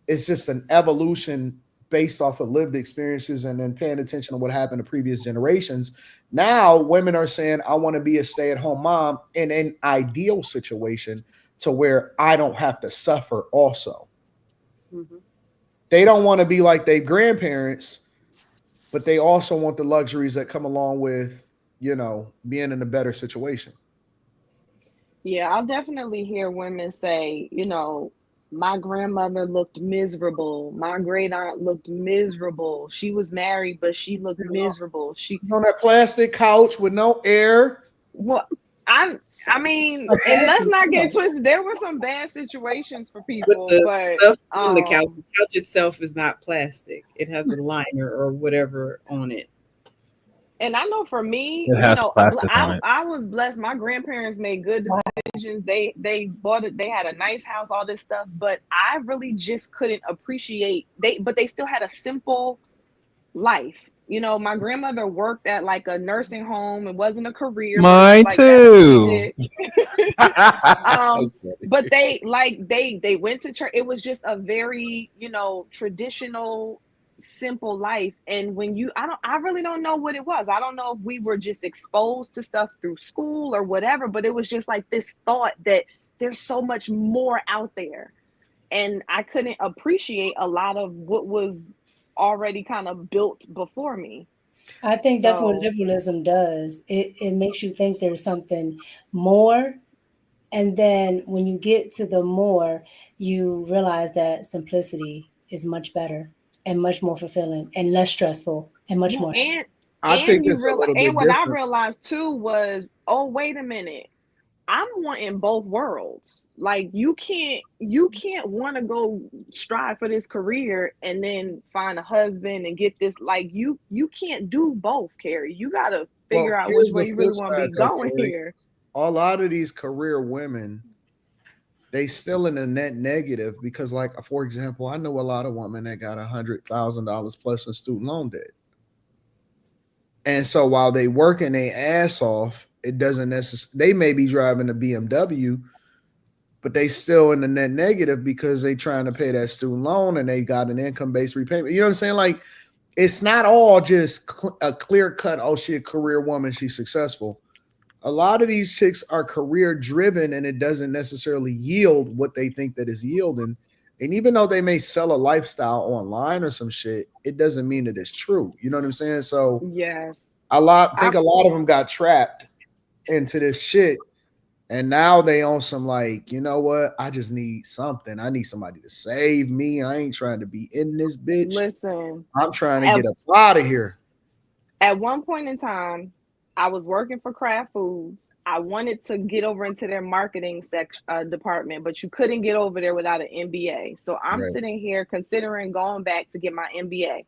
Speaker 4: it's just an evolution based off of lived experiences and then paying attention to what happened to previous generations. Now women are saying, I want to be a stay-at-home mom in an ideal situation to where I don't have to suffer also. Mm-hmm. They don't want to be like their grandparents, but they also want the luxuries that come along with, being in a better situation.
Speaker 3: Yeah, I'll definitely hear women say, my grandmother looked miserable. My great aunt looked miserable. She was married, but she looked miserable. She
Speaker 4: on that plastic couch with no air.
Speaker 3: Well, I mean, and let's not get twisted. There were some bad situations for people, but
Speaker 9: stuff on the couch itself is not plastic. It has a liner or whatever on it.
Speaker 3: And I know for me, I was blessed. My grandparents made good decisions. They bought it. They had a nice house, all this stuff. But I really just couldn't appreciate but they still had a simple life. You know, my grandmother worked at like a nursing home. It wasn't a career,
Speaker 16: Mine
Speaker 3: but like that's what
Speaker 16: too.
Speaker 3: she did. But they went to church. It was just a very, you know, traditional, simple life. And when I really don't know what it was. I don't know if we were just exposed to stuff through school or whatever, but it was just like this thought that there's so much more out there. And I couldn't appreciate a lot of what was already kind of built before me.
Speaker 5: I think that's what
Speaker 3: So
Speaker 5: liberalism does. It makes you think there's something more. And then when you get to the more, you realize that simplicity is much better and much more fulfilling and less stressful and much
Speaker 3: well,
Speaker 5: more.
Speaker 4: I think
Speaker 3: you
Speaker 4: it's a
Speaker 3: realize,
Speaker 4: little
Speaker 3: and
Speaker 4: bit
Speaker 3: what I
Speaker 4: different.
Speaker 3: realized too was, oh, wait a minute, I'm wanting both worlds. Like you can't want to go strive for this career and then find a husband and get this. Like you can't do both, Carrie. You gotta
Speaker 4: Well,
Speaker 3: figure out which
Speaker 4: here's
Speaker 3: way
Speaker 4: the
Speaker 3: you really
Speaker 4: flip
Speaker 3: want to be
Speaker 4: side though,
Speaker 3: going
Speaker 4: Carrie.
Speaker 3: here.
Speaker 4: A lot of these career women, they still in a net negative because, like, for example, I know a lot of women that got $100,000 plus in student loan debt. And so while they working their ass off, it doesn't necessarily, they may be driving a BMW, but they still in the net negative because they trying to pay that student loan and they got an income-based repayment. You know what I'm saying? Like, it's not all just a clear cut, oh, she a career woman, she's successful. A lot of these chicks are career driven and it doesn't necessarily yield what they think that is yielding. And even though they may sell a lifestyle online or some shit, it doesn't mean that it's true. You know what I'm saying? So
Speaker 3: Yes.
Speaker 4: I think a lot of them got trapped into this shit. And now they on some like, you know what? I just need something. I need somebody to save me. I ain't trying to be in this bitch.
Speaker 3: Listen,
Speaker 4: I'm trying to get up out of here.
Speaker 3: at one point in time, I was working for Kraft Foods. I wanted to get over into their marketing department, but you couldn't get over there without an MBA. So I'm
Speaker 4: Right.
Speaker 3: sitting here considering going back to get my MBA.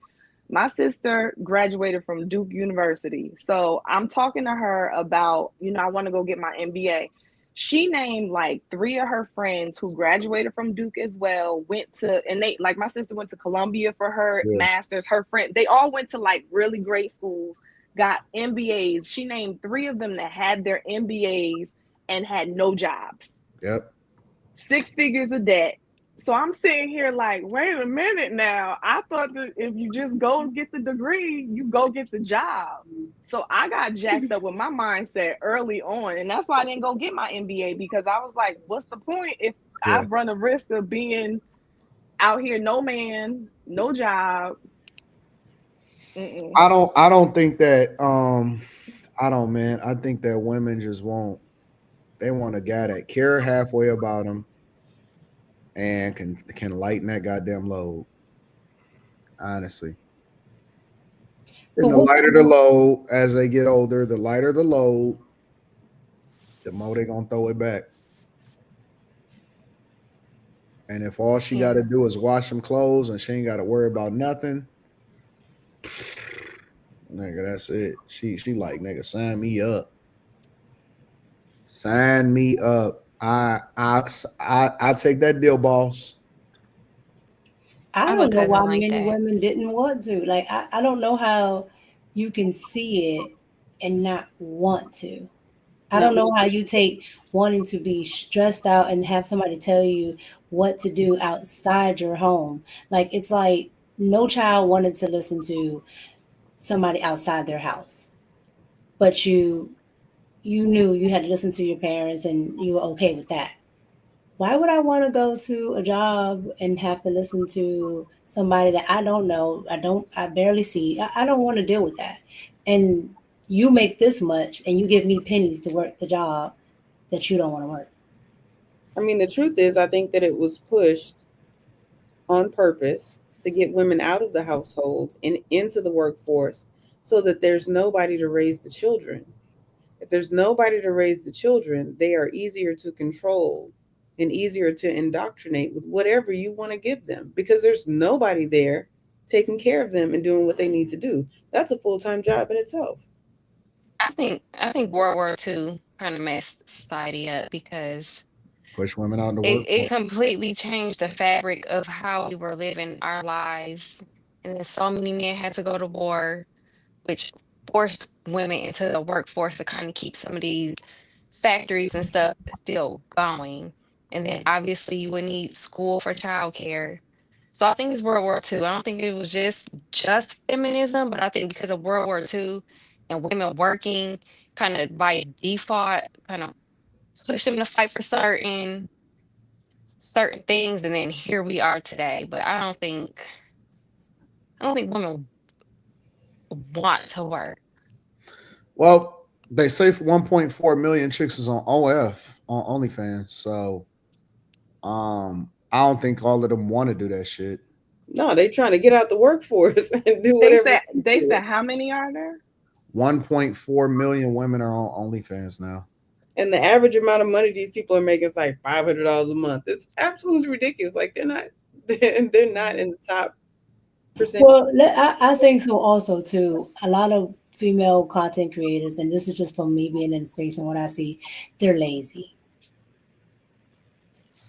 Speaker 3: My sister graduated from Duke University. So I'm talking to her about, you know, I want to go get my MBA. She named like 3 of her friends who graduated from Duke as well, went to, and they, like my sister went to Columbia for her
Speaker 4: Yeah.
Speaker 3: master's, her friend, they all went to like really great schools, got MBAs. She named 3 of them that had their MBAs and had no jobs.
Speaker 4: Yep.
Speaker 3: 6 figures of debt. So I'm sitting here like, wait a minute now. I thought that if you just go get the degree, you go get the job. So I got jacked up with my mindset early on. And that's why I didn't go get my MBA, because I was like, what's the point if I run a risk of being out here, no man, no job?
Speaker 4: I don't think that I don't, man. I think that women just won't, they want a guy that care halfway about them and can lighten that goddamn load. Honestly. And the lighter the load as they get older, the lighter the load, the more they gonna throw it back. And if all she gotta do is wash some clothes and she ain't gotta worry about nothing, nigga, that's it. She like, nigga, sign me up. Sign me up. I take that deal, boss.
Speaker 5: I
Speaker 6: I have a
Speaker 5: don't know why
Speaker 6: cousin like
Speaker 5: many
Speaker 6: that.
Speaker 5: women didn't want to. Like, I don't know how you can see it and not want to. I don't know how you take wanting to be stressed out and have somebody tell you what to do outside your home. Like, it's like no child wanted to listen to somebody outside their house, but you knew you had to listen to your parents and you were okay with that. Why would I want to go to a job and have to listen to somebody that I don't know, I barely see? I don't want to deal with that. And you make this much and you give me pennies to work the job that you don't want to work.
Speaker 9: I mean, the truth is, I think that it was pushed on purpose to get women out of the households and into the workforce so that there's nobody to raise the children. If there's nobody to raise the children, they are easier to control and easier to indoctrinate with whatever you want to give them because there's nobody there taking care of them and doing what they need to do. That's a full-time job in itself.
Speaker 6: I think World War II kind of messed society up because
Speaker 4: Push women out in the
Speaker 6: it
Speaker 4: workforce.
Speaker 6: completely changed the fabric of how we were living our lives. And then so many men had to go to war. which forced women into the workforce to kind of keep some of these factories and stuff still going. And then obviously you would need school for childcare. So I think it's World War II. I don't think it was just feminism, but I think because of World War II and women working kind of by default, kind of pushed them to fight for certain things, and then here we are today. But I don't think women want to work.
Speaker 4: Well, they say 1.4 million chicks is on OF on OnlyFans, so I don't think all of them want to do that shit.
Speaker 9: No, they trying to get out the workforce and do
Speaker 3: They
Speaker 9: whatever.
Speaker 3: said how many are there?
Speaker 4: 1.4 million women are on OnlyFans now.
Speaker 9: And the average amount of money these people are making is like $500 a month. It's absolutely ridiculous. Like they're not in the top percent.
Speaker 5: Well, I think so also too. A lot of female content creators, and this is just from me being in the space and what I see, they're lazy.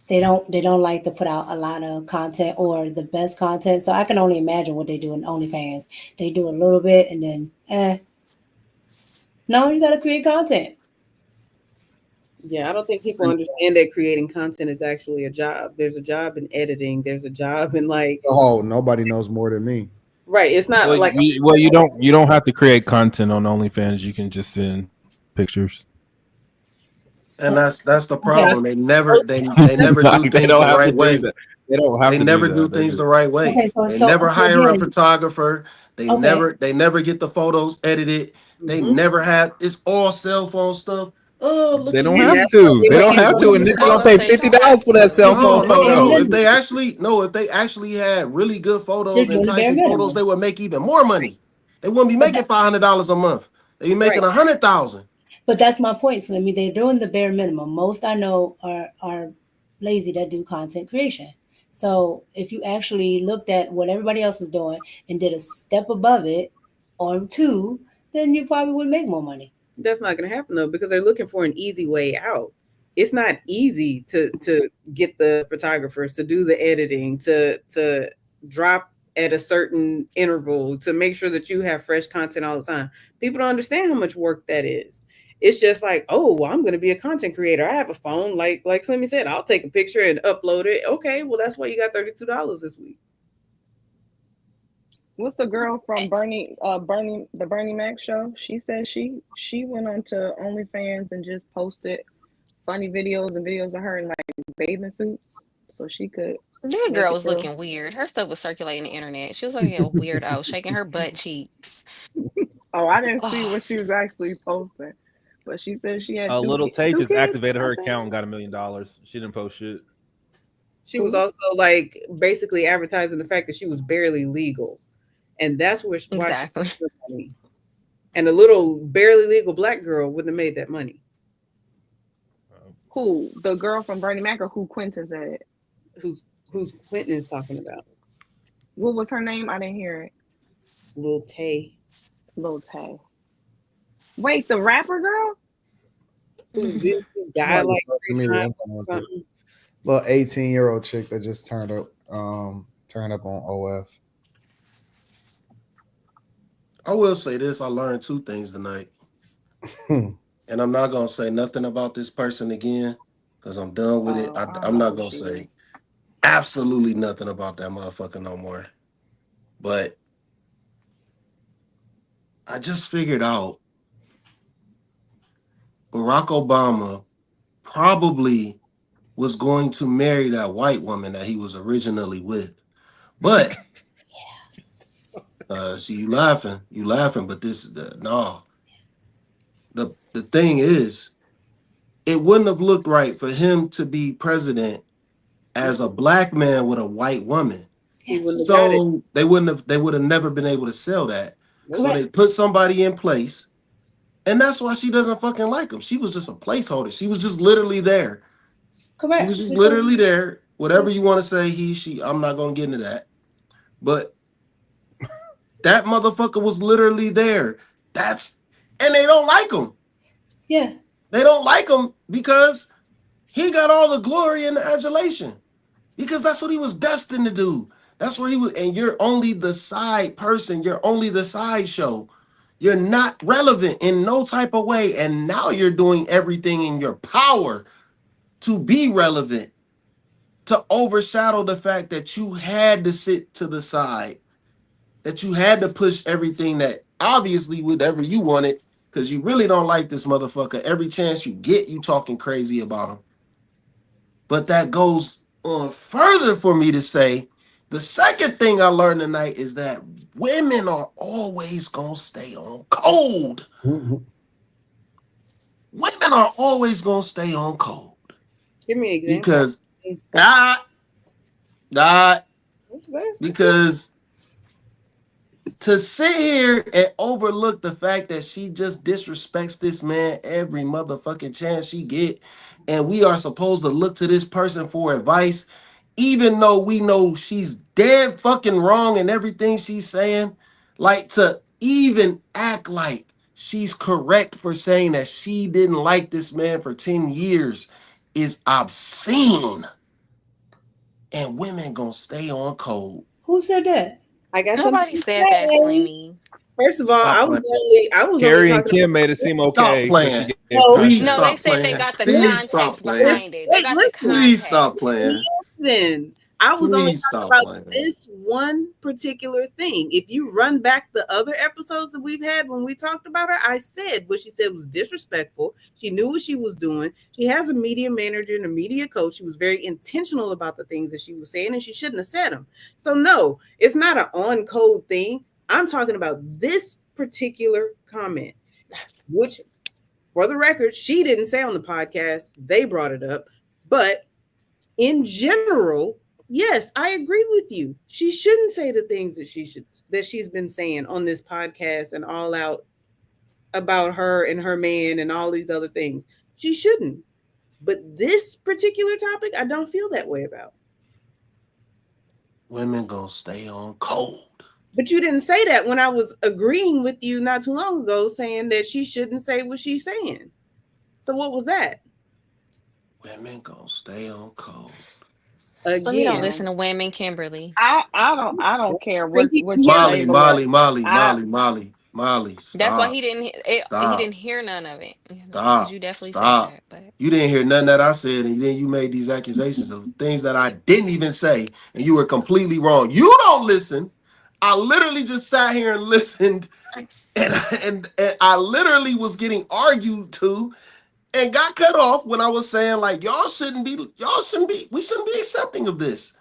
Speaker 5: They don't like to put out a lot of content or the best content. So I can only imagine what they do in OnlyFans. They do a little bit and then no, you gotta create content.
Speaker 9: Yeah, I don't think people understand that creating content is actually a job. There's a job in editing. There's a job in like.
Speaker 4: Oh, nobody knows more than me.
Speaker 9: Right. It's not like.
Speaker 7: You don't have to create content on OnlyFans. You can just send pictures.
Speaker 2: And that's the problem. They never do things the right way.
Speaker 7: They don't have
Speaker 2: They
Speaker 7: to
Speaker 2: never
Speaker 7: do
Speaker 2: do
Speaker 7: that.
Speaker 2: things the right way.
Speaker 5: Okay,
Speaker 2: They never hire a photographer. They
Speaker 5: Okay.
Speaker 2: never get the photos edited. They never have. It's all cell phone stuff. Oh, look
Speaker 7: They
Speaker 2: at
Speaker 7: don't
Speaker 2: me.
Speaker 7: have to. They don't have to. And they're gonna pay $50 for that cell phone photo.
Speaker 2: No. If they actually had really good photos,
Speaker 5: They're doing the bare
Speaker 2: enticing
Speaker 5: minimum.
Speaker 2: photos, they would make even more money. They wouldn't be making $500 a month. They'd be making $100,000.
Speaker 5: But that's my point, Slimmy. They're doing the bare minimum. Most I know are lazy that do content creation. So if you actually looked at what everybody else was doing and did a step above it or two, then you probably would make more money.
Speaker 9: That's not going to happen though, because they're looking for an easy way out. It's not easy to get the photographers to do the editing, to drop at a certain interval, to make sure that you have fresh content all the time. People don't understand how much work that is. It's just like, oh, well, I'm going to be a content creator. I have a phone, like Slimmy said, I'll take a picture and upload it. Okay, well, that's why you got $32 this week.
Speaker 3: What's the girl from the Bernie Mac show? She said she went onto OnlyFans and just posted funny videos and videos of her in like bathing suits, so she could.
Speaker 6: That girl was looking weird. Her stuff was circulating the internet. She was looking a weirdo, shaking her butt cheeks.
Speaker 3: Oh, I didn't see what she was actually posting, but she said she had
Speaker 7: Little Tay just
Speaker 3: kids,
Speaker 7: activated her account and got $1 million. She didn't post shit.
Speaker 9: She was also like basically advertising the fact that she was barely legal. And that's where she
Speaker 6: exactly.
Speaker 9: Money. And a little barely legal black girl wouldn't have made that money.
Speaker 3: Who? The girl from Bernie Mac, or who Quentin said?
Speaker 9: Who's Quentin is talking about?
Speaker 3: What was her name? I didn't hear it.
Speaker 9: Lil Tay.
Speaker 3: Lil Tay. Wait, the rapper girl?
Speaker 9: Who did die like 3 times?
Speaker 4: Little 18-year-old chick that just turned up on OF.
Speaker 2: I will say this. I learned 2 things tonight. And I'm not going to say nothing about this person again because I'm done with it. I'm not going to say absolutely nothing about that motherfucker no more. But I just figured out Barack Obama probably was going to marry that white woman that he was originally with. But see, you laughing, but this is no. The thing is, it wouldn't have looked right for him to be president as a black man with a white woman. So they would have never been able to sell that. Correct. So they put somebody in place, and that's why she doesn't fucking like him. She was just a placeholder. She was just literally there.
Speaker 5: Correct.
Speaker 2: She was just literally there. Whatever you want to say, he, she, I'm not gonna get into that. But that motherfucker was literally there. And they don't like him.
Speaker 5: Yeah.
Speaker 2: They don't like him because he got all the glory and the adulation. Because that's what he was destined to do. That's where he was. And you're only the side person. You're only the sideshow. You're not relevant in no type of way. And now you're doing everything in your power to be relevant, to overshadow the fact that you had to sit to the side, that you had to push everything that obviously whatever you wanted, because you really don't like this motherfucker. Every chance you get, you talking crazy about him. But that goes on further for me to say, the second thing I learned tonight is that women are always going to stay on code. Women are always going to stay on code.
Speaker 9: Give me an example.
Speaker 2: Because, because to sit here and overlook the fact that she just disrespects this man every motherfucking chance she get, and we are supposed to look to this person for advice, even though we know she's dead fucking wrong in everything she's saying, like to even act like she's correct for saying that she didn't like this man for 10 years is obscene. And women gonna stay on code.
Speaker 5: Who said that?
Speaker 9: I got
Speaker 6: Nobody
Speaker 9: something to
Speaker 6: said that,
Speaker 9: say.
Speaker 6: Slimmy.
Speaker 9: First of all, I was only
Speaker 7: Carrie and
Speaker 9: talking
Speaker 7: Kim
Speaker 9: about
Speaker 7: made it seem
Speaker 2: Stop
Speaker 7: okay.
Speaker 2: playing.
Speaker 7: She gave
Speaker 2: Please
Speaker 6: No,
Speaker 7: context.
Speaker 6: they
Speaker 2: stop
Speaker 6: said they
Speaker 2: playing.
Speaker 6: got the
Speaker 2: Please stop
Speaker 6: context
Speaker 2: playing.
Speaker 6: behind it. They got the
Speaker 2: Please
Speaker 6: context.
Speaker 2: stop playing.
Speaker 9: Listen, I was only
Speaker 2: Please
Speaker 9: talking
Speaker 2: stop
Speaker 9: about
Speaker 2: playing.
Speaker 9: this one particular thing. If you run back the other episodes that we've had when we talked about her, I said what she said was disrespectful. She knew what she was doing. She has a media manager and a media coach. She was very intentional about the things that she was saying, and she shouldn't have said them. So no, it's not an on code thing. I'm talking about this particular comment, which, for the record, she didn't say on the podcast. They brought it up. But in general, yes, I agree with you. She shouldn't say the things that she's been saying on this podcast and all out about her and her man and all these other things. She shouldn't. But this particular topic, I don't feel that way about.
Speaker 2: Women gonna stay on code.
Speaker 9: But you didn't say that when I was agreeing with you not too long ago, saying that she shouldn't say what she's saying. So what was that?
Speaker 2: Women gonna stay on code.
Speaker 6: Slimmy don't listen to women, Kimberly.
Speaker 3: I don't care what you
Speaker 2: Molly,
Speaker 3: say,
Speaker 2: Molly,
Speaker 3: but
Speaker 2: Molly,
Speaker 6: That's why
Speaker 2: stop.
Speaker 6: he didn't hear none of it. Because you definitely said
Speaker 2: Stop.
Speaker 6: that. But
Speaker 2: You didn't hear nothing that I said, and then you made these accusations of things that I didn't even say, and you were completely wrong. You don't listen. I literally just sat here and listened, and I literally was getting argued to and got cut off when I was saying, like, we shouldn't be accepting of this.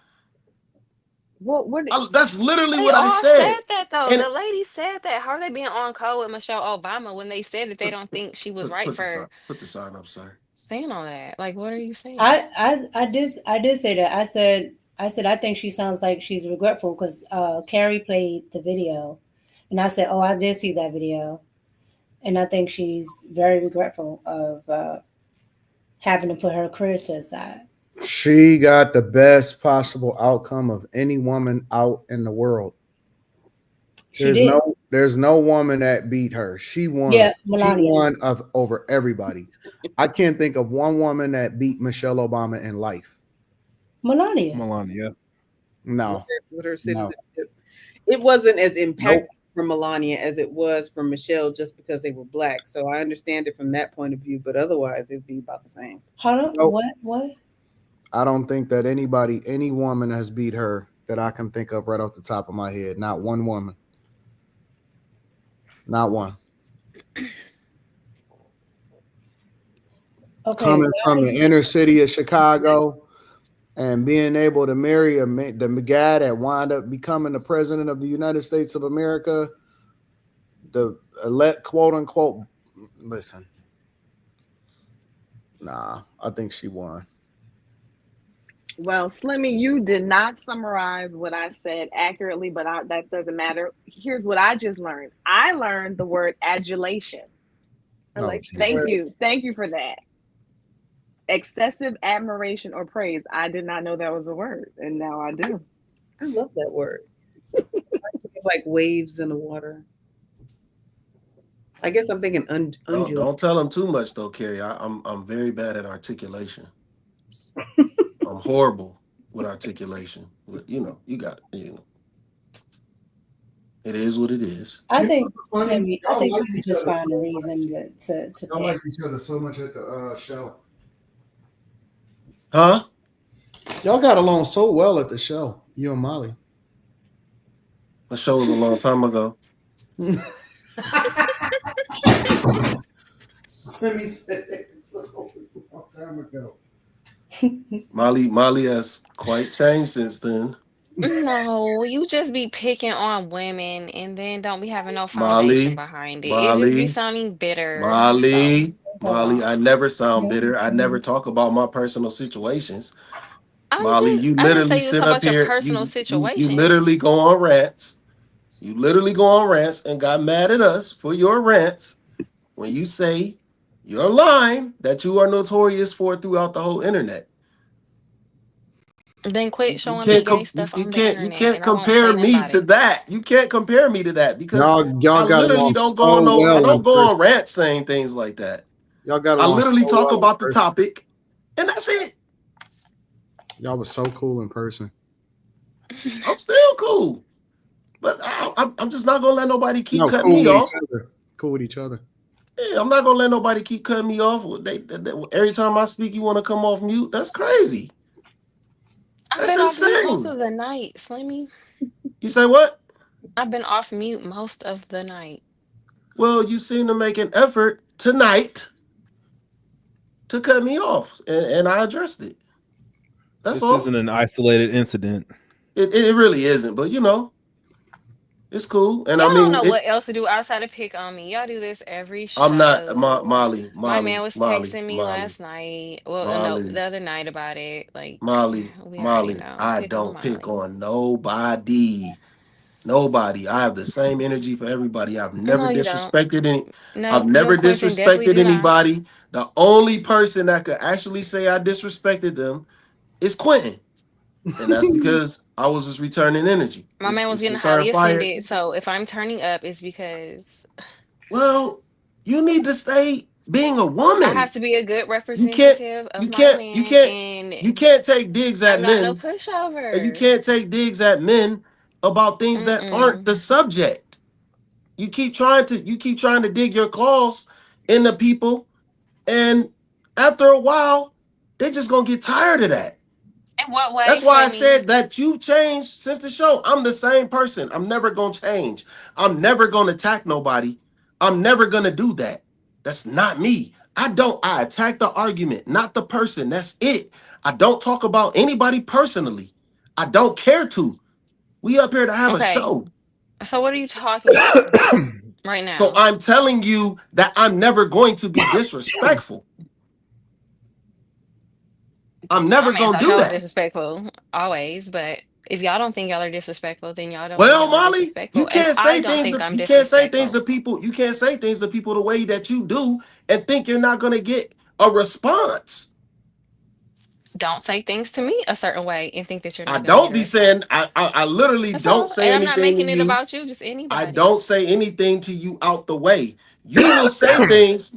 Speaker 2: That's literally
Speaker 6: they
Speaker 2: what I
Speaker 6: all
Speaker 2: said.
Speaker 6: said that though.
Speaker 2: And
Speaker 6: The lady said that. How are they being on code with Michelle Obama when they said that they don't think she was right for
Speaker 2: put the sign up, sir.
Speaker 6: saying all that? Like, what are you saying?
Speaker 5: I did say that. I said I think she sounds like she's regretful because Carrie played the video, and I said, oh, I did see that video, and I think she's very regretful of having to put her career to the side.
Speaker 4: She got the best possible outcome of any woman out in the world. There's no woman that beat her. She won.
Speaker 5: Yeah,
Speaker 4: She
Speaker 5: Melania.
Speaker 4: won over everybody. I can't think of one woman that beat Michelle Obama in life.
Speaker 5: Melania.
Speaker 4: No.
Speaker 9: With her citizenship. It wasn't as impactful for Melania as it was for Michelle just because they were black. So I understand it from that point of view, but otherwise it'd be about the same.
Speaker 5: Hold on. What?
Speaker 4: I don't think that any woman has beat her that I can think of right off the top of my head. Not one woman. Not one.
Speaker 5: Okay,
Speaker 4: coming from the inner city of Chicago and being able to marry the guy that wound up becoming the president of the United States of America, the quote unquote, listen, nah, I think she won.
Speaker 3: Well, Slimmy, you did not summarize what I said accurately, but that doesn't matter. Here's what I just learned. I learned the word adulation.
Speaker 9: I like
Speaker 3: Thank you for that. Excessive admiration or praise. I did not know that was a word, and now I do.
Speaker 9: I love that word. Like waves in the water. I guess I'm thinking undulate.
Speaker 2: Don't tell them too much though, Carrie. I'm very bad at articulation. I'm horrible with articulation. You know, you got it. You know. It is what it is.
Speaker 5: I think,
Speaker 1: Funny,
Speaker 5: Slimmy, I
Speaker 1: y'all
Speaker 5: think
Speaker 1: like
Speaker 5: you
Speaker 1: each
Speaker 5: just
Speaker 1: other.
Speaker 5: find a reason to
Speaker 1: Y'all
Speaker 5: pick.
Speaker 1: like each other so much at the show.
Speaker 2: Huh?
Speaker 1: Y'all got along so well at the show, you and Molly.
Speaker 2: The show was a long time ago.
Speaker 1: Slimmy said it was a long time ago.
Speaker 2: Molly has quite changed since then.
Speaker 6: No, you just be picking on women and then don't be having no foundation behind it. It just be sounding bitter. So move
Speaker 2: Molly, I
Speaker 6: on.
Speaker 2: never sound bitter. I never talk about my personal situations.
Speaker 6: I'm
Speaker 2: Molly,
Speaker 6: just
Speaker 2: you
Speaker 6: I didn't
Speaker 2: literally
Speaker 6: say you was
Speaker 2: sit
Speaker 6: talking
Speaker 2: up
Speaker 6: about your
Speaker 2: here.
Speaker 6: personal
Speaker 2: You
Speaker 6: situations.
Speaker 2: literally go on rants. You literally go on rants and got mad at us for your rants when you say your line that you are notorious for throughout the whole internet.
Speaker 6: Then quit
Speaker 2: You
Speaker 6: showing me
Speaker 2: can't
Speaker 6: gay stuff
Speaker 2: you
Speaker 6: on the
Speaker 2: can't you
Speaker 6: internet
Speaker 2: can't
Speaker 6: and I won't
Speaker 2: compare
Speaker 6: say nothing
Speaker 2: me
Speaker 6: about
Speaker 2: to
Speaker 6: it.
Speaker 2: that. You can't compare me to that because
Speaker 1: Y'all
Speaker 2: I
Speaker 1: got
Speaker 2: literally
Speaker 1: along
Speaker 2: don't go on
Speaker 1: so
Speaker 2: no I
Speaker 1: well in
Speaker 2: don't go on
Speaker 1: person.
Speaker 2: rants saying things like that.
Speaker 1: Y'all got
Speaker 2: I
Speaker 1: along
Speaker 2: literally
Speaker 1: so
Speaker 2: talk
Speaker 1: well in
Speaker 2: about the
Speaker 1: person.
Speaker 2: topic and that's it.
Speaker 1: Y'all was so cool in person.
Speaker 2: I'm still cool. But I'm just not gonna let nobody keep
Speaker 1: No,
Speaker 2: cutting
Speaker 1: cool
Speaker 2: me
Speaker 1: with each
Speaker 2: off.
Speaker 1: other. Cool with each other.
Speaker 2: Yeah, I'm not gonna let nobody keep cutting me off. Every time I speak, you want to come off mute. That's crazy.
Speaker 6: I've
Speaker 2: That's
Speaker 6: been off mute most
Speaker 2: insane.
Speaker 6: of the night, Slimmy.
Speaker 2: You say what?
Speaker 6: I've been off mute most of the night.
Speaker 2: Well, you seem to make an effort tonight to cut me off, and I addressed it. That's
Speaker 7: This
Speaker 2: all.
Speaker 7: isn't an isolated incident.
Speaker 2: It really isn't, but it's cool. And
Speaker 6: Y'all
Speaker 2: I
Speaker 6: don't
Speaker 2: mean,
Speaker 6: know what else to do outside of pick on me. Y'all do this every
Speaker 2: I'm not
Speaker 6: show. My man was
Speaker 2: Molly,
Speaker 6: texting me last night. Well, no,
Speaker 2: Molly,
Speaker 6: the other night about it. Like, we already
Speaker 2: Molly.
Speaker 6: know.
Speaker 2: I
Speaker 6: Pick on
Speaker 2: don't pick
Speaker 6: Molly.
Speaker 2: on nobody. Nobody. I have the same energy for everybody. I've never
Speaker 6: No, you don't.
Speaker 2: disrespected any. I've
Speaker 6: No, you
Speaker 2: never
Speaker 6: and Quentin definitely
Speaker 2: disrespected
Speaker 6: do not.
Speaker 2: anybody. The only person that could actually say I disrespected them is Quentin, and that's because I was just returning energy.
Speaker 6: My man was
Speaker 2: It's
Speaker 6: getting
Speaker 2: return
Speaker 6: highly
Speaker 2: fire.
Speaker 6: offended. So if I'm turning up, it's because
Speaker 2: Well, you need to stay being a
Speaker 6: I
Speaker 2: woman.
Speaker 6: have to be a good
Speaker 2: You can't.
Speaker 6: representative of
Speaker 2: You
Speaker 6: my
Speaker 2: can't. You
Speaker 6: man,
Speaker 2: can't. You
Speaker 6: and
Speaker 2: can't take digs at
Speaker 6: I'm not no
Speaker 2: men, and you
Speaker 6: pushover.
Speaker 2: can't take digs at men about things that aren't
Speaker 6: Mm-mm.
Speaker 2: the subject. You keep trying to dig your claws into people, and after a while, they're just gonna get tired of that.
Speaker 6: In what way,
Speaker 2: That's why I
Speaker 6: Slimmy?
Speaker 2: said that you changed since the show. I'm the same person. I'm never gonna change. I'm never gonna attack nobody. I'm never gonna do that. That's not me. I attack the argument, not the person. That's it. I don't talk about anybody personally. I don't care to. We up here to have a
Speaker 6: Okay.
Speaker 2: show.
Speaker 6: So what are you talking about right
Speaker 2: So
Speaker 6: now?
Speaker 2: I'm telling you that I'm never going to be disrespectful. I'm
Speaker 6: My
Speaker 2: never
Speaker 6: man
Speaker 2: going to
Speaker 6: thought
Speaker 2: do
Speaker 6: y'all was
Speaker 2: that.
Speaker 6: disrespectful always, but if y'all don't think y'all are disrespectful, then y'all don't think
Speaker 2: Well,
Speaker 6: y'all are
Speaker 2: Molly, you
Speaker 6: disrespectful. And
Speaker 2: can't
Speaker 6: I
Speaker 2: say
Speaker 6: don't
Speaker 2: things
Speaker 6: think
Speaker 2: to
Speaker 6: I'm
Speaker 2: you can't say things
Speaker 6: disrespectful.
Speaker 2: to people. You can't say things to people the way that you do and think you're not going to get a response.
Speaker 6: Don't say things to me a certain way and think that you're
Speaker 2: I
Speaker 6: not going to get
Speaker 2: don't
Speaker 6: a
Speaker 2: be saying
Speaker 6: response.
Speaker 2: I literally
Speaker 6: That's
Speaker 2: don't
Speaker 6: all.
Speaker 2: say
Speaker 6: And I'm not
Speaker 2: anything to
Speaker 6: making it
Speaker 2: you.
Speaker 6: about you, just
Speaker 2: I
Speaker 6: anybody.
Speaker 2: don't say anything to you out the way. You will say things,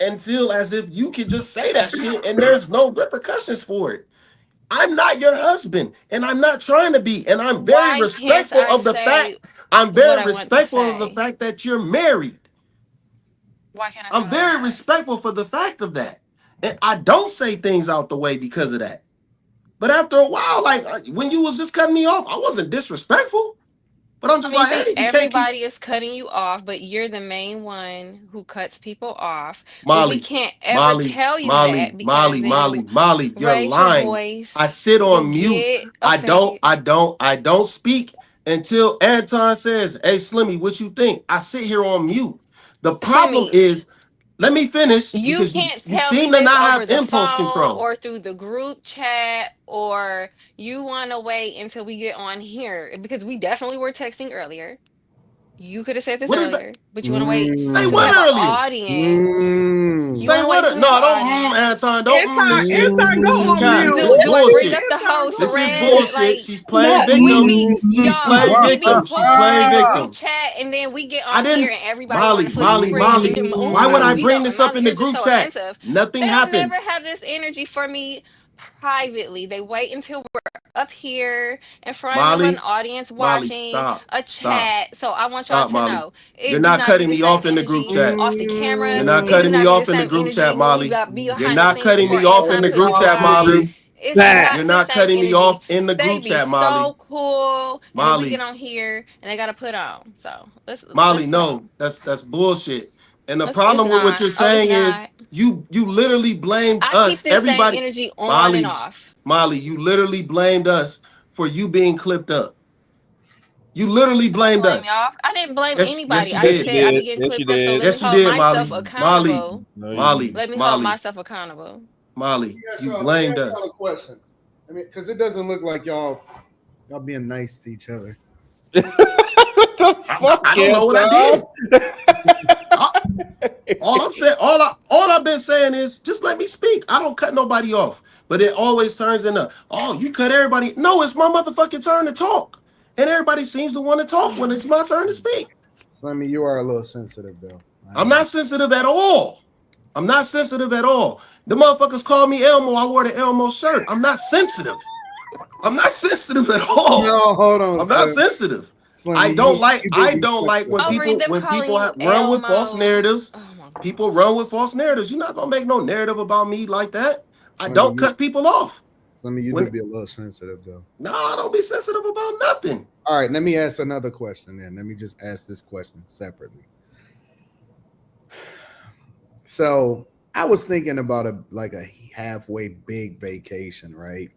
Speaker 2: and feel as if you can just say that shit and there's no repercussions for it. I'm not your husband, and I'm not trying to be. And I'm very
Speaker 6: Why can't
Speaker 2: respectful
Speaker 6: I
Speaker 2: of the
Speaker 6: say
Speaker 2: fact. I'm
Speaker 6: what
Speaker 2: very
Speaker 6: I want to
Speaker 2: respectful of the
Speaker 6: say?
Speaker 2: fact that you're married.
Speaker 6: Why can't I say
Speaker 2: I'm
Speaker 6: what I want
Speaker 2: very
Speaker 6: to say?
Speaker 2: respectful for the fact of that. And I don't say things out the way because of that. But after a while, like when you was just cutting me off, I wasn't disrespectful. But I'm
Speaker 6: I
Speaker 2: just
Speaker 6: mean, you
Speaker 2: like,
Speaker 6: think
Speaker 2: hey, you can't keep
Speaker 6: everybody is cutting you off, but you're the main one who cuts people off. But we
Speaker 2: Molly,
Speaker 6: can't ever
Speaker 2: Molly,
Speaker 6: tell you
Speaker 2: Molly,
Speaker 6: that because
Speaker 2: Molly,
Speaker 6: then
Speaker 2: Molly,
Speaker 6: you'll
Speaker 2: Molly, you're
Speaker 6: raise your
Speaker 2: lying. I
Speaker 6: voice,
Speaker 2: sit
Speaker 6: you'll
Speaker 2: on mute.
Speaker 6: get offended.
Speaker 2: I don't speak until Anton says, hey, Slimmy, what you think? I sit here on mute. The problem
Speaker 6: Slimmy,
Speaker 2: is, let me finish
Speaker 6: you
Speaker 2: because
Speaker 6: can't
Speaker 2: you
Speaker 6: tell me
Speaker 2: seem to
Speaker 6: this
Speaker 2: not
Speaker 6: over
Speaker 2: have
Speaker 6: the
Speaker 2: impulse
Speaker 6: phone
Speaker 2: control.
Speaker 6: or through the group chat, or you want to wait until we get on here because we definitely were texting earlier. You could have said this
Speaker 2: What is that?
Speaker 6: earlier, but you want to wait
Speaker 2: Say
Speaker 6: till we
Speaker 2: what
Speaker 6: have
Speaker 1: Mm.
Speaker 6: an
Speaker 2: earlier?
Speaker 6: audience. You want
Speaker 2: Say
Speaker 6: to wait
Speaker 2: what?
Speaker 6: till we have
Speaker 2: No,
Speaker 6: an
Speaker 2: don't,
Speaker 6: audience.
Speaker 2: Anton, don't
Speaker 9: Anton,
Speaker 2: this.
Speaker 9: Anton, go
Speaker 2: This is
Speaker 9: on
Speaker 2: cap.
Speaker 9: mute.
Speaker 2: This is
Speaker 6: Do I bring
Speaker 2: bullshit.
Speaker 6: up the
Speaker 9: Anton,
Speaker 6: whole
Speaker 9: go
Speaker 2: This is
Speaker 9: on
Speaker 6: thread?
Speaker 9: mute.
Speaker 2: bullshit.
Speaker 6: Like
Speaker 2: She's playing
Speaker 5: Not
Speaker 6: we
Speaker 2: victim.
Speaker 5: me.
Speaker 6: be
Speaker 2: She's
Speaker 6: y'all,
Speaker 2: playing
Speaker 6: we be
Speaker 2: victim. She's
Speaker 6: quiet
Speaker 2: playing
Speaker 6: in the group
Speaker 2: victim.
Speaker 6: chat, and then we get
Speaker 2: I
Speaker 6: on here
Speaker 2: didn't,
Speaker 6: and everybody want to
Speaker 2: Molly,
Speaker 6: flip the
Speaker 2: Molly,
Speaker 6: script.
Speaker 2: Molly.
Speaker 6: And
Speaker 2: Why would
Speaker 6: no,
Speaker 2: I
Speaker 6: we
Speaker 2: bring
Speaker 6: don't. And
Speaker 2: this up
Speaker 6: Molly,
Speaker 2: in the
Speaker 6: you're just
Speaker 2: group
Speaker 6: so
Speaker 2: chat?
Speaker 6: offensive.
Speaker 2: Nothing
Speaker 6: They'll
Speaker 2: happened.
Speaker 6: never have this energy for me privately. They wait until we're up here in front of an audience
Speaker 2: Molly,
Speaker 6: watching
Speaker 2: stop.
Speaker 6: a chat. So I want y'all
Speaker 2: Stop,
Speaker 6: to
Speaker 2: Molly.
Speaker 6: know
Speaker 2: You're
Speaker 6: it do
Speaker 2: not
Speaker 6: not be
Speaker 2: cutting
Speaker 6: the
Speaker 2: me
Speaker 6: same
Speaker 2: off in the group
Speaker 6: energy
Speaker 2: chat.
Speaker 6: off the camera.
Speaker 2: You're not
Speaker 6: It do
Speaker 2: cutting me
Speaker 6: not be the
Speaker 2: off in the
Speaker 6: same
Speaker 2: group chat,
Speaker 6: energy when we
Speaker 2: Molly.
Speaker 6: got be
Speaker 2: You're
Speaker 6: behind the
Speaker 2: not
Speaker 6: scenes
Speaker 2: cutting me
Speaker 6: supporting
Speaker 2: off
Speaker 6: and
Speaker 2: in
Speaker 6: I
Speaker 2: the
Speaker 6: push
Speaker 2: group
Speaker 6: you
Speaker 2: chat,
Speaker 6: guys.
Speaker 2: Molly.
Speaker 6: It's not
Speaker 2: You're
Speaker 6: the
Speaker 2: not
Speaker 6: same
Speaker 2: cutting me
Speaker 6: energy.
Speaker 2: off in the
Speaker 6: They
Speaker 2: group
Speaker 6: be
Speaker 2: chat, Molly.
Speaker 6: so cool, and then we get
Speaker 2: Molly.
Speaker 6: on here and they gotta put on. So
Speaker 2: Molly,
Speaker 6: let's put
Speaker 2: no,
Speaker 6: on.
Speaker 2: that's bullshit. And the
Speaker 6: It's
Speaker 2: problem with what
Speaker 6: not.
Speaker 2: you're
Speaker 6: Oh, it's
Speaker 2: saying is
Speaker 6: not.
Speaker 2: you literally blamed
Speaker 6: I keep
Speaker 2: us.
Speaker 6: this same
Speaker 2: Everybody,
Speaker 6: energy on and
Speaker 2: Molly,
Speaker 6: off.
Speaker 2: Molly, you literally blamed us for you being clipped up. You literally
Speaker 6: I didn't
Speaker 2: blamed
Speaker 6: blame
Speaker 2: us.
Speaker 6: y'all. I didn't blame
Speaker 2: Yes,
Speaker 6: anybody.
Speaker 2: you
Speaker 6: I just
Speaker 7: Yes, you
Speaker 2: did.
Speaker 6: said I be
Speaker 7: did.
Speaker 6: getting
Speaker 7: Yes, you
Speaker 6: clipped up. So
Speaker 7: did.
Speaker 6: let me
Speaker 2: Yes, you
Speaker 6: hold
Speaker 2: did,
Speaker 6: myself
Speaker 2: Molly. Molly,
Speaker 6: accountable.
Speaker 7: No, you didn't.
Speaker 2: Molly,
Speaker 6: Let me hold
Speaker 2: Molly,
Speaker 6: myself accountable.
Speaker 2: Molly. You
Speaker 4: Let me
Speaker 2: blamed
Speaker 4: ask y'all a
Speaker 2: us.
Speaker 4: question. I mean, because it doesn't look like y'all being nice to each other.
Speaker 7: What the fuck,
Speaker 2: I don't know what I did. All I'm saying, all I've been saying is just let me speak. I don't cut nobody off. But it always turns into, oh, you cut everybody. No, it's my motherfucking turn to talk. And everybody seems to want to talk when it's my turn to speak.
Speaker 4: Slimmy, you are a little sensitive though.
Speaker 2: I'm not sensitive at all. I'm not sensitive at all. The motherfuckers call me Elmo. I wore the Elmo shirt. I'm not sensitive. I'm not sensitive at all.
Speaker 4: No, hold on,
Speaker 2: I'm not
Speaker 4: Slim.
Speaker 2: sensitive.
Speaker 4: Slimmy,
Speaker 2: I don't like
Speaker 4: you do
Speaker 2: I
Speaker 4: be
Speaker 2: don't like
Speaker 4: sensitive,
Speaker 2: when
Speaker 6: Oh,
Speaker 4: though.
Speaker 6: Reed, them
Speaker 2: when
Speaker 6: calling
Speaker 2: people
Speaker 6: you
Speaker 2: run with false
Speaker 6: Elmo.
Speaker 2: narratives.
Speaker 6: Oh my God.
Speaker 2: People run with false narratives. You're not gonna make no narrative about me like that. I
Speaker 4: Slimmy,
Speaker 2: don't cut people off.
Speaker 4: Slimmy, you do
Speaker 2: When
Speaker 4: be a little sensitive though.
Speaker 2: no, I don't be sensitive about nothing.
Speaker 4: All right, let me ask another question then. Let me just ask this question separately. So I was thinking about a halfway big vacation, right?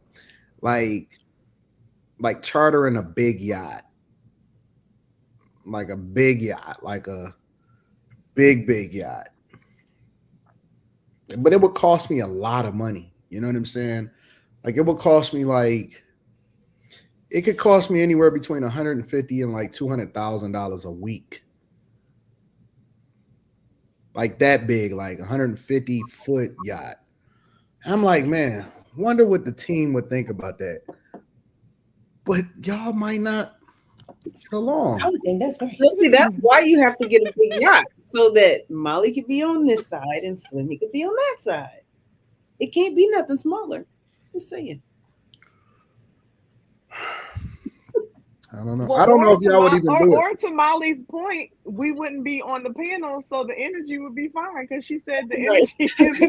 Speaker 4: Like chartering a big yacht. Like a big yacht, like a big yacht. But it would cost me a lot of money. You know what I'm saying? Like it would cost me it could cost me anywhere between $150 and like $200,000 a week. Like that big, like 150-foot yacht. And I'm like, man, wonder what the team would think about that. But y'all might not get along.
Speaker 5: I would think that's great.
Speaker 9: See, that's why you have to get a big yacht so that Molly could be on this side and Slimmy could be on that side. It can't be nothing smaller. Just saying.
Speaker 4: I don't know.
Speaker 3: Well,
Speaker 4: I don't know if y'all would even do it.
Speaker 3: Or to Molly's point, we wouldn't be on the panel, so the energy would be fine because she said the energy is is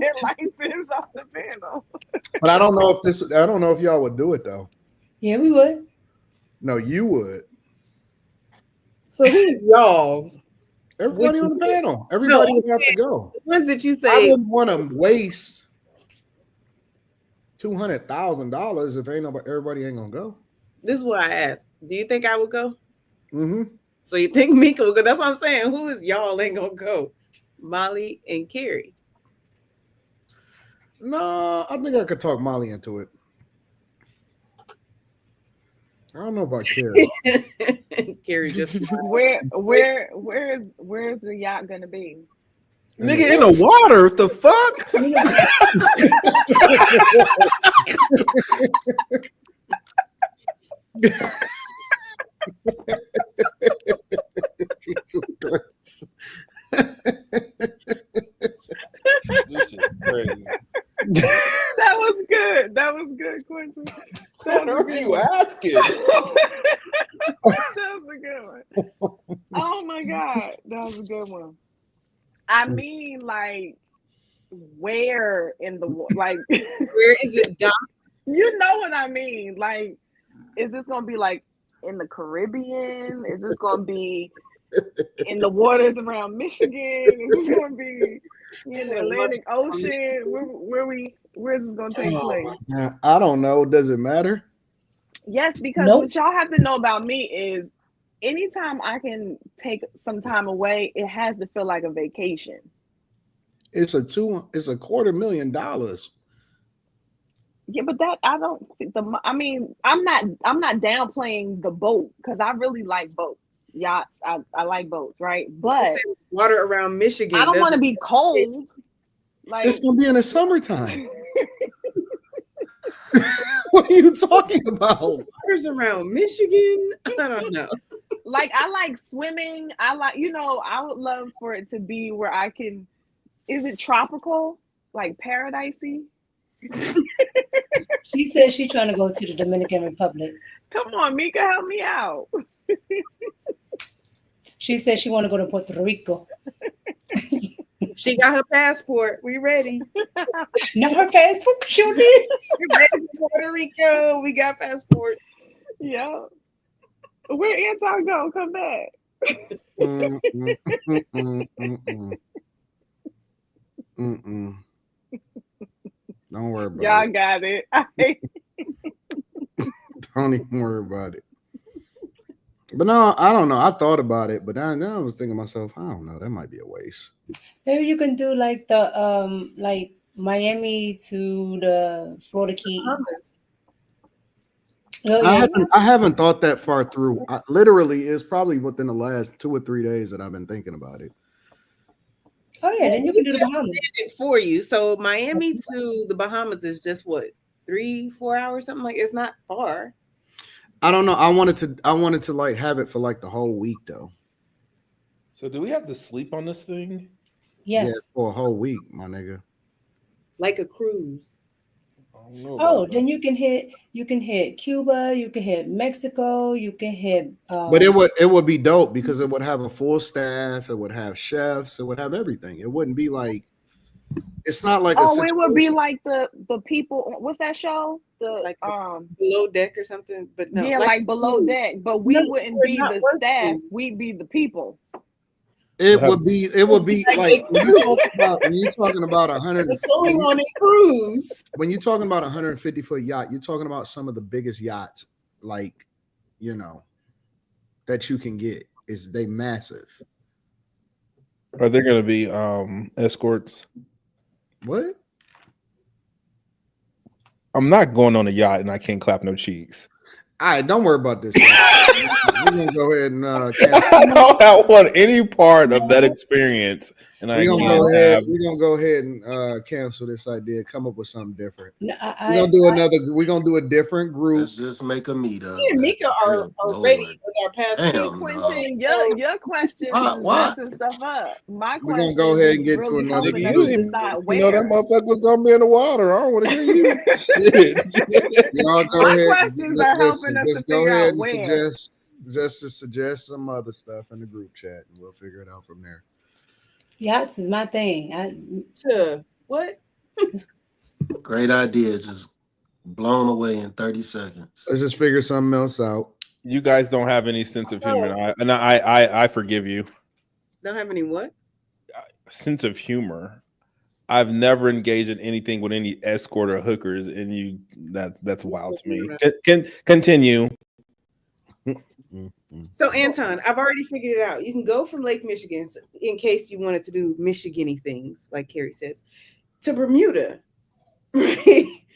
Speaker 3: off the panel.
Speaker 4: But I don't know if y'all would do it though.
Speaker 5: Yeah, we would.
Speaker 4: No, you would.
Speaker 9: So who's y'all?
Speaker 4: Everybody on the panel. Everybody would have to go.
Speaker 9: The ones that you
Speaker 4: I
Speaker 9: say
Speaker 4: wouldn't want to waste $200,000 if everybody ain't gonna go.
Speaker 9: This is what I asked. Do you think I would go?
Speaker 4: Mm-hmm.
Speaker 9: So you think Mika would go? That's what I'm saying. Who is y'all ain't gonna go? Molly and Carrie.
Speaker 4: No, I think I could talk Molly into it. I don't know about Carrie.
Speaker 9: Carrie just
Speaker 3: Where's the yacht gonna be?
Speaker 7: Nigga in the water. What the fuck? This shit crazy.
Speaker 3: That was good. That was good, Quentin.
Speaker 7: What are you asking?
Speaker 3: That was a good one. Oh my God, that was a good one. I mean, like, where in the like?
Speaker 9: Where is it docked?
Speaker 3: You know what I mean? Like, is this gonna be like in the Caribbean? Is this gonna be in the waters around Michigan? Is this gonna be in the Atlantic Ocean? Where is this gonna take place?
Speaker 4: I don't know. Does it matter?
Speaker 3: Yes, because what y'all have to know about me is anytime I can take some time away, it has to feel like a vacation.
Speaker 4: It's $250,000.
Speaker 3: Yeah, but that I don't. I mean, I'm not downplaying the boat because I really like boats, yachts. I like boats, right? But
Speaker 9: water around Michigan.
Speaker 3: I don't want to be cold. Like
Speaker 4: it's gonna be in the summertime. What are you talking about?
Speaker 9: Waters around Michigan. I don't know.
Speaker 3: Like I like swimming. I like I would love for it to be where I can. Is it tropical? Like paradisey?
Speaker 5: She said she's trying to go to the Dominican Republic.
Speaker 3: Come on, Mika, help me out.
Speaker 5: She said she want to go to Puerto Rico.
Speaker 9: She got her passport. We ready.
Speaker 5: Not her passport. She did.
Speaker 9: We're ready for Puerto Rico. We got passport.
Speaker 3: Yeah. Where Anton go? Come back.
Speaker 4: Don't worry about
Speaker 3: Y'all
Speaker 4: it.
Speaker 3: got it.
Speaker 4: Don't even worry about it. But no, I don't know. I thought about it, but then I was thinking to myself, I don't know. That might be a waste.
Speaker 5: Maybe you can do like the like Miami to the Florida Keys. Oh, yeah.
Speaker 4: I haven't thought that far through. Literally, it's probably within the last 2 or 3 days that I've been thinking about it.
Speaker 5: Oh yeah, then you can do the
Speaker 9: Just
Speaker 5: Bahamas
Speaker 9: did it for you. So Miami to the Bahamas is just what, 3-4 hours, something like. It's not far.
Speaker 4: I don't know. I wanted to like have it for like the whole week though.
Speaker 7: So do we have to sleep on this thing?
Speaker 5: Yes.
Speaker 4: Yeah, for a whole week, my nigga.
Speaker 9: Like a cruise.
Speaker 5: Oh, then you can hit Cuba, you can hit Mexico, you can hit.
Speaker 4: But it would be dope because it would have a full staff. It would have chefs. It would have everything. It wouldn't be like. It's not like
Speaker 3: it would be like the people. What's that show? The
Speaker 9: like Below Deck or something. But no,
Speaker 3: yeah, like Below Deck. But we wouldn't be the staff. We'd be the people.
Speaker 4: It would be like when you're talking about 100
Speaker 9: going on a cruise.
Speaker 4: When you're talking about 150-foot yacht, you're talking about some of the biggest yachts, like, you know, that you can get. They massive.
Speaker 7: Are there going to be escorts?
Speaker 4: What?
Speaker 7: I'm not going on a yacht and I can't clap no cheeks.
Speaker 4: All right, don't worry about this. We're gonna go ahead and
Speaker 7: I don't want any part of that experience, and
Speaker 4: we're gonna go ahead and cancel this idea. Come up with something different.
Speaker 5: No,
Speaker 4: We're gonna do a different group.
Speaker 2: Let's just make a meetup.
Speaker 9: Me and Mika are ready with our passport.
Speaker 3: Quentin, your question is messing stuff up. My question.
Speaker 4: We're gonna go ahead and get to another
Speaker 7: group. You know that motherfucker's gonna be in the water. I don't want to hear you. Shit.
Speaker 4: Y'all go
Speaker 3: My
Speaker 4: ahead.
Speaker 3: questions are helping us to figure out where.
Speaker 4: Suggest some other stuff in the group chat, and we'll figure it out from there.
Speaker 5: Yachts is my thing.
Speaker 9: What?
Speaker 2: Great idea. Just blown away in 30 seconds.
Speaker 4: Let's just figure something else out.
Speaker 7: You guys don't have any sense of humor, and I forgive you.
Speaker 9: Don't have any what?
Speaker 7: Sense of humor. I've never engaged in anything with any escort or hookers, and that's wild to me. Can continue.
Speaker 9: So Anton, I've already figured it out. You can go from Lake Michigan, in case you wanted to do Michigan-y things, like Carrie says, to Bermuda.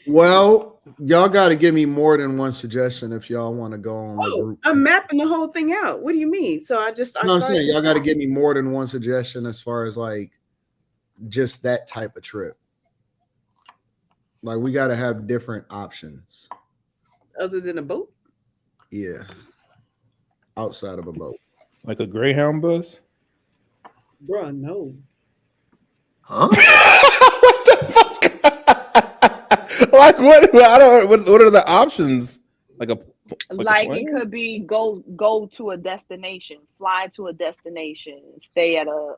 Speaker 4: Well, y'all got to give me more than one suggestion if y'all want to go on a group.
Speaker 9: I'm mapping the whole thing out. What do you mean? So I'm
Speaker 4: saying y'all got to give me more than one suggestion as far as like just that type of trip. Like we got to have different options.
Speaker 9: Other than a boat?
Speaker 4: Yeah. Outside of a boat.
Speaker 7: Like a Greyhound bus?
Speaker 9: Bruh, no.
Speaker 2: Huh?
Speaker 7: What the fuck? Like what? I don't. What are the options? Like
Speaker 3: it could be go to a destination, fly to a destination, stay at a.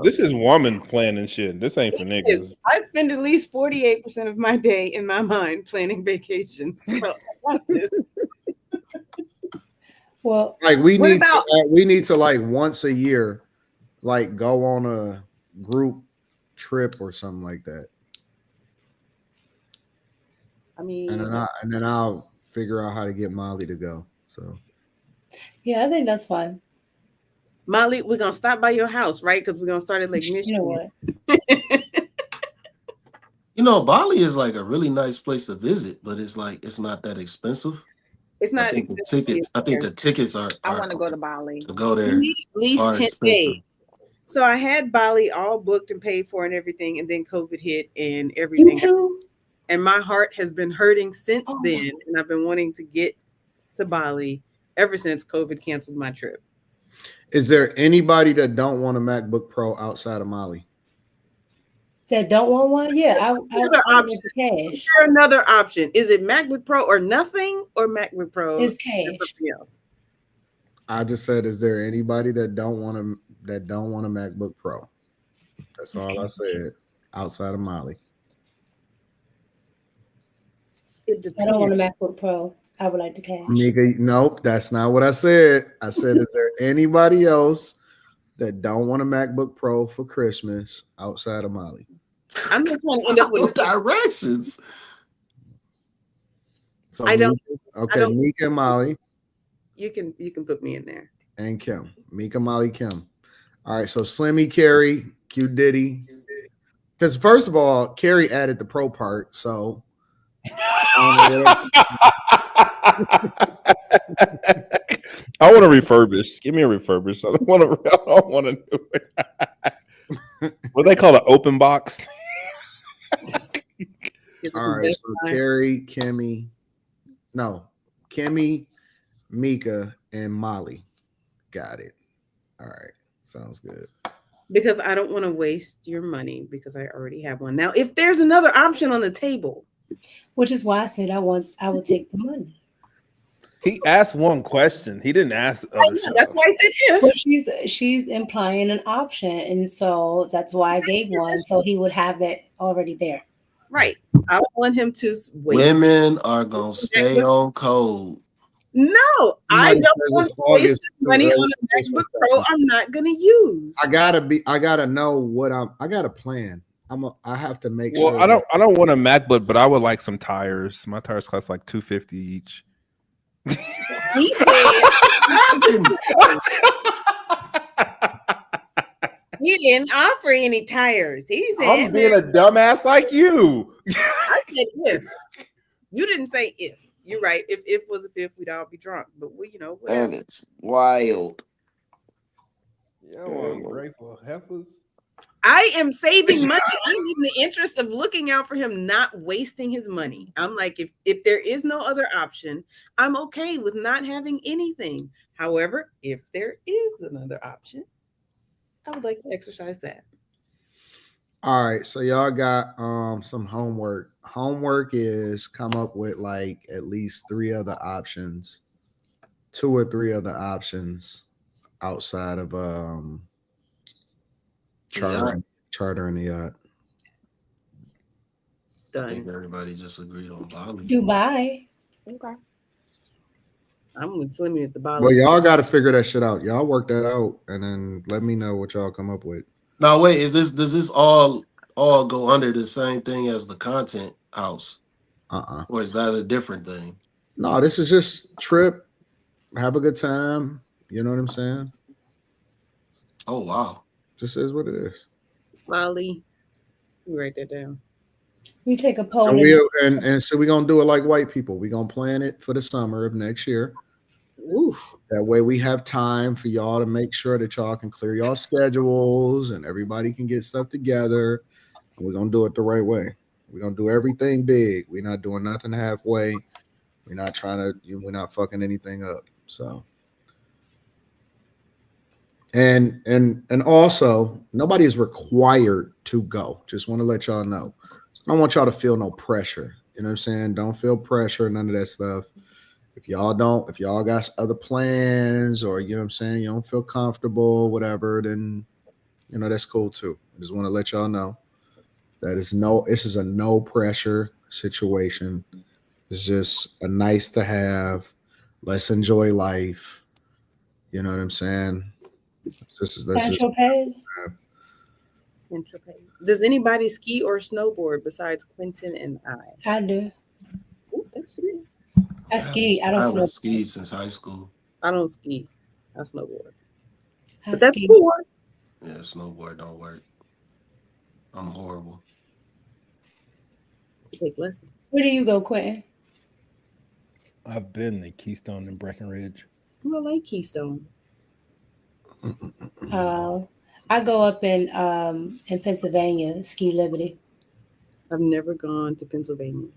Speaker 7: This is woman planning shit. This ain't for niggas.
Speaker 9: I spend at least 48% of my day in my mind planning vacations.
Speaker 5: Well,
Speaker 4: like we need to like once a year, like go on a group trip or something like that.
Speaker 9: I mean,
Speaker 4: and then I'll figure out how to get Molly to go. So
Speaker 5: yeah, I think that's fine.
Speaker 9: Molly, we're gonna stop by your house, right? Because we're gonna start at Lake Michigan.
Speaker 5: You know what?
Speaker 2: You know, Bali is like a really nice place to visit, but it's like it's not that expensive.
Speaker 9: It's not
Speaker 2: expensive. I think the tickets are.
Speaker 3: I want to go to Bali.
Speaker 2: To go there,
Speaker 9: you need at least 10 days. So I had Bali all booked and paid for and everything, and then COVID hit and everything.
Speaker 5: You too?
Speaker 9: And my heart has been hurting since then, and I've been wanting to get to Bali ever since COVID canceled my trip.
Speaker 4: Is there anybody that don't want a MacBook Pro outside of Molly?
Speaker 5: That don't want one? Yeah, I
Speaker 9: Another option.
Speaker 5: cash.
Speaker 9: Is there another option? Is it MacBook Pro or nothing, or MacBook Pro?
Speaker 5: It's cash.
Speaker 9: Something else.
Speaker 4: I just said, is there anybody that don't want a MacBook Pro? That's all I said. Outside of Molly.
Speaker 5: I don't want a MacBook Pro. I would like to cash.
Speaker 4: Mika, nope, that's not what I said. I said, is there anybody else that don't want a MacBook Pro for Christmas outside of Molly?
Speaker 9: I'm not trying to end up with
Speaker 2: directions.
Speaker 4: So
Speaker 9: I don't.
Speaker 4: Mika and Molly.
Speaker 9: You can put me in there.
Speaker 4: And Kim. Mika, Molly, Kim. All right, so Slimmy, Carrie, Q Diddy. Because first of all, Carrie added the pro part, so
Speaker 7: I want to refurbish. Give me a refurbish. I don't want to do it. What they call an open box.
Speaker 4: All right, so Carrie, Kimmy, Mika, and Molly. Got it. All right, sounds good.
Speaker 9: Because I don't want to waste your money because I already have one. Now, if there's another option on the table,
Speaker 5: which is why I said I would take the money.
Speaker 7: He asked one question. He didn't ask other stuff.
Speaker 9: That's why I said if.
Speaker 5: Well, she's implying an option, and so that's why I gave one, so he would have that already there.
Speaker 9: Right. I don't want him to waste.
Speaker 2: Women are gonna stay on code.
Speaker 9: No, I don't want to waste money on a MacBook Pro I'm not gonna use.
Speaker 4: I gotta know I got a plan. I have to make sure.
Speaker 7: Well, I don't want a MacBook, but I would like some tires. My tires cost like $250 each.
Speaker 9: He said you didn't offer any tires. He said
Speaker 7: I'm being a dumbass like you.
Speaker 9: I said if. You didn't say if. You're right. If was a fifth, we'd all be drunk. But we, whatever.
Speaker 2: And it's wild.
Speaker 7: Yeah, well, I'm grateful. Heifers.
Speaker 9: I am saving money. I'm in the interest of looking out for him, not wasting his money. I'm like, if there is no other option, I'm okay with not having anything. However, if there is another option, I would like to exercise that.
Speaker 4: All right, so y'all got some homework. Homework is come up with like at least 2 or 3 other options outside of chartering the yacht.
Speaker 2: I think everybody just agreed on Bali.
Speaker 5: Dubai.
Speaker 9: Okay. I'm with Slimmy at the bottom.
Speaker 4: Well, y'all got to figure that shit out. Y'all work that out, and then let me know what y'all come up with.
Speaker 2: Now, wait, does this all go under the same thing as the content house? Or is that a different thing?
Speaker 4: No, this is just trip. Have a good time. You know what I'm saying?
Speaker 2: Oh, wow.
Speaker 4: Just is what it is.
Speaker 9: Molly, you write that down.
Speaker 5: We take a poll.
Speaker 4: And so we're going to do it like white people. We're going to plan it for the summer of next year.
Speaker 9: Oof.
Speaker 4: That way we have time for y'all to make sure that y'all can clear y'all schedules and everybody can get stuff together. And we're going to do it the right way. We're going to do everything big. We're not doing nothing halfway. We're not we're not fucking anything up. So. And also, nobody is required to go. Just want to let y'all know. So I don't want y'all to feel no pressure. You know what I'm saying? Don't feel pressure, none of that stuff. If y'all got other plans or, you know what I'm saying, you don't feel comfortable, whatever, then, that's cool too. I just want to let y'all know that this is a no pressure situation. It's just a nice to have. Let's enjoy life. You know what I'm saying?
Speaker 5: Central Pays.
Speaker 9: Does anybody ski or snowboard besides Quentin and I?
Speaker 5: I do.
Speaker 9: Ooh, that's good.
Speaker 5: I ski. I don't
Speaker 2: ski since high school.
Speaker 9: I don't ski. I snowboard.
Speaker 5: But
Speaker 9: that's cool.
Speaker 2: Yeah, snowboard don't work. I'm horrible.
Speaker 9: Take lessons.
Speaker 5: Where do you go, Quentin?
Speaker 7: I've been to Keystone and Breckenridge.
Speaker 9: I like Keystone.
Speaker 5: I go up in Pennsylvania, Ski Liberty.
Speaker 9: I've never gone to Pennsylvania.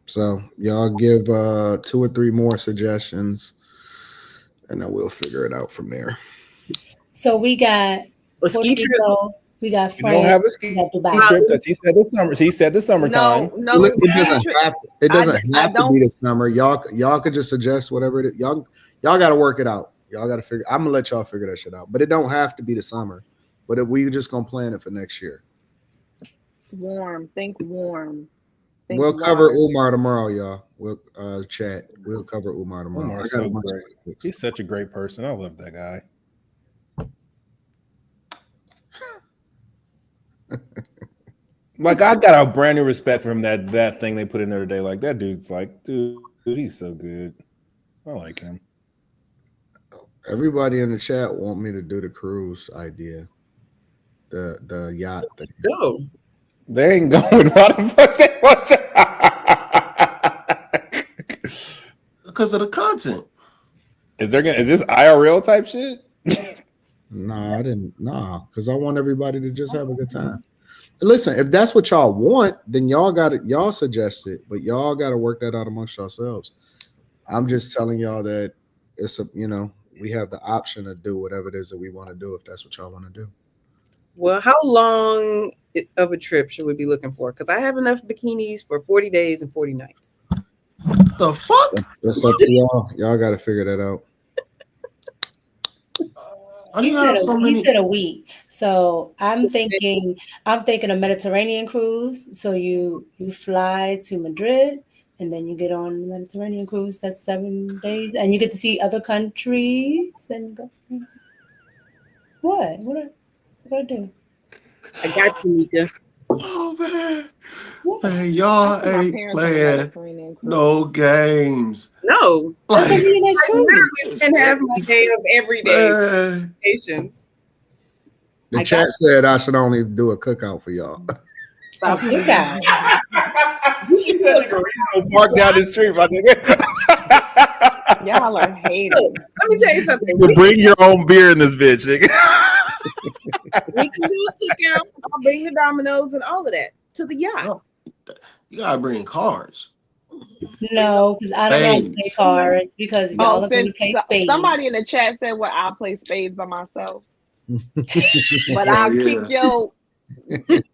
Speaker 4: So y'all give 2 or 3 more suggestions, and then we'll figure it out from there.
Speaker 5: So we got
Speaker 9: A ski
Speaker 5: Puerto
Speaker 9: trip.
Speaker 5: Rico, we got
Speaker 7: You don't have
Speaker 5: France,
Speaker 7: a
Speaker 5: we
Speaker 7: ski
Speaker 5: got Dubai.
Speaker 7: trip because he said this summer. He said this summertime.
Speaker 3: No,
Speaker 4: It
Speaker 3: ski
Speaker 4: doesn't
Speaker 3: trip.
Speaker 4: have to. It doesn't
Speaker 3: I
Speaker 4: have to be
Speaker 3: don't.
Speaker 4: this summer. Y'all could just suggest whatever it is. Y'all got to work it out. Y'all got to figure. I'm gonna let y'all figure that shit out. But it don't have to be the summer. But if we just gonna plan it for next year.
Speaker 3: Warm. Think warm. Think
Speaker 4: We'll cover
Speaker 3: water.
Speaker 4: Umar tomorrow, y'all. We'll chat. We'll cover Umar tomorrow.
Speaker 7: Umar's
Speaker 4: I got
Speaker 7: so
Speaker 4: a bunch
Speaker 7: great.
Speaker 4: of
Speaker 7: He's such a great person. I love that guy. Like I got a brand new respect for him. That thing they put in there today, like that dude's like, dude, he's so good. I like him.
Speaker 4: Everybody in the chat want me to do the cruise idea, the yacht thing.
Speaker 9: Go.
Speaker 7: They ain't going. Why the fuck they want you?
Speaker 2: Because of the content.
Speaker 7: Is this IRL type shit?
Speaker 4: No, I didn't. No, because I want everybody to just have a good time. Listen, if that's what y'all want, then y'all got it. Y'all suggest it, but y'all got to work that out amongst yourselves. I'm just telling y'all that it's we have the option to do whatever it is that we want to do if that's what y'all want to do.
Speaker 9: Well, how long of a trip should we be looking for? Because I have enough bikinis for 40 days and 40 nights.
Speaker 2: The fuck?
Speaker 4: That's up to y'all. Y'all got to figure that out.
Speaker 5: He said a week. So I'm thinking a Mediterranean cruise. So you fly to Madrid and then you get on the Mediterranean cruise. That's 7 days, and you get to see other countries and go. What? What I do?
Speaker 9: I got you, Mika.
Speaker 2: Oh man, y'all
Speaker 3: my
Speaker 2: ain't
Speaker 3: parents on the
Speaker 2: playing
Speaker 3: Mediterranean cruise.
Speaker 2: no games.
Speaker 9: No,
Speaker 5: That's a
Speaker 2: Like,
Speaker 5: really nice
Speaker 9: I
Speaker 5: cruise.
Speaker 9: literally can have my day of everyday
Speaker 2: man.
Speaker 9: vacations.
Speaker 4: The chat said I should only do a cookout for y'all.
Speaker 9: Stop
Speaker 5: cookout.
Speaker 7: Park down the street, my nigga.
Speaker 3: Y'all are hating.
Speaker 9: Let me tell you something.
Speaker 7: You bring your own beer in this bitch, nigga.
Speaker 9: We can do a cookout. I'll bring the dominoes and all of that to the yacht.
Speaker 2: You gotta bring cars.
Speaker 5: No, because I don't want to play cards because y'all are going to play spades.
Speaker 3: Somebody in the chat said, "Well, I'll play spades by myself." But I'll kick yo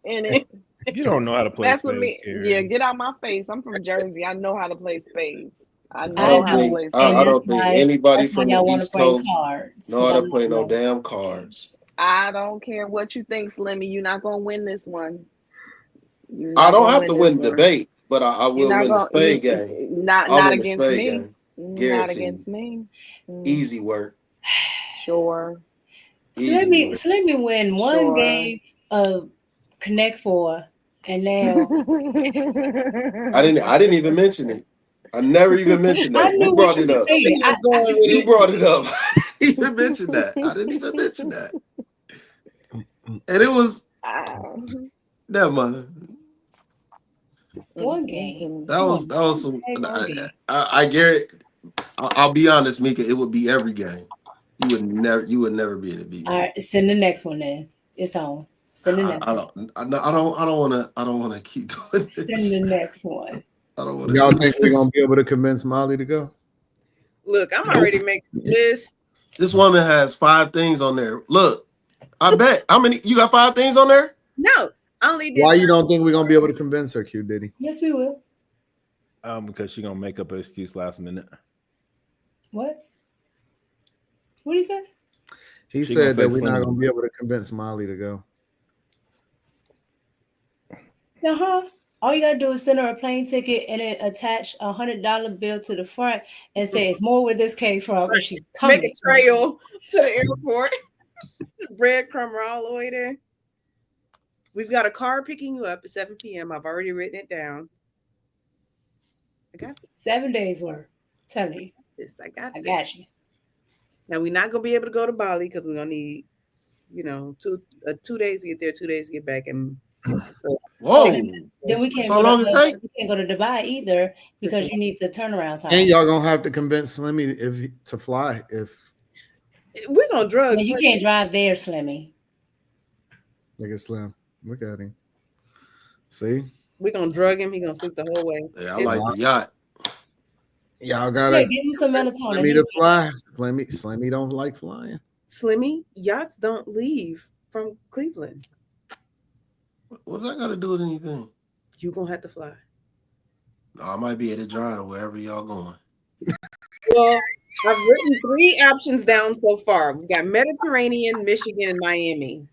Speaker 3: in it.
Speaker 7: You don't know how to play
Speaker 3: That's
Speaker 7: spades.
Speaker 3: what me.
Speaker 7: Carrie.
Speaker 3: Yeah, get out my face. I'm from Jersey. I know how to play spades. I know
Speaker 2: I don't
Speaker 3: how to
Speaker 2: think,
Speaker 3: play spades.
Speaker 2: I don't think anybody
Speaker 5: that's why
Speaker 2: from the
Speaker 5: y'all wanna
Speaker 2: East
Speaker 5: bring
Speaker 2: Coast
Speaker 5: cards,
Speaker 2: know how
Speaker 5: 'cause
Speaker 2: to
Speaker 5: I'm
Speaker 2: play
Speaker 5: not
Speaker 2: no
Speaker 5: playing.
Speaker 2: damn cards.
Speaker 3: I don't care what you think, Slimmy. You're not gonna win this one.
Speaker 2: I don't have to win the debate, but I will win the spade game.
Speaker 3: Not
Speaker 2: I'll win the
Speaker 3: against
Speaker 2: spade
Speaker 3: me.
Speaker 2: game.
Speaker 3: Not
Speaker 2: Guaranteed.
Speaker 3: against me.
Speaker 2: Easy work.
Speaker 3: Sure.
Speaker 2: Easy
Speaker 5: So let me win one game of Connect Four, and now
Speaker 2: I didn't even mention it. I never even mentioned
Speaker 5: I
Speaker 2: that.
Speaker 5: knew
Speaker 2: You
Speaker 5: what
Speaker 2: brought
Speaker 5: you
Speaker 2: it
Speaker 5: were
Speaker 2: up.
Speaker 5: saying.
Speaker 2: You brought it up. I didn't even mention that. I didn't even mention that. And it was never mind.
Speaker 5: One game.
Speaker 2: That was some. I Garrett. I'll be honest, Mika. It would be every game. You would never be able to beat me.
Speaker 5: All right, send the next one then. It's on. Send the next one.
Speaker 2: I don't want to keep doing this.
Speaker 5: Send the next one.
Speaker 2: I don't want.
Speaker 4: Y'all think we're gonna be able to convince Molly to go?
Speaker 9: Look, I'm already making this.
Speaker 2: This woman has 5 things on there. Look, I bet. How many? You got 5 things on there?
Speaker 9: No, I only did.
Speaker 4: Why you don't think we're gonna be able to convince her, Q Diddy?
Speaker 5: Yes, we will.
Speaker 7: Because she's gonna make up an excuse last minute.
Speaker 5: What? What did he say?
Speaker 4: He
Speaker 7: She
Speaker 4: said
Speaker 7: gonna
Speaker 4: that
Speaker 7: say
Speaker 4: we're not
Speaker 7: Slim.
Speaker 4: gonna be able to convince Molly to go.
Speaker 5: All you gotta do is send her a plane ticket and then attach $100 bill to the front and say it's more where this came from. And she's coming.
Speaker 9: Make a trail to the airport. Breadcrumb all the way there. We've got a car picking you up at 7 p.m. I've already written it down. I got this.
Speaker 5: 7 days worth. Tell you.
Speaker 9: This. I got
Speaker 5: you.
Speaker 9: Now we're not gonna be able to go to Bali because we're gonna need, 2 days to get there, 2 days to get back, and
Speaker 2: whoa.
Speaker 5: Then we can't
Speaker 2: So long it take?
Speaker 5: We can't go to Dubai either because you need the turnaround time.
Speaker 4: And y'all gonna have to convince Slimmy to fly if
Speaker 9: we're gonna drug.
Speaker 5: You can't drive there, Slimmy.
Speaker 4: Look at Slim. Look at him. See?
Speaker 9: We're gonna drug him. He's gonna sleep the whole way.
Speaker 2: Yeah, I like the yacht.
Speaker 4: Y'all gotta
Speaker 5: give him some melatonin.
Speaker 4: Slimmy to fly. Slimmy don't like flying.
Speaker 9: Slimmy, yachts don't leave from Cleveland.
Speaker 2: What does that got to do with anything?
Speaker 9: You gonna have to fly.
Speaker 2: I might be able to drive to wherever y'all going.
Speaker 9: Well, I've written 3 options down so far. We got Mediterranean, Michigan, and Miami.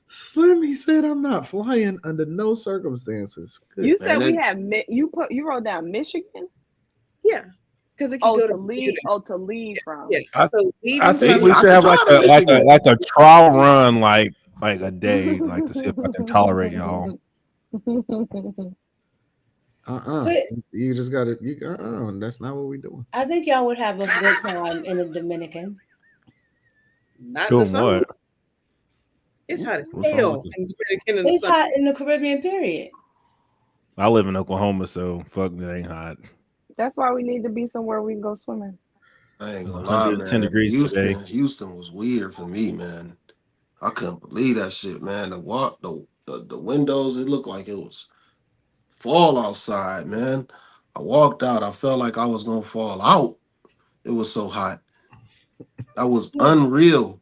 Speaker 4: Slimmy said, "I'm not flying under no circumstances." Good.
Speaker 3: You said we have you wrote down Michigan.
Speaker 9: Yeah, because it can go
Speaker 3: to leave. To leave from.
Speaker 9: Yeah.
Speaker 7: I
Speaker 9: I
Speaker 7: think we should have like a trial run, like a day, like to see if I can tolerate y'all.
Speaker 4: You just got to. That's not what we're doing.
Speaker 5: I think y'all would have a good time in the Dominican.
Speaker 9: Not the summer.
Speaker 7: What?
Speaker 9: It's hot as hell in the Dominican in the
Speaker 5: It's
Speaker 9: summer.
Speaker 5: hot in the Caribbean, period.
Speaker 7: I live in Oklahoma, so fuck, it ain't hot.
Speaker 3: That's why we need to be somewhere we can go swimming.
Speaker 2: I ain't gonna
Speaker 7: 110
Speaker 2: lie,
Speaker 7: degrees today.
Speaker 2: Houston was weird for me, man. I couldn't believe that shit, man. The windows, it looked like it was fall outside, man. I walked out, I felt like I was gonna fall out. It was so hot. That was unreal.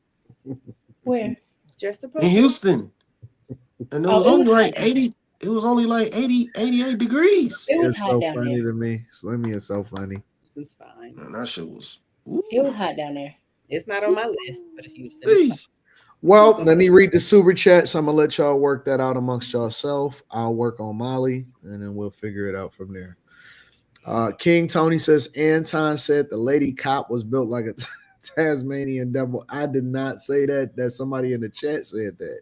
Speaker 5: Where?
Speaker 2: In Houston. And it was only like 80. It was only like 88 degrees.
Speaker 5: It was
Speaker 4: It's
Speaker 5: hot
Speaker 4: so
Speaker 5: down
Speaker 4: funny
Speaker 5: there.
Speaker 4: to me. Slimmy is so funny.
Speaker 9: Houston's fine.
Speaker 2: Man, that shit was.
Speaker 5: It was hot down there.
Speaker 9: It's not on my list, but it's Houston.
Speaker 4: Well, let me read the super chats. I'm gonna let y'all work that out amongst yourself. I'll work on Molly, and then we'll figure it out from there. King Tony says Anton said the lady cop was built like a Tasmanian devil. I did not say that. That somebody in the chat said that.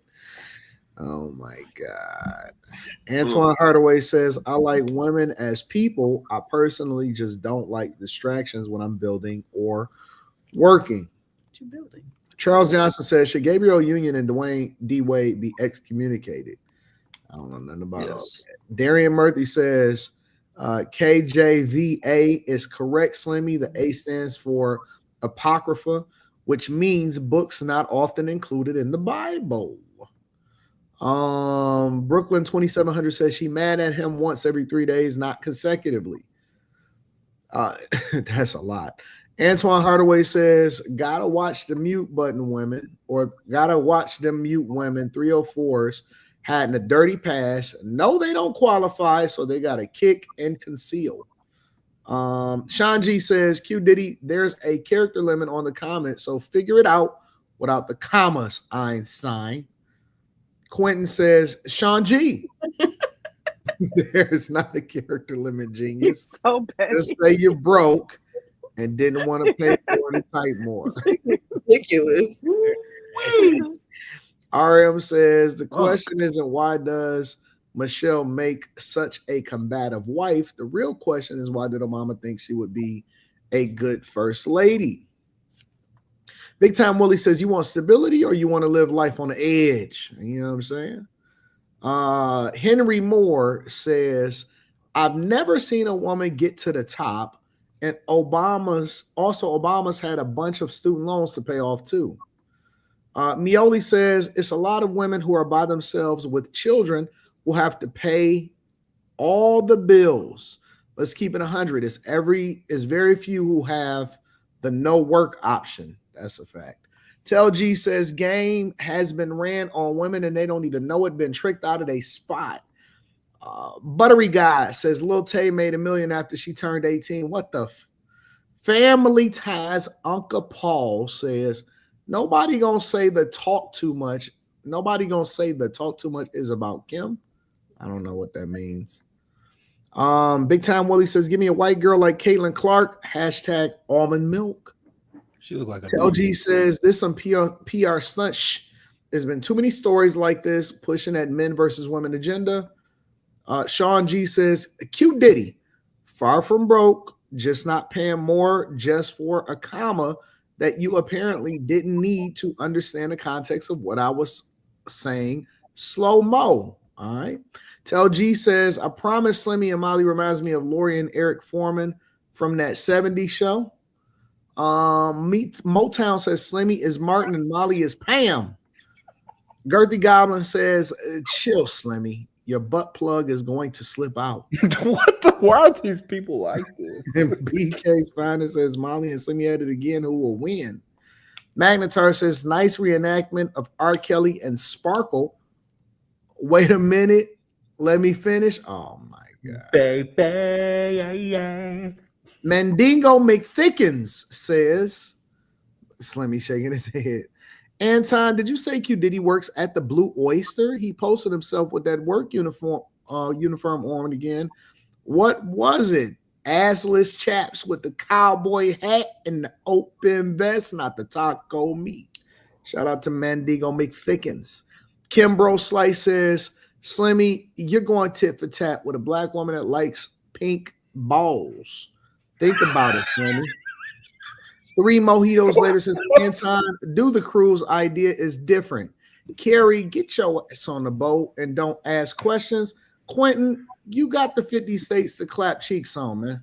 Speaker 4: Oh my God. Antoine Hardaway says, I like women as people. I personally just don't like distractions when I'm building or working.
Speaker 9: What you building?
Speaker 4: Charles Johnson says, should Gabriel Union and Dwayne D. Wade be excommunicated? I don't know nothing about all that. Darian Murphy says, KJVA is correct, Slimmy. The A stands for Apocrypha, which means books not often included in the Bible. Brooklyn 2700 says she mad at him once every 3 days, not consecutively. That's a lot. Antoine Hardaway says, gotta watch the mute button women, or gotta watch them mute women. 304s had a dirty pass. No, they don't qualify, so they gotta kick and conceal. Sean G says, Q Diddy, there's a character limit on the comment, so figure it out without the commas, Einstein. Quentin says, Sean G, there's not a character limit, genius.
Speaker 3: So bad.
Speaker 4: Just say you're broke and didn't want to pay for it and type more.
Speaker 9: Ridiculous.
Speaker 4: RM says, the question isn't why does Michelle make such a combative wife? The real question is, why did Obama think she would be a good first lady? Big Time Willie says, you want stability or you want to live life on the edge? You know what I'm saying? Henry Moore says, I've never seen a woman get to the top, and Obama's had a bunch of student loans to pay off too. Mioli says, it's a lot of women who are by themselves with children who have to pay all the bills. Let's keep it 100. It's very few who have the no work option. That's a fact. Tell G says game has been ran on women and they don't even know it, been tricked out of their spot. Buttery Guy says Lil Tay made $1 million after she turned 18. What the Family Ties Uncle Paul says nobody gonna say the talk too much. Nobody gonna say the talk too much is about Kim. I don't know what that means. Big Time Willie says give me a white girl like Caitlin Clark. Hashtag almond milk.
Speaker 7: She look like a
Speaker 4: Tell G says this some PR stunt. Shh. There's been too many stories like this pushing that men versus women agenda. Sean G says Q Diddy, far from broke, just not paying more just for a comma that you apparently didn't need to understand the context of what I was saying. Slow mo. All right. Tell G says, I promise Slimmy and Molly reminds me of Lori and Eric Foreman from that 70s show. Motown says Slimmy is Martin and Molly is Pam. Girthy Goblin says, chill, Slimmy. Your butt plug is going to slip out.
Speaker 7: Why are these people like this?
Speaker 4: And BK's Finest says Molly and Slimmy at it again. Who will win? Magnetar says, nice reenactment of R. Kelly and Sparkle. Wait a minute. Let me finish. Oh, my God.
Speaker 7: Baby.
Speaker 4: Mandingo McThickens says, Slimmy shaking his head. Anton, did you say Q Diddy works at the Blue Oyster? He posted himself with that work uniform on again. What was it? Assless chaps with the cowboy hat and the open vest, not the taco meat. Shout out to Mandingo McThickens. Kimbro Slice says, Slimmy, you're going tit for tat with a black woman that likes pink balls. Think about it, Slimmy. 3 mojitos later says, Anton, do the cruise idea is different. Carrie, get your ass on the boat and don't ask questions. Quentin, you got the 50 states to clap cheeks on, man.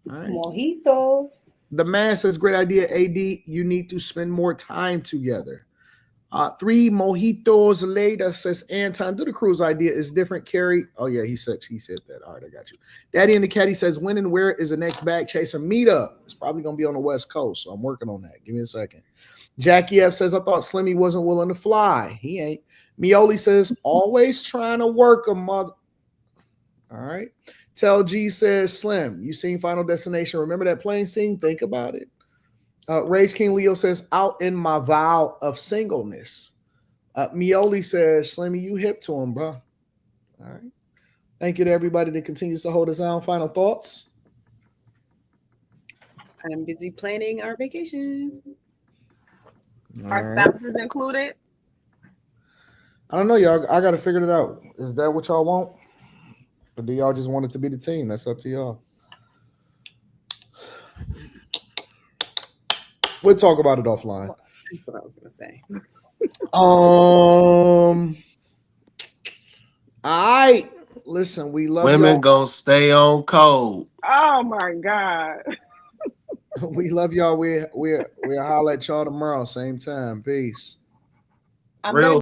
Speaker 4: All right.
Speaker 5: Mojitos.
Speaker 4: The man says, great idea, AD. You need to spend more time together. 3 mojitos later says, Anton, do the cruise idea is different. Carrie, oh yeah, he said that. All right, I got you. Daddy and the Caddy says, when and where is the next bag chaser meetup? It's probably going to be on the West Coast, so I'm working on that. Give me a second. Jackie F says, I thought Slimmy wasn't willing to fly. He ain't. Mioli says, always trying to work a mother. All right. Tell G says, Slim, you seen Final Destination? Remember that plane scene? Think about it. Rage King Leo says, out in my vow of singleness. Mioli says, Slimmy, you hip to him, bro. All right. Thank you to everybody that continues to hold us down. Final thoughts?
Speaker 9: I'm busy planning our vacations.
Speaker 3: Our spouses included?
Speaker 4: I don't know, y'all. I got to figure it out. Is that what y'all want? Or do y'all just want it to be the team? That's up to y'all. We'll talk about it offline.
Speaker 9: That's what I was going to say.
Speaker 4: All right. Listen, we love
Speaker 2: women
Speaker 4: y'all.
Speaker 2: Gonna stay on code.
Speaker 3: Oh my God.
Speaker 4: We love y'all. We'll holler at y'all tomorrow, same time. Peace.
Speaker 3: Real